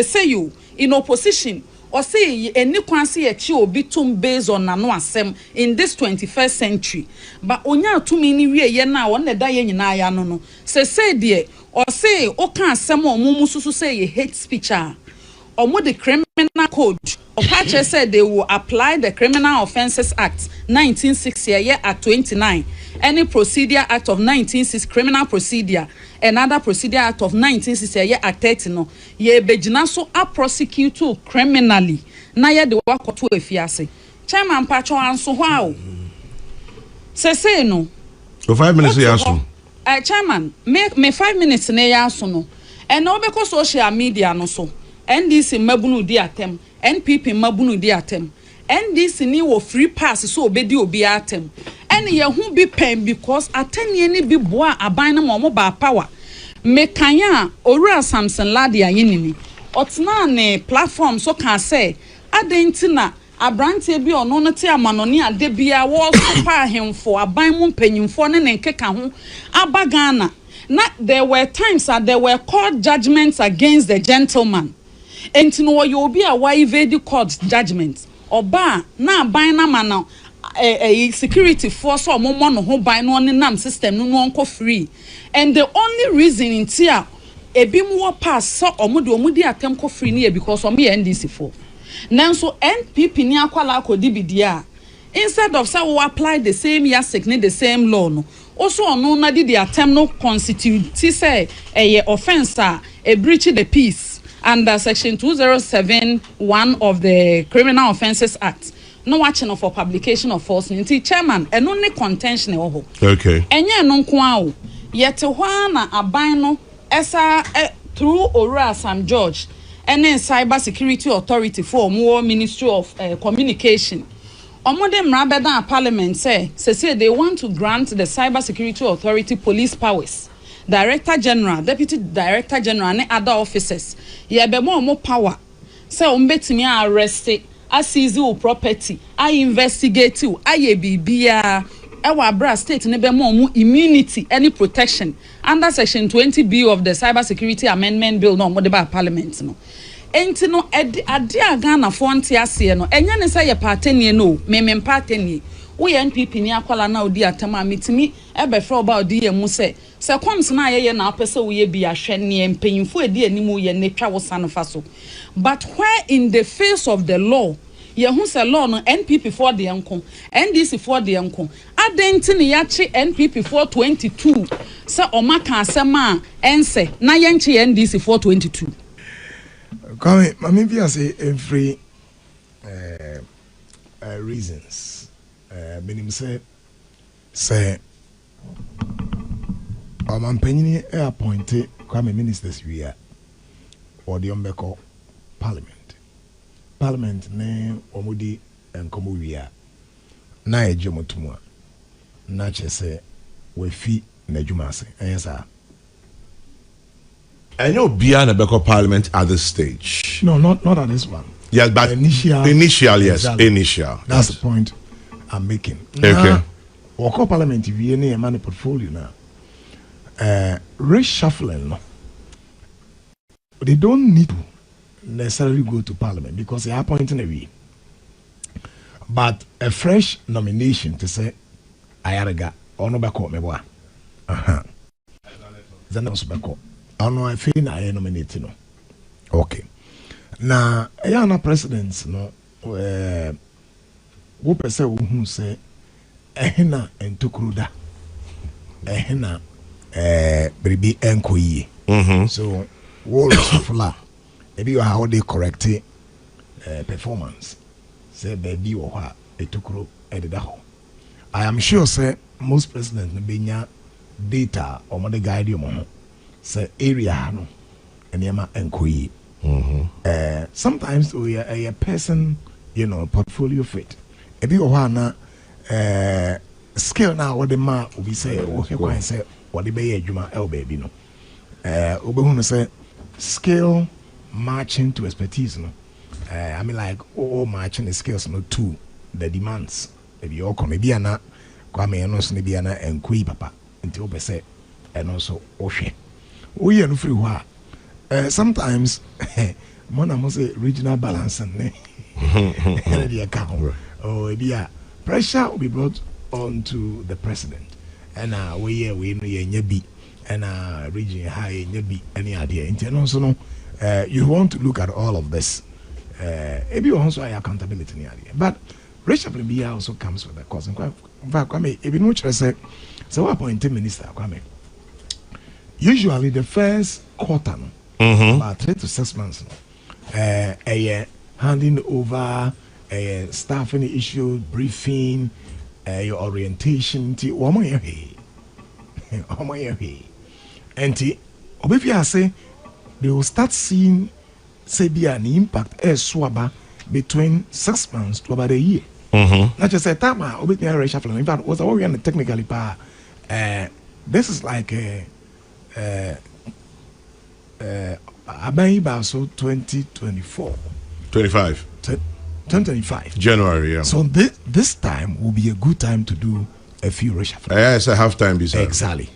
S14: say you in opposition or say any kwanse ye chi obi tum based on nano asem in this 21st century but onya tumi ni wie ye na won da ye nyina ya no say de or say o kan asem omo mususu say ye hate speech a omo the criminal code Opache said they will apply the Criminal Offences Act 1960 year Act 29 any Procedure Act of 1960 Criminal Procedure another Procedure Act of 1960 year Act 30 no ye bejina so a prosecute criminally na ye de wakoto efiase chairman pacho anso ho say no
S3: 5 minutes ya so
S14: chairman me 5 minutes na ya so no and no because social media no so NDC mabunu di atem NPP mabunu di atem NDC ni wo free pass so obedi obi atem ene ye hu bi pen because atanie ni bi boa aban na mo ba power mekanya owura Samson Ladi ayinini otna ne platform so kan say adentina abrante bi ono no te amanoni ade bia wo so pa ahemfo aban mu mpanyimfo ne nkeka ho abagana na there were times that there were court judgments against the gentleman enti no yo obi a why evade court judgment oba na ban na mana security force or momo no ho ban no nam system no nko free and the only reason in tia ebi mu pass so omudi atem ko free ni because omo NDC for nanso NPP ni akwala akodi bidia instead of say we apply the same yasik ni the same law no also ono na di atem no constitute say a offense a breach the peace under section 2071 of the Criminal Offences Act no watching for publication of false news chairman and only contention
S3: okay
S14: enye no nko awo yete ho na aban no esa through Ora Sam George and Cyber Security Authority for more Ministry of Communication omode mrabeda parliament say they want to grant the Cyber Security Authority police powers Director General, Deputy Director General, and other officers. Ye be more power. Say umbetimi arrest it, I seize your property, I investigate you, I bibia. Our bra state ne be more immunity, any protection under Section 20B of the Cyber Security Amendment Bill no modeba Parliament no. Enti no ade Ghana fonte ase no. Enya ne say ye partenie no, me partenie. We NPP ni akwala na odi atama mitimi ebe fro ba odi emu se comes na ye na apese wo ye bi ahwe ne empanyimfo edi animu ye ne twa wo sanofa so but where in the face of the law ye hu se law no NPP for the enko NDC for the enko adenti ne ya che NPP for 22 se omaka asema ense na ye nche NDC for 22
S15: come mami bi ase every reasons meaning say Mampany appointed Kwame ministers we are or the Umbeko Parliament. Parliament name Omudi and Komu we are. na ejomotumwa na chese we fi na jumase ensa.
S3: And you'll be in a parliament at this stage.
S15: No, not at this one.
S3: Yeah, but initial, yes,
S15: exactly.
S3: Initial.
S15: That's the point I'm making.
S3: Okay.
S15: Wako parliament we any money portfolio now. Reshuffling, no. They don't need to necessarily go to parliament because they are appointing a way. But a fresh nomination to say Ayaraga or no back me then also back no, I feel I nominate no. Okay. Now, Ayana presidents no wo pese wo hu say ehna entukruda ehna bribi enkoyi. So wo sufla ebi how they correct performance say baby wo ha etukru ededa ho. I am sure say most presidents no benya data or mo the guide you mo say area no enema enkoyi. Sometimes we are a person, you know, portfolio fit. If you want skill now, what the man will be say, okay, quite say, what the bay juma el baby no. We say skill matching to expertise no. I mean like matching the skills no to the demands. If you all come maybe ana, kwame no so maybe ana enkui papa until we say and also oshe. We are no free wa. Sometimes Mona must say regional balance and the account. Oh, yeah. Pressure will be brought on to the president. And we be and region high any idea. International, you want to look at all of this. Maybe also accountability in the idea. But reshuffling also comes with a cost. In fact, Kwame, if you know what I say, so what point minister Kwame? Usually the first quarter. About 3 to 6 months. Handing over staffing issue, briefing, your orientation. And if you say they will start seeing be an impact swaba between 6 months to about a year. Not just a time reshuffling. In fact, was already technically this is like so 2024 2025
S3: January, yeah.
S15: So this time will be a good time to do a few reshuffle.
S3: Yeah, it's a half time beside.
S15: Exactly.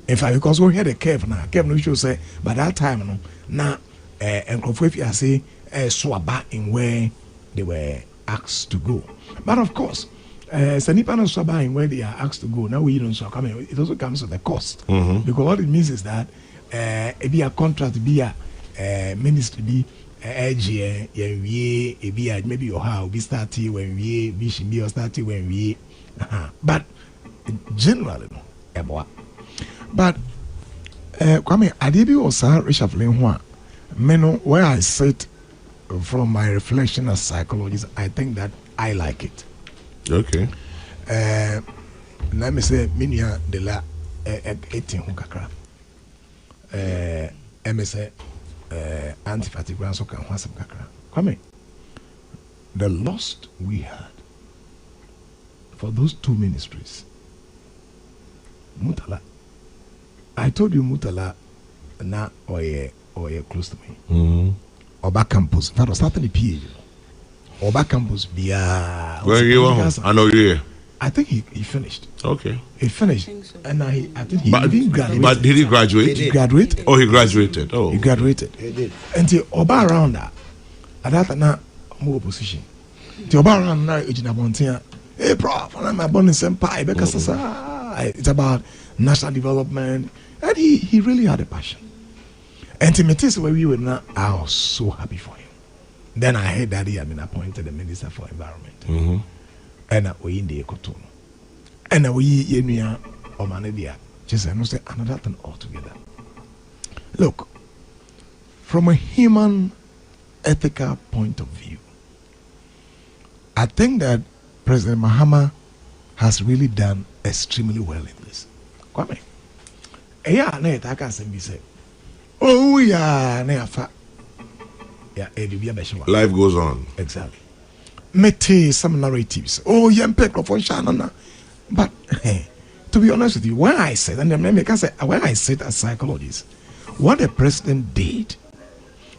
S15: In fact, because we had a curve now. Curve no should say by that time no now and if you say swaba in where they were asked to go. But of course, Sanipa no swaba in where they are asked to go. Now we don't so come. It also comes with a cost. Because what it means is that be a contract be a ministry be maybe your how be starting when we should be starting when we but generally no but Kwame Adibi was reshuffling one meno where I sit from my reflection as psychologist. I think that I like it.
S3: Okay.
S15: Let me say minia de la 18 kakra MSA anti-fatigue so can have some kakra. Come the loss we had for those two ministries. Mutala. I told you Mutala na or close to me. Oba campus. That was starting the PA. Oba campus bia.
S3: Where you are? I know you.
S15: I think he finished.
S3: Okay.
S15: He finished. So. And I think he didn't graduate.
S3: But did he graduate?
S15: He graduated.
S3: Oh, he graduated. Oh.
S15: He graduated. He did. And the Oba around that. At that na more position. The Oba around now ejina bontia. Hey prof, I'm a born in senpai because it's about national development. And he really had a passion. And to meet where we were now, I was so happy for him. Then I heard that he had been appointed the Minister for Environment. And we in the Ekotono. And we in Omanedia. Just another thing altogether. Look, from a human ethical point of view, I think that President Mahama has really done extremely well in this. Kwame. Yeah, I can say, oh yeah, life
S3: goes on.
S15: Exactly. mete some narratives. Oh, young people for Shanana. But to be honest with you, when I said, and when I said as psychologists, what the president did,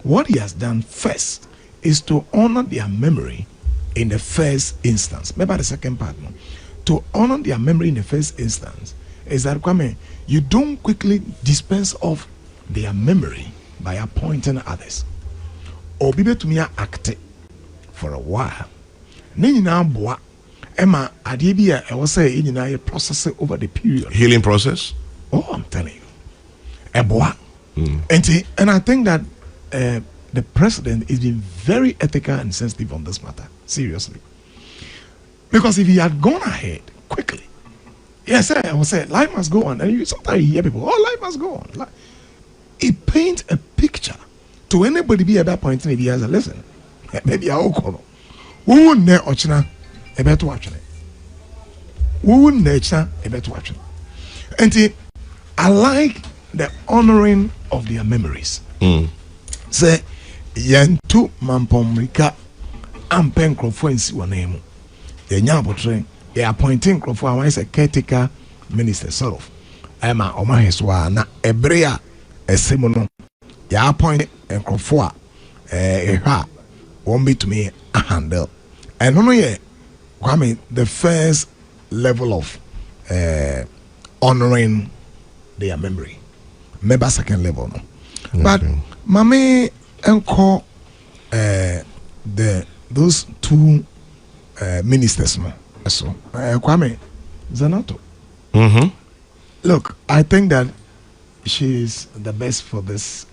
S15: what he has done first is to honor their memory in the first instance. Maybe the second part, no. To honor their memory in the first instance is that, Kwame, you don't quickly dispense of their memory by appointing others. Or be to me act for a while. Nina boa Emma Adibia, I was saying in a process over the period.
S3: Healing process?
S15: Oh, I'm telling you. A boa. And I think that the president is being very ethical and sensitive on this matter. Seriously. Because if he had gone ahead quickly, yes, I was saying life must go on. And you sometimes hear people, oh, life must go on. It paints a picture to anybody be at that point in the years. Listen, maybe I'll call. We won't know Ochina a better watching it. We won't know Ochina a better watching it. And I like the honoring of their memories. Say, Yantu Mampomrika Ampen Crofensi Wanemu. The Nyabotre, they appointing Crofo, I say caretaker minister, sort of. Emma Omahiswa, na Ebrea, a Simono. Ya appoint and Crofo, won't be to me a handle. And only Kwame, the first level of honoring their memory. Maybe second level, no. Okay. But Mame enko those two ministers, no. So Kwame Zanato. Look, I think that she is the best for this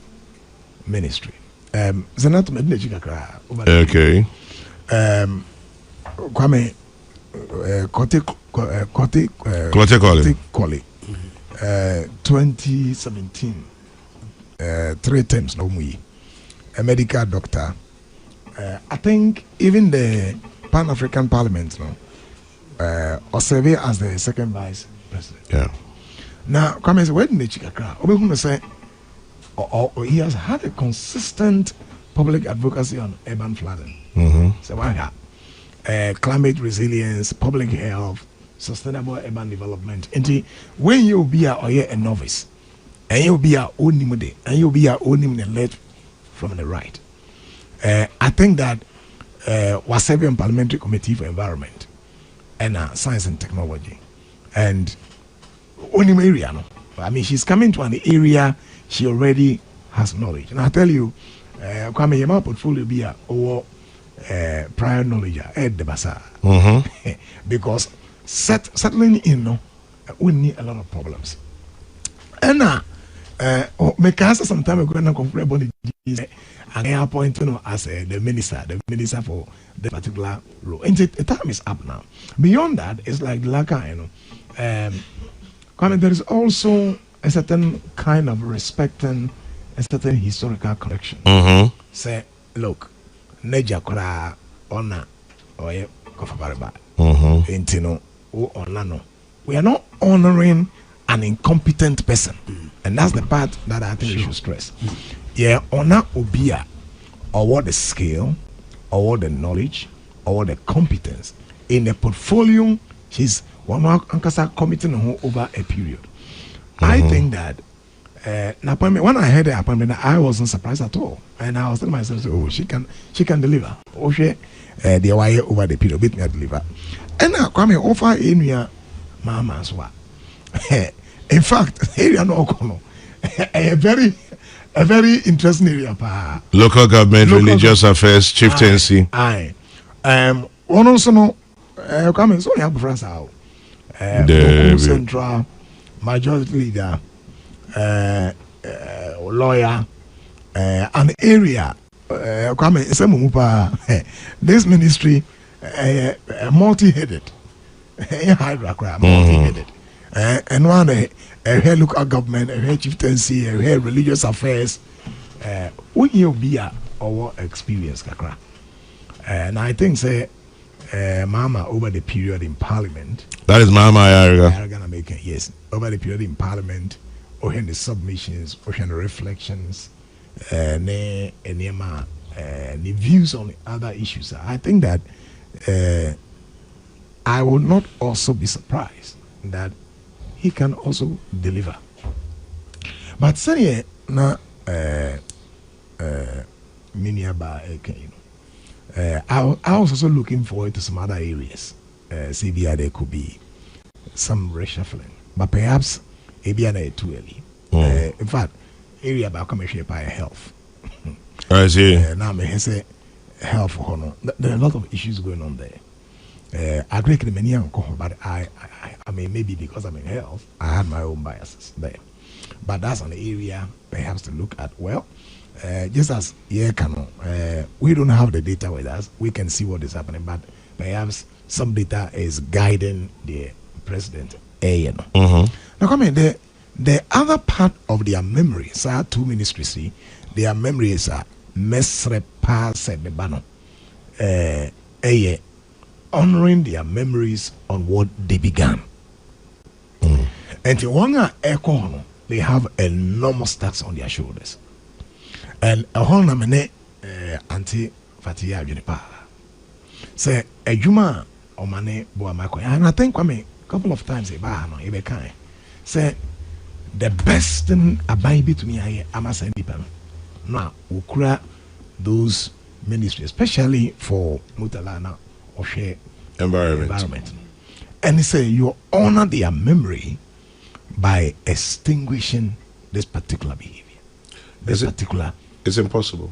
S15: ministry. Zanato
S3: okay.
S15: Kwame Kote Koli 2017 3 times no more a medical doctor. I think even the Pan-African Parliament or survey as the second vice president.
S3: Yeah.
S15: Now Kwame say where did the Chikakra Obekun say he has had a consistent public advocacy on urban flooding. So why climate resilience, public health, sustainable urban development. And when you be a novice, and you'll be our own nimode, and you'll be our own nimode left from the right. I think that Wasabian Parliamentary Committee for Environment and Science and Technology, and Onim area, no. I mean, she's coming to an area she already has knowledge, and I tell you, Kwame Yema portfolio be a prior knowledge at the Basa, because settling in, no, we need a lot of problems. And make us some time ago and comfortable and I appoint as the minister for the particular role. And the time is up now. Beyond that, it's like Laka, there is also a certain kind of respecting a certain historical connection. Say, look, Neja Kora Ona or Kofabariba. Intino or Nano. We are not honoring an incompetent person. And that's the part that I think we should stress. Yeah, honor Obia, or what the skill, or what the knowledge, or what the competence in the portfolio she's one more committing over a period. I think that when I heard the appointment, I wasn't surprised at all. And I was telling myself, oh, she can deliver. Oh, she the wire over the period, bit me deliver. And now come here, offer in your mama's what. In fact, area no kono a very interesting area pa.
S3: Local government, religious affairs, chieftaincy.
S15: Aye. One also no come so ya France how. Central majority leader, lawyer, an area come some pa. This ministry multi-headed. Multi-headed. And one a local government, a chieftaincy, a religious affairs, when you be our experience, Kakra. And I think say Mama over the period in Parliament.
S3: That is Mama
S15: Araga making, yes, over the period in Parliament, or in the submissions, or in the reflections, the views on the other issues. I think that I will not also be surprised that he can also deliver. But say na I was also looking forward to some other areas. See, there could be some reshuffling, but perhaps maybe too early. In fact, area about commercial by health.
S3: I see.
S15: Now, me say health for no. There are a lot of issues going on there. I agree with many but I mean maybe because I'm in health, I had my own biases there. But that's an area perhaps to look at. Well, just as we don't have the data with us, we can see what is happening, but perhaps some data is guiding the president. Now come in, the other part of their memories are two ministries. See, their memories are mesrepa sebebano. Honoring their memories on what they began. And they have enormous tax on their shoulders. And a whole namene anti fatia junipa. Say a juma or mane boamako. And I think a couple of times say the best thing about to me I must say now ukura those ministries, especially for Mutalana or share environment. And he say you honor their memory by extinguishing this particular behavior.
S3: It's impossible.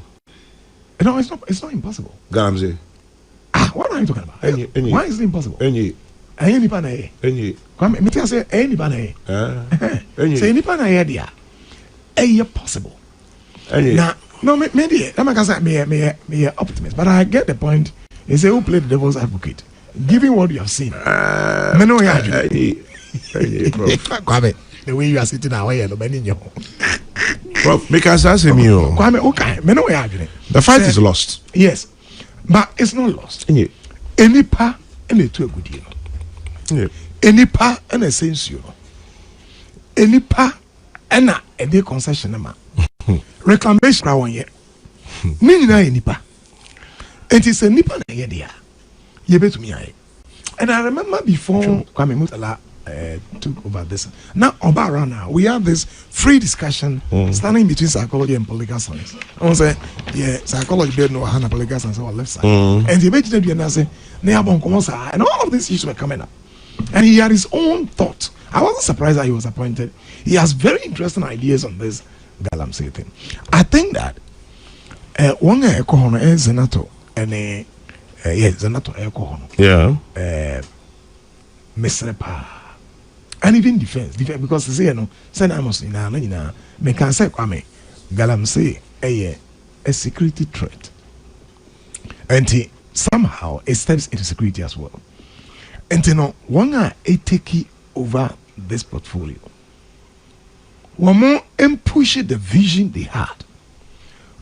S15: No, it's not impossible.
S3: Gamze.
S15: What are you talking about? Why is it impossible? Say possible. Now, no, maybe I'm a optimist, but I get the point. He say who played the devil's advocate, given what you have seen. The way you are sitting away,
S3: because that's a meal. The fight is lost.
S15: Yes, but it's not lost. Any pa and to a good deal. Any pa and a sense you. Any pa and a day concession. Reclamation one year. Meaning any pa. And it's a nipper idea. You bet me. And I remember before Kwame Mutala took over this. Now, now we have this free discussion standing between psychology and political science. I want to say, yeah, psychology better know how political science on left side. And he mentioned you and say, and all of these issues were coming up. And he had his own thought. I wasn't surprised that he was appointed. He has very interesting ideas on this Galamsey thing. I think that one is Senator. And Senator alcohol.
S3: Yeah.
S15: Mesrepa. And even defense because say no, say I must na me can say Kwame Galamsey a security threat. And somehow it steps into security as well. And one a take over this portfolio. One more and push the vision they had.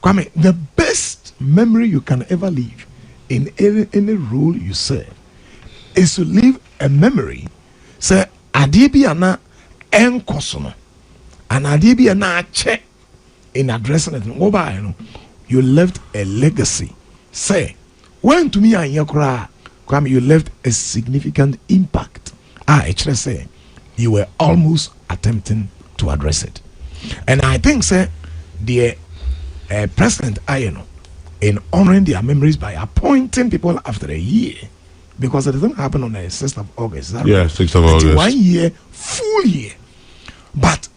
S15: Kwame, the best memory you can ever leave in any role you serve is to leave a memory. Say, Adibiana enkosono, and Adibiana check in addressing it. You left a legacy. Say, when to me and Yakura, Kwame, you left a significant impact. Actually say, you were almost attempting to address it. And I think, say, the President Ayano, in honoring their memories by appointing people after a year, because it doesn't happen on the 6th of August.
S3: Yeah, 6th of August.
S15: 1 year, full year. But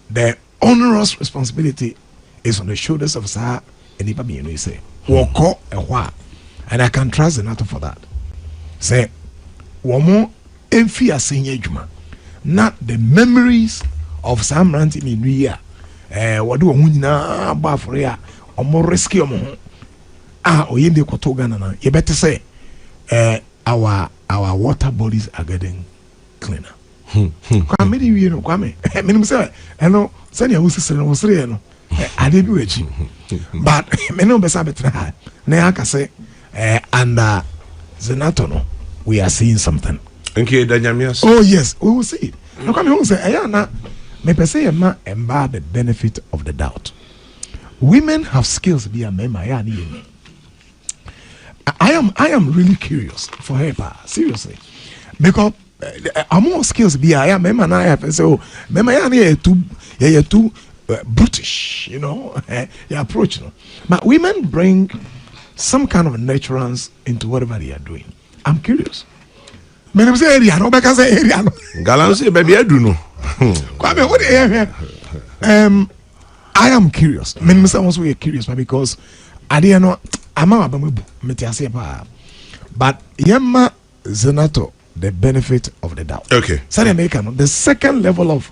S15: the onerous responsibility is on the shoulders of Sir and Ipa say, Woko a wa. And I can trust the NATO for that. Say, Womo Enfia Senior Juma. Not the memories of Sam Ranti Minuya. What do na ba for ya? Omo rescue mo. Oyende Kotogana na. You better say, our water bodies are getting cleaner. Kwame di wi no Kwame. Menim say, hello, send your who's no no. I did be but menom besa betra. Na aka say and Zenato no, we are seeing something. Oh yes, we will see it. Now come on say ayana me pese ma emba the benefit of the doubt. Women have skills be a member ya ni. I am really curious for her, seriously, because among skills be I am and I have so too brutish, you know, your approach. But women bring some kind of naturalness into whatever they are doing. I'm curious. Men say area, no because area.
S3: Galancy baby I do know.
S15: I am curious. Men say also we are curious because I didn't know I'm a but Yama Zenato the benefit of the doubt.
S3: Okay.
S15: So they make the second level of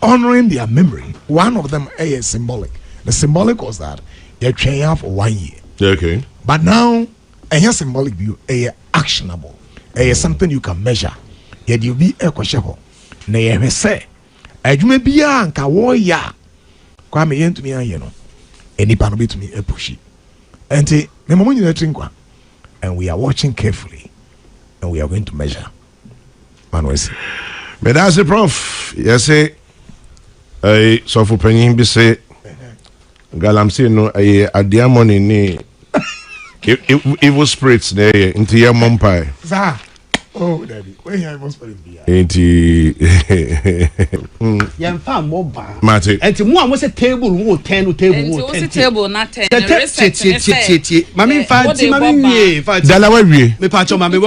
S15: honoring their memory. One of them is symbolic. The symbolic was that you're training for 1 year.
S3: Okay.
S15: But now a symbolic view, a actionable, a something you can measure. Yet you be a question. Nay, say, as you may be young, a warrior. Come in to me, you know. Any pan to me a pushy. And the moment you drink one, and we are watching carefully, and we are going to measure. Manuel.
S3: But that's a prof. Yes, say, so for penny be say, Galamsi no a diamond in ni evil spirits there into your mumpai.
S15: Oh, daddy, when you evil spirits be.
S3: Into
S6: Yampa moba.
S3: Mate.
S6: And to one was a table, who 10 table,
S14: table, not 10.
S6: Mammy,
S3: Delaware,
S6: me patch mammy,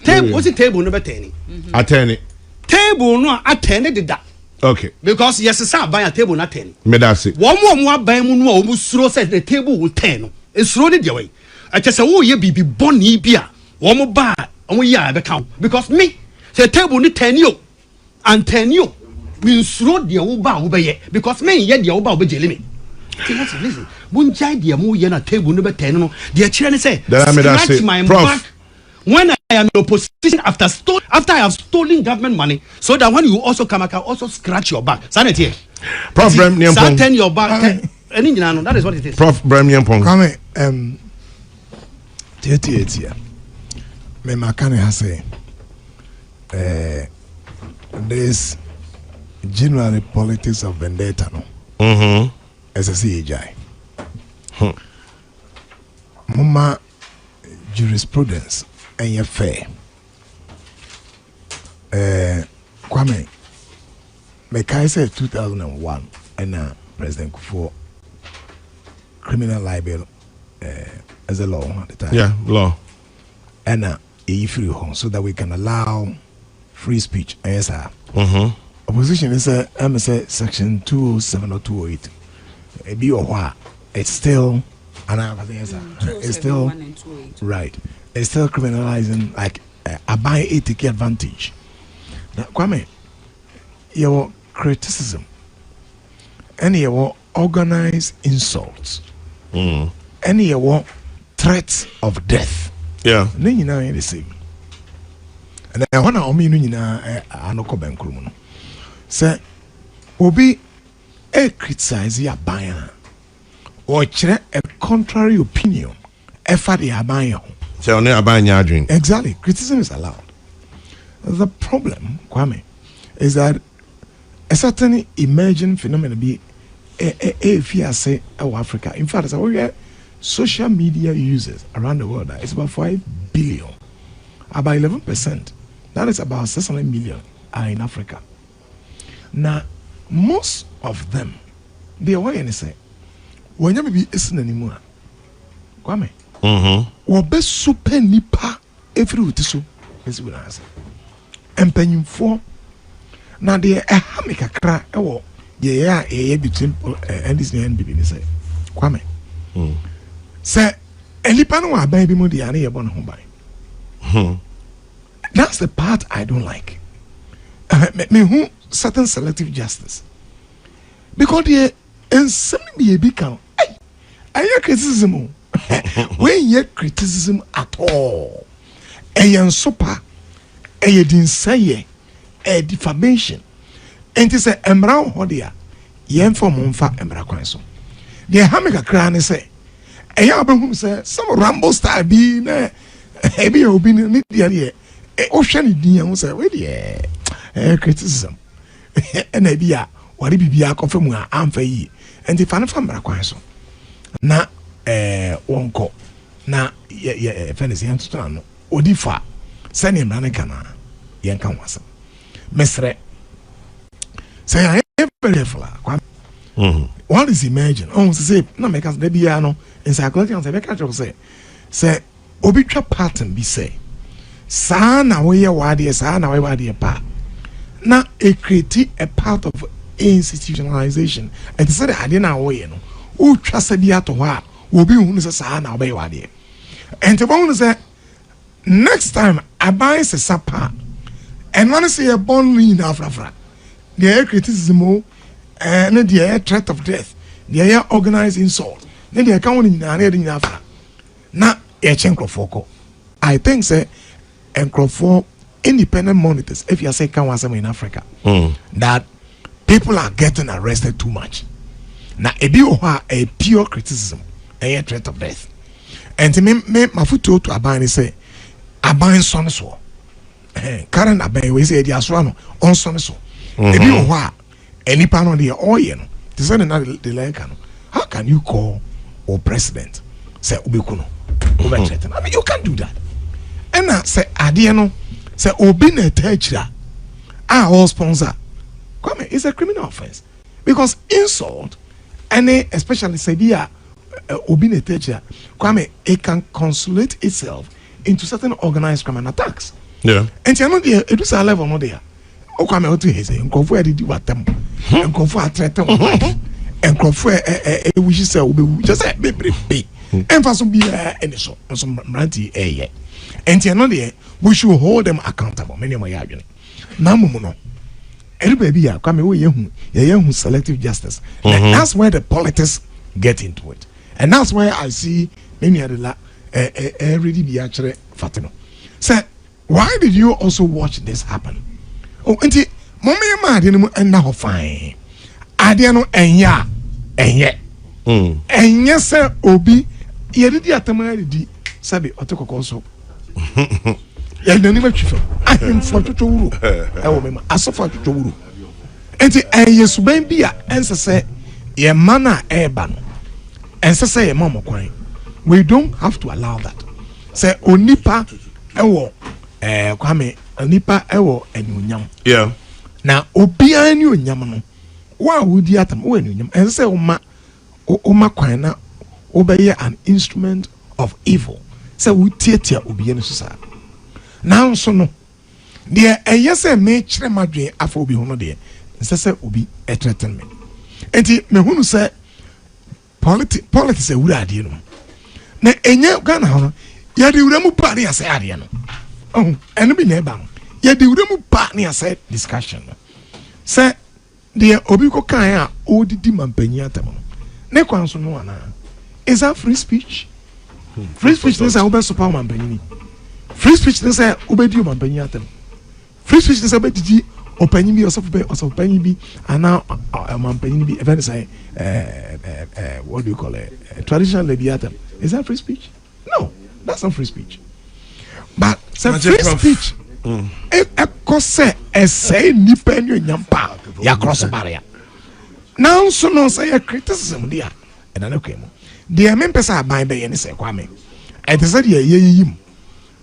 S6: table was a table number 10.
S3: Attend
S6: Table no attended that.
S3: Okay.
S6: Because yes, sir, buy a table not 10.
S3: Me that's it.
S6: One more by moon almost throw said the table with 10. It's thrown it away. I just say, oh, ye be bonny beer. One more bar, and we are the count. Because me, the table need 10 you and 10 you means throw the old bar over ye. Because me, yet the old bar will be jelly. Listen, one child, dear moo yen a table number 10. Dear children say, scratch my back when I am in opposition after I have stolen government money, so that when you also come, I can also scratch your back. Sanity.
S3: Prof Brem
S6: Nyampong. Your back. That is what it is.
S3: Prof Brem Nyampong.
S15: Come here. Me makane has say this generally politics of vendetta no. As I see Jai. Mama jurisprudence and your fair. Kwame Mekai said 2001 and President Kufuor criminal libel as a law at the time.
S3: Yeah, law.
S15: And free home so that we can allow free speech. Yes, sir. Opposition is section 207 or 208. It's still it's still right. It's still criminalizing like a buy a ticket advantage. Now, Kwame, your criticism and your organized insults and your threats of death.
S3: Yeah.
S15: Then you know the same. And I want to mean anoko benkrumo. Say, obi a criticize ya buyer or chere a contrary opinion. Effort ya buyer.
S3: So only a buyer drink.
S15: Exactly. Criticism is allowed. The problem, Kwame, is that a certain emerging phenomenon be if you say Africa. In fact, we are social media users around the world. It's about 5 billion. About 11%. That is about 600 million are in Africa. Now, most of them, they are what say. When you be listening anymore, Kwame. Obe super nipa every utiso. Is what I say. Empenyim for. Now they a hamika kra ewo. Yeah, between NDC and NBB say. Kwame. Say, Elipano are baby modi and a bon home. That's the part I don't like. Me who certain selective justice. Because the and some be a big count. I hear criticism. When you criticism at all, a super, a didn't say a defamation, and it's a embrown hodia, yen for monfa embra quanso. The hamika cran say. Who say some ramble style be ne be obin ni dia ocean din who say we dey criticism and e bia wari bibia confirm am fa yi and the fan from bra kwan so na wonko na ye fenesi yanto no odi fa sani mrane kana yenka wasa mesre say I very fla kwa what is imagine say na make us dey bia no in psychology and say make us say obi twa pattern bi say sa na we ye wade sa na we wade pa na e create a part of institutionalization and say ade na we no o twa sa bi ato ho a obi hu say sa na we wade and the one say next time I buy a sapa and when I say a born in Africa the criticism and the threat of death the organized insult then the account in Africa now a chenkro I think say and independent monitors if you say can in Africa that people are getting arrested too much now a pure criticism a threat of death and to me my foot to abine say abine son so current abine we say the asrano on son so if you are any panel the oil to send another the how can you call or president say ubikuno I mean you can't do that and I say adiano say obine techra all sponsor come it's a criminal offense because insult any especially say dia obine techra come it can consolidate itself into certain organized crime and attacks.
S3: Yeah.
S15: And you know it is a level no there. O come out to say nkonfo e didi watam. Nkonfo atrete life. Nkonfo e wish say obewu just say be. Emphasis be any so mranti eye. And you know there we should hold them accountable. Many of my argument. Na mumu no. Everybody ya come we ye selective justice. That's where the politics get into it. And that's where I see many of the really be actually Fatino. Say, why did you also watch this happen? Oh, auntie, mommy, ma didn't and now fine. I didn't know and yet. And yes, sir, Obi, you did the atamari Sabi Otoko so. You don't even chief. I am for to Uru. I will remember. I suffer to Uru. Auntie, and yes, baby, answer say, ye mana eban. And say, Mama crying. We don't have to allow that. Say onipa ewo kwame onipa ewo enyunyam.
S3: Yeah.
S15: Na obia ni onyam no. Wa wudi atam wo enyunyam. En say oma kwan na obeye an instrument of evil. Say wutietia obia no so. Now so no. De eyese me kire madwen afa obi hono de. Nse obi threaten me. Enti me hunu say politics e wura ade no. Na enye Ghana hono ya de wura mu pa ne ase ade no oh eno bi na ba no ya de wura mu pa ne ase discussion no se de obi ko kan a odidi mampanyi atam no ne kwan so no ana is that free speech free speech is how best super mampanyi free speech is how obedi mampanyi atam free speech is how obedi opanyi bi opanyi bi ana mampanyi bi even say what do you call it traditional lebiatam. Is that free speech? No, that's not free speech. But free speech, it costs a say nipenyo nyampa ya cross barrier. Now so no say a criticism there, and I know came. The main person buy by any say kwame. And they said ye yim.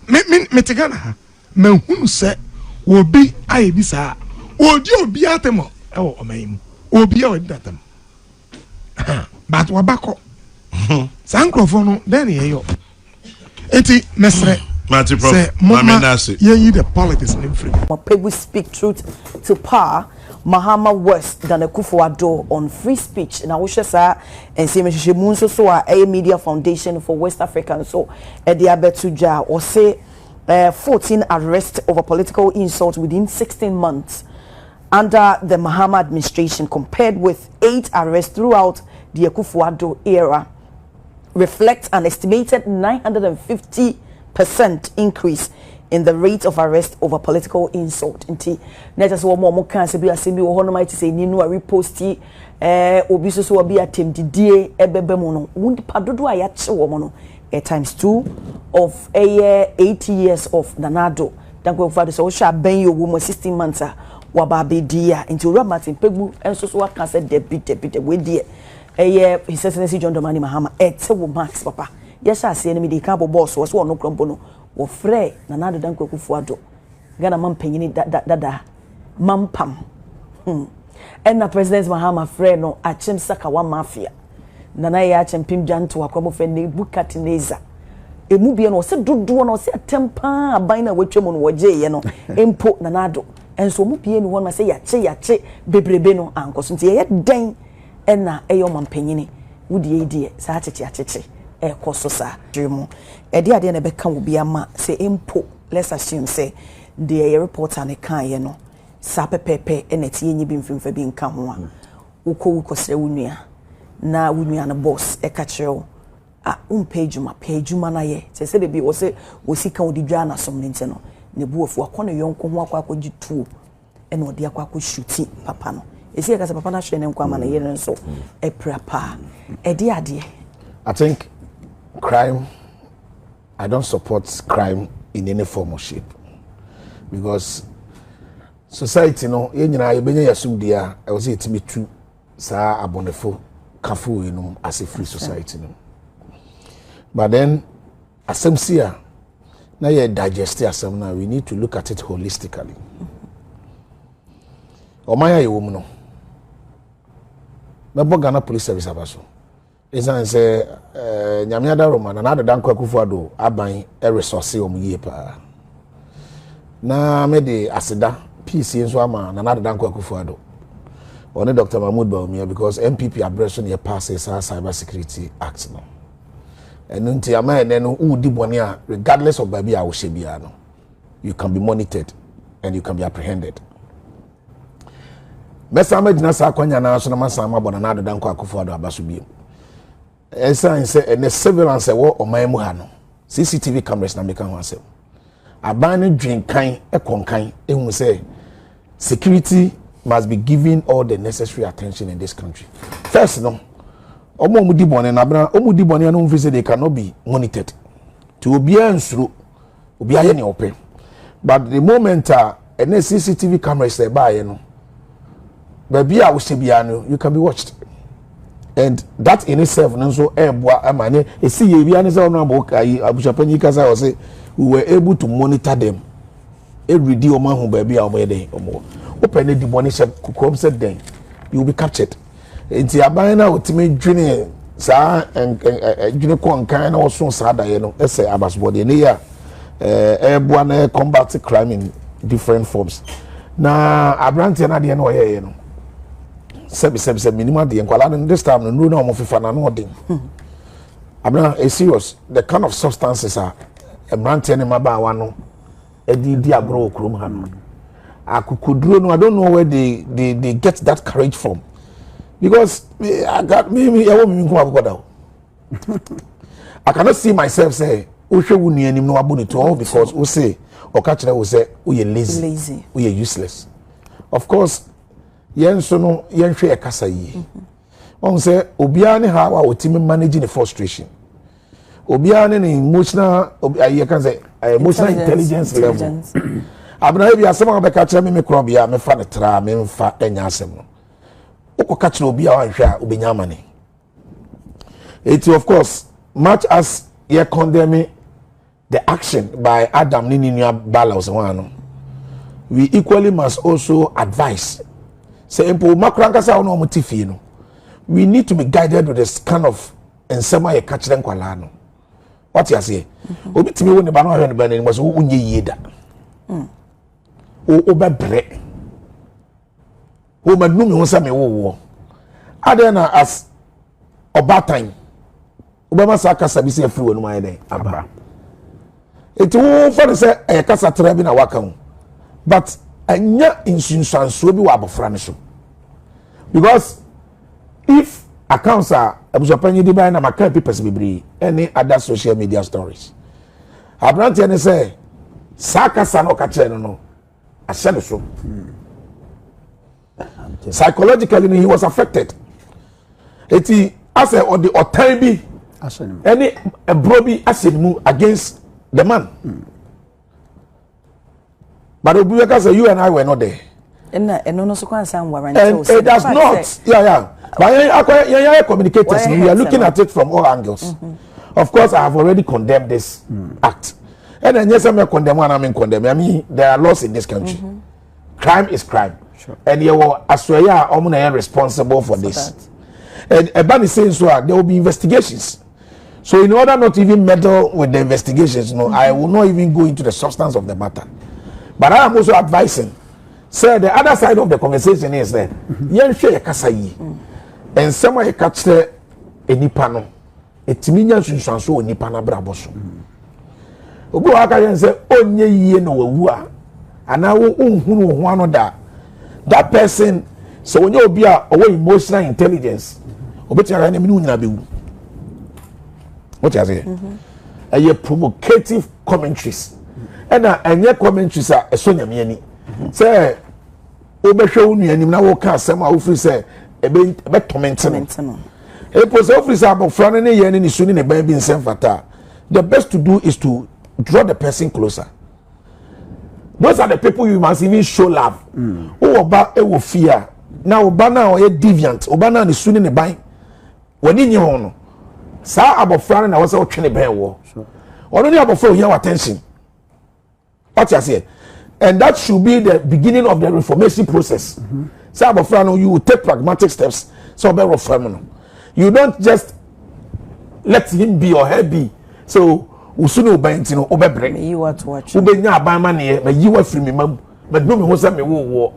S15: Me tegana me hunu say obi aye bisa odi obi atemo e wo omaimu obi a odi atem. But wabako Sankrofo then ye eti mesre
S3: Mati Prof
S15: ye the politics in free.
S2: People speak truth to power. Mahama worse than a Kufuor on free speech. Now we shall say and see Mr. Munso so a media foundation for West Africa so at the Abetuja or say 14 arrests over political insult within 16 months under the Mahama administration compared with 8 arrests throughout the Kufuor era. Reflects an estimated 950% increase in the rate of arrest over political insult. Inti neta so mo kan se bi asemi wo hono might say ni no a reposti obi so obi atem didie ebebe mu no wundi padodo a ya che wo mo no times 2 of a year 80 years of Nanado. Danko for so sha ben yo wo mo 16 months a wa ba be dia inti ro Martin Pegbu enso so aka se debit we die his excellency John Domani Mahama ete wo max papa yes ase ne me de ka boss wo so no krompo no wo frɛ na na Addo Dankwa Akufo-Addo Ghana man panyini da mampam na President Mahama frɛ no Achim Sakawa mafia nana ya Achim Pim Janto akwamo fɛ ne Bukatineza emu bia no se dodo no se atempa aban na watwam no woje ye no empo na Addo enso mu bia ni won ma se yache bebrebe no ankoso nti ye den na eyo mampanyini wudi edie sa acheche koso sa dwemu ade na beka wo bia ma se empo let's assume say the reporter ne kan ye no sa pepepe na tie nyi bi mfimfa bi nka ho a wukosre wunua na wunua na boss ka kyerɛw pejuma na ye se bebi wo se wosika odi dwa na som ne nte no ne buofu akɔ ne yonko ho akɔ gituo na odi akɔ shuti papa no esi ka se papa na hwɛ ne nkwa ma na ye nso prapa ade
S16: I think crime, I don't support crime in any form or shape. Because society, no, you benye yasum dia, I was it me true, sa abonefo, kafu, as a free society, no. But then, as some see, now you digest it, now we need to look at it holistically. Omaya you woman, no. Ghana Police Service abaso. Esan say nyamiada Roma na Addo Dankwa Akufo-Addo aban resource omuye pa na me de aseda peace nso ama na Addo Dankwa Akufo-Addo one Dr. Mahmoud Bawumia because MPP aggression ye pass Cyber Security Act no enu nti ama ene no udi bone a regardless of baby a wo hye no you can be monitored and you can be apprehended. Mesa amagina sa kwanya na so na masama bona na Addo Dankwa Akufo-Addo abaso bi esa say and the surveillance wo oman mu ha no CCTV cameras na make ho asem aban ne dwen kan ekonkan ehun say security must be given all the necessary attention in this country. First no omo di bone na bra omo di bone no mfi say they cannot be monitored to obi ansuro obi aye ne open but the moment and the CCTV cameras dey buy no baby a wo se bia no you can be watched. And that in itself, so amane see ye bia nse ono abokai abushapani kasa was say we were able to monitor them every day oman hu baby a omede omo open the money shop kukom said then you will be captured. Enti aban na otime dwene sa dwene ko nkan na oso sa da ye no ese abasbode ne ya eboa na combat crime in different forms na abrante na de no ye no sebi minimum de enkwala no this time no na omofifa na no odin abna a serious the kind of substances are abrante ne maba no di agro okrom ha no akukuduro no I don't know where they get that courage from because I got me nko akoda I cannot see myself say ohwe wu nuanim no aboni to all because we say oka kire we say we lazy we useless. Of course yenso no yenhwe ekasa yi on say obia ne ha wa otimi manage the frustration obia ne emotional I can say emotional intelligence level abna bi asema be ka kire me krobia me fa ne tra me mfa enya asem no ukoka kire obia wa hwe a obenya mane it of course much as ye condemning the action by Adam Nininu Balas one we equally must also advise. Say no, we need to be guided with this kind of ensema ye catch them kwala no. What you say? Obi timi woni ba no hwe no ba ni was unye yeda. O ba bre. O ma numi won sa me wo. Adena as obatan. Obama sa kasa bi se free wonu ma yeden aba. Eti wo for say e kasa tra bi na waka hu. But anya insunsanso bi wa abofra ne so. Because if accounts are abusapanyi di ba na maka papers bibiri any other social media stories. Abrante ne say sakasa no ka kire no ashe so. Psychologically he was affected. Eti as on the time bi any brobi asenimu against the man. But Obuweka say you and I were not there.
S2: And no so can sound warrant.
S16: And it does not. Yeah. But communicators, we are looking at it from all angles. Of course, I have already condemned this act. And then yes, I'm condemn and I'm condemn. I mean, there are laws in this country. Crime is crime. Sure. And you are Australia are responsible for this. And Eban is saying so there will be investigations. So in order not to even meddle with the investigations, I will not even go into the substance of the matter. But I am also advising. So the other side of the conversation is that and someone catch the nipano. It means you so nipana braboso. Obu aka say onye yie no wawua. And I will one that person so when you be a emotional intelligence. What you say? A provocative commentaries. And your commentaries are a sonia mieni. Say, Obesho Union, now can some of say a bit tormenting. A post officer about Franny and is soon in a baby in San Fata. The best to do is to draw the person closer. Those are the people you must even show love. Oh, about a fear. Now, Obana or a deviant, Obana is soon in a bind. When in your honor, Sir about Franny, I was out training bear war. Only about for your attention. What you say? And that should be the beginning of the reformation process. Sir about Franny, you will take pragmatic steps. So, be reforming. You don't just let him be or her be. So, usunu obentino obebre
S2: you want to watch
S16: ubenya abama ne but you want free me mam but no me won say me wo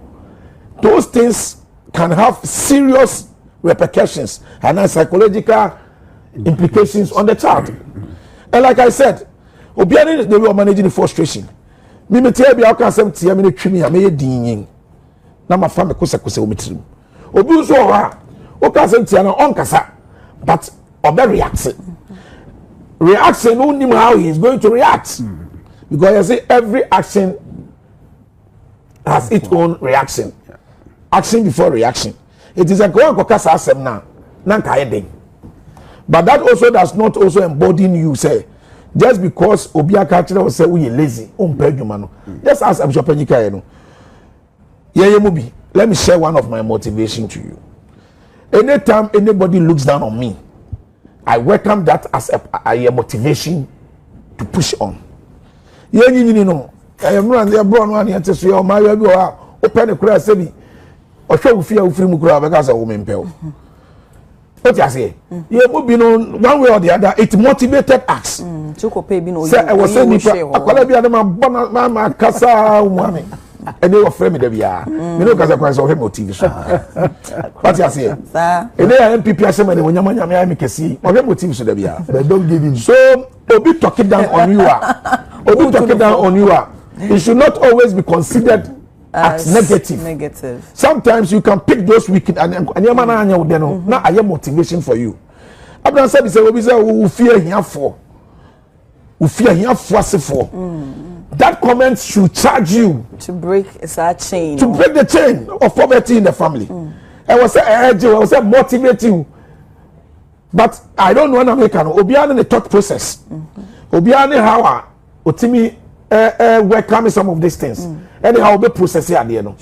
S16: those things can have serious repercussions and psychological implications on the child. And like I said, obiani they were managing the frustration. Me tell be aka asem tia me twimi a me din na ma fa me kosa o metrim obi so ha o ka asem tia na on kasa but obe reaction no know how he is going to react because you see every action has its own reaction. Action before reaction. It is a go kasa asem na nka yedin. But that also does not also embody you say just because obiaka kire o say we lazy o mpa adwuma no. Just as I'm shopping you no. Mubi, let me share one of my motivation to you. Anytime anybody looks down on me, I welcome that as a motivation to push on. You know, I am running the brown one here to see how my baby or open a crash city or show fear free mukura because a woman pale. What you say? You will be known one way or the other. It motivated us. I was saying, I could be a man, Casa, money. And they were framing the VR. You know, because I was already motivation. What you say? And they are MPP assembly when you make a see, or motivation the VR. They don't give in. So, Obi talking down on you. Obi talking down on you. It should not always be considered as negative. Sometimes you can pick those wicked and your man now I am motivation for you. Abraham said, "We say we fear here for, That comment should charge you
S2: to break a chain.
S16: To break the chain of poverty in the family. I was say motivate you. But I don't know when I'm making Obiane the thought process. Obiane how Otimi welcome some of these things. Anyhow be process here there no.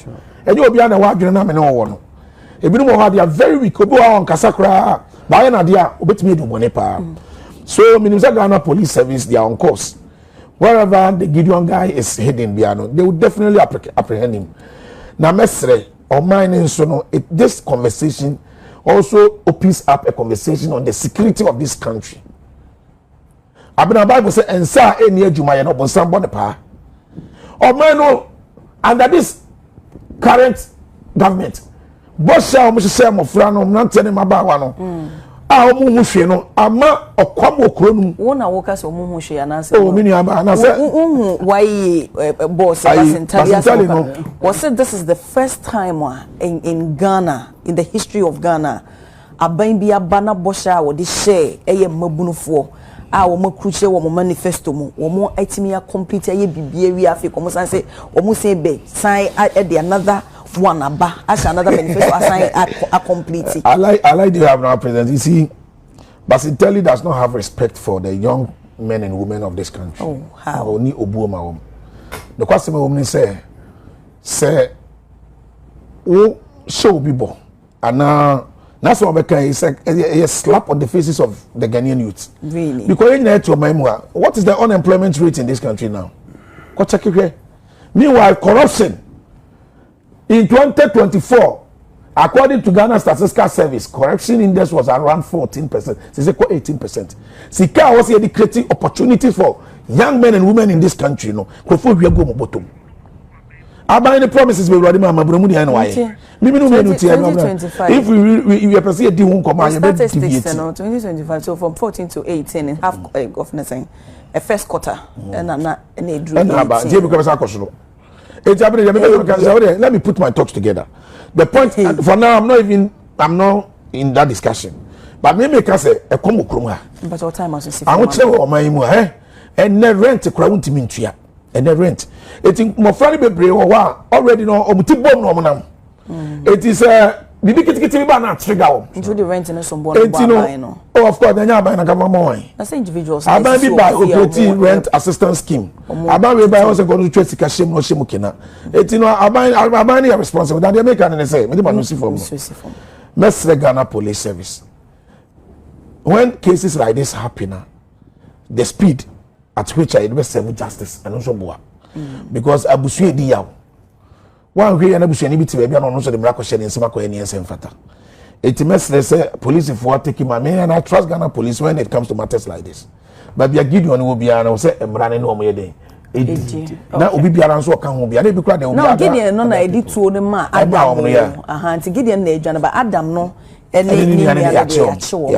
S16: And you Obiane wa adwene na me no wo no. Ebi no they are very weak. Obi wa on kasakra. Ba na dia obetimi edu bone pa. So Minister Ghana Police Service they are on course. Wherever the Gideon guy is hidden, they will definitely apprehend him. Now, Mestre or mine, so this conversation also opens up a conversation on the security of this country. Abena Bible says, "And sa any Jumaya no bon somebody pa." Or man, under this current government, Bosha Omusha Mofrano, not telling him about one. No ama okwamo kronum
S2: wona woka so muhu hwe anase
S16: oh mini aba anase
S2: why boss was said this is the first time in Ghana, in the history of Ghana, aban bia bana bosha wo de share eye mabunufo a wo makruche wo manifesto mu wo mo atimi ya complete eye bibia wi afi komo san say wo mo say be sign the another one aba as another manifesto assign a complete.
S16: I like the have now president. You see, Basitelli does not have respect for the young men and women of this country.
S2: Oh, how?
S16: Oni obuoma. The question woman say o show bibo ana That's what it's like a slap on the faces of the Ghanaian youth.
S2: Really?
S16: Because what is the unemployment rate in this country now? Meanwhile, corruption in 2024, according to Ghana Statistical Service, corruption index was around 14%. It's equal 18%. Sika was here creating opportunities for young men and women in this country. No, about the promises we already mama bromudi and why. If we appreciate the one command,
S2: statistics 2025, so from 14 to 18 and half of nothing, a first quarter, and let
S16: me put my thoughts together. The point for now, I'm not in that discussion. But maybe I say a komo kroma.
S2: But what time was
S16: I want to say my and the rent crowd to me and the rent. It is more funny be already know omutibom no monam. It is bibikiti ba na trigger.
S2: Into the rent in some born no.
S16: Oh, of course, then you buy na kama mo.
S2: That's individuals.
S16: I buy by operating rent assistance scheme. I buy we buy also go to trade sika shame no shame kina. It you know I buy any responsible. That they make and say me no see for me. Let's Ghana Police Service. When cases like this happen, the speed at which I will serve justice and also boa. Because abusu di yaw. One way and abusu ni biti baby no so the miracle share in sema ko eni ensem fata. It must say police for taking my man and I trust Ghana police when it comes to matters like this. But be a Gideon will be and say emrane no mo yede. Na obi biara nso ka ho bia na bi kra de obi
S2: ada. No Gideon no na edi tuo ne ma Adam. Aha nti Gideon na edwane ba Adam no ni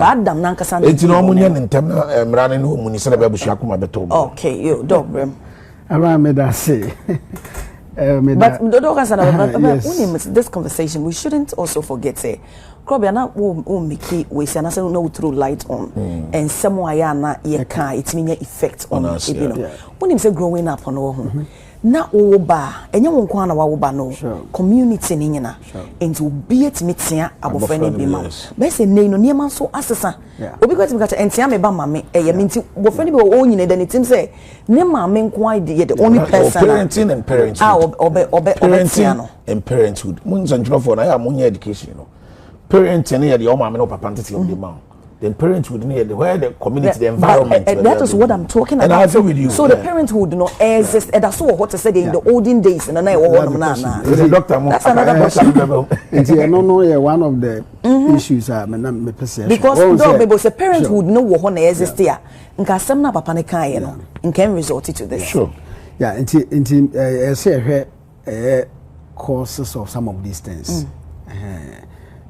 S2: Adam na nkasa
S16: enti no mo nya ntem na emrane no mu ni se na ba busu akoma beto.
S2: Okay, you dobrem.
S9: Around me that say.
S2: But this conversation, we shouldn't also forget say, Krobiana will make it we say no through light on and somewhere na ye can it mean effect on us. You know, when him say growing up on all na oba enye won kwa na wa oba no community ni nyina into be it metia abofra na bi ma be say nei no niam so asesa obi go to entia me ba mame eye menti bofra ni be o nyina da ni tim say ne mame nko ide the only person
S16: parenting and parenthood
S2: parenting
S16: and parenthood mun sanjuro for na ya mun education no parenting na the o mame no papa ntete o de ma the parenthood where the community, the environment.
S2: That is what I'm talking about.
S16: And I agree with you.
S2: So the parenthood no exist. And that's what I said in the olden days. And I
S16: that's another question.
S9: One of the issues
S2: because people say parenthood no exist there. Nka sem na papa ne kan ye no. Nka result to this.
S16: Sure.
S9: Yeah, until I say causes of some of these things.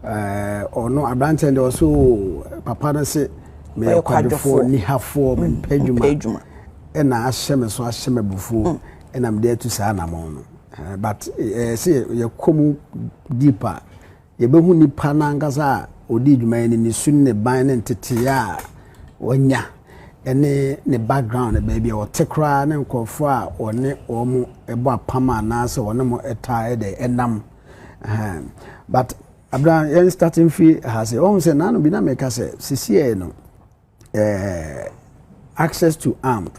S9: Or no abranten there also papa na say me kwadfo ni hafo me pedjuma and na ahyem so ahyem bufu and I'm there to say na mo no but say ye komu deeper ye behu nipa na ngasa odi dwuma ni sun ne ban ne tete ya wonya ene ne background e baby o tekra ne nkofo a one omo ebo apama na say one mo eta e de enam but Abraham, yen starting fee has a own say nano bina make us say no access to armed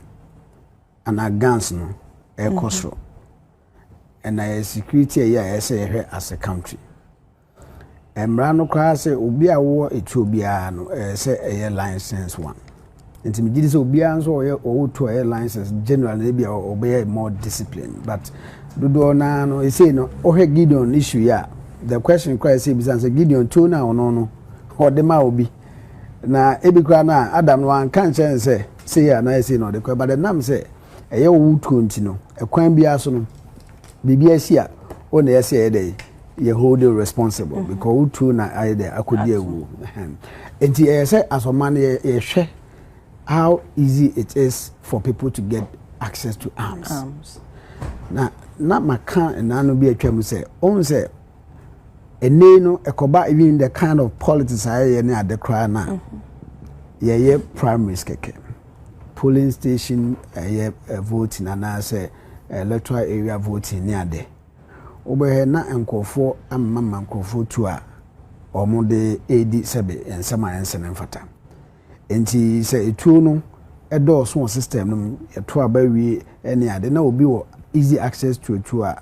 S9: and guns no cost and security as a country. Emrano class obi a war it will be say a license one. Intermediate obians or to a license generally be obey more discipline. But do no say no or Gideon issue ya. The question quite say because Gideon two now no or the ma obi na ebi kra na Adam wan kan chen say ya na say no the but the nam say e ye wo tonti no e kwan bia so no bibia si a o na say e dey ye hold you responsible because wo two na I dey akodi ewu enti e say asoma na ye hwe how easy it is for people to get access to arms. Na maka na no bi atwa say on say no ekoba even the kind of politics I na the cry na ye primaries keke polling station voting and say electoral area voting near there obe na nkofo amma nkofo tu a omo de edi sebe ensama ensen mfata enti say etu no edo so system no eto aba wi ene ade na obi wo easy access to etu a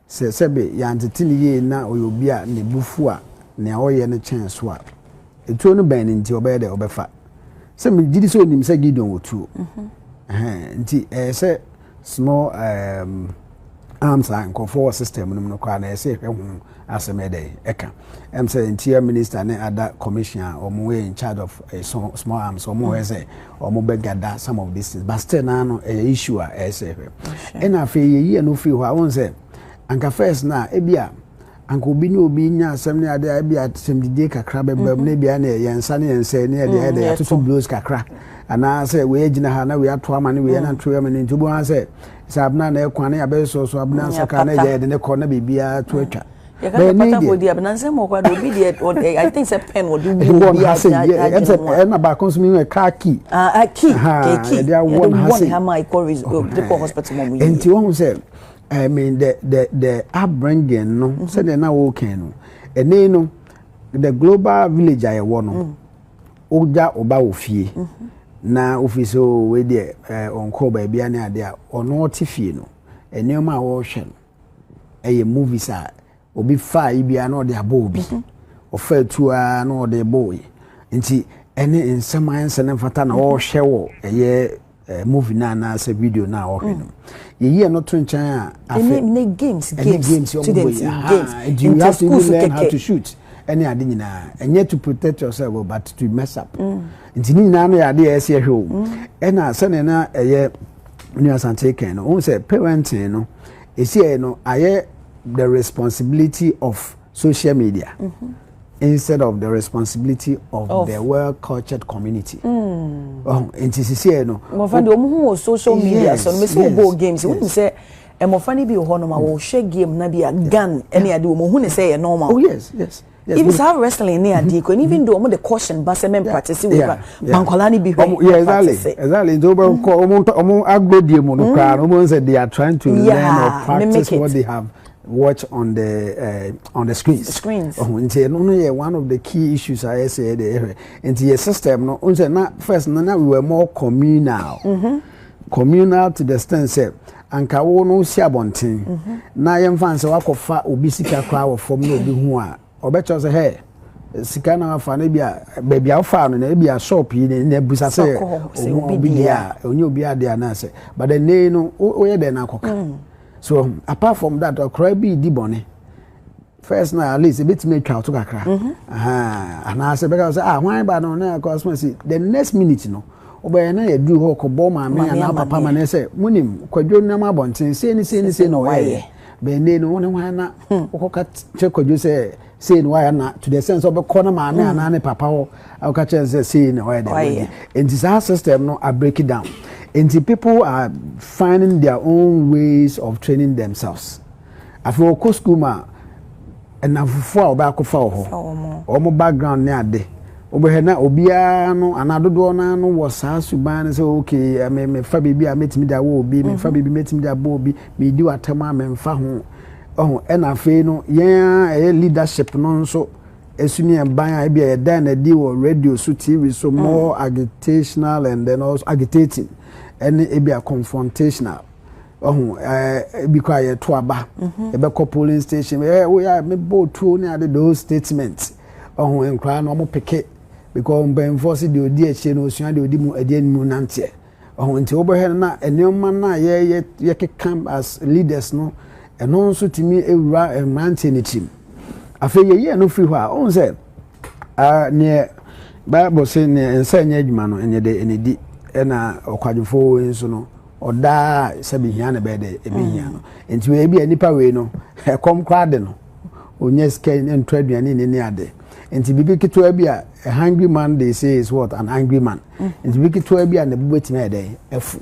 S9: sebe ya ntetini ye na oyobia ne bufu a ne oye ne chance wa etuo no bɛn nti ɔbɛyɛ dɛ ɔbɛfa sɛ me gidi so nim sɛ Gideon wotuo nti sɛ small arms and nkɔfo system no kwa na ɛsɛ hwɛ ho asɛm ɛdɛ ɛka sɛ interior minister ne other commissioner ɔmo in charge of small arms ɔmo hɛ sɛ ɔmo bɛ gather some of these things but still na no issue a ɛsɛ hwɛ ɛna afei yɛyi no free hɔ a wɔn sɛ anka first na ebia anka obi ne obi nya asɛm ne ade ebia asɛm didie kakra bɛbɛm ne bia ne yɛnsa ne yɛnsɛ ne yɛde atoto blows kakra ana sɛ we gyina ha na we ato ama ne we na to ama ne ntubo ha sɛ sabna na ekwan ya be so abna so ka na ye de ne kɔ na bibia to atwa
S2: ya ka pata for dia abna nsɛm ɔkwa do bi dia I think say pen would be
S9: na ba consume car key
S2: key dia one ha my corridor the hospital mom
S9: enti won say I mean the upbringing no say the na wo kan no ene no the global village aye wo no oja oba wo fie na ofiso we de onko ba bia ne ade a ono otifie no enema a wo hwe no eye movies a obi fa ibia na ode abo obi ofa tua na ode boy nti ene nsema ense ne fata na wo hwe wo eye movie na se video na wo hwe no ye no to nchan a
S2: afa games students games
S9: you have to learn how to shoot any ade nyina enye to protect yourself but to mess up nti ni nyina no ya ade ese ehwe o ena se ne na eye new asante ken no on say parenting no esi no aye the responsibility of social media instead of the responsibility of the well cultured community nti sisi no
S2: mo fa de omo social media so me so go games we say mo fa ni bi ho no ma wo hwe game na bi a gun any ade mo hu ne say normal
S9: oh yes
S2: even have wrestling near Addo, and even though the caution basement practice with Bankolani be
S9: exactly. They are trying to learn or practice what they have watched on the screens. One of the key issues I say into your system. No, first, we were more communal. Communal to the extent say. Anka wo no si abonten na yemfa nse wakofa obi sika kwa wo fom no obi hu a obecho se he sika na afa na bia bia afa no na bia shop yi na busa se obi ya onye obi ade ana se but the name no oye de na akoka so apart from that okra bi di bone first na at least a bit make out to kakra ana se beka say hwan ba no na cosmos the next minute no obe na ye du ho ko bo ma me na papa ma na se munim kwadwo na ma bonten se ni no waye be ne no ne hwan na okoka che kwadwo se no waye na to the sense obe ko na ma me na ne papa ho oka che se no waye and this system no I break it down and people are finding their own ways of training themselves after ko school ma and afufo a oba akofa ho omo background ne ade obehena obia no anadodo na no wosa suban say okay me fa bibi a metimi da wo obi me fa bibi metimi da bo obi me di watama me mfa ho ena fe no yen leadership no nso esuni emban a bia da na di wo radio so TV so more agitational and then also agitating and e bia confrontational because ye to aba e be polling station we are me botu ni ade those statements enkra no mo peke because mba enforce the odi eche no osua the odi mu ade mu nante nti obohe na enema na ye kekam as leaders no eno nso timi ewura emrante ne tim afa ye no free hwa on say ne bible say ne ensa nya adwuma no enye de enedi na okwadwofo nso no oda sabi hia na be de ebi hia no nti we bi anipa we no ekom kwade no onye scan en traduane ne ade nti bibi kitwa bi a hungry man they say is what an angry man nti bibi kitwa bi a na bubetime ede efu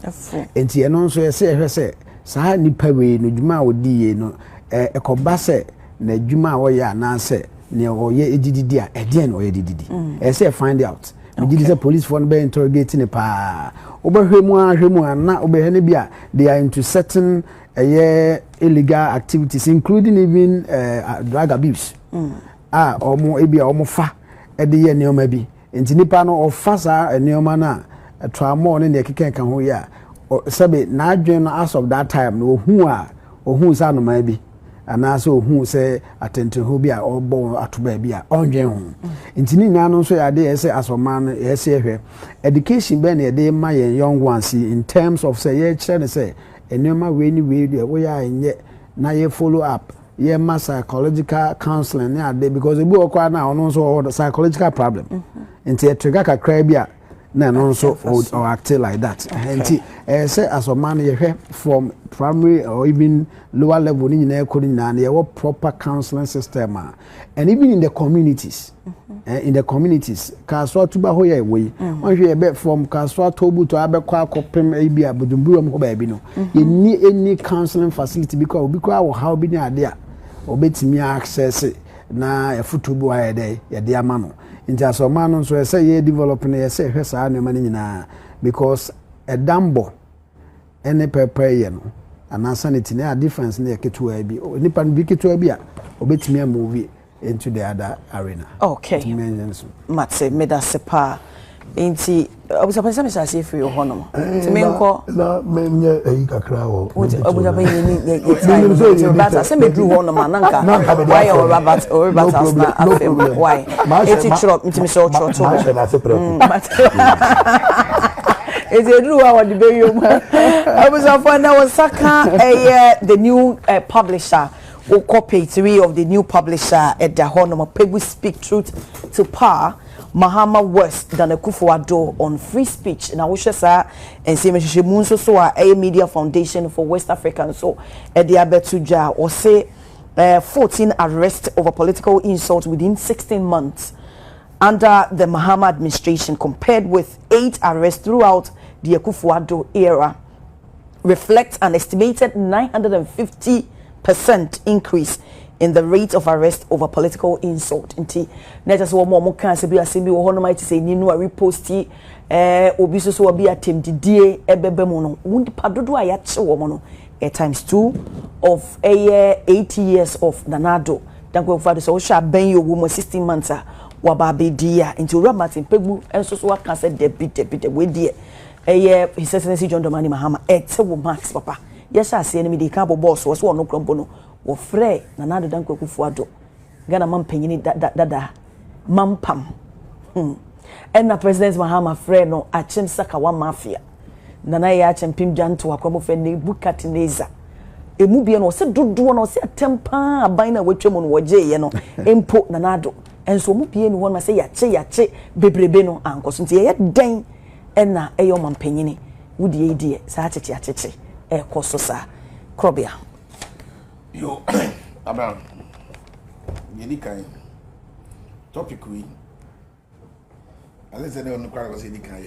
S9: nti eno nso ye se ehwe se saa nipa we no dwuma odi ye no ekoba se na dwuma a wo ya na se ne wo ye edididi a ede na wo ye dididi say find out we did the police for be interrogating ne pa obehwemu na obehene bi a they are into certain illegal activities including even drug abuse omo ebi omo fa ede ye neoma bi enti nipa no ofa sa neoma na trauma ne keken kan ho ya sabe na adwen no as of that time no ohun sa no ma bi anaasɛ ohu sɛ atɛntɛnho bi a ɔbɔ ato baabi a ɔnwɛn ho nti ne nyinaa no nso yɛ ade ɛsɛ asɔman no ɛsɛ ɛhwɛ education bɛn na yɛde ma yɛn young ones in terms of sɛ yɛkyerɛ ne sɛ nneɛma wei ne wei deɛ woyɛ a ɛnyɛ na yɛ follow up yɛ ma psychological counseling ne ade because ebi wɔ kɔ na ɔno nso wɔ psychological problem nti yɛtrigger kakra bi a na no nso or act like that nti say as a man you from primary or even lower level ni nyina ekɔ ni na you proper counseling system and even in the communities kaswa tuba ho ye we on hwe be from kaswa tobu to abekɔ akɔpem ebi abudumburu mo ba bi no you need any counseling facility because obi kwa how bi ni ade a obetimi access na efutubu ayede ye de ama no nti asoma no nso say ye develop na ye say hwe saa no mani nyina because a dambo any prepare no anasa ne tine a difference na yeketua bi nipa no bi ketua bi a obetimi a movie into the other arena.
S2: Okay. Matse meda sepa nti obusapansa me sase free ho no nti me nko
S16: na menye eyi kakra ho
S2: obusapansa ni but ase me dru ho no ma nanka why or rabat as na afem why eti chop nti me so chop is a dru wa the be yom obusafo na wasaka the new publisher or copy 3 of the new publisher at the Honoma People Speak Truth to Power Mahama West than a Addo on free speech. Now we say and see Munso so a media foundation for West Africa so at the Abetuja or say 14 arrests over political insult within 16 months under the Mahama administration compared with 8 arrests throughout the Addo era reflects an estimated 950% increase in the rate of arrest over political insult. Nti na just one more kan se bi asembi wo hono might say ni no reposti obi so obi atem didie ebebe mu no wundi padodo a ya che wo mo no times 2 of a year 80 years of Nanado danko fado so sha ben yo wo mo 16 months a wa ba be dia nti ora Martin pegu enso so aka se debi we die his excellency John Dramani Mahama wo max papa yes I see enemy dey ka boss was no krombo no wo frɛ Nanado danko Akufo-Addo Ghana man panyini dada mampam na president Mahama frɛ no achem saka wa mafia nana ya achem pim janto akwamo frɛ ne Bukatineza emu bie no se dodo no se atempa aban na watwam no woje ye no empo Nanado enso mu bie no won se yache bebrebe no ankoso nti ye den na eyo man panyini wudi edie sa acheche koso sa krobia
S16: yo Abraham yedi kan topic we unless anyone no kwara say yedi kan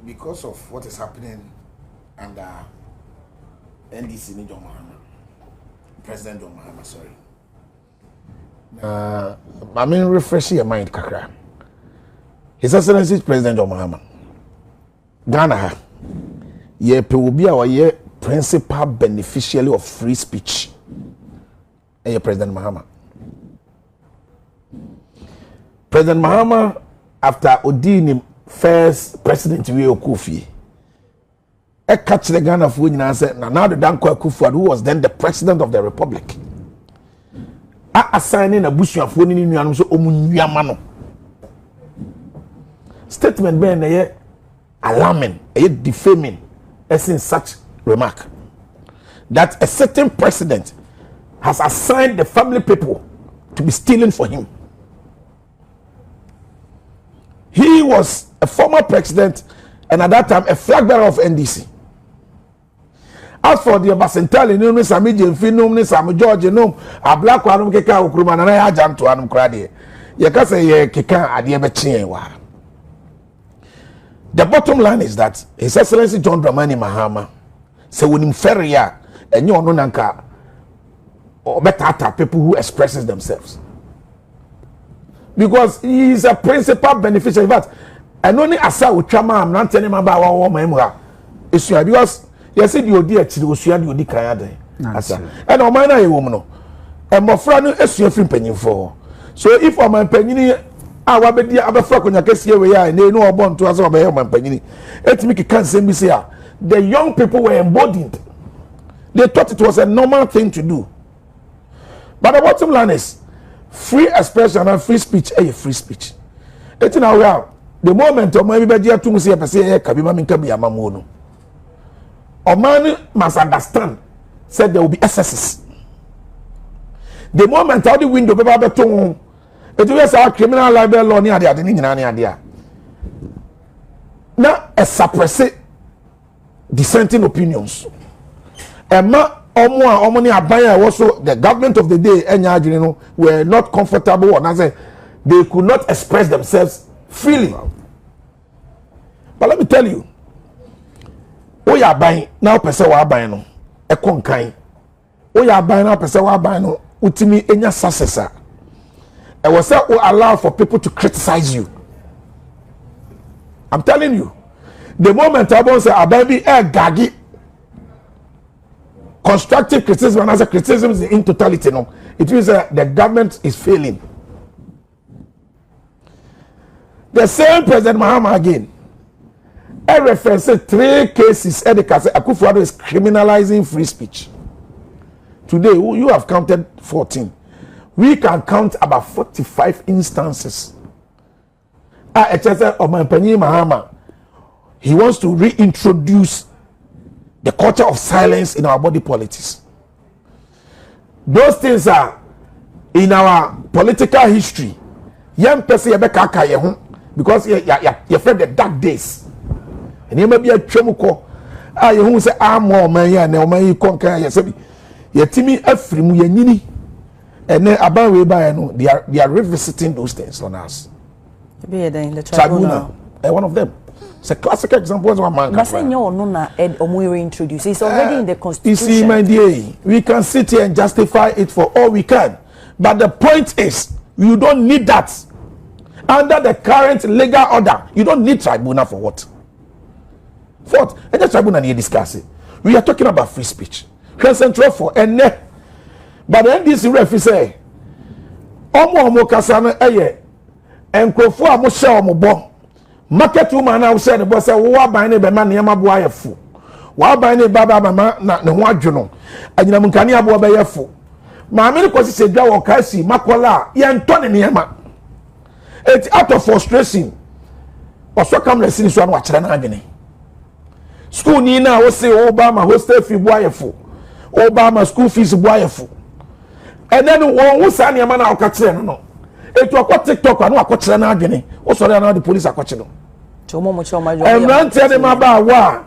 S16: because of what is happening under NDC ni John Mahama President John Mahama sorry I mean refresh your mind kakra His Excellency President John Mahama Ghana ye pe obi a ye principal beneficiary of free speech President Mahama. President Mahama after Odini first president we Okufi catch the Ghana for nyina say Nanado Danko Akufo-Addo who was then the president of the republic assigning a busuafo ni nuanom so omunyama no statement ben na alarming defaming as in such remark that a certain president has assigned the family people to be stealing for him. He was a former president and at that time a flag bearer of NDC. As for the Basentali, no Sami Jemfino, no Sam George, no a black one keka ukruma and I jam to anum cradi. Yakasa ye keka adiabechi. The bottom line is that His Excellency John Dramani Mahama say when him feria and you no nanka or better people who expresses themselves because he is a principal beneficiary but and only asa uchama am not telling him about what memra issue because you see the odi actually osua the odi kan adan asa and o man na e wo mu no e mofra no esua free panyinfo so if o man panyini awa be dia abefra konya kese we ya na no obo nto asa obeye o man panyini etimi kika nsem bi say the young people were emboldened They thought it was a normal thing to do. But the bottom line is, free expression and free speech is free speech. It's in our the moment of everybody to say, Oman must understand, said there will be excesses. The moment all the window paper beton, it was our criminal libel law near the idea. Now, a suppress dissenting opinions. Also, the government of the day were not comfortable, and they could not express themselves freely. But let me tell you, we are buying now. Person we are buying a conkai. We are buying now. Person we are buying ultimately any successor. And we say we allow for people to criticize you. I'm telling you, the moment I want to say a baby gagi. Constructive criticism and as a criticism is in totality. No, it means the government is failing. The same President Mahama again. I reference 3 cases. Akufo-Addo is criminalizing free speech. Today, you have counted 14. We can count about 45 instances. Mahama, he wants to reintroduce the culture of silence in our body politics. Those things are in our political history. Young person because you felt the dark days. And you may be a tremuko. You say, I'm more man, and now you conquer yourself. Your Timmy Efrim, Yanini, and then about way by they are revisiting those things on us.
S2: The tribunal,
S16: one of them. It's a classic example of one man.
S2: But say no, introduced. It's already in the constitution.
S16: You see, my dear, we can sit here and justify it for all we can. But the point is, you don't need that. Under the current legal order, you don't need tribunal for what? Fourth, and the tribunal need discuss it. We are talking about free speech. Concentrate for but the NDC referee say, Omo kasana and Krofo Amosha Omobo. Market woman now said the boss said, "Wa buying a man near my boy fu. Wa buying a baba mama na no wajuno. And you know Munkani abo be fu. Mammy because it's a draw or kasi makola yan tony near. It's out of frustration. Or so come let's see this one watch agony. School Nina will say Obama hostel fee boy fu. Obama school fees boy fu. And then one who sang your man out no. It was TikTok and what agony. Also, the police are watching. And run tell them about what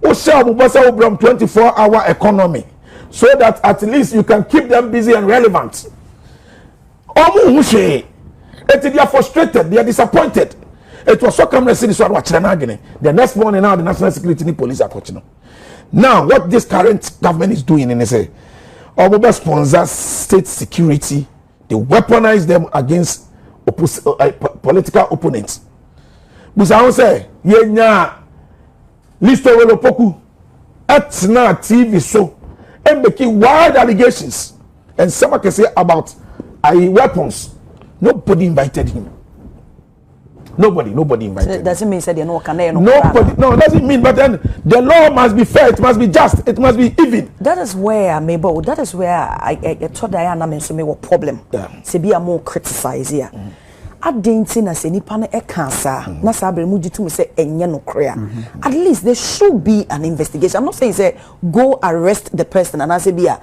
S16: we sell 24-hour economy so that at least you can keep them busy and relevant. They are frustrated, they are disappointed. It was so come to see this one watching agony. The next morning now the national security police are watching. Now what this current government is doing in say Omoba sponsors state security, they weaponize them against political opponents. But I say, yenya list of Welopoku at TV so and making wild allegations. And someone can say about weapons. Nobody invited him. Nobody invited him.
S2: Doesn't mean they no can
S16: nobody. No, doesn't mean. But then the law must be fair. It must be just. It must be even.
S2: That is where maybe that is where I thought Diana mentioned me problem. Se be a more criticize here. Adentin as any pan e cancer. Na sabre mu jitu say enye no krea. At least there should be an investigation. I'm not saying say go arrest the person and I say be a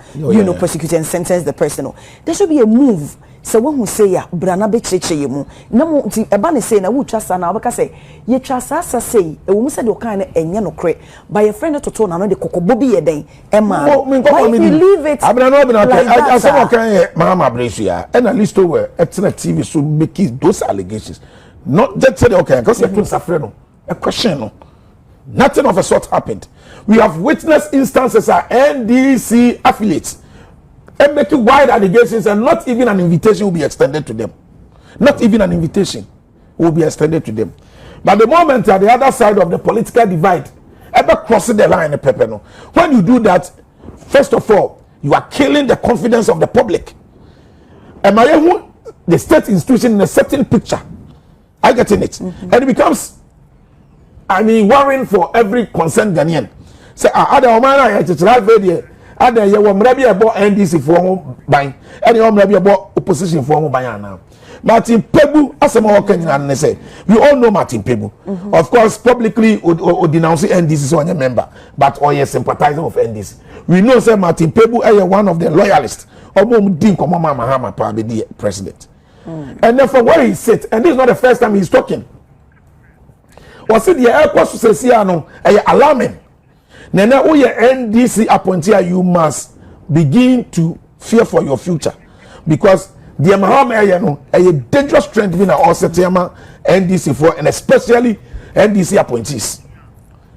S2: prosecute and sentence the person. There should be a move. So when we say ya brana be cheche yemu na mo ti eba ne say na wo twasa na obeka say ye twasa asa say e wo mu say de okan na enye no kre by your friend toto na no de kokobo bi ye den e ma leave it
S16: abrana obi na I say okan mama bresia and at least over etna TV so make those allegations not just say okay because you put safre no a question no nothing of a sort happened. We have witnessed instances at NDC affiliates and making wide allegations, and not even an invitation will be extended to them. Not even an invitation will be extended to them. But the moment at the other side of the political divide, ever crossing the line, when you do that, first of all, you are killing the confidence of the public. And the state institution in a certain picture, I get in it, and it becomes, worrying for every concerned Ghanaian. say ada o man na tetra video ada ye wo mra bi e bo NDC fo ho ban ene o mra bi e bo opposition fo ho ban ana Martin Pebu asema wo kanyina ne say we all know Martin Pebu of course publicly o denounce NDC so any member but or yes sympathizer of NDC we know say Martin Pebu one of the loyalists obom din komo Mahama pa be the president and then from where he sits and this is not the first time he's talking was it the air course say no alarming nana wo ye NDC appointee you must begin to fear for your future because the Mahama no a dangerous trend in all September NDC for and especially NDC appointees.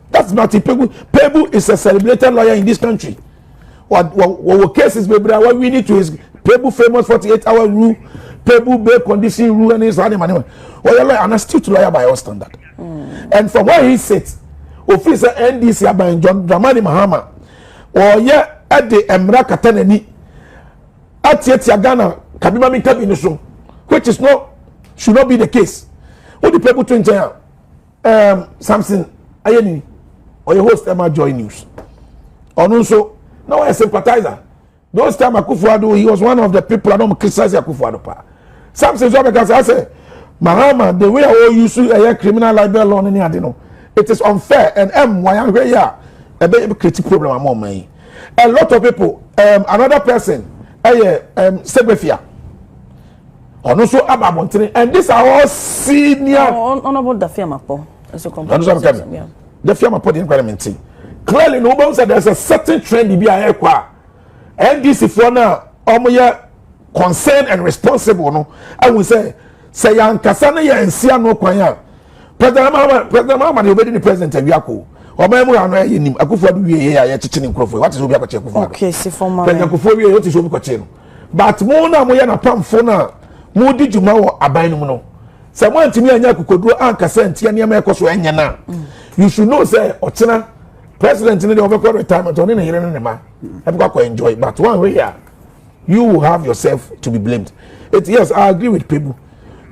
S16: That's Martin Pebu. Pebu is a celebrated lawyer in this country. What cases what we need to is Pebu famous 48-hour rule, Pebu bail condition rule and his animal. Well, lawyer and a still lawyer by our standard. And from where he sits, officer NDC by John Dramani Mahama or at the Emra Kataneni at Ghana. Kabima mi kabi so, which is should not be the case. What the people to enjoy? Something ayeni or your host Emma Joy News. Or also, now I sympathizer. Those time Akufo-Addo, he was one of the people I don't criticize Akufo-Addo pa. Something so because I say, Mahama, the way I use a criminal libel law in the it is unfair and why I'm here. A very critical problem among me. A lot of people, another person, Sebefia. And also Ababontene, and these are all senior.
S2: Honorable Dafiamapo.
S16: The Fiamapo didn't quite clearly, nobody said there's a certain trend in BIA. NDC for now, concerned and responsible. No, I would say Yan Kasana and Siano Kwaya. President Mahama, the obedient president of Yaku. Or Memo and Akufo-Addo here, teaching Crawford. What is Obiaco?
S2: Okay, see for my
S16: President Akufo-Addo, what is Obiaco? But Mona Moyana Pam Fona. Mudi juma wo aban mu no se mo antimi anya kokoduro ankasa ntia ne ma ekoso anya na you should know say otena president ne dey over retirement on ne here ne ma e go enjoy but one way here you will have yourself to be blamed yes I agree with people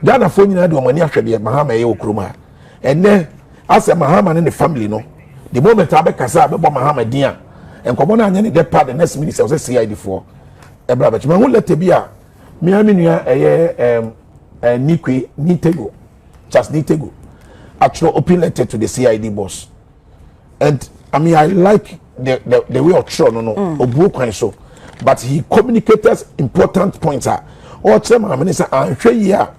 S16: Ghana for nyina de omani ahwede Mahama ye okroma and then as Mahama ne family no the moment abekasa abebo Mahama din a enkomo na anya ne de part the next minister say CID for e bra ba chima hu let be a Miami Nia Nikwe Nitego, just Nitego, actually open letter to the CID boss. And I mean, I like the way of Tron, so, but he communicated important points. Or Chairman Minister, I'm sure yeah,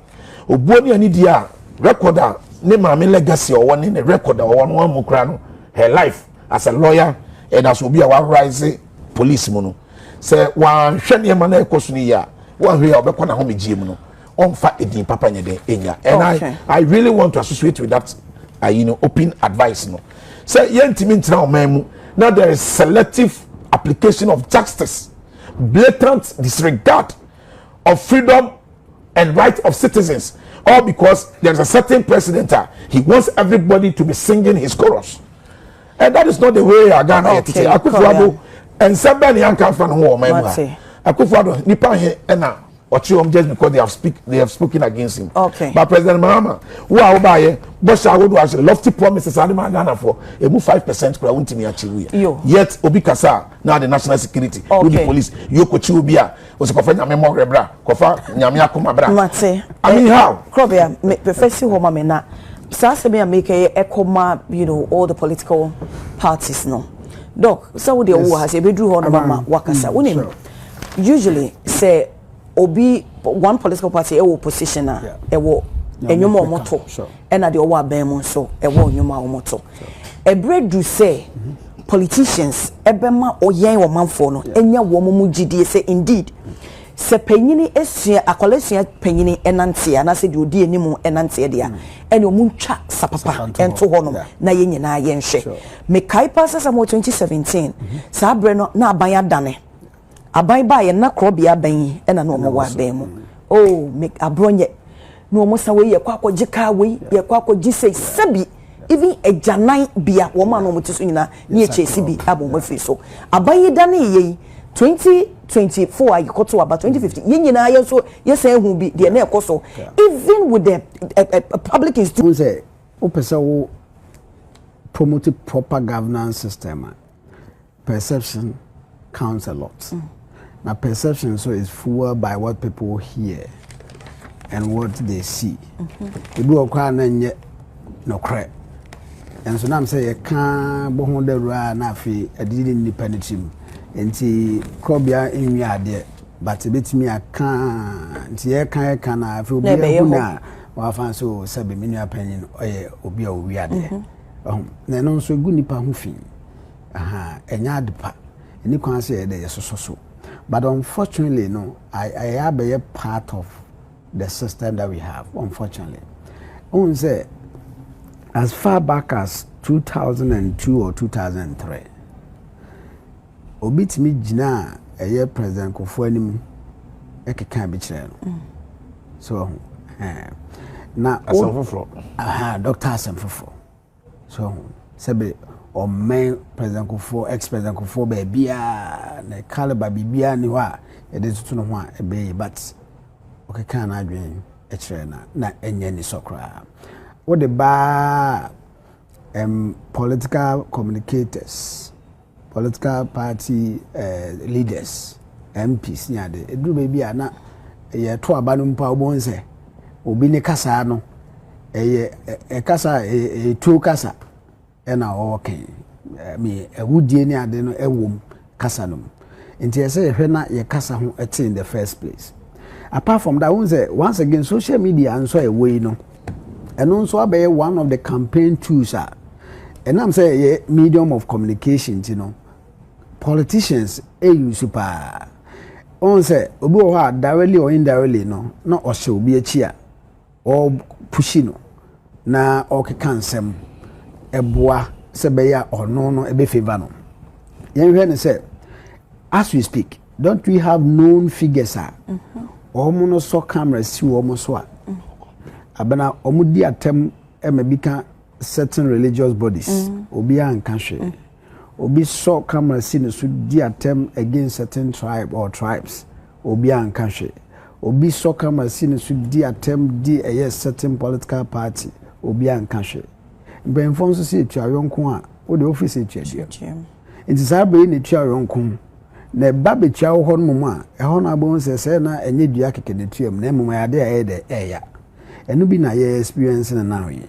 S16: Oboni and Idia recorder, name my legacy or one in the record or one Mukrano, her life as a lawyer and as will be our rising policeman. Say, one Shania Mane Kosnia. One way I'll home gym no on fat eating papa enya and I really want to associate with that open advice no say yentimi ntina omemu now there is selective application of justice blatant disregard of freedom and right of citizens all because there is a certain president he wants everybody to be singing his chorus and that is not the way Ghana Akufo-Addo and somebody can find who omemu Akufo-Addo nipa he na ochiom just because they have spoken against him.
S2: Okay.
S16: But President Mahama, who are obaye, Bosha would actually lofty promises and Ghana for a 5% kura untimi achieve. Yet Obi Kasa now the national security, with the police, Yoko Chubia was a kofa nyame bra, kofa nyame akoma bra.
S2: Mate.
S16: I mean how?
S2: Krobia, professor Homa mena. Sasebe make a ekoma, all the political parties no. Doc, so the who has a bedroom on mama wakasa. Usually say obi one political party e opposition na e wo enyoma omoto e na de owo aban mu so e wo enyoma omoto e bredu say politicians ebema oyen wo manfo no enya wo mu gidie say indeed se panyini esua akolesua panyini enante ana se de odi enimu enante de a ene omuntwa sapapa ento ho no na yenyina yenhwe me kai passes am 2017 sa bre no na aban adane aban ba ye na krobia ban ena no mo wa ban mu oh make abronye no mo sa we ye kwakọ jika we ye kwakọ jise sabi even ejanan bia wo ma no mo tiso nyina ni echesi bi abon mo fi so aban yi dane ye 2024 ayi koto about 2050 ye nyina ye so ye say hu bi de na ekoso even with the public institutions
S9: say o pesa wo promote proper governance system perception counts a lot. Now perception so is fueled by what people hear and what they see. People are no credit. And so now I'm saying, I can't bohon the ra na fi a did independent team. And see, Cobia in me idea, but a bit me I can't. See, I can I feel be a na. Well, I found so 7 million opinion or be a weird. Then also good nipa who fin. Aha, and yard pa. And you can't say there is so. But unfortunately, no, I have a part of the system that we have, unfortunately. I won't say, as far back as 2002 or 2003, obit me jina a year president Kofuanim Eka Bichel. So, now, Dr. Asamfofo. So, Sebe, or main President Kofo, ex-President Kofo, baby, ne caliber bibia ni wa, it is to know what a bay, but okay, can I dream a trainer, not any soccer. What the bar political communicators, political party leaders, MPs, yeah, they do baby are not a 2 abanum power bonse, Obini Casano, a casa, a 2 casa, and our walking. Me a wood near the a womb casanum. And I say, Hena, your casa who in the first place. Apart from that, once again, social media and so a way, no. And also be one of the campaign tools and I'm saying medium of communication, you know. Politicians use super on say obi directly or indirectly no not also be a cheer or pushing na or cansem eboa sebeya or no ebe favor no. Yen say as we speak, don't we have known figures or mono so cameras see almost what abana omudi atem emebika certain religious bodies obi an kanhwe obi saw camera scene so di atem against certain tribe or tribes obi an kanhwe obi saw camera scene so di atem di a certain political party obi an kanhwe ben fon so see twa yonko a o de office twa dia nti sabe ni twa yonko na ba be twa ho no mu a e ho na bon se na enye dua kekede tuam na mum ya de e de eya enu bi na ye experience na now ye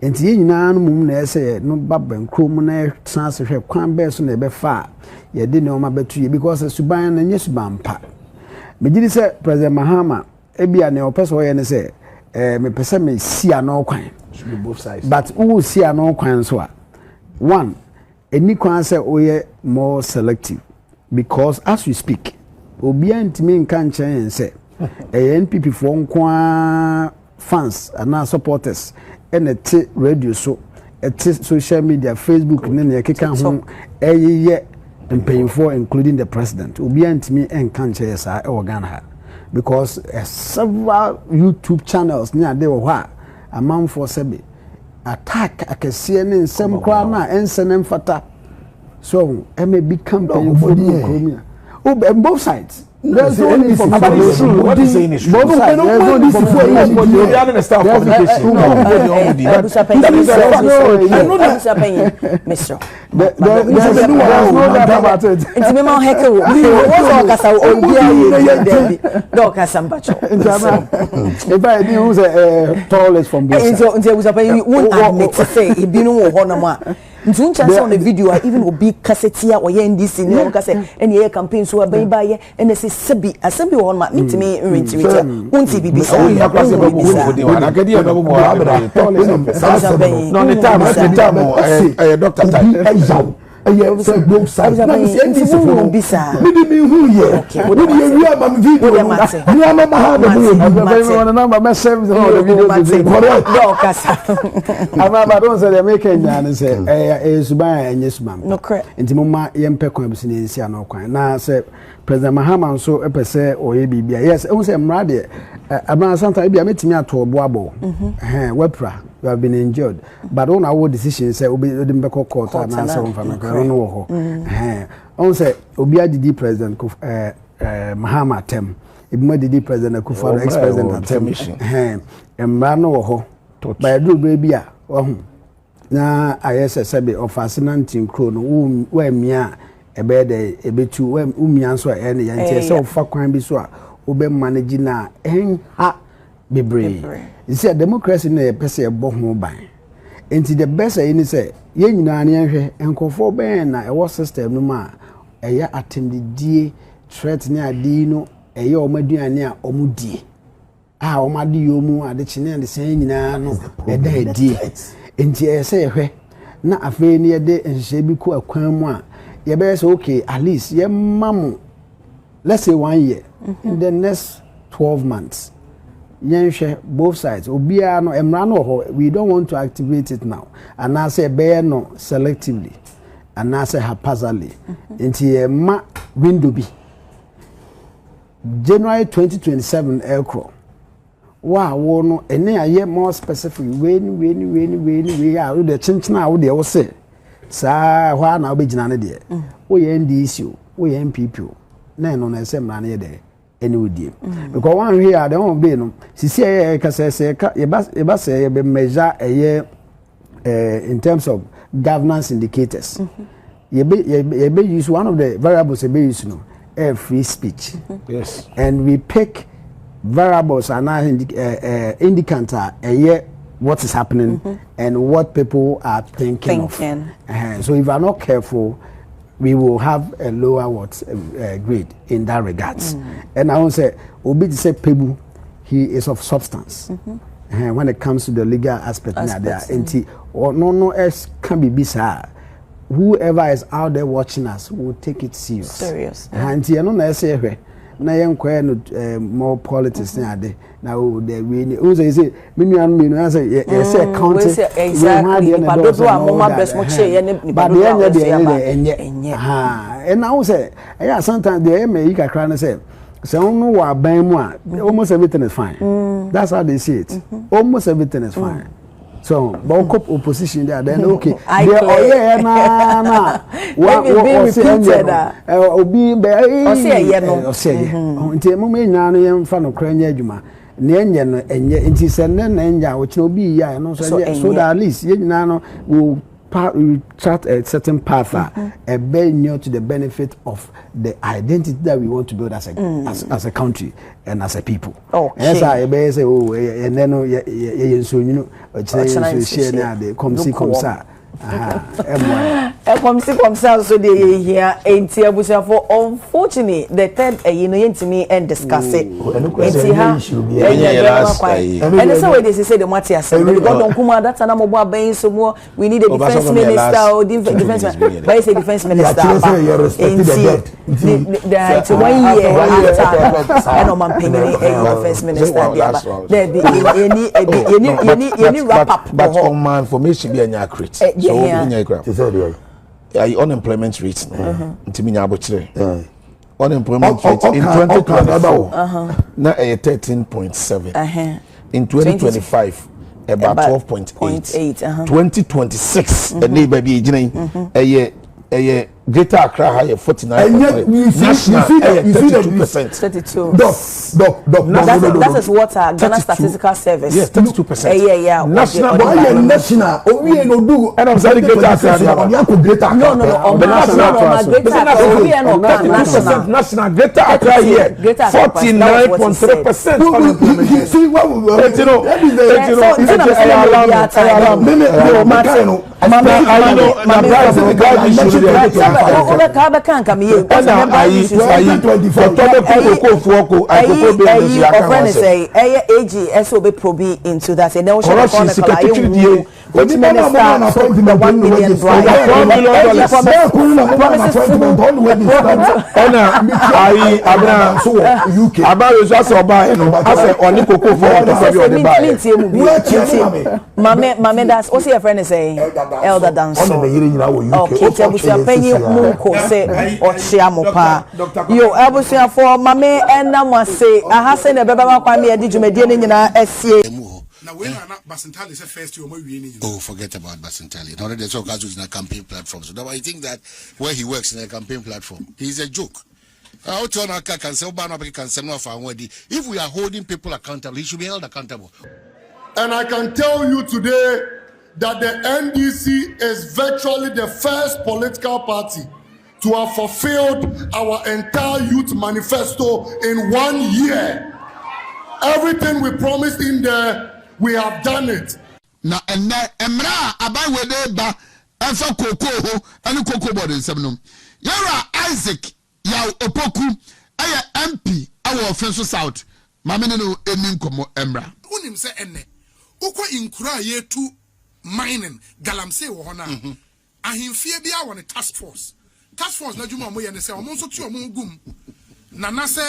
S9: enti ye nyina no mum na ese no babban krom na transe hwe kwan be so na be fa ye de ne o ma betu ye because suban na nye suban pa me gidi se President Mahama e bia ne opeso ye ne se me pese me sia no kwan both sides but who sia no kwan so a one eni kwan se oye more selective because as we speak obi antimi nka nchen se NPP for nkwa fans and supporters and a radio so social media Facebook and the keka ho eye and paying for including the president obi antimi enka nchen sa Ghana because several YouTube channels near they were a man for sebe attack akese ne nsem kwa na ensenem fata so e may become paying for both sides. There's no need for
S16: what is saying is true.
S9: Both sides. There's no need for
S2: Ntuncha on the video even obi kasetia or NDC ne on kase any campaign so aban baye and say sebi asembi won ma mitimi rentiricha unti bibisa
S16: no the time Dr. Time say both sides. Me who here. We are my video. You are my hand.
S9: I don't say they make and say suban and yes ma'am. No correct. Nti mama yempe kon abusini nsia no kwan. Na say President Mahama so epese oye bibia. Yes, I say mra de abana santa bibia metimi ato oboabo. Wepra. You have been injured, but on our decision say obi dem be court and answer on family no wo ho on say obi adidi president Mahama tem ibima didi president Akufo ex president tem emra no wo ho by do baby a wo na ayese sebe of fascinating crow no wo emia ebe de ebe tu umia so e ne yante se ofa kwan bi so a obe manage na ha bebre isi democracy na e pese e bo ho ban enti the best any say ye nyina ne hwe enkofo ben na e wo system no ma e ya atendedie threat ne adi no e ye omaduane a omudie omadi yomu ade chine ade sen nyina no e da edie enti e say hwe na afi ne de nhye bi ko akwan mu a ye be say okay at least ye mamu let's say 1 year in the next 12 months yenhwe both sides obia no emra no ho we don't want to activate it now and I say be no selectively and I say haphazardly nti ma window bi January 2027 aircraft wo no ene aye more specific we are the chinchina wo de wo say saa hwa na obegina ne de wo ye NDC wo ye MPP na no na say mra ne de any with you because one here they won't be no sisi e ka say e ba say be measure in terms of governance indicators ye be use one of the variables be use no free speech
S16: yes
S9: and we pick variables and indicator what is happening and what people are thinking. Of. So if you are not careful, we will have a lower grade in that regards. And I want to say, Obi say Pebu, he is of substance. When it comes to the legal aspect, no else can be bizarre. Whoever is out there watching us will take it serious. And you know, say na yen kwa no more politics na ade na the we o say me no say say count
S2: exactly but those who are more best mo che ye ni
S9: but enye and now say sometimes they may you kakra na say no wa ban mu a almost everything is fine. That's how they see it. Almost everything is fine. So, but opposition there, then okay. What was repeated? Obi be nti mo me nya no yem fa no kra nya adwuma na enye no enye nti se ne na nya wo kire obi ya no so that at least ye nyina no will chart a certain path a be near to the benefit of the identity that we want to build as a country and as a people. Yes, I be say and then so you know share na de come see come sa
S2: come see so they here enti abusia for unfortunately the third you know yentimi and discuss it enti ha and so way they say the matter assembly because don kuma that na mo bo aban so mo we need a defense minister or defense but say defense minister the 1 year after and on man penny defense minister there any wrap up
S16: but on my information be accurate so unemployment rate unemployment rate in 2024 na 13.7 in 2025 about 12.8 2026 and they baby Greater Accra higher 49%. National 32%.
S2: 32. That is what Ghana Statistical Service.
S16: Yes, 32%.
S2: Yeah.
S16: National.
S5: National. We ain't no do.
S16: And I'm saying Greater Accra.
S2: No.
S16: National. Greater Accra here. 49.3%.
S5: See what we were.
S2: into that and then we elder dance yo abusia for mame enama say aha say na beba kwa me edi dwumedie ni nyina asie
S11: na we na Basintali say first you wie ni.
S1: Oh, forget about Basintali. Now there's all guys in a campaign platform. So I think that where he works in a campaign platform, he's a joke. If we are holding people accountable, he should be held accountable.
S7: And I can tell you today that the NDC is virtually the first political party to have fulfilled our entire youth manifesto in 1 year. Everything we promised in there, we have done it.
S18: Na emra abai wede ba enfa koko ho ene koko body nsem no. Yara Isaac ya opoku aya MP awo Offenso South. Mamene no eni nkomo emra.
S11: Unim se enne. Ukwa inkura yetu mining galamsey wo hona. Ahimfie bia won task force. Task force na juma mo ye ne se omo so tu omo gum. Nana se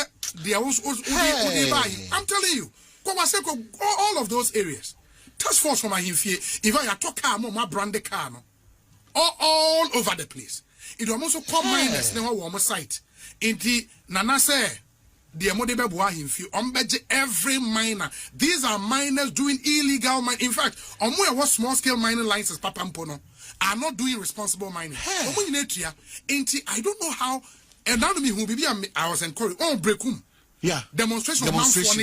S11: there was I'm telling you. All of those areas. Task force from Ahimfie. If I talk car my branded car no. All over the place. It was also come miners na wa site. Inti Nana se the modebe bo Ahimfie ombeje every miner. These are miners doing illegal mining. In fact, omo was small scale mining licenses papampono are not doing responsible mining. I don't know how. And now me who be I was encouraged. Oh, breakum. Yeah. Demonstration. Demonstration.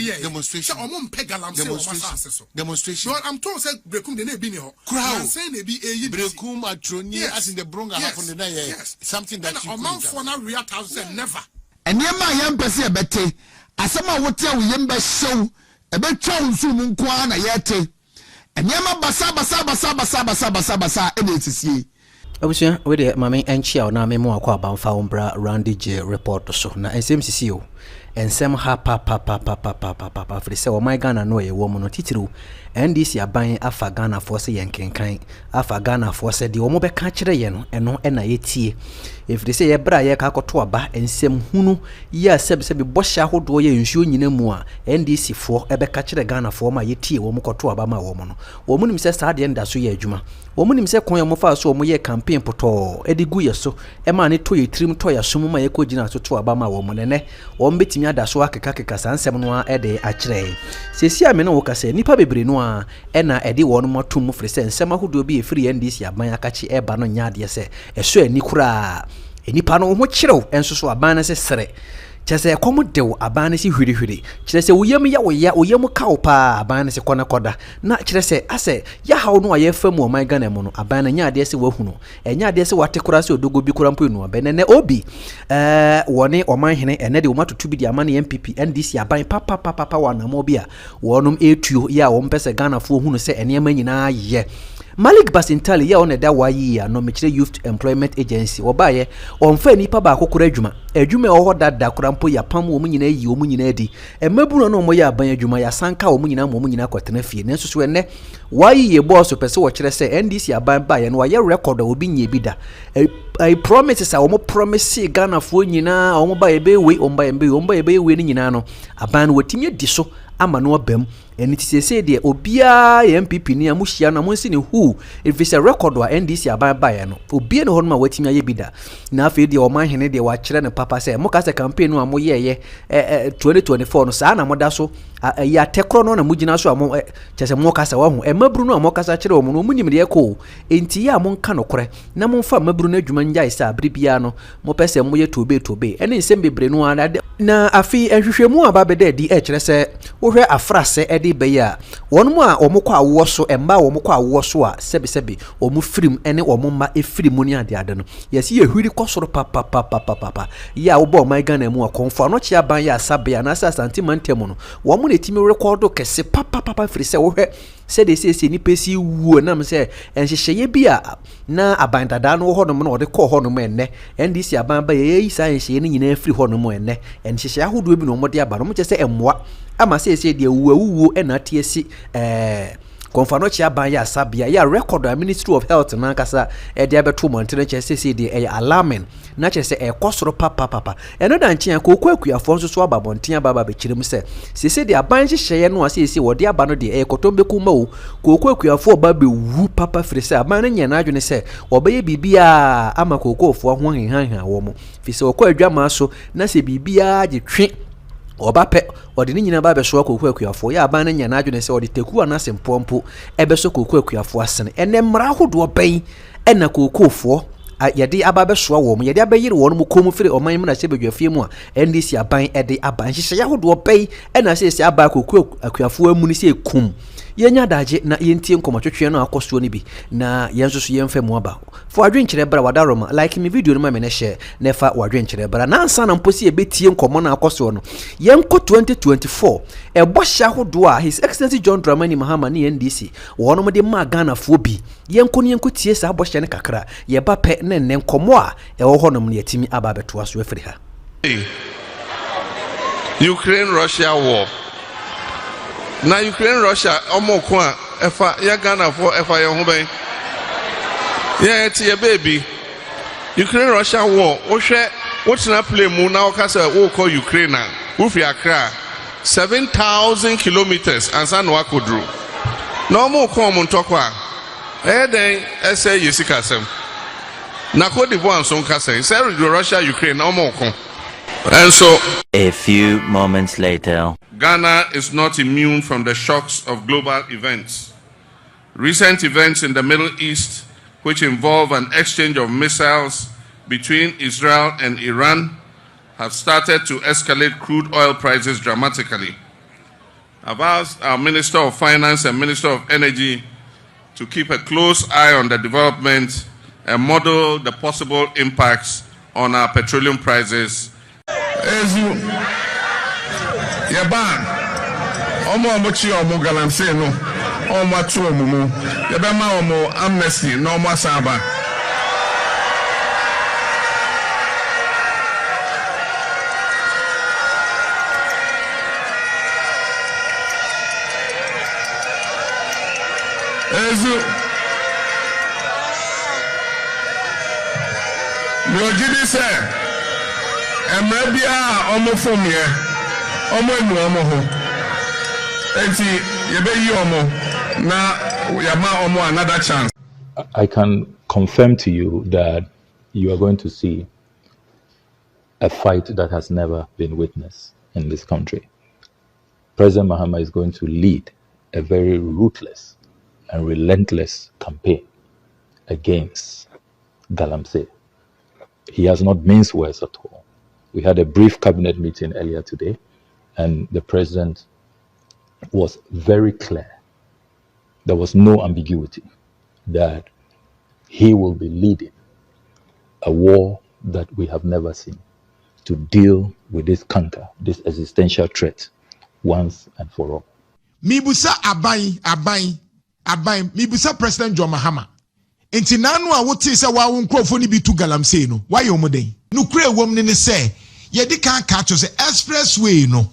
S11: Demonstration. So I'm told said breakum de ne bi ne ho. I'm saying they be a
S1: breakum atroni as in the bronga half on the day. Yes. Something that you
S11: man for na real thousand never.
S18: And yema yam pese bete. Asema wote wo yemba show. Ebe twa nsu mu nko na yete. And yema basa ene tisiye.
S19: Abusia we de mame enchi a na memo akwa banfa ombra Randy J report so na SMCC o ensem ha pa fri se o my Ghana no ye wo mo no titiru NDC aban afa Ghana for se yenkenkan afa Ghana for se de o mo be ka kire ye no eno na yetie if they say ye bra ye ka koto aba ensem hunu ye se be bosha hodo ye nsuo nyina mu a NDC for e be ka kire Ghana for ma yetie wo mo koto aba ma wo mo no wo mo nim se sa de nda so ye adwuma wo mo nim se kon ye mo fa so wo mo ye campaign poto edigu ye so e ma ne to ye trim to ya so ma ye ko gina so to aba ma wo mo ne wo mbetimi ada so akeka sansem no a ede a kire sesi a me no wo ka se nipa bebre no a e na ede wo no matum fri se nsem ahodo bi e fri NDC aban akachi e ba no nyaade se e so ani kura enipa no ho kirew enso so aban na se sere chese komo dew aban na se hwiri chese woyam ya woyam kaw pa aban na se kona koda na chese ase ya hawo no aye fam o man Ghana mu no aban na nyaade se wahuno nyaade se wate kura se odogo bi kura mpo enu abenene obi woni oman hene ene de wo matotu bi di amane MPP NDC aban papa wana mo bi a wonum etuo ya wo mpese Ghana fo hunu se ene ma nyina ye Malik Basintali ya oneda wayi ya no mechire Youth Employment Agency obaye onfa nipa ba akokora adwuma eho dada kurampo ya pam wo munyina yi wo munyina di emabunu no mo ya aban adwuma ya sanka wo munyina mo munyina kwatena fie nenso so ene wayi ye boss pese wo kire se NDC aban ba ye no waye record obi nye bi da I promise sa wo mo promise Ghana fo nyina wo mo ba ye be we omba ye be we ni nyina no aban wotimi di so ama no abam eni tisese de obia ye MPP ni amuhia na monsi ne who if it's a record wa NDC aban ya no obia ne honma watimi aye bida na afi de o man hene de wa kire ne papa se mo ka se campaign no amoye 2024 no sa na moda so ya tekro no na mugina so amo chese mo ka se wa hu mabru no amo ka sa kire o mo no munyim de ko enti ya mo nka no kore na mo mfa mabru no adwuma nja isa abribia no mo pese mo ye tobe ene nsem bebre no na afi enhwehwemu aba bede di kire se wo hwe afrase edi beya wonmu a omukwa awo so emba omukwa awo so a sebi omu firim ene omumma efirimu ni ade no yesi ye hwiri kosoro papa ya wo bo my Ghana mu akonfo no chia ban ya sabia na sa sentimentemu no wo mu netimi record kese papa firi se wo hwe se de se ni pesi wuo na me se enhyehyeye bia na abandada no ho no mo no de ko ho no mo enne NDC aban ba ye yi sa enhyehyeye ni nyina firi ho no mo enne enhyehyeye ahodo bi no mo de aba no mo che se emmoa ama se de wuo na tiesi konfano chia ban ya sabia ya record a Ministry of Health na kasa e de abeto montene che se de alarming na che se kosoro papa eno da nchia ko kwakuafo nso so ababonten baba be kirem se de aban hyehye no ase wo de aba no de kotombe kuma wo ko kwakuafo ba be wu papa firi se aban na nya na adwene se obeye bibia ama kokofo ho henhan wo mo fi se okwa adwama so na se bibia je twe obape odi ni nyina ba be so kwakuafo ya aban na nya na adwene se odi teku anase mpompo ebe so kwakuafo asene ene mra hodo ben ena kokofo yadi ababe soa wo mo yadi abayire wo no mu komu firi oman mu na se bedwafie mu a NDC aban ede aban hyehye ya hodo ben ena se aba kwakuafo amu ni se kum yɛnya adagye na yɛntie nkɔmmɔtwetwe no akɔ soɔ no bi na yɛn nso so yɛmfa mu aba fa wadwenkyerɛ bra wadaroma like me video no ma me ne share na fa wadwenkyerɛ bra na ansa na mpo sɛ yɛbɛtie nkɔmmɔ no akɔ soɔ no yɛnkɔ 2024 ɛbɔ hyɛ ahodoɔ a His Excellency John Dramani Mahama ne NDC wɔnom de ma Ghanafoɔ bi yɛnkɔ ne yɛnkɔ tie saa bɔhyɛ no kakra yɛba pɛ ne nnɛ nkɔmmɔ a ɛwɔ hɔ nom no yɛtumi aba abɛtoa so afiri ha.
S22: Ukraine-Russia war. Now Ukraine-Russia almost kwa efa ya Ghana for efa ya home. Yeah, it's your baby. Ukraine-Russia war. What's not play mu now? Kasa wo call Ukraine na. Ufi Accra 7,000 kilometers and san wakodru. No more kwa montokwa. Then say yesika sem. Na Cote d'Ivoire son kasa. Say Russia Ukraine no more kwa. And so,
S8: a few moments later,
S23: Ghana is not immune from the shocks of global events. Recent events in the Middle East, which involve an exchange of missiles between Israel and Iran, have started to escalate crude oil prices dramatically. I've asked our Minister of Finance and Minister of Energy to keep a close eye on the development and model the possible impacts on our petroleum prices.
S10: Ezu Yaban Omo Mochi Omo Galamse no Omo Atu Omo Yabema Omo Amnesty no Omo Saba Ezu Mojidi say Emrebia omo fomie omo enu omo ho enti yebe yi omo na yama omo another chance.
S12: I can confirm to you that you are going to see a fight that has never been witnessed in this country. President Mahama is going to lead a very ruthless and relentless campaign against Galamsey. He has not minced words at all. We had a brief cabinet meeting earlier today, and the president was very clear. There was no ambiguity that he will be leading a war that we have never seen to deal with this canker, this existential threat, once and for all.
S17: Mibusa abai. Mibusa President John Mahama. Enti nanu a wote se wa wo nkrofo ni bi tu Galamsey no wa ye omoden no kure wom ne se ye di kan ka cho se expressway no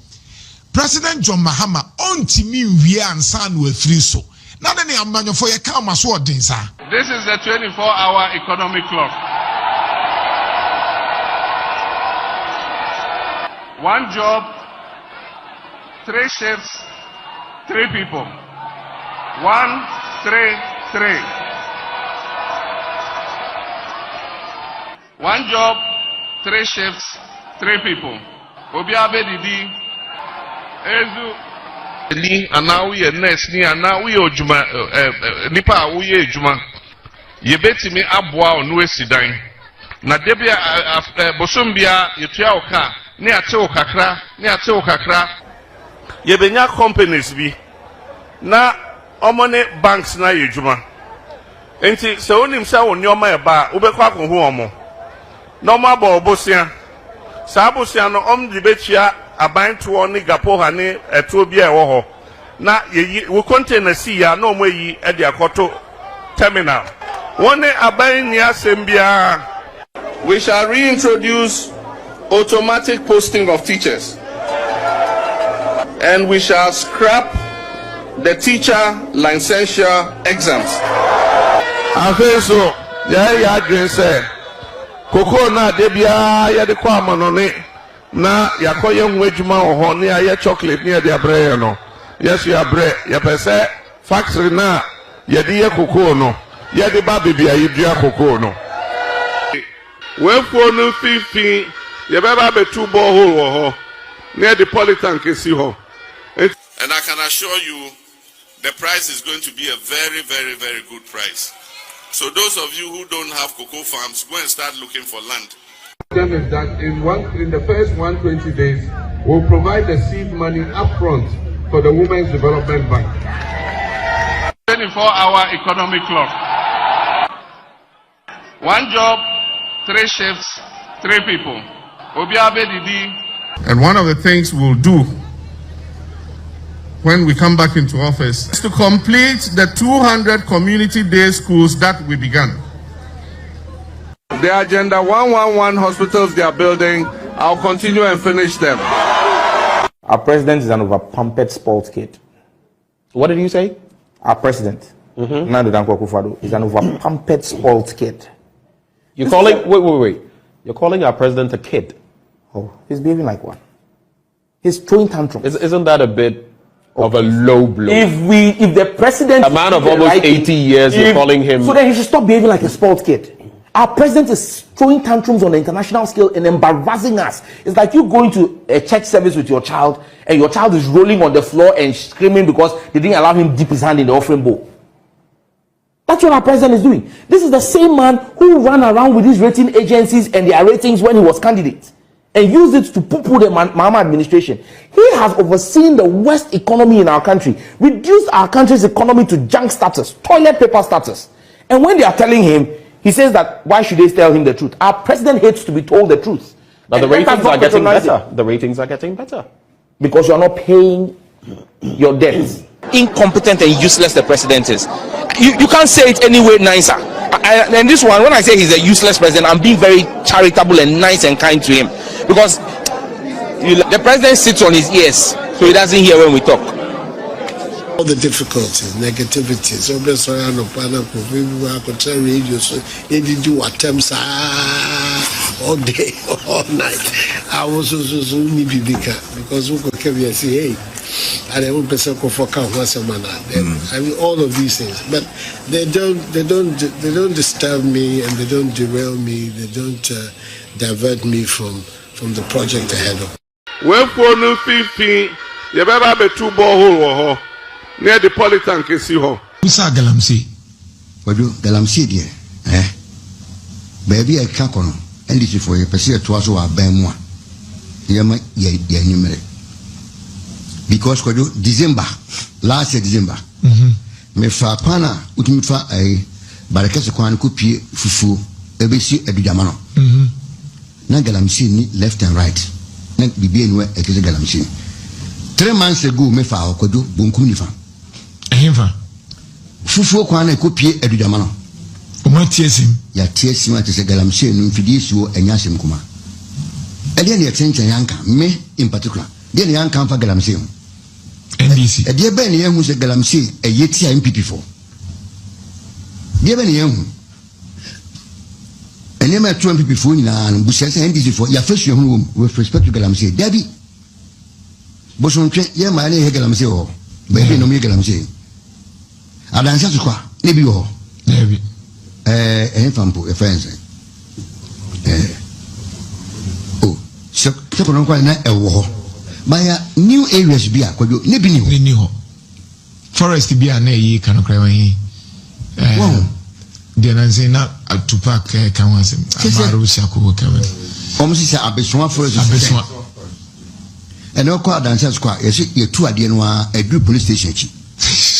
S17: President John Mahama ontimi wie ansa no afiri so na ne amanyofo ye ka maso odin sa.
S23: This is the 24-hour economic clock. One job, 3 shifts, 3 people. 1, 3, 3. One job, 3 shifts, 3 people. Obiabe didi, ezu. Ni anawi ye nurse ni anawi ojuma nipa awi ye ojuma. Yebetimi aboa onu esidan. Na debia bosombia yetua oka, ni ate okakra, Yebenya companies bi. Na omone banks na yejuma. Enti se onim se wonyoma eba, ubekwa ko hu omo. No more bosia. Sabusia no di bechia abanto ni gapo ha ni eto bia ewo ho. Na we container si ya no mo yi e de akoto terminal. One aban ni asembia. We shall reintroduce automatic posting of teachers. And we shall scrap the teacher licensure exams.
S10: Afeso ya green say Koko na debia ya de kwa manone na yakoye nwejuma oho ne ya chocolate ne de abrɛ no yes ya abrɛ ya pese factory na ya de ye koko no ya de ba bibia yidua koko no
S23: we fo no fifi ye beba betu borehole wo ho ne de polytank esi ho. And I can assure you the price is going to be a very, very, very good price. So those of you who don't have cocoa farms, go and start looking for land.
S22: Is that in the first 120 days, we'll provide the seed money up front for the Women's Development Bank.
S23: 24-hour economic clock. 1 job, 3 shifts, 3 people. And one of the things we'll do when we come back into office is to complete the 200 community day schools that we began. The Agenda 111 hospitals they are building, I'll continue and finish them.
S13: Our president is an over-pumped sports kid. What did you say? Our president, Nando Dankwa Akufo-Addo, is an over-pumped sports kid.
S20: You're calling, wait. You're calling our president a kid?
S13: Oh, he's behaving like one. He's throwing tantrums.
S20: Isn't that a bit of a low blow?
S13: If the president,
S20: a man of almost 80 years, you're calling him.
S13: So then he should stop behaving like a sports kid. Our president is throwing tantrums on the international scale and embarrassing us. It's like you going to a church service with your child and your child is rolling on the floor and screaming because they didn't allow him to dip his hand in the offering bowl. That's what our president is doing. This is the same man who ran around with these rating agencies and their ratings when he was candidate and used it to poo-poo the Mahama administration. He has overseen the worst economy in our country, reduced our country's economy to junk status, toilet paper status. And when they are telling him, he says that why should they tell him the truth? Our president hates to be told the truth.
S20: But the ratings are getting better. The ratings are getting better.
S13: Because you're not paying your debts. Incompetent and useless the president is. You can't say it any way nicer. And this one, when I say he's a useless president, I'm being very charitable and nice and kind to him. Because the president sits on his ears, so he doesn't hear when we talk.
S1: All the difficulties, negativities, radio, so they did do attempts all day, all night. I was also maybe because we could say, hey, I don't for I mean all of these things. But they don't disturb me and they don't derail me, they don't divert me from the project ahead of.
S23: When for no 50, you better be 2 borehole near the Polytank is here.
S21: Musa Galamsey.
S24: What do Galamsey dear? Baby, I can't on NDC for a person to also a bamwa. Yama ye numerate. Because kwa December, last year December, me fa pana utimfa ai barakese kwan ko pie fufu ebesi adujamano. Na Galamsey ni left and right. Na bibi enwe ekeze Galamsey. 3 months ago me fa okodo bonkum nifa.
S21: Ehemfa.
S24: Fufu kwan ko pie adujamano.
S21: Oma tiesim.
S24: Ya tiesim atese Galamsey no mfidi suo anyasem kuma. Ele ne chenchen yanka me in particular. They yanka fa Galamsey.
S21: NDC.
S24: Dear Ben Yahu said Galamsey a Yetia MPP for. Dear Ben Yahu. And you met 2 MPP for and Bushas NDC for your first year home with respect to Galamsey. Debbie Boson, yeah, my name Galamsey or baby no me Galamsey. I dance to qua, maybe or
S21: maybe
S24: a fampo, a friend. Oh, so quite a war. By new areas be a quadro,
S21: new forest be a nay, cannot cry. Then I say not to pack Kawasim, Marusaku, Kevin.
S24: Almost a beswan forest. And no quad dancers squad, you're 2 at the a group police station.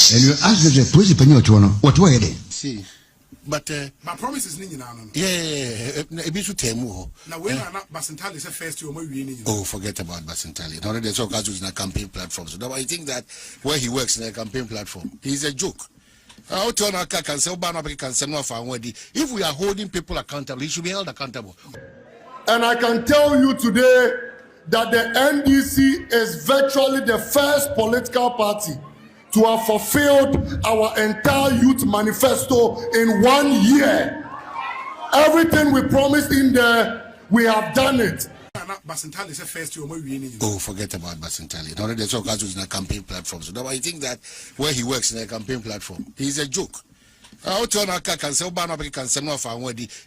S24: And you ask the police penny to what were they?
S1: See. But
S11: my promise is Nina.
S1: A bit to Temu.
S11: Now, when I'm not Basentali is a first year,
S1: oh, forget about Basentali. Now, there's all kinds of campaign platforms. So I think that where he works in a campaign platform, he's a joke. If we are holding people accountable, he should be held accountable.
S7: And I can tell you today that the NDC is virtually the first political party to have fulfilled our entire youth manifesto in 1 year. Everything we promised in there, we have done it.
S1: Oh, forget about Basentali. Now there's all kinds of campaign platforms. So I think that where he works in a campaign platform, he's a joke.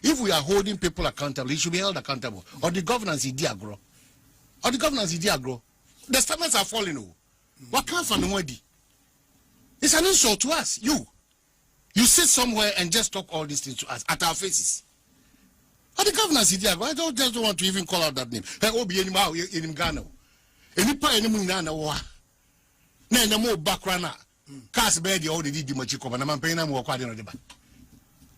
S1: If we are holding people accountable, he should be held accountable. Or the governance is diagro. The standards are falling. What can't find nobody? It's an insult to us. You sit somewhere and just talk all these things to us at our faces. Or the governance is diagro. I just don't want to even call out that name. In Ghana. Any pa any munana wa. Na mo background.
S3: cars be the all the di machi come na man pay na mo kwa de no de ba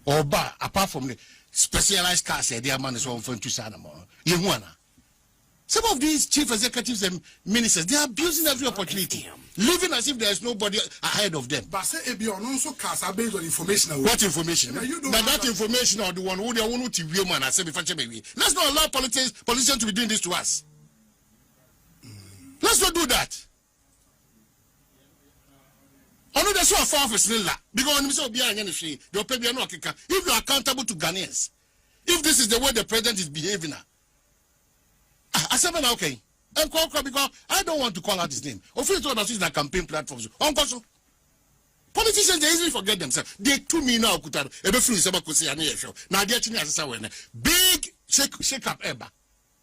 S3: oba apart from the specialized cars they are man so on to sana mo ye hu ana. Some of these chief executives and ministers, they are abusing every opportunity, living as if there is nobody ahead of them.
S11: But say Ebion also cars are based on information.
S3: What information?
S11: Yeah,
S3: but that information or the one who they want to view man, I say before let's not allow politicians to be doing this to us. Let's not do that. I know that's what far for Snilla because if you are accountable to Ghanaians, if this is the way the president is behaving now. I said, okay. And because I don't want to call out his name. Officially, told us it's a campaign platform. Politicians, they easily forget themselves. They 2 million now. Now they're big shake up ever.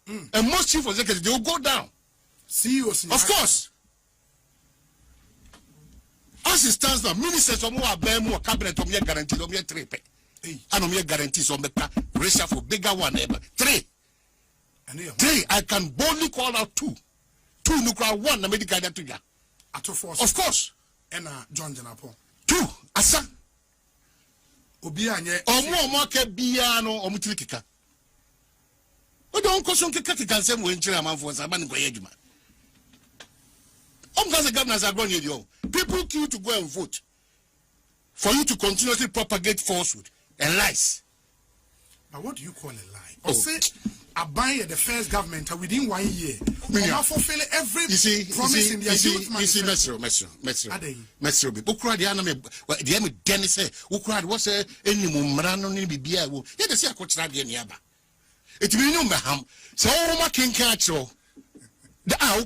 S3: And most chief executives, they will go down.
S11: CEOs,
S3: of course. As it stands now, ministers of more cabinet of your guarantee of your 3 pay. And of your guarantees on the ratio for bigger one ever 3. 3, I can boldly call out 2. 2 nuclear 1 na medical to ya. Of course.
S11: And John Janapo.
S3: 2 asa.
S11: Obianye.
S3: Omo ke bia no omutirikika. O don koson keka keka nsem we nchira manfo nsa ba nko yedwuma. The governors are going to people queue to go and vote for you to continuously propagate falsehood and lies.
S11: But what do you call a lie? Or say Abai the first government within 1 year fulfill every promise in their youth manifesto.
S3: Mesro be ukura dia na me dia me den say ukura what say enimu mra no ni bibia wo ye de say akochira dia ne aba etimi nyu mbaham so wo ma kenkan akiro da wo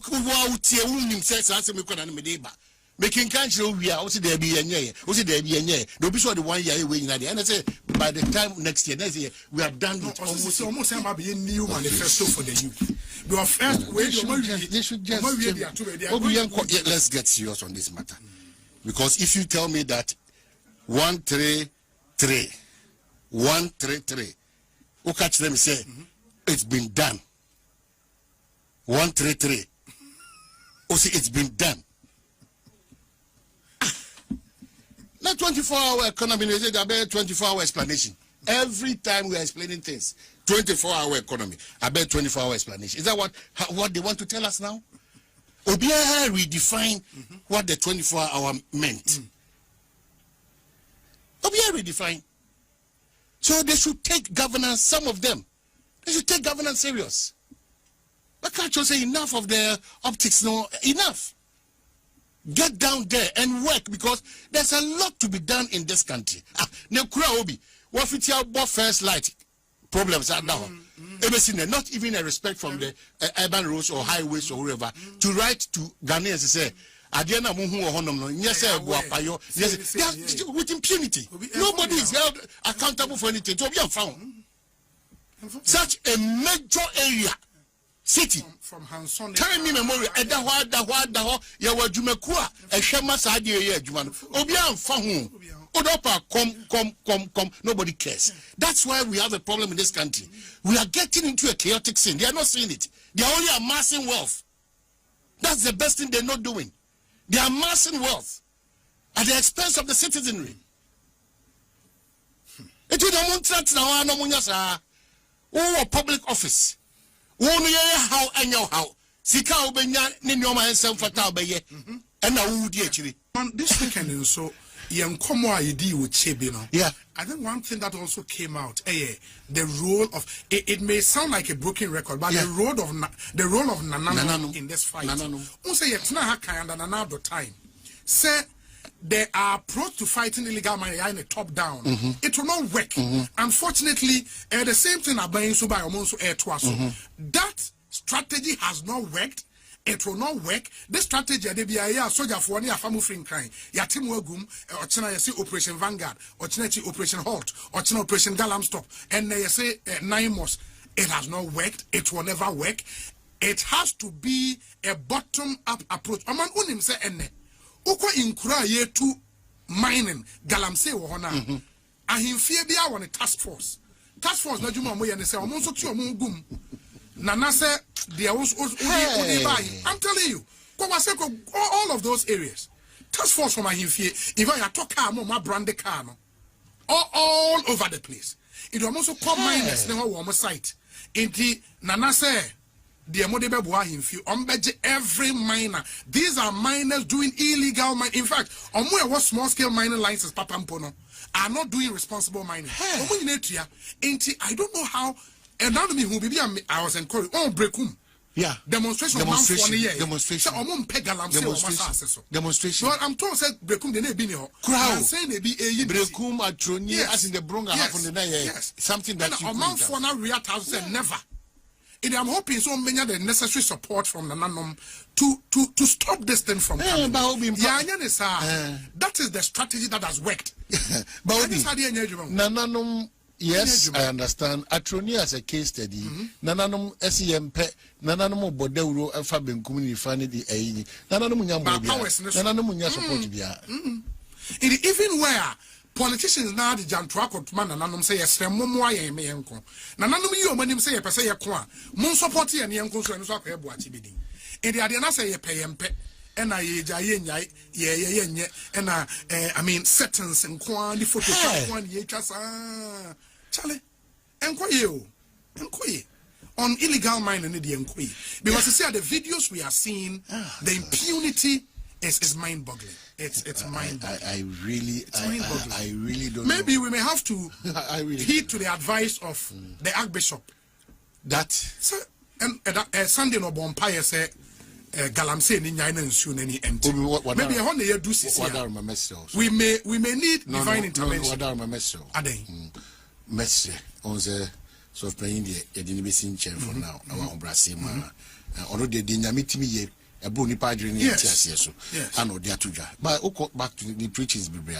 S3: tie wo nim say say me kwada na me de ba making country we are also there be yenye also there be yenye no be so the 1 year we na there and I say by the time next year we are done with
S11: almost be a new manifesto for the youth. We are first
S3: they should just let's get serious on this matter. Because if you tell me that 133 who catch them say it's been done 133 oh see it's been done. Not 24-hour economy, they say there be 24-hour explanation. Every time we are explaining things, 24-hour economy, I bet 24-hour explanation. Is that what they want to tell us now? Obia redefine what the 24-hour meant. Obia redefine. So they should take governance, some of them, they should take governance serious. But can't you say enough of the optics, no, enough. Get down there and work because there's a lot to be done in this country. Nekura obi, what if you have first light problems are now? Not even a respect from the urban roads or highways or wherever to write to Ghanaians and say, Adiana muhu ohonom yes with impunity. Nobody is held accountable for anything. To be found such a major area. City
S11: from Hanson
S3: carry me memorial edaho ya wadwumakua ehwema saade ye adwuma no obi amfa ho odopa come nobody cares. That's why we have a problem in this country. We are getting into a chaotic scene. They are not seeing it. They are only amassing wealth. That's the best thing they're not doing. They are amassing wealth at the expense of the citizenry. It is a contract now no munyasa oh public office. How and your how Sika Obenya Ninyoma and Sam Fatal Baye and now would actually
S11: on this weekend so young Como ID with Chebino.
S3: Yeah,
S11: I think one thing that also came out, the role of it may sound like a broken record, but the role of Nanano in this fight. Say it's not kind and another time. Say they are approach to fighting illegal money in a top down. It will not work. Unfortunately, the same thing about so by almost air to us. That strategy has not worked. It will not work. This strategy, they be a soldier for one year, family friend kind. Ya team wagum, or China, you see Operation Vanguard, or China Operation Halt, or China Operation Galam Stop, and they say 9 months. It has not worked. It will never work. It has to be a bottom up approach. Aman unim say enne. Uko inkura ye to mining galamsey wo hona ahimfie bia won task force na juma mo ye ne say omo so ti omo gum na na say there was only buy. I'm telling you all of those areas task force from ahimfie even ya talk car mo ma brand car no all over the place it will also come minus ne ho wo site enti nana say the mode be boa ahimfie ombeje every miner. These are miners doing illegal mining. In fact omo small scale mining licenses papampo no are not doing responsible mining. Omo nyina enti I don't know how and now me who be I was encouraged on breakum.
S3: Yeah,
S11: demonstration.
S3: Demonstration.
S11: So I'm told said breakum de na be ni ho. I'm saying they be a
S3: breakum atroni as in the bronga half on the night. Yes, something that you
S11: amount for now react has said never. And I'm hoping so many the necessary support from the nanom to stop this thing from coming. That is the strategy that has worked.
S3: Nananom, yes, I understand. Atroni as a case study. Nananom SEMP, Nananom Bodeuro, Alpha Community Funny, the AE. Nananom Nananom support.
S11: Even where politicians now the Jantuakot man and Nanum say yes, Momoa and Meyanko. Nanum you when him say a Passa Qua, Mon support and Yanko and Soccer Boati bidding. And the Adiana say a pay and pet. And I and I mean sentence and quan the photo one Charlie enquiry on illegal mining in the enquiry because you see the videos we are seeing the impunity is mind boggling. It's mind boggling.
S3: I really don't
S11: maybe
S3: know.
S11: We may have to heed to the advice of the Archbishop
S3: that
S11: Sunday no bonfire say Galamsey ni nyina nsuo nani empty. Maybe how na do sisi. We may need divine intervention.
S3: Mercy on the so playing the Edinburgh chair for now. Our Brasima. Already the Namitimi ye a bony padre in yes. I know they are tuja. But back to the preachings be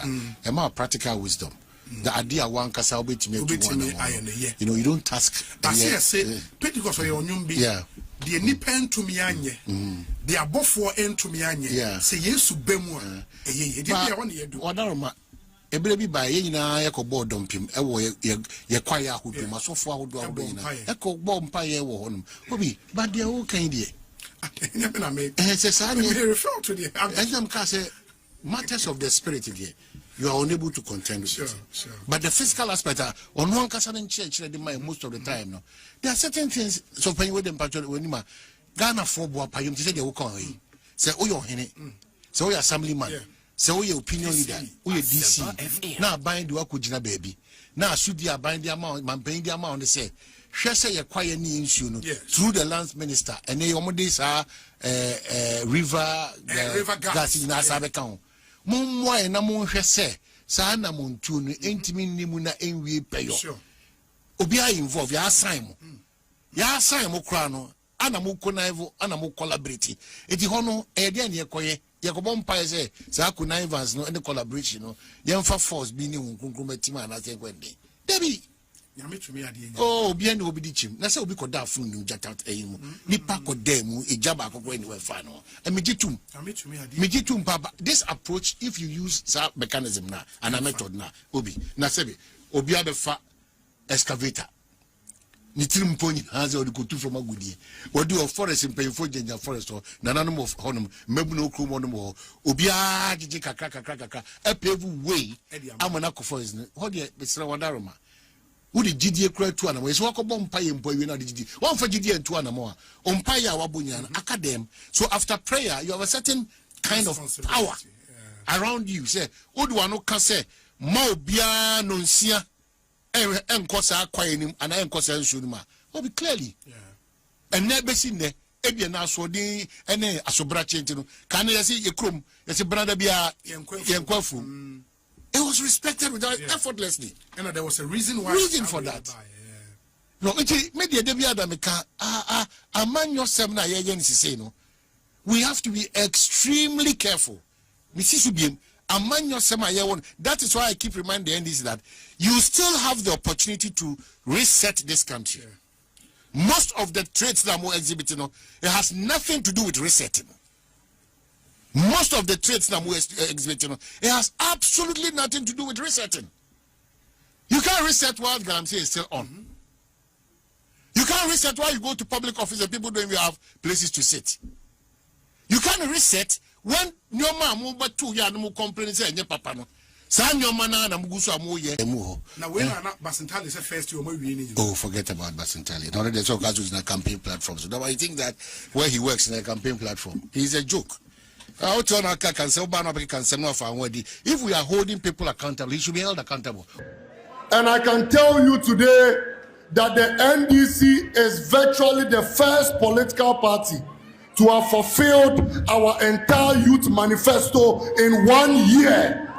S3: a more practical wisdom. The idea one can be to make you know, you don't task.
S11: I say Pentecost for your new be. Yeah. The nipen to me anye. The above for end to me anye. Say yes to Bemwa.
S3: Wadaroma. Ebrebi by ye na ye ko board dumpim e wo ye kwaya ahodo masofo ahodo ahodo na e ko bomb pa ye wo honum obi but they who can dey
S11: na me
S3: say say
S11: me refer to the
S3: and can say matters of the spirit there you are unable to contend with it. But the physical aspect on one person in church the mind most of the time no there are certain things so when you them patrol when ma Ghana for boa payum say they will come say o your hene say o your assemblyman so we opinion leader we DC na bind the akogina baby na asudi bind the amount man paying the amount they say hwe say ye kwaye ni nsuo no through the lands minister and they omode sa river gas na sabe kan mo na mo hwe say sa na mo ntuo no entimi nimu na enwie peyo obi a involve ya assign mo kra no ana mo connive ana mo collaborate eti hono e de na yekoye Yakobon Pie say, Saku Nivans no any collaboration no, Yamfa force being in Kunkumatima and I think when they Debbie oh, bien obedichim. Nasa will be called that from New Jack out a Nipa Kodemu, a Jabba anywhere final. And Mijitum Papa. This approach, if you use that mechanism now and a method now, Obi Nasebi, Obia the fa excavator. Nitrim pony has or the kutu from a goodie. What do a forest in painful danger forest or Nananum of Honum, Mebuno Kumonomo, Ubia, Jika, a paved way, Amanako forest. What do you, Mr. Wadaroma? Who did GDA cry to animal? Is walk a bomb pie and boy, one for GDA and 2 animal. Umpire Wabunian, Academ. So after prayer, you have a certain kind of power around you. Say, Uduano can say, Mo Bia Nunsia. And Cosa acquiring and I am Cosa Shunima. Will be clearly. And never seen there. Ebia na so di ene asobra chentino. Can you see a crum? Yes, a brother be a yankwafu. It was respected without effortlessly.
S11: And there was a reason why.
S3: Reason for that. No, it made the Debia Dameka. A man yourself na yen say no. We have to be extremely careful. Mrs. Ubim. That is why I keep reminding the NDC that you still have the opportunity to reset this country. Most of the traits that I'm exhibiting, it has nothing to do with resetting. Most of the traits that I'm exhibiting, it has absolutely nothing to do with resetting. You can't reset while Galamsey is still on. You can't reset while you go to public office and people don't even have places to sit. You can't reset when nyoma mo batu ya no complain say enye papa no sa nyoma na muguso amoye emu ho
S11: na we na Basintali say first you we ni.
S3: Oh, forget about Basintali. Now there's all guys who's in a campaign platform. So I think that where he works in a campaign platform, he's a joke. If we are holding people accountable, he should be held accountable.
S7: And I can tell you today that the NDC is virtually the first political party to have fulfilled our entire youth manifesto in 1 year.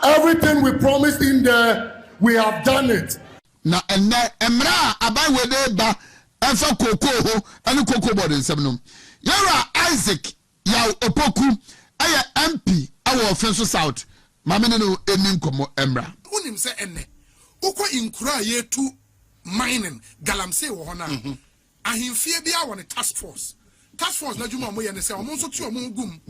S7: Everything we promised in there, we have done it.
S18: Na emra abai wede ba enfa koko ho ene koko board nsem yara Isaac ya opoku aye MP awo Offenso South mame no enim komo emra
S11: Unim se enne ukwa inkura yetu mining galamsey wo hona ahemfie bia won task force na juma mo ye ne se omo so tu omo gum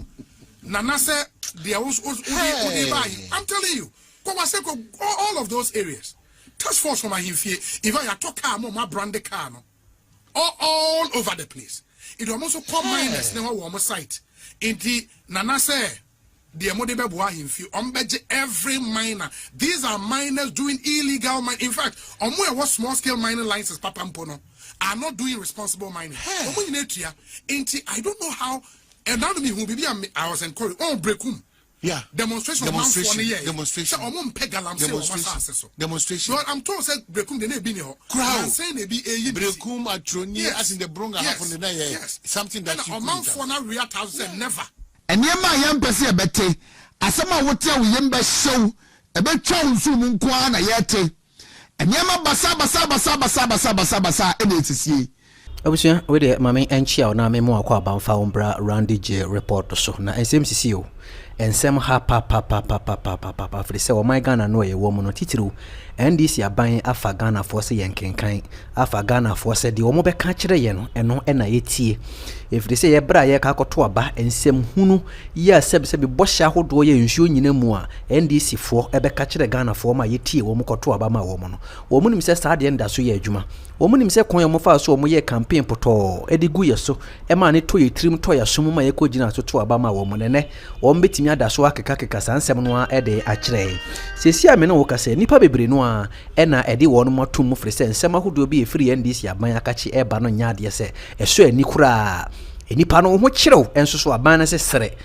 S11: na na se there was I'm telling you all of those areas task force from ahemfie if I talk car mo ma brand car no all over the place it almost come miners ne wo site enti na na se the modebe boa himfi ombeje every miner. These are miners doing illegal mining. In fact, what small scale mining licenses papampono are not doing responsible mining. I don't know how and now me who be I was encouraged breakum.
S3: Yeah.
S11: Demonstration. So I'm told said breakum the name be crowd saying they be a
S3: breakum atroni as in the bronga happen in there. Something that you
S11: for now react never.
S18: Enyema yempese ebete asema wote wo yemba show ebetwa nsu mu nko na yete enyema basa ene etsie
S19: abusia we de mame enchia na memo akwa abanfa ombra Randy J report so na SMCC o ensem ha pa fri se o my Ghana no ye wo mu no titiru NDC aban afa Ghana force yenkenkan afa Ghana force de o mo be ka kire ye no eno na yetie efri se ye bra ye ka koto aba ensem hunu ya sebe bo hya hodo ye nsuo nyina mu a NDC fo ebe ka kire Ghana fo ma yetie wo mo koto aba ma wo mo no wo mu nim se sa de nda so ye adwuma wo mu nim se kon ye mo fa so wo mo ye campaign poto edigu ye so e ma ne to ye trim to ya so mu ma ye ko gina so to aba ma wo mo ne wo mbetimi ada so akeka sansem no a ede a kire sesi ame no wo ka se nipa bebre no a ena ede won mo tum fri se nsem ahodo bi efri NDC aban akachi eba no nyaade se eso ani kura enipa no ho kirew enso so aban na se sere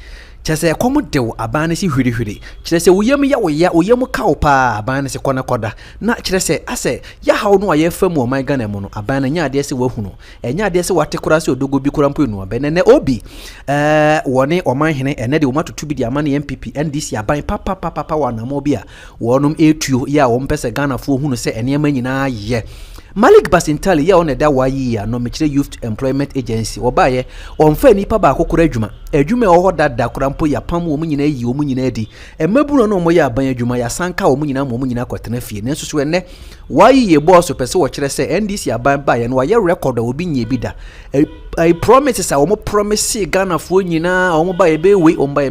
S19: chese komo dew aban na se hwirihwiri chese woyam ya woyam kawo pa aban na se kona koda na chese ase ya hawo no aye fam o my Ghana mu no aban na nyaade se wahunu nyaade se wate kura se odogo bi kura mpo no aben ne obi woni oman hene ene de womatotu bi di amane MPP NDC aban papa wana mo bi a wonum etuo ya wo mpese Ghana fo hunu se ene ma nyina ye Malik Basintali ya one da wayi ya no mechire Youth Employment Agency obaye onfa nipa ba akokora adwuma eho dada korampo ya pam wo munyina yi wo munyina di emaburu no mo ya aban adwuma ya sanka wo munyina mo munyina kwatena fie ne nso so ene wayi ye boss pese wo kire se NDC aban ba ye no waye record obi nye bi da I promise sa wo mo promise Ghana fo nyina wo mo ba ye be we wo ba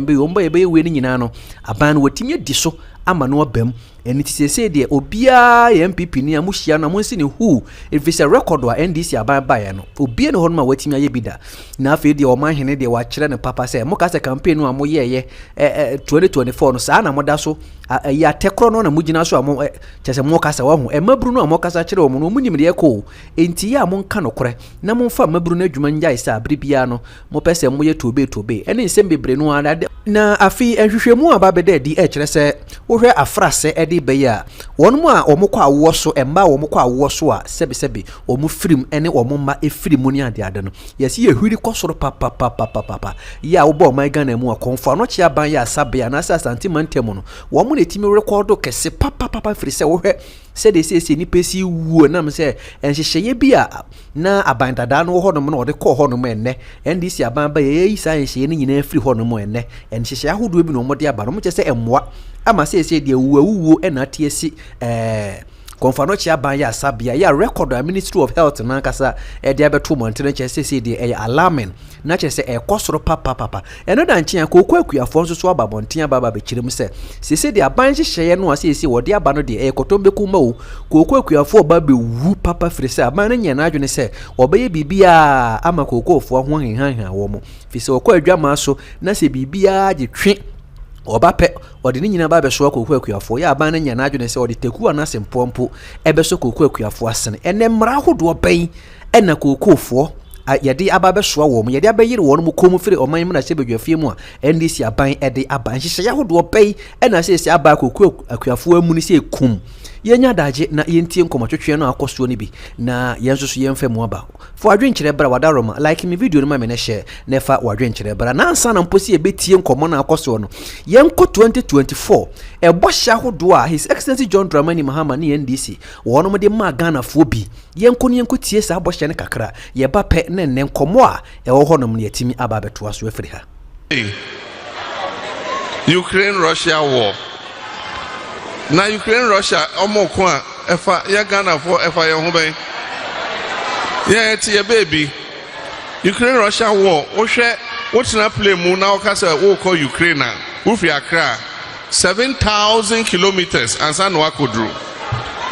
S19: ye be we ni nyina no aban wotimi di so ama no obam eni tisese de obia ye MPP ni amuhia na monsi ni hu if it's a record wa NDC aban ba ya no obia ne honma watimi aye bida na afi de o man hene de wa kire ne papa se mo ka se campaign no amoye 2024 no sa na moda so ya tekro no na mugina so amo chese mo ka se wa hu mabru no amo ka sa kire o mo no munyim de ko enti ya mo nka no kore na mo mfa mabru no adwuma nja isa abribia no mo pese mo ye tobe ene nsem bebre no na afi enhwehwemu aba bede di kire se wo hwe afrase edi beya wonmu a omukọ awo so emba omukọ awo so a sebi omu firim ene omumma efirimu ni ade no yesi ehwiri kosoro papa ya wo my Ghana mu akonfo no chia ban ya asabe na asante mantemu no wo mu netimi record kese papa firi se wo hwe se de se ni pesi wuo na me se enhyehyeye bia na abandada no ho no no de kọ ho no mo enne NDC aban ba ye yi sa enhyehyeye ni nyina firi ho no mo enne enhyehyeye ahodo bi no mo de aba no mo che se emmoa ama se de wuo ena tiesi konfano chia ban ya sabia ya record a Ministry of Health na kasa e dia beto montene che se di e alarming na che se e kosoro papa eno da nchia kokwa akuafo nso so aba bonten aba be kirem se di aban hyehyeye no ase wode aba no de e kotombe kuma wo kokwa akuafo ba be wu papa firi se aban no nya na adwene se obeye bibia ama kokofo ho henhan wo mo fi se okwa adwama so na se bibia de twe obape odi ni nyina ba be so kokwa akuafo ya aban no nya na adwene se odi teku anase mpompo ebe so kokwa akuafo asene ene mra hodo ben ena kokofo yadi ababe soa wo mu yadi abayire wo no mu komu firi oman mu na se bedwafie mu a NDC aban ede aban hyehyɛ yahodo pɛi ɛna se aba koku akuafo amu ni se kum yenya daje na yentie nkomotwetwe no akoso ni bi na yenso so yemfa mu aba fo adwenkyere bra wadaroma like me video no ma me ne share na fa wadwenkyere bra na ansa na mposi ebetie nkomo na akoso no yenko 2024 ebo hya hodo a His Excellency John Dramani Mahama ni NDC wono mo de ma Ghana fo bi yenko tie sa abo hye ne kakra ye ba pe ne nkomo a ewo ho no mo yetimi aba beto aso afiri ha.
S22: Ukraine Russia war. Na Ukraine Russia omoko a efa ya Ghana for efa ye ho ben. Yeah, tie baby. Ukraine Russia war. O hwe wotina play mu na o ka say wo call Ukraine na. Wo fi Accra 7,000 kilometers ansa no akodru.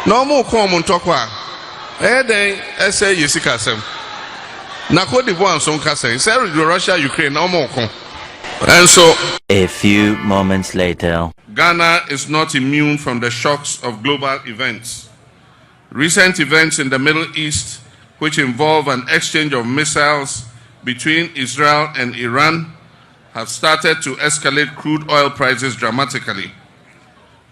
S22: Na omoko mo ntoko a den ese yesika sem. Na Cote d'Ivoire son ka say Russia Ukraine na omoko. And so,
S8: a few moments later,
S22: Ghana is not immune from the shocks of global events. Recent events in the Middle East, which involve an exchange of missiles between Israel and Iran, have started to escalate crude oil prices dramatically.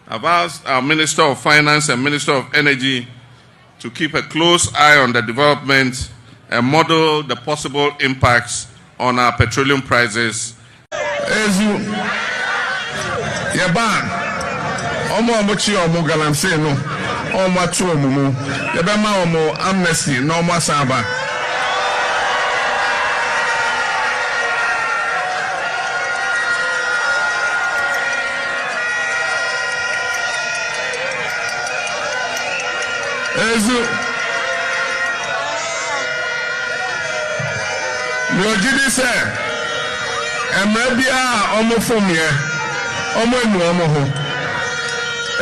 S22: I've asked our Minister of Finance and Minister of Energy to keep a close eye on the development and model the possible impacts on our petroleum prices.
S10: Ezu Yaban Omo Amochi Omo Galamse no Omo Atu Omo Yabema Omo Amnesty no Omo Saba Ezu Yojidi se Emrebia omo fomye omo enu omo ho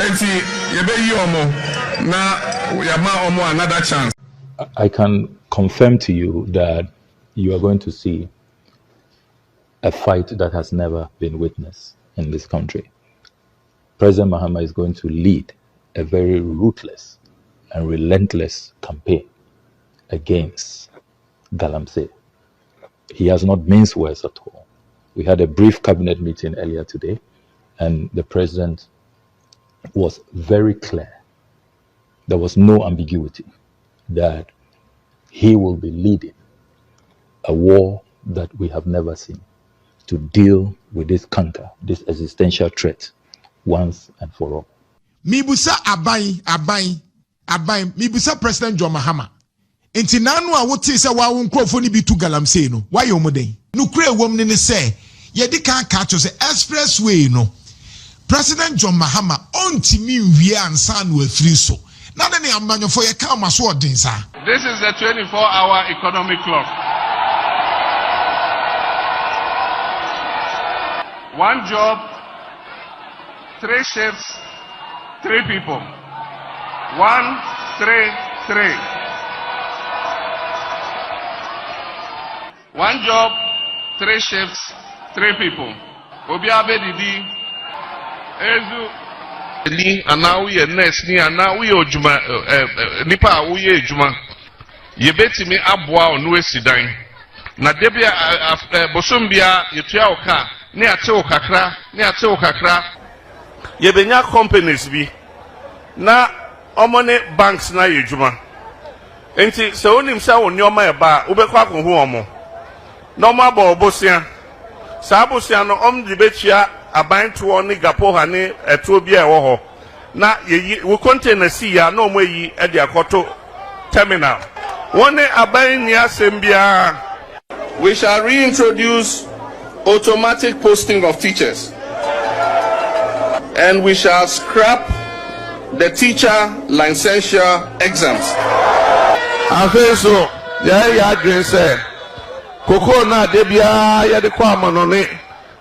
S10: enti yebe yi omo na yama omo another chance.
S12: I can confirm to you that you are going to see a fight that has never been witnessed in this country. President Mahama is going to lead a very ruthless and relentless campaign against Galamsey. He has not minced words at all. We had a brief cabinet meeting earlier today, and the president was very clear. There was no ambiguity that he will be leading a war that we have never seen to deal with this canker, this existential threat, once and for all.
S17: Mibusa abai. Mibusa President John Mahama. Enti nanu a wote se wa wo nkrofo ni bi tu Galamsey no. Why you moden? Nukure wom ne se yedi kan ka cho se expressway no. President John Mahama ontimi nwie ansa no afiri so. Na ne amanyofo ye ka maso odin sa.
S23: This is the 24-hour economic clock. One job, 3 shifts, 3 people. 1, 3, 3. One job, 3 shifts, 3 people. Obiabe didi, ezu.
S22: Ni anawi ye nurse ni anawi ojuma nipa awi ye ejuma. Yebetimi aboa onu esidan. Na debia bosombia yetua oka ne ate okakra. Yebenya companies bi na omone banks na yejuma. Enti se onim sa woni oma e ba ubekwa konhu omo. No ma bo bosia. Sa bosia no omdi betia abanto ni gapo ha ni eto bia ewo ho. Na yeyi we container si ya na omo yi e de akoto terminal. One aban ni asembia.
S23: We shall reintroduce automatic posting of teachers. And we shall scrap
S22: the teacher licensure exams.
S10: I feel so. Yeah, green say. Koko na debia ya de kwa manone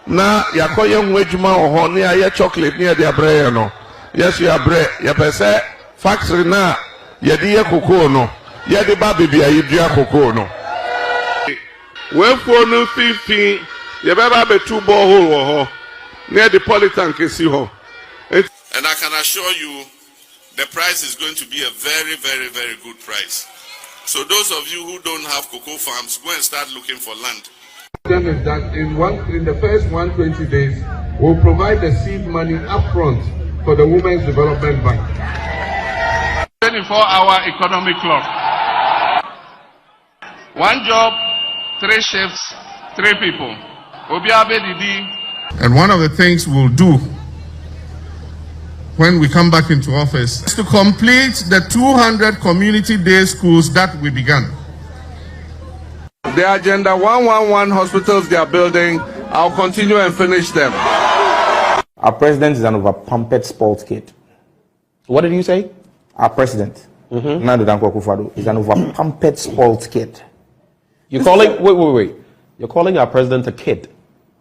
S10: na yakoye nwejuma oho ne aye chocolate ne de abrɛ no. Yes, you abrɛ. Ya pese factory na ye de ye koko no. Ye de ba bibia ye dua koko no. Wefo no fifi ye beba be two borehole wo ho. Near the polytank kesi ho.
S23: And I can assure you, the price is going to be a very, very, very good price. So those of you who don't have cocoa farms, go and start looking for land.
S22: Is that in the first 120 days, we'll provide the seed money upfront for the Women's Development Bank. 24-hour economic clock. 1 job, 3 shifts, 3 people. And one of the things we'll do when we come back into office is to complete the 200 community day schools that we began. The Agenda 111 hospitals they are building, I'll continue and finish them.
S20: Our president is an over-pumped sports kid. What did you say? Our president, Nando Dankwa Akufo-Addo, is an over-pumped sports kid. You're calling, wait. You're calling our president a kid?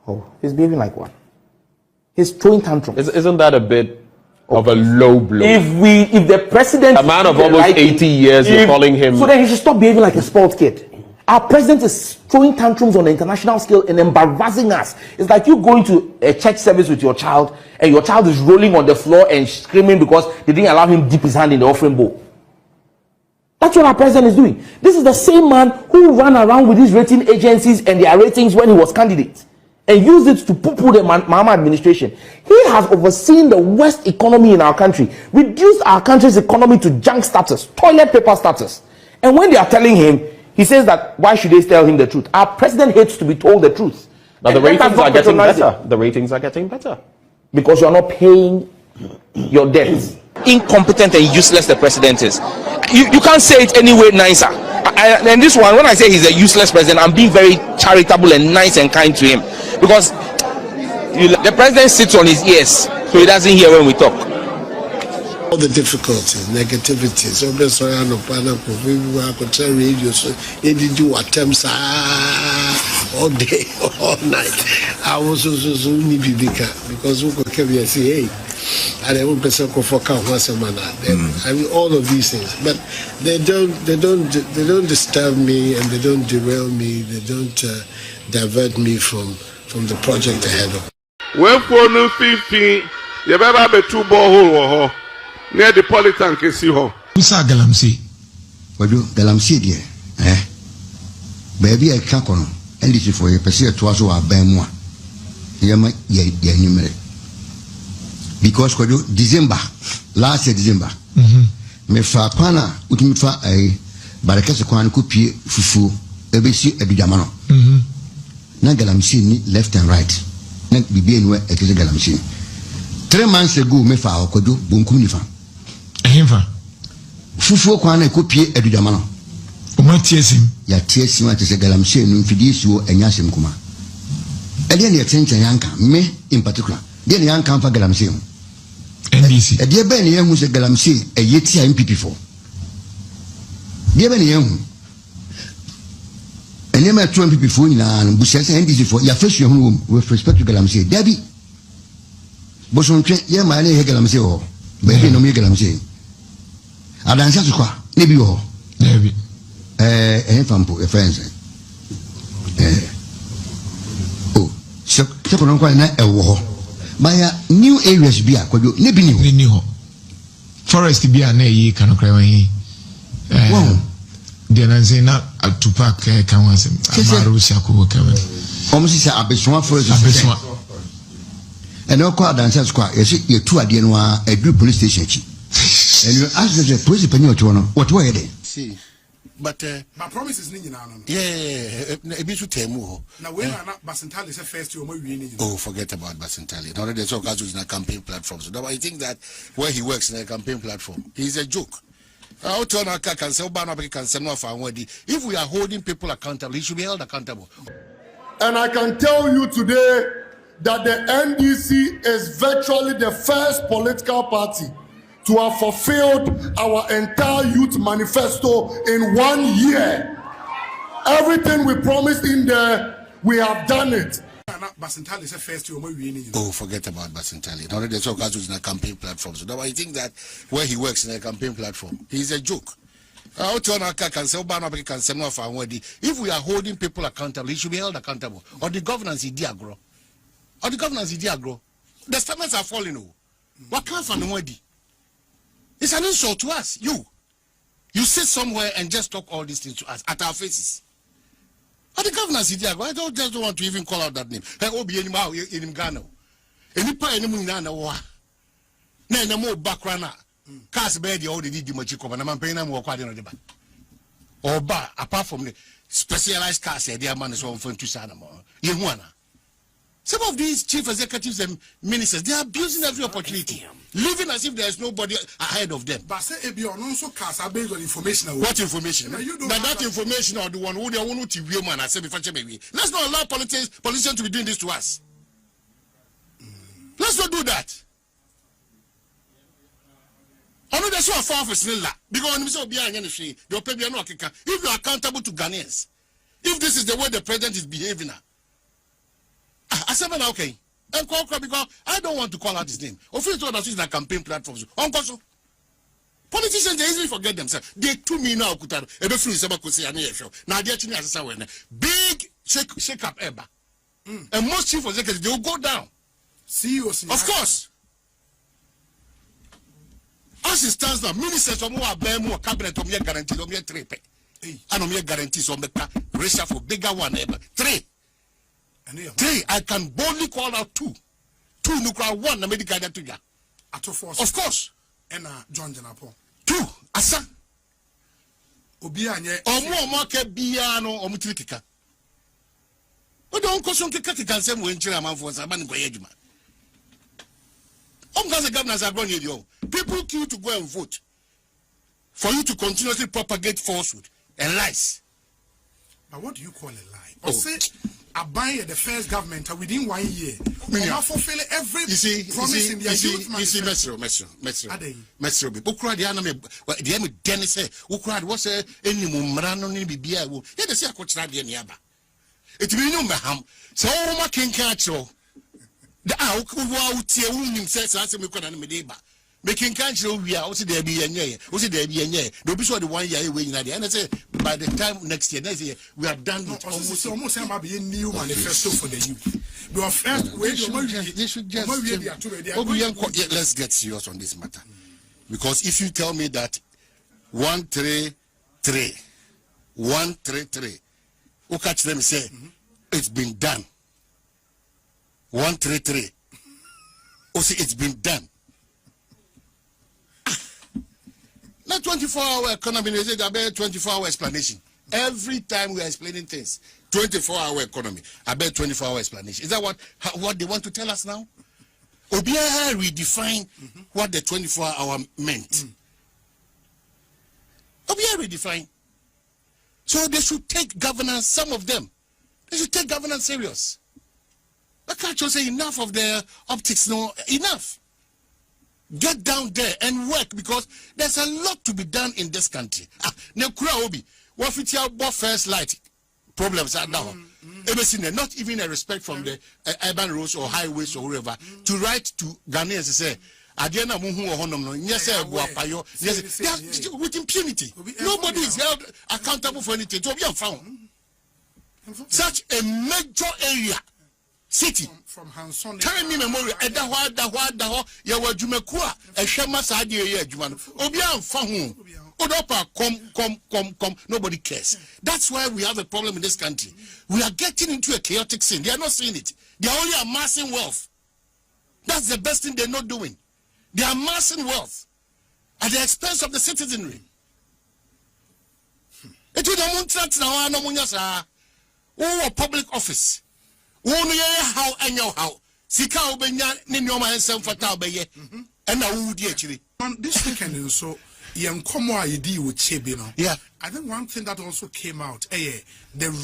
S13: Oh, he's behaving like one. He's throwing tantrums.
S20: Isn't that a bit of a low blow?
S13: If the president,
S20: a man of almost 80 years, you're calling him.
S13: So then he should stop behaving like a sports kid. Our president is throwing tantrums on the international scale and embarrassing us. It's like you going to a church service with your child and your child is rolling on the floor and screaming because they didn't allow him dip his hand in the offering bowl. That's what our president is doing. This is the same man who ran around with these rating agencies and their ratings when he was candidate and used it to poo-poo the Mahama administration. He has overseen the worst economy in our country, reduced our country's economy to junk status, toilet paper status. And when they are telling him, he says that why should they tell him the truth? Our president hates to be told the truth.
S20: Now the ratings are getting better. The ratings are getting better.
S13: Because you are not paying your debts.
S4: Incompetent and useless the president is. You can't say it any way nicer. And this one, when I say he's a useless president, I'm being very charitable and nice and kind to him. Because the president sits on his ears, so he doesn't hear when we talk.
S1: All the difficulties, negativities, obviously, I know, I could tell radio, so they did do attempts all day, all night. I was also maybe because we could say, hey, and I won't for once a man. I mean, all of these things, but they don't disturb me and they don't derail me. They don't divert me from the project ahead of.
S22: When for no 50, you better have a 2 borehole near the polytank kesi ho.
S21: Usa galamsey.
S24: Wadu galamsey there. Baby I can't kono. NDC for you pese to aso aban mu a. Yema ye numere. Because kwadu December, last year December. Me fa kwana utimi fa barakese kwana ko pie fufu ebesi adudama no. Na galamsey ni left and right. Na bibi enu ekese galamsey. 3 months ago me fa okodo bonkum ni fa.
S21: Ehimfa.
S24: Fufu kwana ko pie adudama no.
S21: Oma tiesim.
S24: Ya tiesim atese galamsey no mfidi suo anyasem kuma. Ede ne yetenchen yanka me in particular. De ne yanka fa galamsey.
S21: NDC.
S24: Ede be ne yehu se galamsey eyeti MPP for. De be ne yehu. Ene ma 2 MPP for nyina no busia se NDC for ya fasu yehu with respect to galamsey. Dabi. Bosontwe ye ma ne he galamsey ho. Be no me galamsey. Adansa so kwa ne bi ho.
S21: Dabi.
S24: Fampo e friends. Oh, so no kwa na ewo ho. Maya new areas bia kwajo ne bi ni ho.
S21: Forest bia na yi kanokra wan yi.
S24: Wow.
S21: De na nze na atupak kan wasem. Amaru siako kawen.
S24: Omo si abeswa forest.
S21: Abeswa.
S24: And no kwa dansa so kwa ye tu ade no a edu police station chi. And you ask the police penny oto no. What were they?
S3: See. But
S11: my promise is ninja now.
S3: Yeah, a bit to temu.
S11: Now when Basentali said first you will
S3: oh, forget about Basentali. Now there's all guys in a campaign platform. So I think that where he works in a campaign platform, he's a joke. If we are holding people accountable, he should be held accountable.
S7: And I can tell you today that the NDC is virtually the first political party to have fulfilled our entire youth manifesto in 1 year. Everything we promised in there, we have done it.
S3: Oh, forget about Basintali. Now there's all guys in a campaign platform. So now I think that where he works in a campaign platform, he's a joke. If we are holding people accountable, he should be held accountable. Or the governance is diagro. Or the governance is diagro. The standards are falling. What can't find nobody? It's an insult to us. You sit somewhere and just talk all these things to us at our faces. Or the governance is diagro. I just don't want to even call out that name. Hey, Obi anymore in Ghana. Any pa any munana wa. Na na mo background. Cars bed you already did much cover. I'm paying them work on the back. Or bar apart from the specialized cars, they are man is one for 2 Sanamo. Some of these chief executives and ministers, they are abusing every opportunity, living as if there is nobody ahead of them.
S11: But say also cars are based on information.
S3: What information? That information or the one who they want to be man. I say before maybe. Let's not allow politicians to be doing this to us. Let's not do that. I know that's what far for Snilla because if you are accountable to Ghanaians, if this is the way the president is behaving now, I said, okay, and because I don't want to call out his name. Officially, that's in a campaign platform. Politicians, they easily forget themselves. They 2 million now. Now big shake up ever, and most chief executives they will go down.
S11: CEOs,
S3: of course. As it stands now, ministers of more cabinet of guarantee of 3 pay. And of guarantees on the ratio for bigger one ever. 3. 3. I can boldly call out 2. 2 nuclear 1 na medical to ya. Of course.
S11: And John Janapo.
S3: 2. Asa.
S11: Obianye.
S3: Omo ke biano omutrikika. O don koson kika kika nsem we nchira manfo sa ba nko yedwuma. The governors are going to people queue to go and vote for you to continuously propagate falsehood and lies.
S11: But what do you call a lie? Or say Abai the first government within 1 year not fulfill every promise in their youth manifesto.
S3: Mesro be ukra dia na me dia me den say ukra wo say enimu mra no ni bibia wo ye de say akochira dia ne aba etimi no mbaham say wo ma kenkan akiro the out tie unim say say me kona na me dey ba making country wia o see there be yenye o see there be yenye no be so the 1 year we nyina dey and say by the time next year we are done with
S11: almost about be a new manifesto for the youth. The first way
S3: they should just let's get serious on this matter, because if you tell me that 133 who catch them say it's been done 133 oh see it's been done. Not 24-hour economy, they say that 24-hour explanation. Every time we are explaining things, 24-hour economy, I bet 24-hour explanation. Is that what they want to tell us now? Obia redefine what the 24-hour meant. Obia redefine. So they should take governance, some of them, they should take governance serious. I can't just say enough of their optics, no, enough. Get down there and work, because there's a lot to be done in this country. What if you have first light problems are now? Not even a respect from the urban roads or highways or wherever to write to Ghanaians to say, yes, with impunity. Nobody is held accountable for anything. To be found. Such a major area. City
S11: from Hanson
S3: time memorial edaho yawa dwumakua ehwema saade ye adwuma no obi amfa ho odopa come nobody cares. That's why we have a problem in this country. We are getting into a chaotic scene. They are not seeing it. They are only amassing wealth. That's the best thing they're not doing. They are amassing wealth at the expense of the citizenry. It will no munyasa public office. How and how Sika Obenya Ninoma and Sam Fatal Baye and I would actually
S11: on this weekend. So young Como ID with Chebino.
S3: Yeah,
S11: I think one thing that also came out, the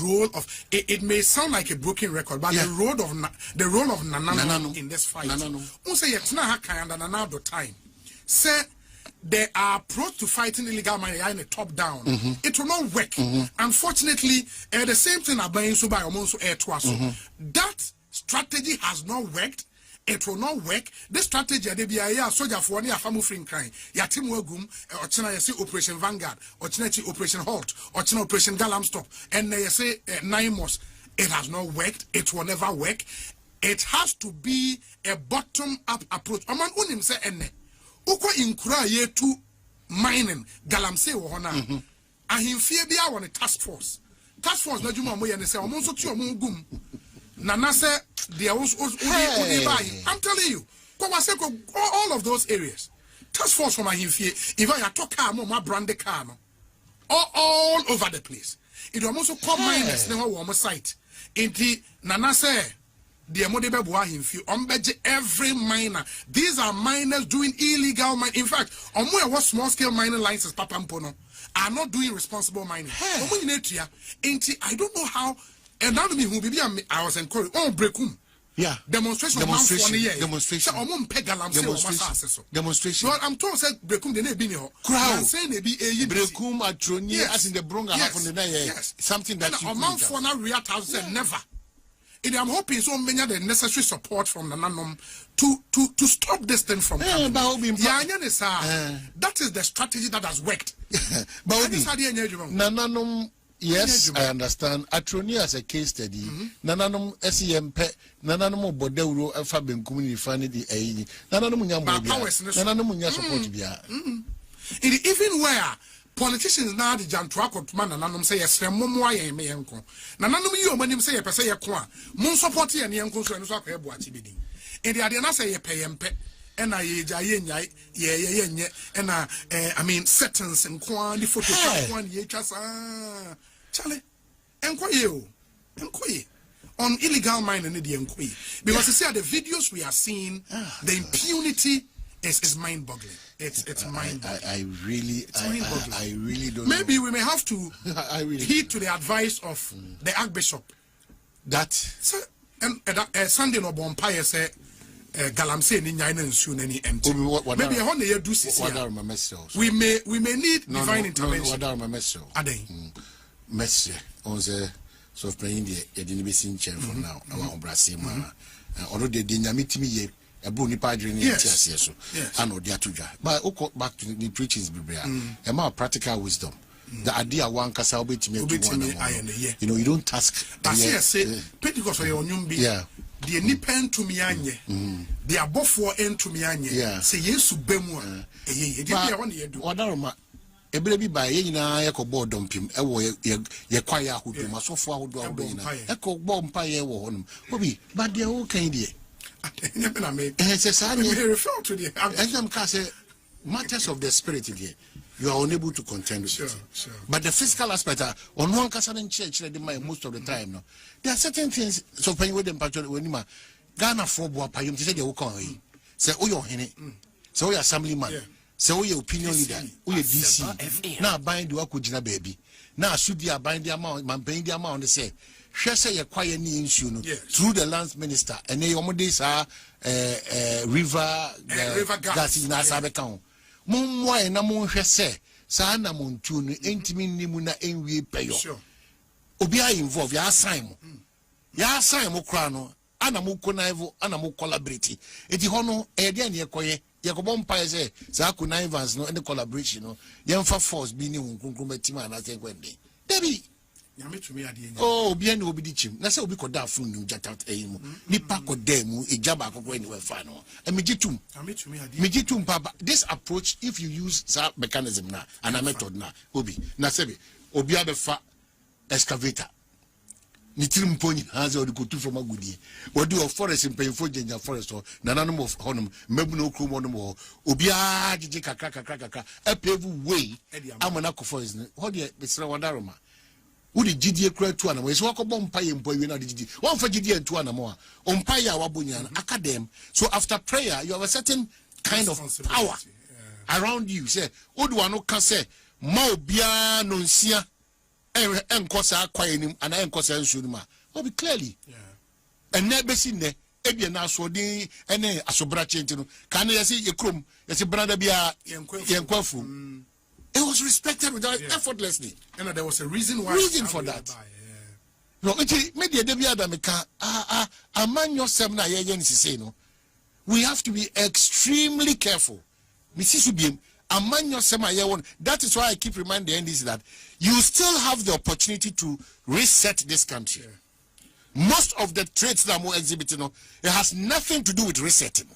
S11: role of it may sound like a broken record, but the role of Nanano in this fight. Also, yet now kind and another time. Say there are approach to fighting illegal mining in the top down. It will not work. Unfortunately, the same thing about so by almost air twice. That strategy has not worked. It will not work. This strategy, they be a soldier for one year, family free crime. Ya team wagum, or China, you see Operation Vanguard, or China Operation Halt, or China Operation Galam Stop, and they say 9 months. It has not worked. It will never work. It has to be a bottom-up approach. Aman unim say ene. Uko inkura ye to mining galamse wo hona. Ahimfie bia won a task force. Task force na juma mo ye ne say omo so ti omo gum. Na na say there was I'm telling you. All of those areas. Task force from ahimfie. If I talk car mo ma brand car no. All over the place. It almost call miners na wo mo site. Inti nana say the modebe boa himfi ombeje every miner. These are miners doing illegal mining. In fact, what small scale mining licenses papampono are not doing responsible mining. Inti I don't know how, and now me who be I was encouraged. Oh, breakum.
S3: Yeah.
S11: Demonstration.
S3: Demonstration.
S11: Well, I'm told said breakum they be here.
S3: Crowd.
S11: Saying they be a
S3: breakum atroni as in the bronga happen the yes. Something that you
S11: amount for now react house never. And I'm hoping so many the necessary support from the nanom to stop this thing from happening. That is the strategy that has worked.
S3: Nananom, yes, I understand. Atroni as a case study. Nananom SEMP, Nananom Bodeuro, Alpha Ben Community Funny the A. Nananom Nananom support.
S11: Even where politicians now the Jantuakot man and Nanum say yes, Momoy me uncle. Nanum you when him say a say a qua, Mon support and Yanko and Saka Boati bidding. And the Adiana say a pay and pet, and I and I mean settings and quan the photo one ye just Charlie and on illegal mining in the inquiry. Because you see the videos we are seeing, the impunity is mind-boggling. It's mind-boggling.
S3: I really don't.
S11: Maybe
S3: know.
S11: We may have to heed to the advice of the Archbishop.
S3: That
S11: so, and Sunday no bonfire say galamse ni nyai na nsu na ni empty. Maybe a honey do sisi. We may need divine intervention.
S3: Messi on the so playing the Edinburgh chair for now. Our Brasima. Although the dynamite me a bony padre in yes. I know they are too. But back to the preachings, a more practical wisdom. The idea one casa will be to me. You know, you don't task.
S11: I say, Pentecost or your new be. The nipen to me anye. The above for end to me anye. Say yes to Bemwa.
S3: What Ebebi by ye na ye ko board dumpim e wo ye kwaya ahodo masofo ahodo ahodo ina e ko bomb pa ye wo honum obi but dey who kan dey say say
S11: refer to the
S3: and can say matters of the spirit here you are unable to contend with it. But the physical aspect on one kasa in church the most of the time no there are certain things so when you them patrol when ma Ghana for bo apayom say dey wo kan yi say o yo hene say o ya assemblyman so we opinion leader, we DC. Now bind the Wakujina baby. Now should be a bind the amount, man paying the amount. They say, shall say a quiet name through the lands minister, and they almost are river gas in Asabekon. Mumwa and Namon say, Sana Montun, intimate Nimuna, and we pay. Obia involved, ya Simon. Ya Simon Crano, Anamu Connivo, Anamu collaborate. Eti hono, Edian Yakoye. Yakobon Pise, Saku Nivans, no any collaboration, no, Yamfa force being in Kunkumetima and I think when they. Debbie, oh, bien will be the chim. That's how we could have food you jack out a Nipako demu, a jabako anywhere final. And Mijitum, Papa. This approach, if you use that mechanism now, and a method now, Obi, Nasebi, Obia the fa excavator. Nitrim pony has already go to from a goodie. What do a forest in painful danger forest or Nananum of Honum, Mebuno Krumonum, Obia, Jika, a pave way, Amanako forest. What do you, Mr. Wadaroma? Would the GDA cry to animals? Walk a bomb pie and boy, we know the GD. One for GD and 2 more. Umpire Wabunian, Academ. So after prayer, you have a certain kind of power around you. Say, Oduano can say, Mo Bia Nunsia. And cause I quiet him and I am cause I should ma. Well, be clearly. And never seen there ebi na so din ene asobra chenti can you see ekrom you see brother bia yenkwafu it was respected without effortlessly
S11: and there was a reason
S3: for that. No, media de bia da meka amanyo sem na ye nsise no. We have to be extremely careful. That is why I keep reminding the NDC that you still have the opportunity to reset this country. Yeah. Most of the traits that we're exhibiting, it has nothing to do with resetting.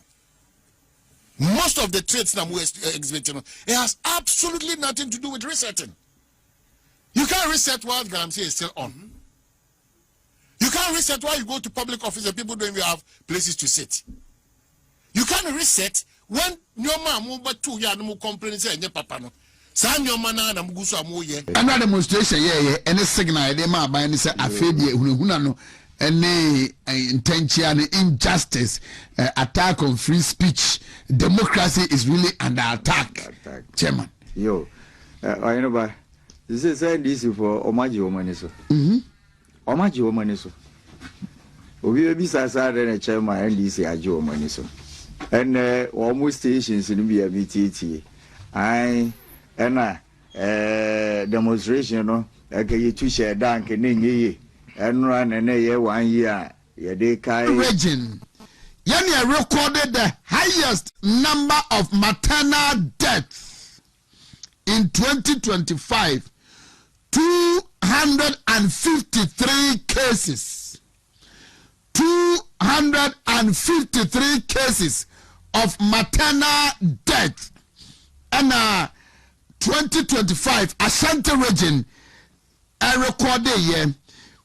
S3: Most of the traits that we're exhibiting, it has absolutely nothing to do with resetting. You can't reset while Galamsey is still on. Mm-hmm. You can't reset while you go to public office and people don't even have places to sit. You can't reset when your man move but 2 years no complain say nye papa no. Sa your man na muguso amoye.
S18: Another demonstration any signal they ma ban say afedie hunahuna no any intention injustice attack on free speech. Democracy is really under attack. Chairman.
S6: Yo. I know ba. This is NDC for Omaji Omaniso. Omaji Omaniso. Obi be sasa na chairman NDC ajo Omaniso. And almost stations in the BTT. Demonstration, no, you two share dank and run and 1 year.
S18: Region. Yania recorded the highest number of maternal deaths in 2025. 253 cases. 253 cases of maternal death. And 2025 Ashanti region recorded here.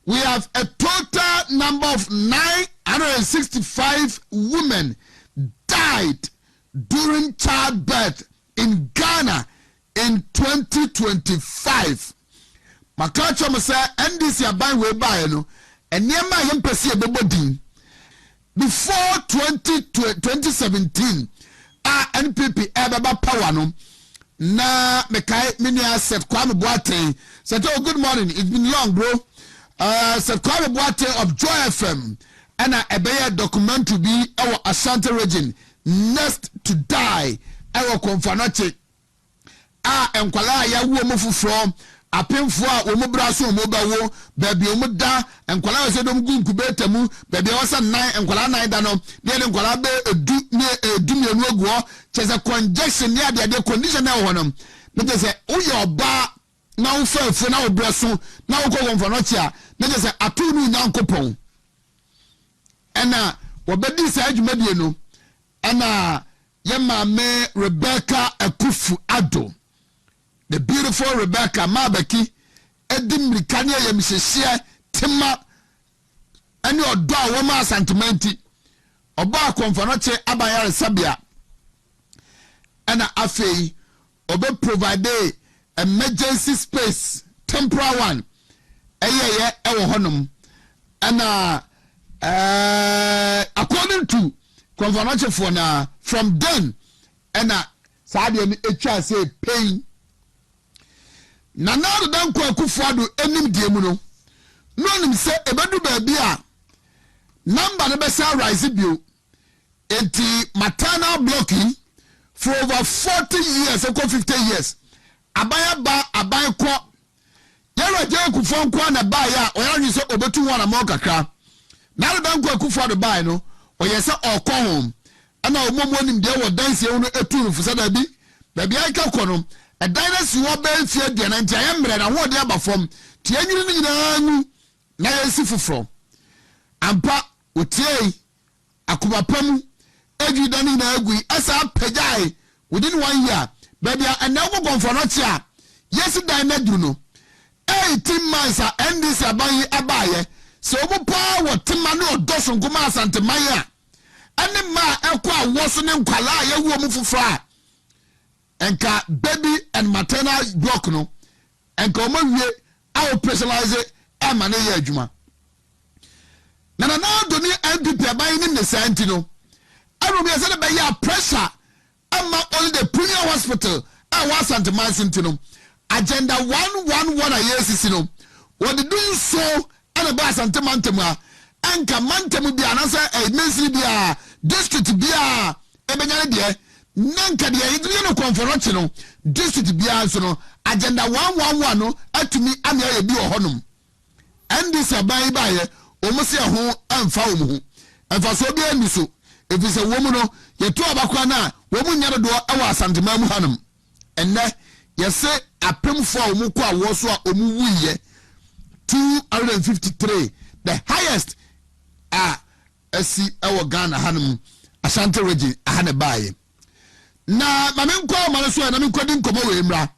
S18: We have a total number of 965 women died during childbirth in Ghana in 2025. Makacho masa NDC aban we buy no enema yempese ebobodin before 2017 NPP ebaba power no na mekai minia set Kwame Boateng said, oh, good morning, it's been long, bro. Said Kwame Boateng of Joy FM and a bear document to be our Ashanti region next to die our Konfanache enkwala ya wo mofu from apemfo a wo braso mo bawo baby o da enkwala se dom gu nkubeta mu baby o sa nan enkwala nan da no de enkwala be edu ne edumienu aguo chese congestion ne ade condition na wo no me say wo yo ba na wo fafu na wo braso na wo ko mfa no chia me say atu nu nyankopon ena wo bedi sa adwumadie no ena yema me Rebecca Akufu Addo, the beautiful Rebecca Mabeki, Edim Rikania Yemishia, Tima, and your dog woman sentimenti, Oba Confonoche Abayar Sabia, and Afe, Obe provide emergency space, temporary one, our honum, and according to Confonoche for now, from then, and Sadia HR say pain. Nana dan kwa Akufo-Addo enim diemuno no nim se ebedu baabi a number ne besa rise bio enti maternal blocking for over 40 years or 50 years abaya ba aban ko yero je Akufo nko na ba ya oya nyi se obetu wana mo kakra na dan kwa Akufo-Addo ba no oyese okọ home ana omomo nim de wo dance ye no etu rufusa da bi baabi aka kono a dynasty wo ben fie de na ntia ye mre na wo de abafom tie nyiri ni nyina ngu na yesi foforo ampa otie akubapam ejida ni na agui asa pejai within 1 year baabi ana wo gonfonoche a yesi dan na duru no 18 months a NDC aban abaye so obo pa wo tema na odoso nkoma asante maya ane ma ekwa wo so ne nkwala ye wo mu foforo enka baby and maternal block no enka omawie a personalize e ma na ye adwuma na do ni NPP aban ni ne santi no aro bi say be ya pressure ama only the premier hospital a was St. Martin no agenda 111 a year no what they do so and ba St. Martin a anka mantem bia na say ministry bia district bia ebenya de nanka de yidre no conference no district bia so no agenda 111 no atumi ame aye bi ohonom NDC aban baye omose ho amfa omu amfa so bia ni so efise womu no yeto abakwa na womu nyare do ewa asantema mu hanom enne yese apemfo omu kwa wo so a omu wuye 253 the highest asi ewo Ghana hanom Ashanti region ahane baye na mamenko ma so na menkodi nkomo we mra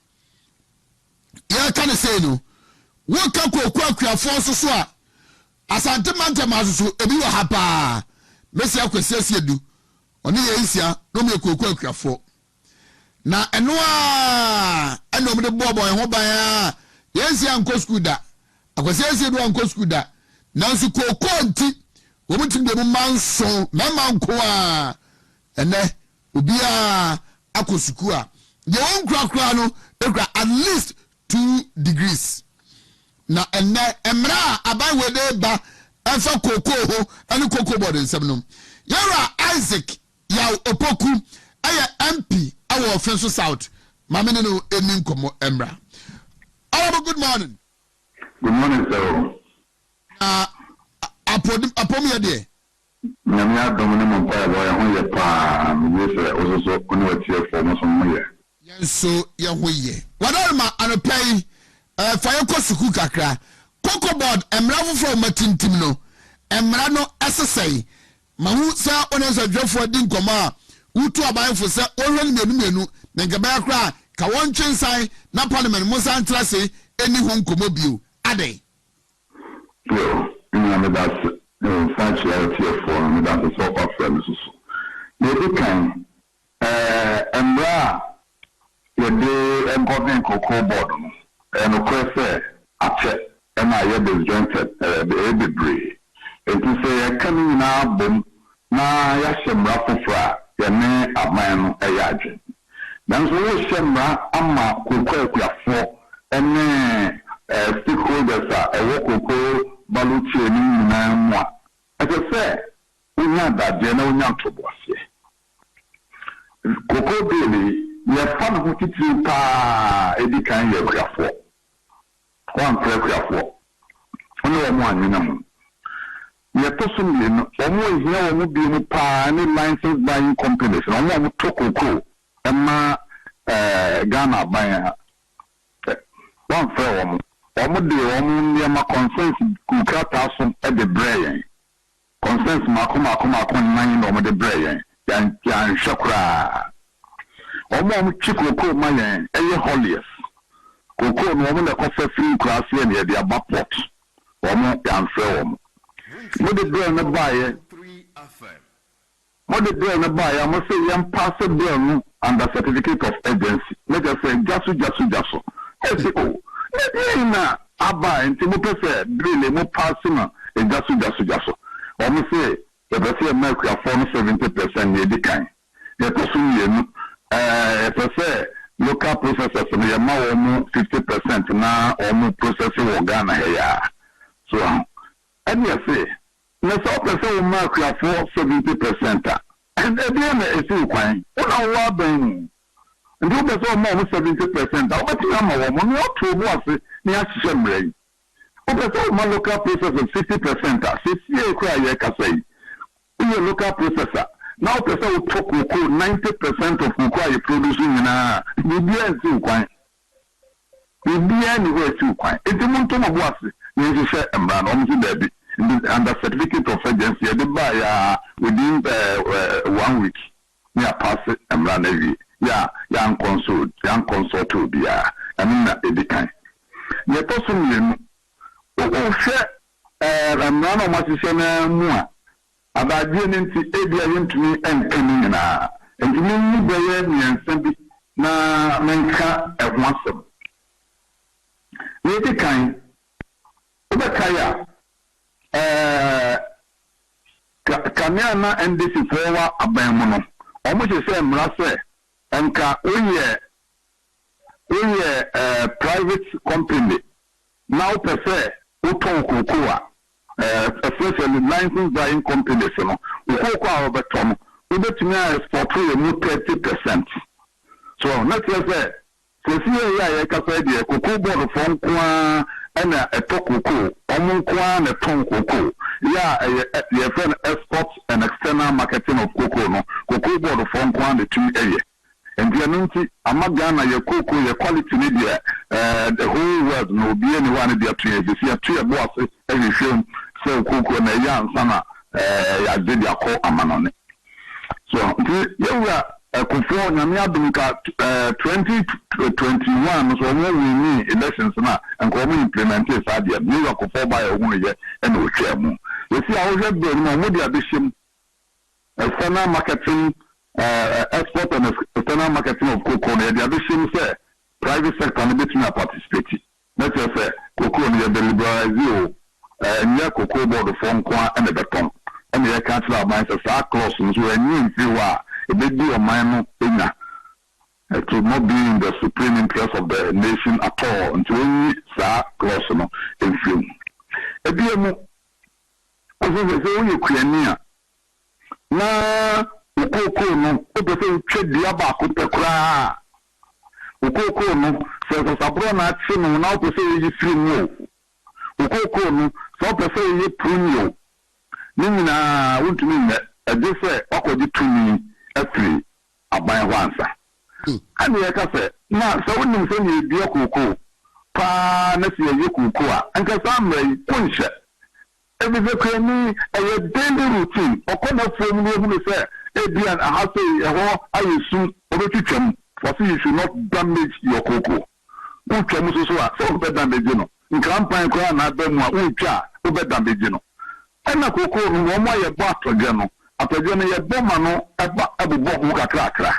S18: ya kan say no wo ka koku akuafo so a Asante mante maso ebi wo hapa mesi akwesiasie du oni ye isia no me koku akuafo na eno a eno me de bobo ho ban a yensi anko school da akwesiasie du anko school da nanso koku nti wo mutim de mu manso mema nko a ene obi a akosuku a ye won krakra no ekra at least 2 degrees na enne emra aban wede ba enfa koko ho ene koko board nsem no yara Isaac ya opoku aya MP awo Offenso South mamene no eni nkomo emra. Good morning.
S9: Good morning, sir.
S18: Apom ya de
S9: nyame adom ne mpa boy ho ye pa me se oso ono atie for mo so mo ye
S18: yenso ye ho ye wadarma anopai fa kosuku kakra koko board emra fofo matintim no emra no esesei mahu sa onensa dwafo di nkoma a wutu abayefo se ohwe menu na ngaba akra ka wontwensan na parliament mo san trase eni ho nkomo bio ade
S9: yo nyame das such reality for me that is so friends they can emra ye de government cocoa board and of course ache and I had disjointed the degree and to say coming now boom na ya shemra fofra ya ne aman ayaje dan so we shemra ama cocoa kuafo and stakeholders are cocoa baluchi ni na mwa as I say unya da je na unya toboase cocoa baby ye fan ho titi pa edikan ye kuafo one kuafo ono mo anwina mo ye to so mi no omo hia omo bi mu pa ni license buying companies no omo to cocoa ema Ghana ban one fair omo de omo consensus kukrata so e de brain consensus makoma nan no de brain yan shakra omo chikoko mayen eye holiest koko no omo na kofa free class here na de abaport omo yan fair omo mo de brain na baye mo de brain na baye mo say yan pass bill no under certificate of agency let us say jasu oh na aba nti mo pese drill mo pass na jasu o mo say the person make your 70% ne di kan e to so yenu pese local processors no ya ma wo mo 50% na o mo process wo Ghana ya so and you say na so pese wo make your 70% and e dey na e si kwan una wa ban ndi o beso mo 70% o beti na ma wo mo no to bo ase ni a hye mrai o beso mo local processor 60% a se sie kra ye ka sai you local processor now person will talk cocoa 90% of cocoa you producing na the beer si kwan the beer ni we si kwan enti mo to mo bo ase ni hye emra no mo si baby under certificate of agency the buy within 1 week we are pass emra na wi ya consult to be na edikan ye to so mi o hwe emra no ma sise na mu a abadie ni nti ebia yentumi enkani na entumi ni beye nyensa bi na menka ehwasem ni kan obekaya kamia na NDC fowa abamu no omo se mrase enka oye private company now per se uton kokoa especially licensed buying companies, you know, we cocoa our beton, we bet me export to 30%. So, let's say, so see, I can say the cocoa board from Kwa and a cocoa, Omunkwan, a ton cocoa. Yeah, your friend exports and external marketing of cocoa, no, cocoa board from Kwan, the 2 area. And the anunci, Amagana, your cocoa, your quality media, the whole world no be anyone in the tree. You see a tree of bosses, every film, so cocoa and a young summer, I did your call Amanone. So, you were a conform, Yamiabuka 2021, so more we need elections now, and come implement this idea. New York for by a woman yet, and we share more. You see, I was doing more media addition, external marketing. Export and external marketing of cocoa, the addition say private sector and between participate. Let's just say cocoa near the liberalize near cocoa board from Kwa and the beton. And the country of mines are close to a new view a big deal of mine to not be in the supreme interest of the nation at all until we are close in film. A dear mo also Ukraine na ukoko no obese twedi abako pekra ukoko no se sabro na achi no na obese yi free no ukoko no so obese yi prunyo nimina wuntumi me edese akodi tumi afri aban wansa ani ya kafe na so wonim se ni bi okoko pa na se yi kokoko a anka samrai kunshe ebise kwani a daily routine okona from no hu se Ebian I have to I assume you should not damage your cocoa. Who can so better damage you know? In campaign crown at them who cha over damage you know. And a cocoa no more back again. After joining your bomano about Abu Boka cracker.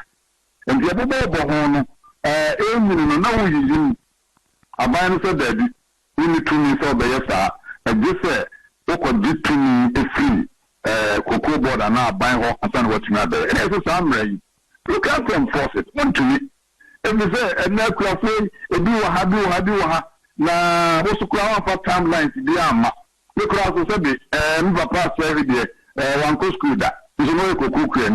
S9: And the Abu Bohono, no using a man so dead. We need to miss out the yes, I just say, what could do to me is free. Cocoa board and now buying what and watching out there. And as you can't enforce it. One to me. If you say, and now Crawford, a do na also crown for timelines, the armor. Look across the subject, and pass every day, one coast school that is no cocoa.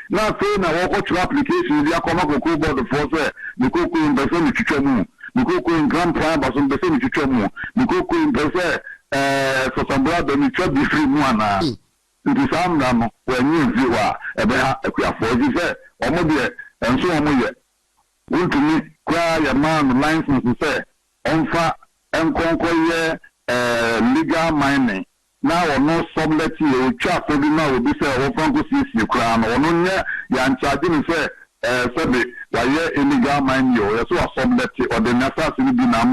S9: Now, say, now, what your application, the cocoa board of force, the cocoa in the same chicken, the cocoa in Grand Prime, but on the same chicken, the cocoa in the for some blood, and it's not the free one. It is Amram when you view a for you say, Omodia, and so on. Want to meet cry a man license to say, Onfa and conquer legal mining. Now or no sublet you chat for the now will be say, or Franco sees you crown or no, yan charging say, Sabi, why illegal mine you, so a sublet or the Nasa Sinabina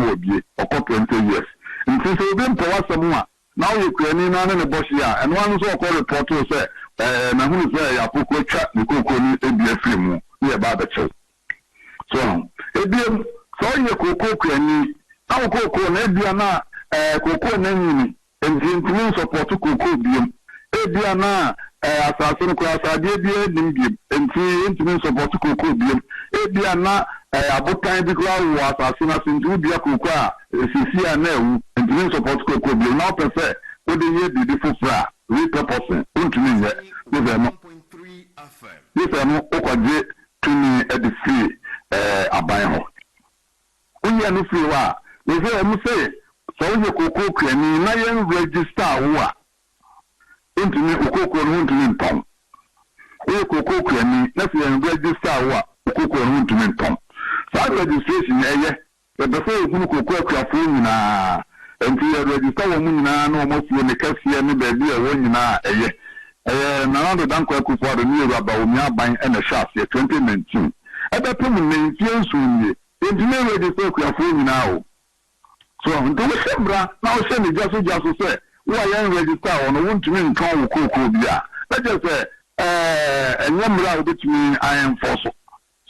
S9: or 20 years. And since we've been for someone. Now you can in the bush here, and one so called report to say, and who say, I put a chat, the cocoa be a film near about the church. So, it be so your cocoa can our cocoa, Ediana, cocoa name, and the influence of cocoa beam, Ediana, assassin class, I did the and the influence of cocoa beam, Ediana, about time the ground was as soon as into the cocoa. CCNA and the support cocoa will not say, what the year beautiful fra, repurposing, to me, this are no okaje to me at the free abayo. We are no free wa. We say, so you cocoa can na register wa. Into me, cocoa to me pom. We cocoa can let's register wa, cocoa to me pom. So registration, yeah. But before you cocoa phone na and you register woman na no almost when the cashier ni baby a one na na no dan kwa for the new rubber umya ban and a shaft 2019 ebe pum me fie sunye enti register kwa phone now so ndo we sembra na o se ni jaso say we are register on won to me nkan wo cocoa bia let's just say enyamra wo betimi I am force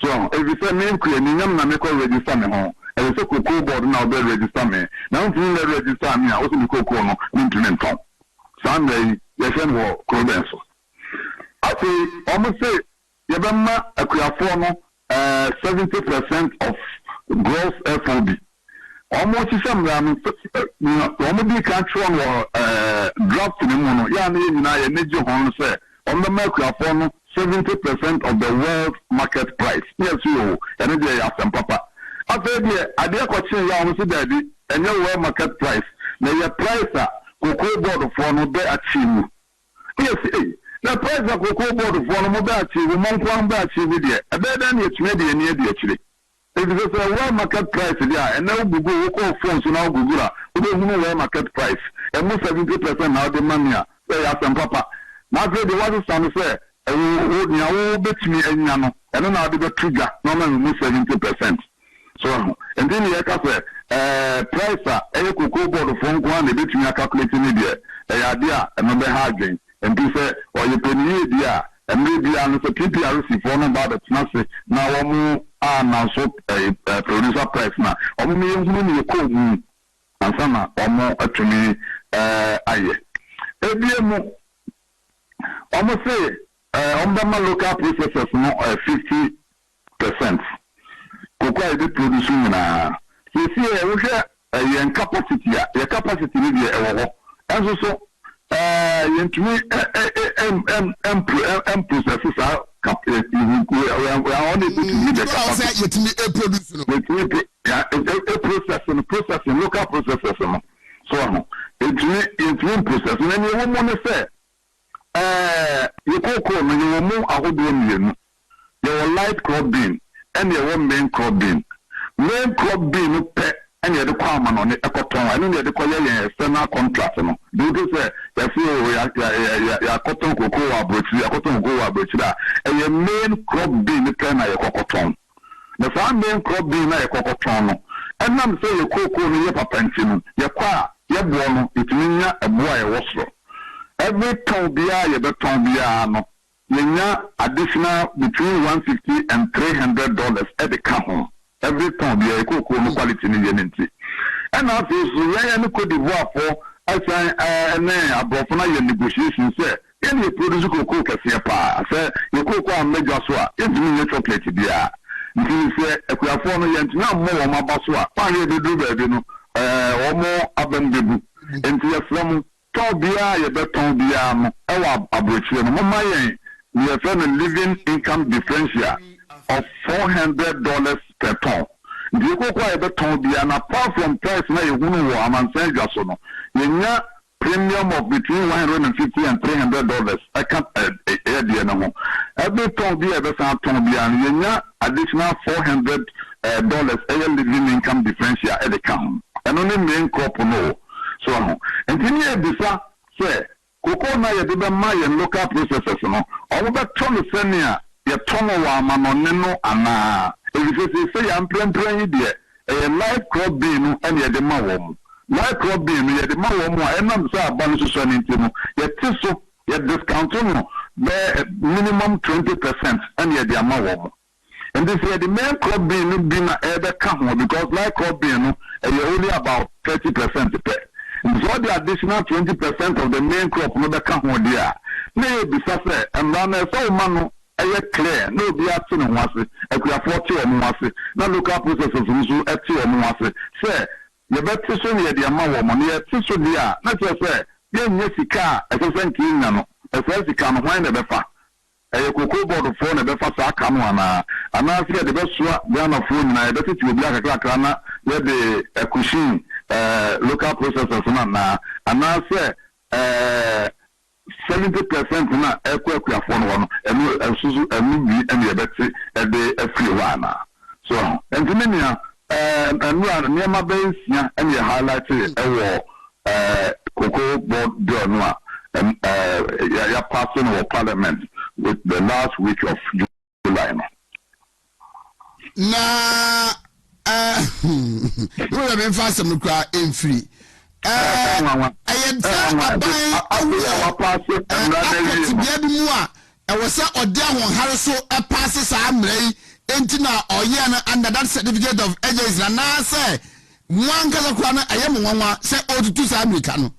S9: so if you say me kwa ni nyam na me ko register me ho and so cocoa board now be register me. Now you register me, also the cocoa no internet phone. Sunday, yes, and war, Crodenso. I say, almost say, Yabama, a 70% of gross FOB. almost some almost country on draft in the mono. Yeah, energy home say on the microphone 70% of the world market price. Yes, you and they are some papa. After the idea question, you almost daddy and your world market price. Now your price cocoa board for no be achieve. Yes, the price of cocoa board for no be achieve. Monk be achieve there. A better than it's maybe a near the actually. It is a world market price there, and now Google phones now Google. We don't know where market price. And most 70% now the money. Say as some papa. Now the was some say. Now bet me and Yano, and then I'll be the trigger. Normally 70%. So, and then you can say. Price a cocoa board phone one the bit me calculating it there idea and no be harding and to say or you pay me idea and maybe I know PPRC for no about the snazzy now more now so producer price now or me you call me and some or more to me aye ebiem almost say on the local processors no 50% cocoa is producing na you see, your capacity, and so, processes are we are only to need the processing, local processes. So, it's processing, and you won't want to say, you cocoa, you will move out of your light crop bean, and your main crop bean. Main crop being pet and the common on it, a cotton, and the collier external contract. Do this, cotton cocoa, bridge, cotton go bridge, and your main crop being the pen a cotton. The farm main crop being a cotton. And I'm saying your cocoa, your papension, your qua, your born, it means a boy was. Every ton beer, your beton beer, you additional between $150 and $300 at the count. Every time we are cocoa quality in the unity. And after so, I could devour for as I above negotiations. Say, any produce cocoa can see a pa. Say, your cocoa major swap, it's me chocolate beer. You say, if we are forming and now more my baswa, finally the do baby, or more abandoned. And to some Tobia, you better be our abortion. Mamma, we have found a living income differential of $400 per ton. The cocoa ever told you, and apart from price, now you won't want to say Jasono. You have premium of between $150 and $300. I can't add no. Every ton be ever found ton be, and you have additional $400 a living income differential at the count. And only main crop no. So, and then you have say, cocoa now you do my local processes, no. All that ton of senior. Your tongue of Mammonino and if you say I'm playing there, a live crop bean and yet the mawam. Live crop bean, yet the mawam, and I'm sorry, bonus son into yet tissue, yet discount the minimum 20% and yet the mawam. And this year the main crop bean being a come because live crop bean only about 30% pay. So the additional 20% of the main crop no the come there. Maybe say and run a so man. Clear, no be at no was it. I could afford to and no local processes who at you and was say, the better soon the amount of money at Tisso Dia, not just say, yes, he car, as a thank you, as well as he can find a befa. A cocoa board of phone, a befa, come on, and I fear the best one of food, and I bet it will be like a cracker, let the cushion, local processes, and I say, 70% na ekwa phone one and suzu movie and the betty at the free one. So and to many and run near my base and you highlighted a cocoa board journal and your passing of parliament with the last week of July.
S18: Na we have been fast and cry in free. I was or down on Harriso a passes Amray, Entina or Yana under that certificate of ages. And I say, one Kazakwana, I am one, say, oh, to 2 American.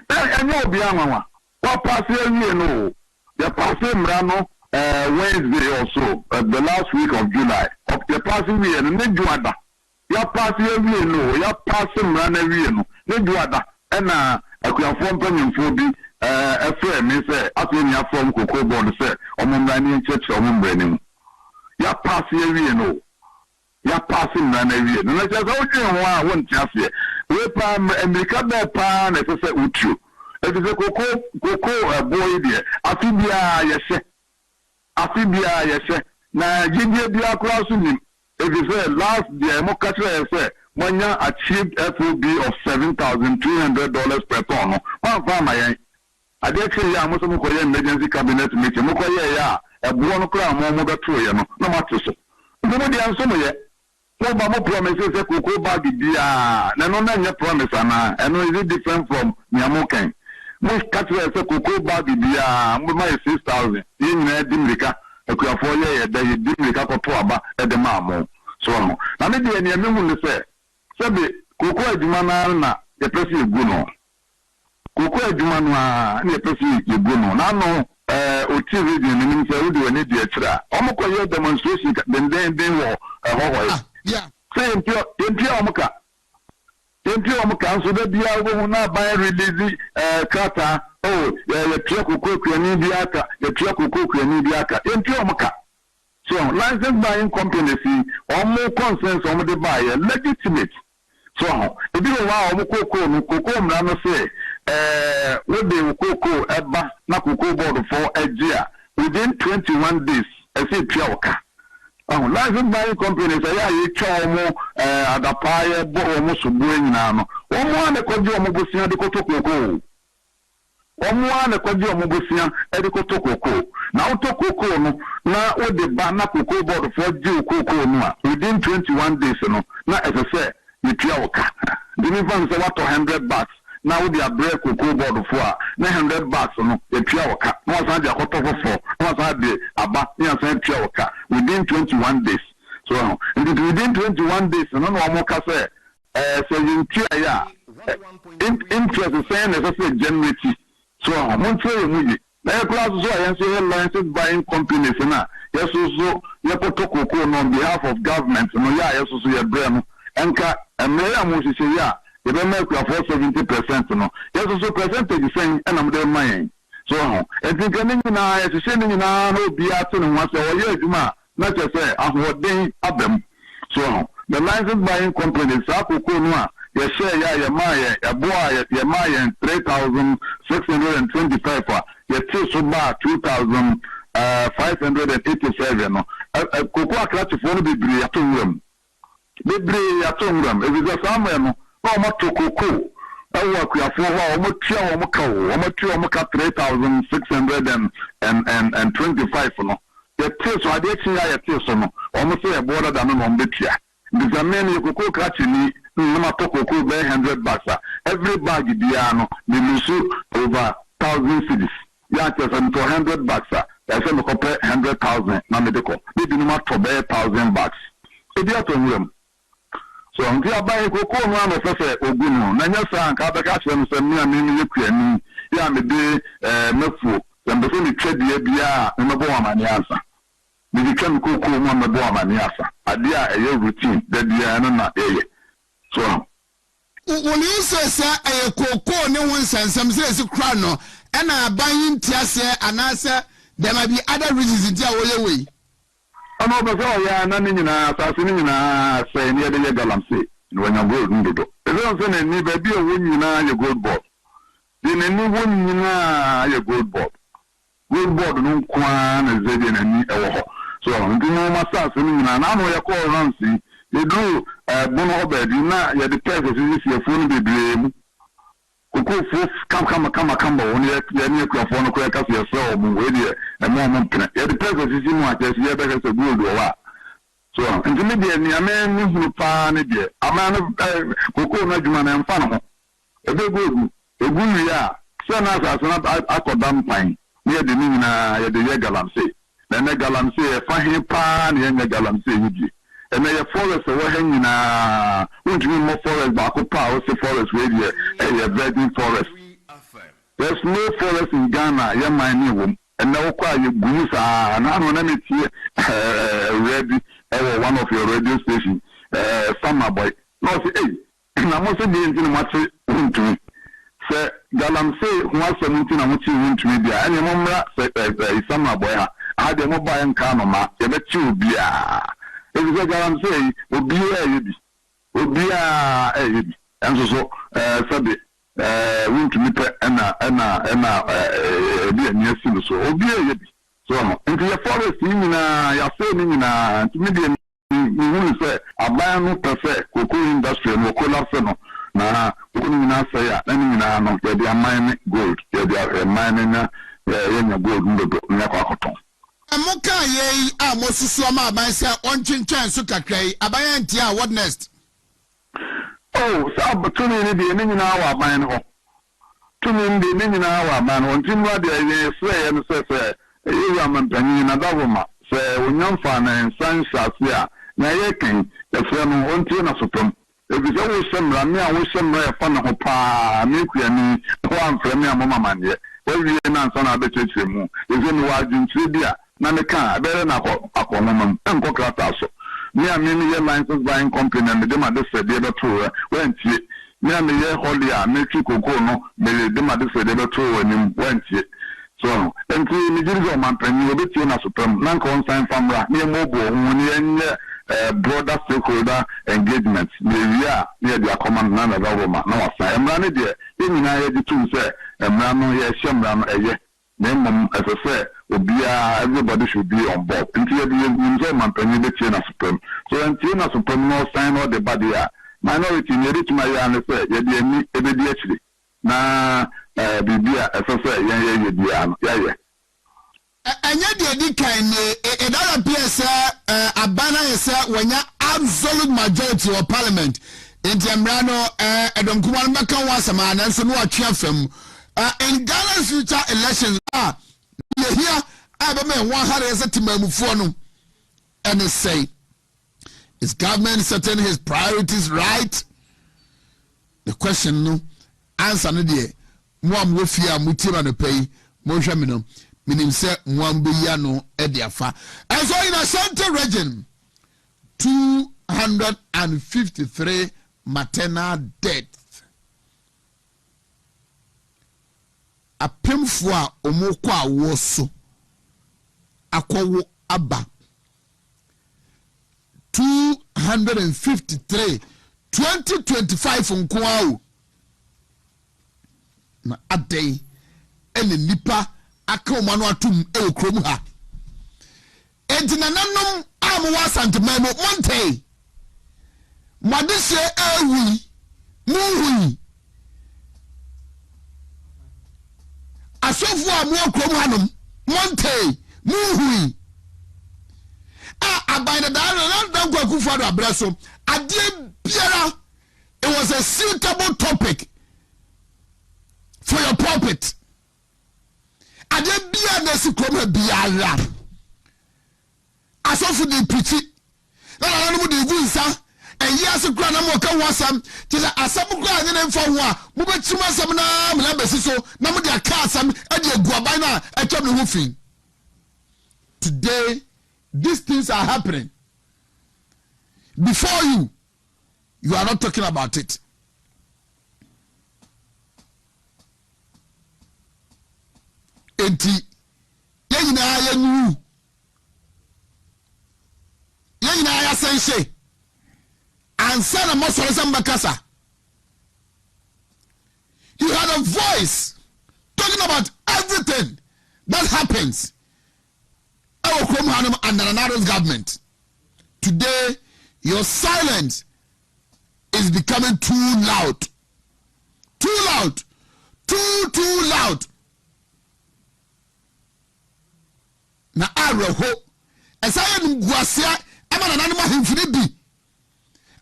S9: I know Biama. What passing you know? The passing Rano Wednesday also, the last week of July, of the passing year, and then Juanda. ya pass ya wie no ya pass mra na wie no ne duada na akuafo mpanyimfo bi efre me say aso ni afom cocoa board say omumra ni ncheche omumra ni mu ya pass ya wie no ya pass mra na wie no na je so odwen ho a won ti ase we pa America be pa na se utu e se cocoa boy die afibia yese na jidie bia cross ni it is last year mo catch say Manya achieved FOB of $7,200 per ton. One farmer, I did say, I must have emergency cabinet meeting. Mokoya, a buono crown, more no matter so. Nobody answer me yet. No, but more promises a cocoa bag, dear. No, promise, and is it different from Yamokan? Most catchers a cocoa bag, dear, my 6,000. In Dimrika, a Kuafoya, they Dimrika for Tuaba at the Mamo. So, now maybe any among say. Sabe koko adwuma na ye pesi eguno koko adwuma na ye pesi eguno na no oti region ni nse odi woni di akira omokoye demonstration den wo hoho
S18: yeah
S9: say empio omoka nso da bia wo na ban release kata ye tia koko kwani bi aka ye tia koko kwani bi aka empio omoka so license buying company see omo consent omo de buy legitimate. So, if you want cocoa, mra no say, we be cocoa eba na cocoa board for a year within 21 days. I say piawka. License buying companies say you chow mo adapaya bo omo subueni na no. Omo ane kwaji omo busia de koto cocoa. Omo ane kwaji omo busia de koto cocoa. Na auto cocoa no na o de ba na cocoa board for due cocoa no within 21 days no. Na as I say you piawka. The difference is what $100. Now they are break cocoa board for $900 no a piawka. No one's had their hot over for. No one's had the about piawka within 21 days. So within 21 days, no more say so you ya interest is saying necessary generate. So I'm say you na class so I say license buying companies na yes so you put cocoa on behalf of government no ya yes so your brain enka emeya mo sisi ya you be make for 70% no yes so percentage saying and am dey mind so I think any na yes say ni na no bia to no so o ye adwuma na che say ahoden abem so the license buying companies akoko no a ye share ya ye maye eboa ye maye 3,625 ye ti so ba 2,587 no koko akrati for no bibiri atonwam bibiri atonwam ebiza samwe no o moto koko awu akuafo ho o motua o moka o motua o moka 3,625 no ye ti so ade ti ya ye ti so no o mo say e border da no no betua biza men ye koko krati ni no cocoa by $100. Every bag diano they lose over 1,000 cities. Yeah, just $100. I said we compare 100,000 na medical. They do not to buy 1,000 bags. So they are to them. So until I buy cocoa no no say oguno. Na nya san ka be ka chere say me me yekuani. Ya me de mefu. Dem be so ni trade ye bia me bo amani ansa. Me can cocoa mo me bo amani ansa. Ade a routine. That dia no na eye. So,
S18: when you say a cocoa, no one says some says crano, and I buying Tiasa and answer there might be other reasons in their way.
S9: I know, but yeah, none in a say near the Galamsey when you're good. If you don't send any baby, a win you know your gold board. Then any one you know your gold board. Gold board, no quan, as they didn't any. So, you know, my son, and I know your call Nancy. They do bono bed, you know, you the purpose is your phone be blame. Cocoa come when you're near Craphone, crackers yourself, and more the purpose is in what you have a good or so, intermediate, a man who pan a man of cocoa, Najuman and Fanamo. A very good, a good year. Son as not Akkodam pine near the Nina, the Yagalamsey. Then the Galamsey, a fine pan, and the Galamsey. And they forest away hanging won't you more forest back power forest radio a virgin forest. There's no forest in Ghana, young my new and now quite you goose and anonymity ready one of your radio stations. summer boy no say na mo se dey ntin mo te ntumi se galam se ho asem ntin na mo te ntumi bia ene mo mra se summer boy ha ade mo ba nka no ma ye be ti obia e se galam se obia yebi enso so sabe ntumi pe na bi anya si so obia yebi so no nti ye forest ni na ya se ni na ntumi de ni say aban no prefer cocoa industry no collapse no na oni na say ya na ni na no ya dia mine gold ya dia mine na ya nya gold ndo na kwa koton
S18: amoka ye a mosusu ama aban say on chinchan so kakrai aban antia what next
S9: oh sa butuni ni de ni na wa aban no tumi ndi ni na wa aban no ntin wa de ye say ya no say ya man tani na davoma say onyamfa na nsan shasia na yekin efre no ontie na sotom ebise wo semra me a wo semra e fa na ho pa me kua ni ho amfre me amoma manye we wie na nsa na abechechire mu eze ni wa dwuntire bia na me ka abere na akomoma enko krata so me a me ye license buying company me de ma de se de be to wentie me a me ye holia me twi kokoo no me de ma de se de be to wani wentie so enti mi jiri man panyi obetie na sotom na nko nsan famra me mo bo hu ni enye broader stakeholder engagement near the command na government na wasa emra ne de nyina ye di tu say emra no ye shemra no eye na mum as I say obia everybody should be on board nti ye di nzo man panyi be tie na supreme so nti na supreme no sign all the body ya minority ne reach my ya ne say ye di eni ebe di achiri na bibia as I say ye di ya ye
S18: anya de di kan ne edara psa abana yesa wanya absolute majority of parliament in Tembrano edom kuma no meka wasama na nso no atwe fam in Ghana's future elections you hear abame 100 timamufuo no and say is government setting his priorities right? The question no answer no de mo am wo fia mutima no pay mo hwa me no minim se mwambe ya no ediafa and so in a central region 253 maternal deaths apemfo a omoko awo so akwowo aba 253 2025 nko na adai ene nipa aka manu atum ekrom ha entina nanom amwa santemamo monte madise ewi muhui asofu amwa ekrom hanom monte muhui abaina dan kwaku fado abraso ade biara it was a suitable topic for your pulpit. Ade bia na sikoma biara asofu de pichi na no de gunsa eyi asekura na mo ka wasam tisa asam kura ne mfa ho a mo betima asam na me na besiso na mo de aka asam e de aguaban na e twem ne ho fin. Today these things are happening before you are not talking about it. Enti yeyina ya nu yeyina ya sense ansa na mosoro samba kasa you had a voice talking about everything that happens our Hanum under another government. Today your silence is becoming too loud, too loud. Na areho esaya ngwasia ama na nanuma himfini bi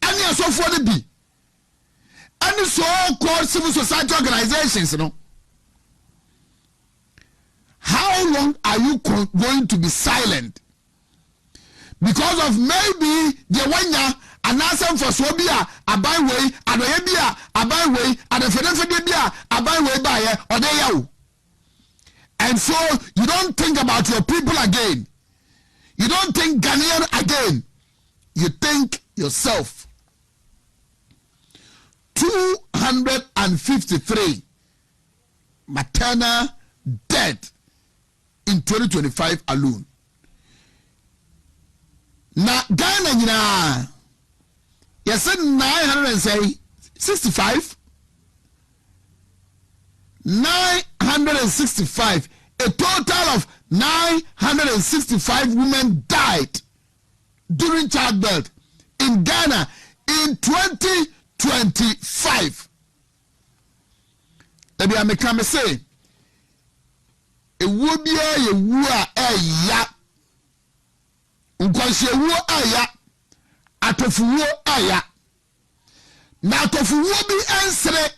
S18: ani asofo ne bi ani so called civil society organizations no. How long are you going to be silent because of maybe the wanya anasem for so bia aban wey adoye bia aban wey adefedefede bia aban wey ba ye odeyawo? And so you don't think about your people again. You don't think Ghanaian again. You think yourself. 253 maternal death in 2025 alone. Na Ghana nyina yes 965 965, a total of 965 women died during childbirth in Ghana in 2025. Ebi ameka say ewu bia yewu a eya nkwanhye ewu aya atofuwo aya na atofuwo bi ensere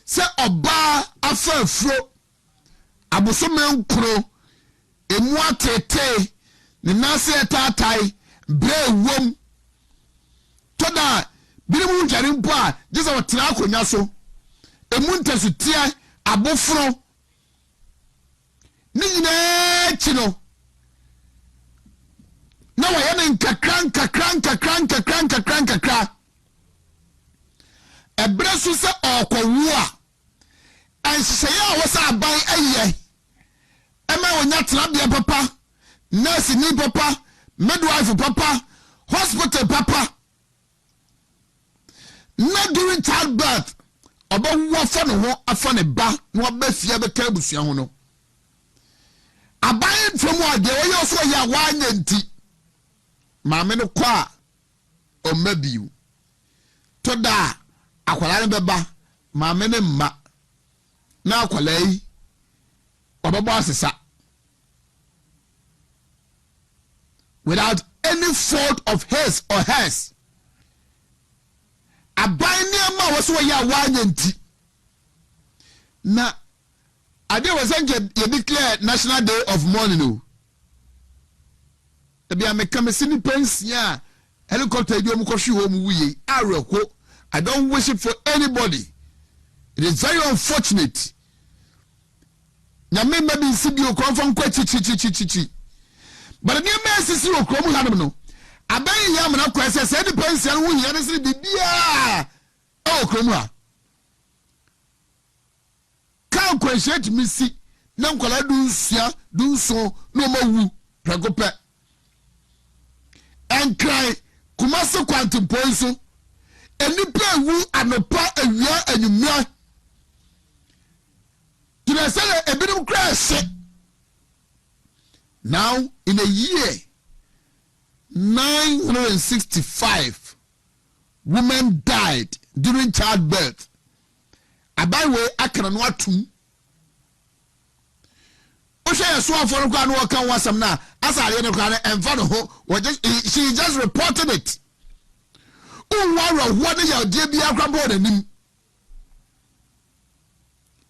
S18: se oba afafuro abosome nkro emu atete ne nase tatai bre wom toda birimu njare mpo a jesa wotena akonya so emu ntasutia abofuro ni nyina chi no na wa yana nkakran ebresu se okowu a anhyehyɛ a wɔsa aban ayɛ ɛma wonya tenabea papa nurse ni papa midwife papa hospital papa na during childbirth ɔbɛwu afa ne ho afa ne ba na ɔbɛfia bɛka abusua ho no aban ntam a deɛ wɔyɛ ɔso yɛ a wɔanya nti maame no kɔ a ɔmma biu to da akwala ne bɛba maame ne mma na akwala yi ɔbɛbɔ asesa without any fault of his or hers. Aban nneɛma a wɔso wɔyɛ a wɔanya nti na ade wɔ sɛ yɛ declare National Day of Mourning o ebi ameka mesi ni pensia a helicopter bi omu kɔhwe wɔ mu wuye awerɛko. I don't wish it for anybody. It is very unfortunate. Nyame maybe nsi bi okron fam kwa chi but the man sisi okron mu hanom no aban ya amana kwa se the pensia no hu hia ne se bibia okron mu a kan kwahye mi si na nkola dunso no mawu pregope and cry kumase kwantempo nso enipa wu anopa awia anyumia to say ebinum crash. Now in a year 965 women died during childbirth. Abaywe akana no atum Osha so aforo kwa no kan wasam na asare ne kwa emfa no ho she just reported it. What is your dear Biafra?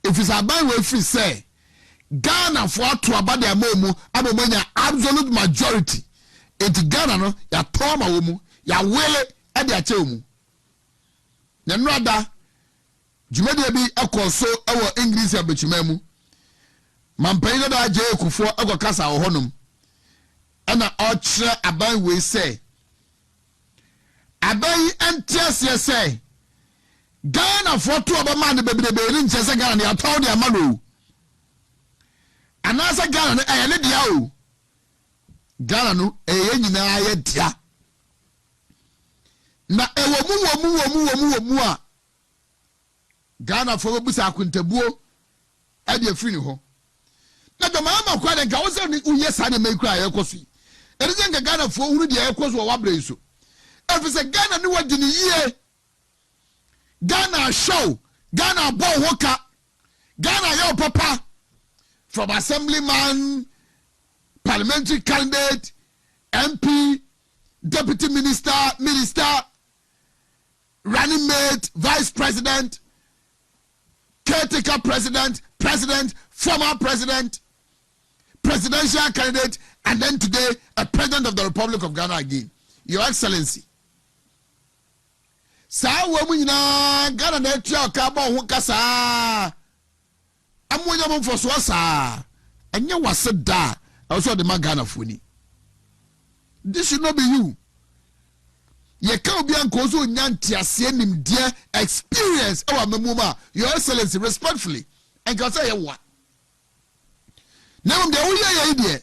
S18: If it's a ban way free say Ghana for to about their momo, absolute majority. It's Ghana no ya trauma womu, ya wele at their chemu. Then rather Jumedi be a so our English abechimemu. Mampaina da je kufo ego kasa ohonum. Ana ochre aban we say abayi entiase say Ghana for to obama ne bebebe ni nchese Ghana ne ataw de amalo anasa Ghana ne ne dia o Ghana no nyina ye dia na ewo mu a Ghana for busa akuntabuo e de afiri ne ho na do mama kwa de nka wo se ni uye sa de mekura ye kosi e de nka Ghana for huru de ye koso wa bre so. If it's a Ghana new word in the year, Ghana show, Ghana boy worker, Ghana yo papa, from assemblyman, parliamentary candidate, MP, deputy minister, running mate, vice president, caretaker president, former president, presidential candidate, and then today a president of the Republic of Ghana again. Your Excellency. Sa woman na Ghana na tia ka ba ho kasa amonya mo foso sa enye wase da also the Ghana foni. This should not be you. ye ka obi anko so nyanti ase nim dear experience our memuma your excellency respectfully and can say what now the oye idea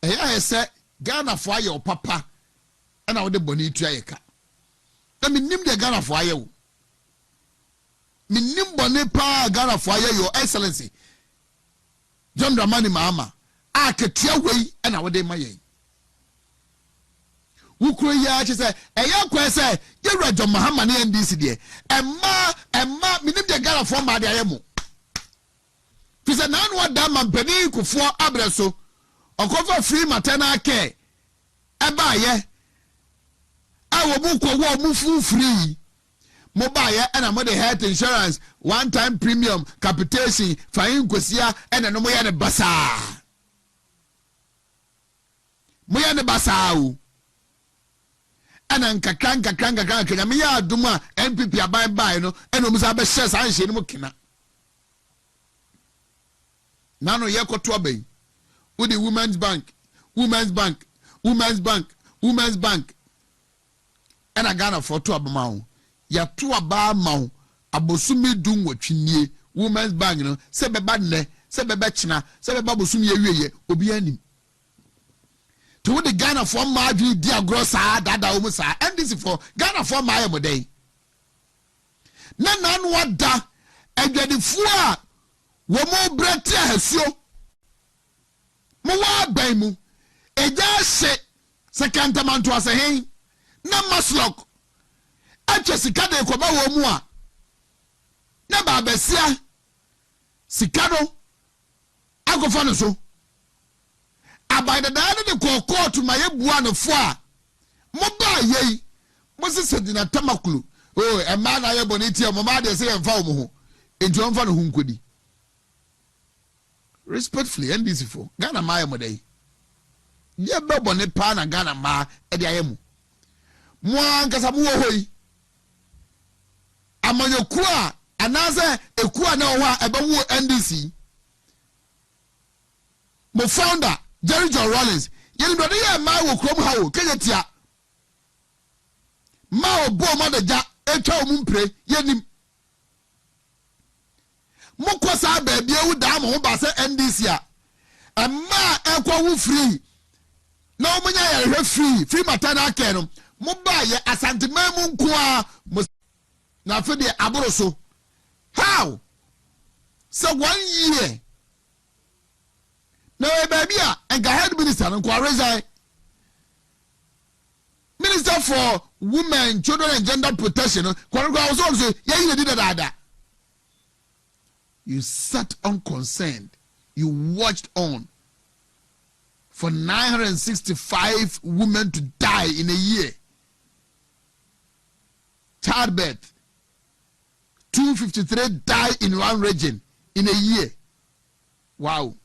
S18: I say Ghana for your papa and I would boni to ayeka na me nim the Ghana for ayo me nim boni pa Ghana for your excellency John Dramani Mahama a ketia wei and I would dey my Ukro ya che say eya kwa say ye Rajab Mahama na NDC de emma minim de Ghana for ma de ayemo fi say na no da man pani kufo abreso okofa free maternal care eba ye awo bu ko wo mu fu free mo ba ye na mo de health insurance one time premium capitation fayin kosia na no mo ye ne basa o ana nkakran kenya me ya aduma MPP aban bai no eno musa be share san hye no kina nano ye koto abai with the women's bank ana Ghana for to abama ya to aba ma abosumi dun watwinie women's bank no se beba ne se beba china se beba bosumi ye wieye obi anim to the Ghana for my dia grossa dada umusa NDC for Ghana for my modey na nan wada adwadefo a wo mo brete ahasuo mo wa ban mu eja se second man to ase hen na maslok ache sika de ko ba wo mu a na ba besia sika no agofa no so by the dad de court to my buano foa moba ye moses dina tamakulu oh e man aye boniti e mama de say emfa wo ho enti omfa no hunkodi respectfully NDC for Ghana ma yemodai ye be bone pa na Ghana ma e de ayemu mo ankasa mo hoi amanyoku a anaze eku a na ho a ebe wo NDC mo founder Jerry John Rollins yeni do dey ma wo krom ha wo keyetia ma obo ma de ja etwa mu mpre yenim mokosa ba bia wu da mo ba se NDC a amma ekwa wu free na o munya ya free maternal care no mo ba ye asantema mu nko a na fe de aboro so how so 1 year now, baby, and head minister and resign. Minister for Women, Children and Gender Protection. Was also you did that. You sat unconcerned. You watched on for 965 women to die in a year. Childbirth. 253 die in one region in a year. Wow.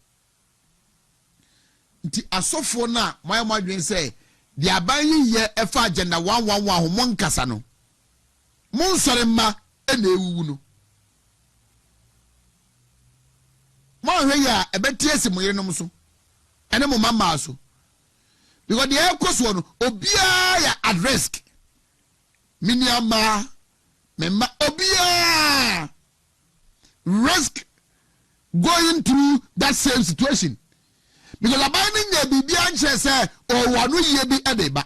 S18: Nti asofo na my madwen say the aban ye efa agenda 111 ho mon kasa no mon sore ma e na ewu no mo hwe ya ebetie se mo yere no so ene mo mama so because the ekoso no obia ya at risk miniama memma obia risk going through that same situation. Because the binding the bibi anche say or wanu ye bi edeba.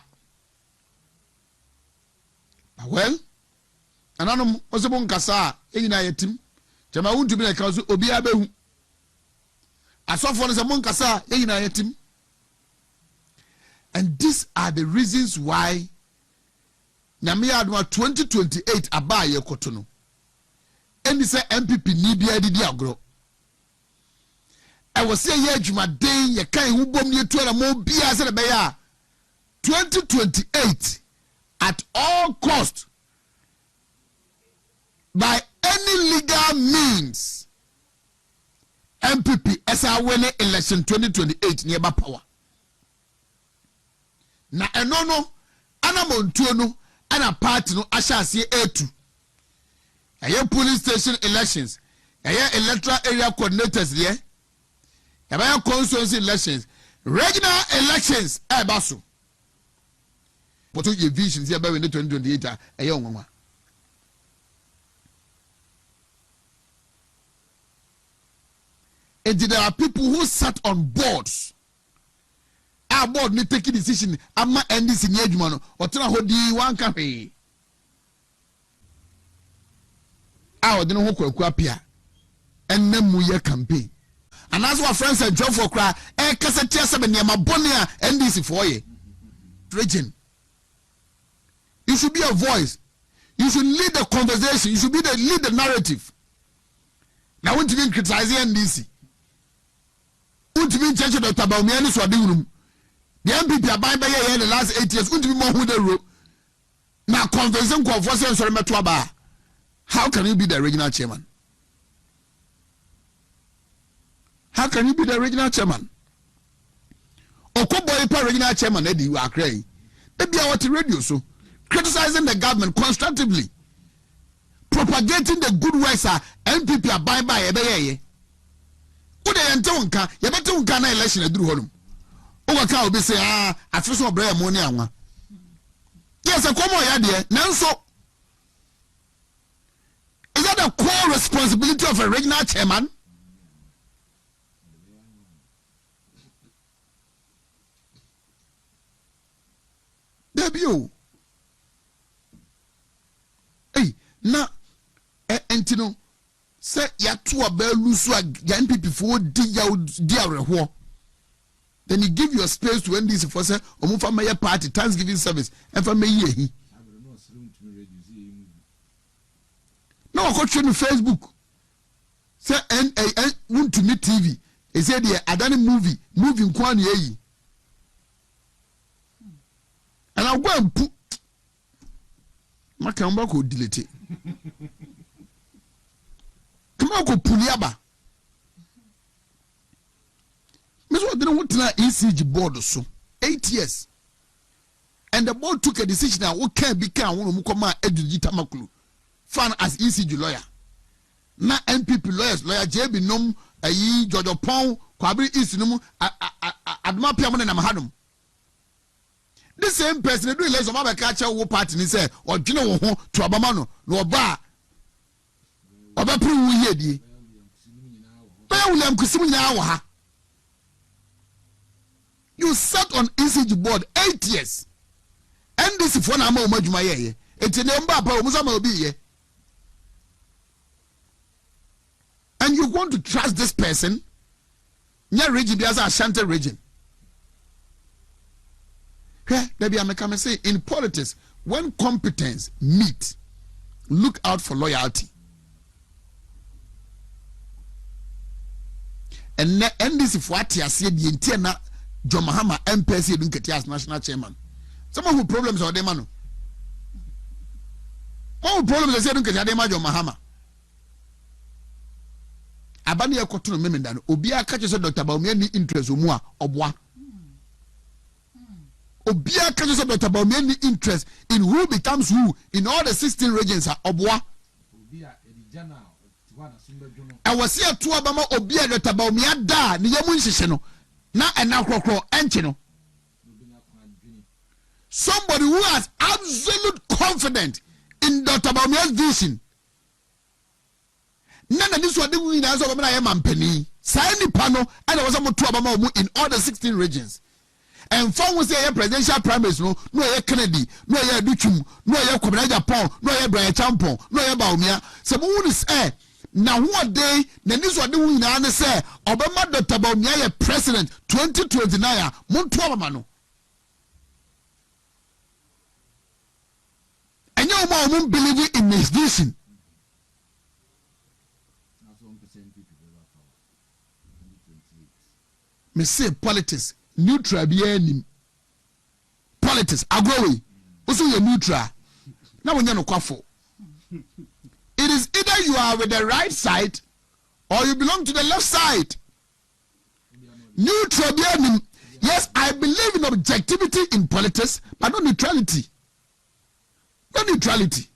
S18: Well, anano osebo nkasa enyina yetim. Chama wuntu bi na kaso obi abehu. Asofo no se mon nkasa enyina yetim. And these are the reasons why Nyame adwa 2028 abaye koto no. Eni se MPP ni bia didi agro. I was saying, yeah, Jumaden, you can't who bomb you to a more beer 2028 at all cost by any legal means. MPP as I win election 2028 nearby power. Na enono ana montuno ana party no asha see A2. Aye police station elections. Aye electoral area coordinators there. About constituency elections, regional elections, basu. but your visions here by 2028 a young woman. And there are people who sat on boards. Our board need taking decision. I'm not ending in Yedman or tell how do you want campaign. I don't know who could appear and then we campaign. And as our friends said, John for cry, Cassette 7 near my Bonia NDC for you. Region. You should be a voice. You should lead the conversation. You should be lead the narrative. Now, when you criticize NDC, when you change the Tabaumi and Swadinum, the MPP are buying by the last 8 years, when you be more who they wrote. Now, conversation conversation sorry Metwaba. How can you be the regional chairman? How can you be the regional chairman? Okoboy regional chairman Eddie you are crazy. They be out the radio so criticizing the government constructively, propagating the good works NPP are buying by ebeye. Who they entonka? You better unka na election eduru honum. Oga will be say I feel so brave money anwa. Yes, a come on there. Nanso, is that the core responsibility of a regional chairman? Debut. Hey, na entino say ya to a bell lose yan people for dia. Then you give your space to NDC for say omufa mayor party Thanksgiving service and for me ye. No, I got on Facebook. Say want to meet TV. He said the Adani moving Kwani ye. And I'll go and put my camera could delete it. Come on, go Puliaba. Miss what didn't want to ECG board so 8 years. And the board took a decision that what can become one of Mukoma Edu Tamakulu. Fan as ECG lawyer. Na NPP lawyer JB Nom George Pong, Kwabri East Num Adma Piamon and Amahadum. The same person do election of catch a party and say, or do you know to Abamano, no bar. Obapu Yedi. William Kusimina. You sat on ECG board 8 years. And this is one amount of my it's a number of Musama be. And you want to trust this person? Near region, there's a Ashanti region. Maybe I'm coming say in politics, when competence meet, look out for loyalty. And this is what I said the entire John Mahama MPC as national chairman. Some of the problems are them. What problems I said don't get John Mahama. Abani Kotono Memendano, Obia catches a Dr. Baumeni interest Umwa Obwa. Obia catches up about many interest in who becomes who in all the 16 regions are Obwa. I was here to Abama Obia that about me da Niyamun Shisheno. Na and now crocro enchino. Somebody who has absolute confidence in Dr. Baumia's vision. None of this was doing as of I am penny. Sign panel and I was able to Abama in all the 16 regions. And for we say presidential primaries no Kennedy, no Duchum, no Kwabena Japan, no Brian Champon, no Baumia. So who is now what day then this was doing and say Obama Dr. Baumia president 2029 Montuamano. And you won't believe in his vision. Me say politics neutral be any politics agowe also you neutral now when you no kwafo. It is either you are with the right side or you belong to the left side. Neutral be any. Yes, I believe in objectivity in politics, but not neutrality. Not neutrality.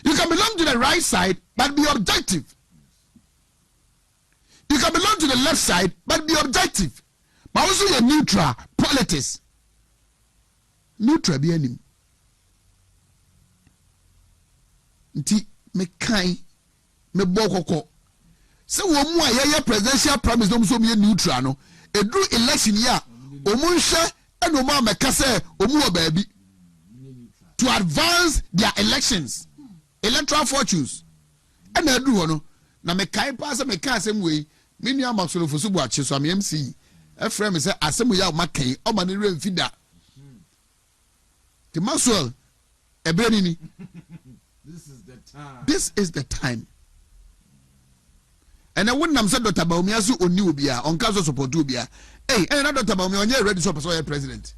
S18: You can belong to the right side but be objective. You can belong to the left side but be objective. But also you're neutral politics. neutral bi anim nti me kan me bokoko se wo mu a ye presidential promise no so me neutral no edru election ya omu nhwe eno ma meka se omu wo baabi to advance their elections electoral fortunes ena edru ho no na me kan pa se me kan asem we me nua Maxwell Fosubu ache so am MC efrem me se asem ya ma kan o ma ne remfida the Maxwell ebrenini this is the time and I wouldn't say Dr. Baumia so oni obia on kaso support obia hey and Dr. Baumia onye ready so person president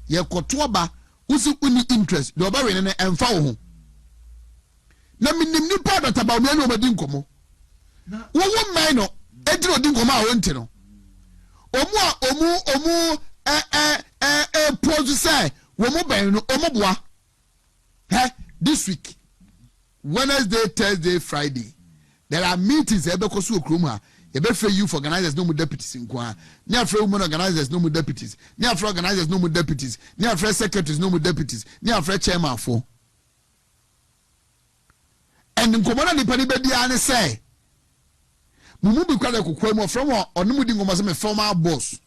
S18: ye koto ba usi uni interest do ba we ne emfa wo ho na minim ni pa Dr. Baumia no obadi nkomo wo wo man no ediro odi nkomo a wonte no omu pose say wo mo ban no omo boa this week Wednesday, Thursday, Friday there are meetings because of Kruma. You better youth organizers no more deputies in Kwa. Near for women organizers no more deputies. Near for organizers no more deputies. Near for secretaries no more deputies. Near for chairman for. And in Komana ni panibedi ane say. Mumu bi kwada kukwemo from onu mudi ngoma se me former boss.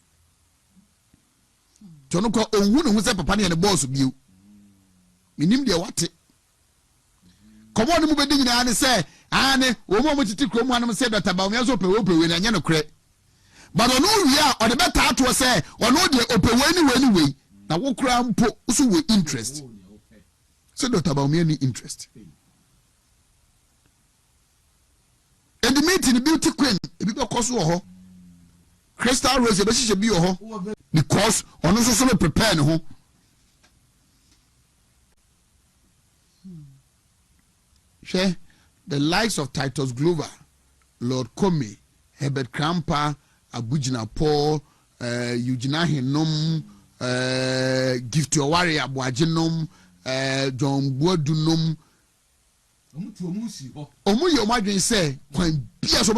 S18: Tono ko onwu no hu se papa ne the boss biu. Minim de wate. Komo no mu bedi nyina ane say ane wo mo titi krom anam say Dr. Baumia so opewe na nya no kre. But ono wi a o de beta ato say ono de opewe ni we na wo kra mpo so we interest. Say Dr. Baumia ni interest. And the meeting the beauty queen e bi ko so ho. Crystal Rose e be hye bi ho because ono so prepare ne ho. Share the likes of Titus Glover, Lord Comey, Herbert Krampa, Abujina Paul, Eugenia Henom, Gift Your Warrior Boajinom, John Bodunum. Omu yo madwen say, when Bia so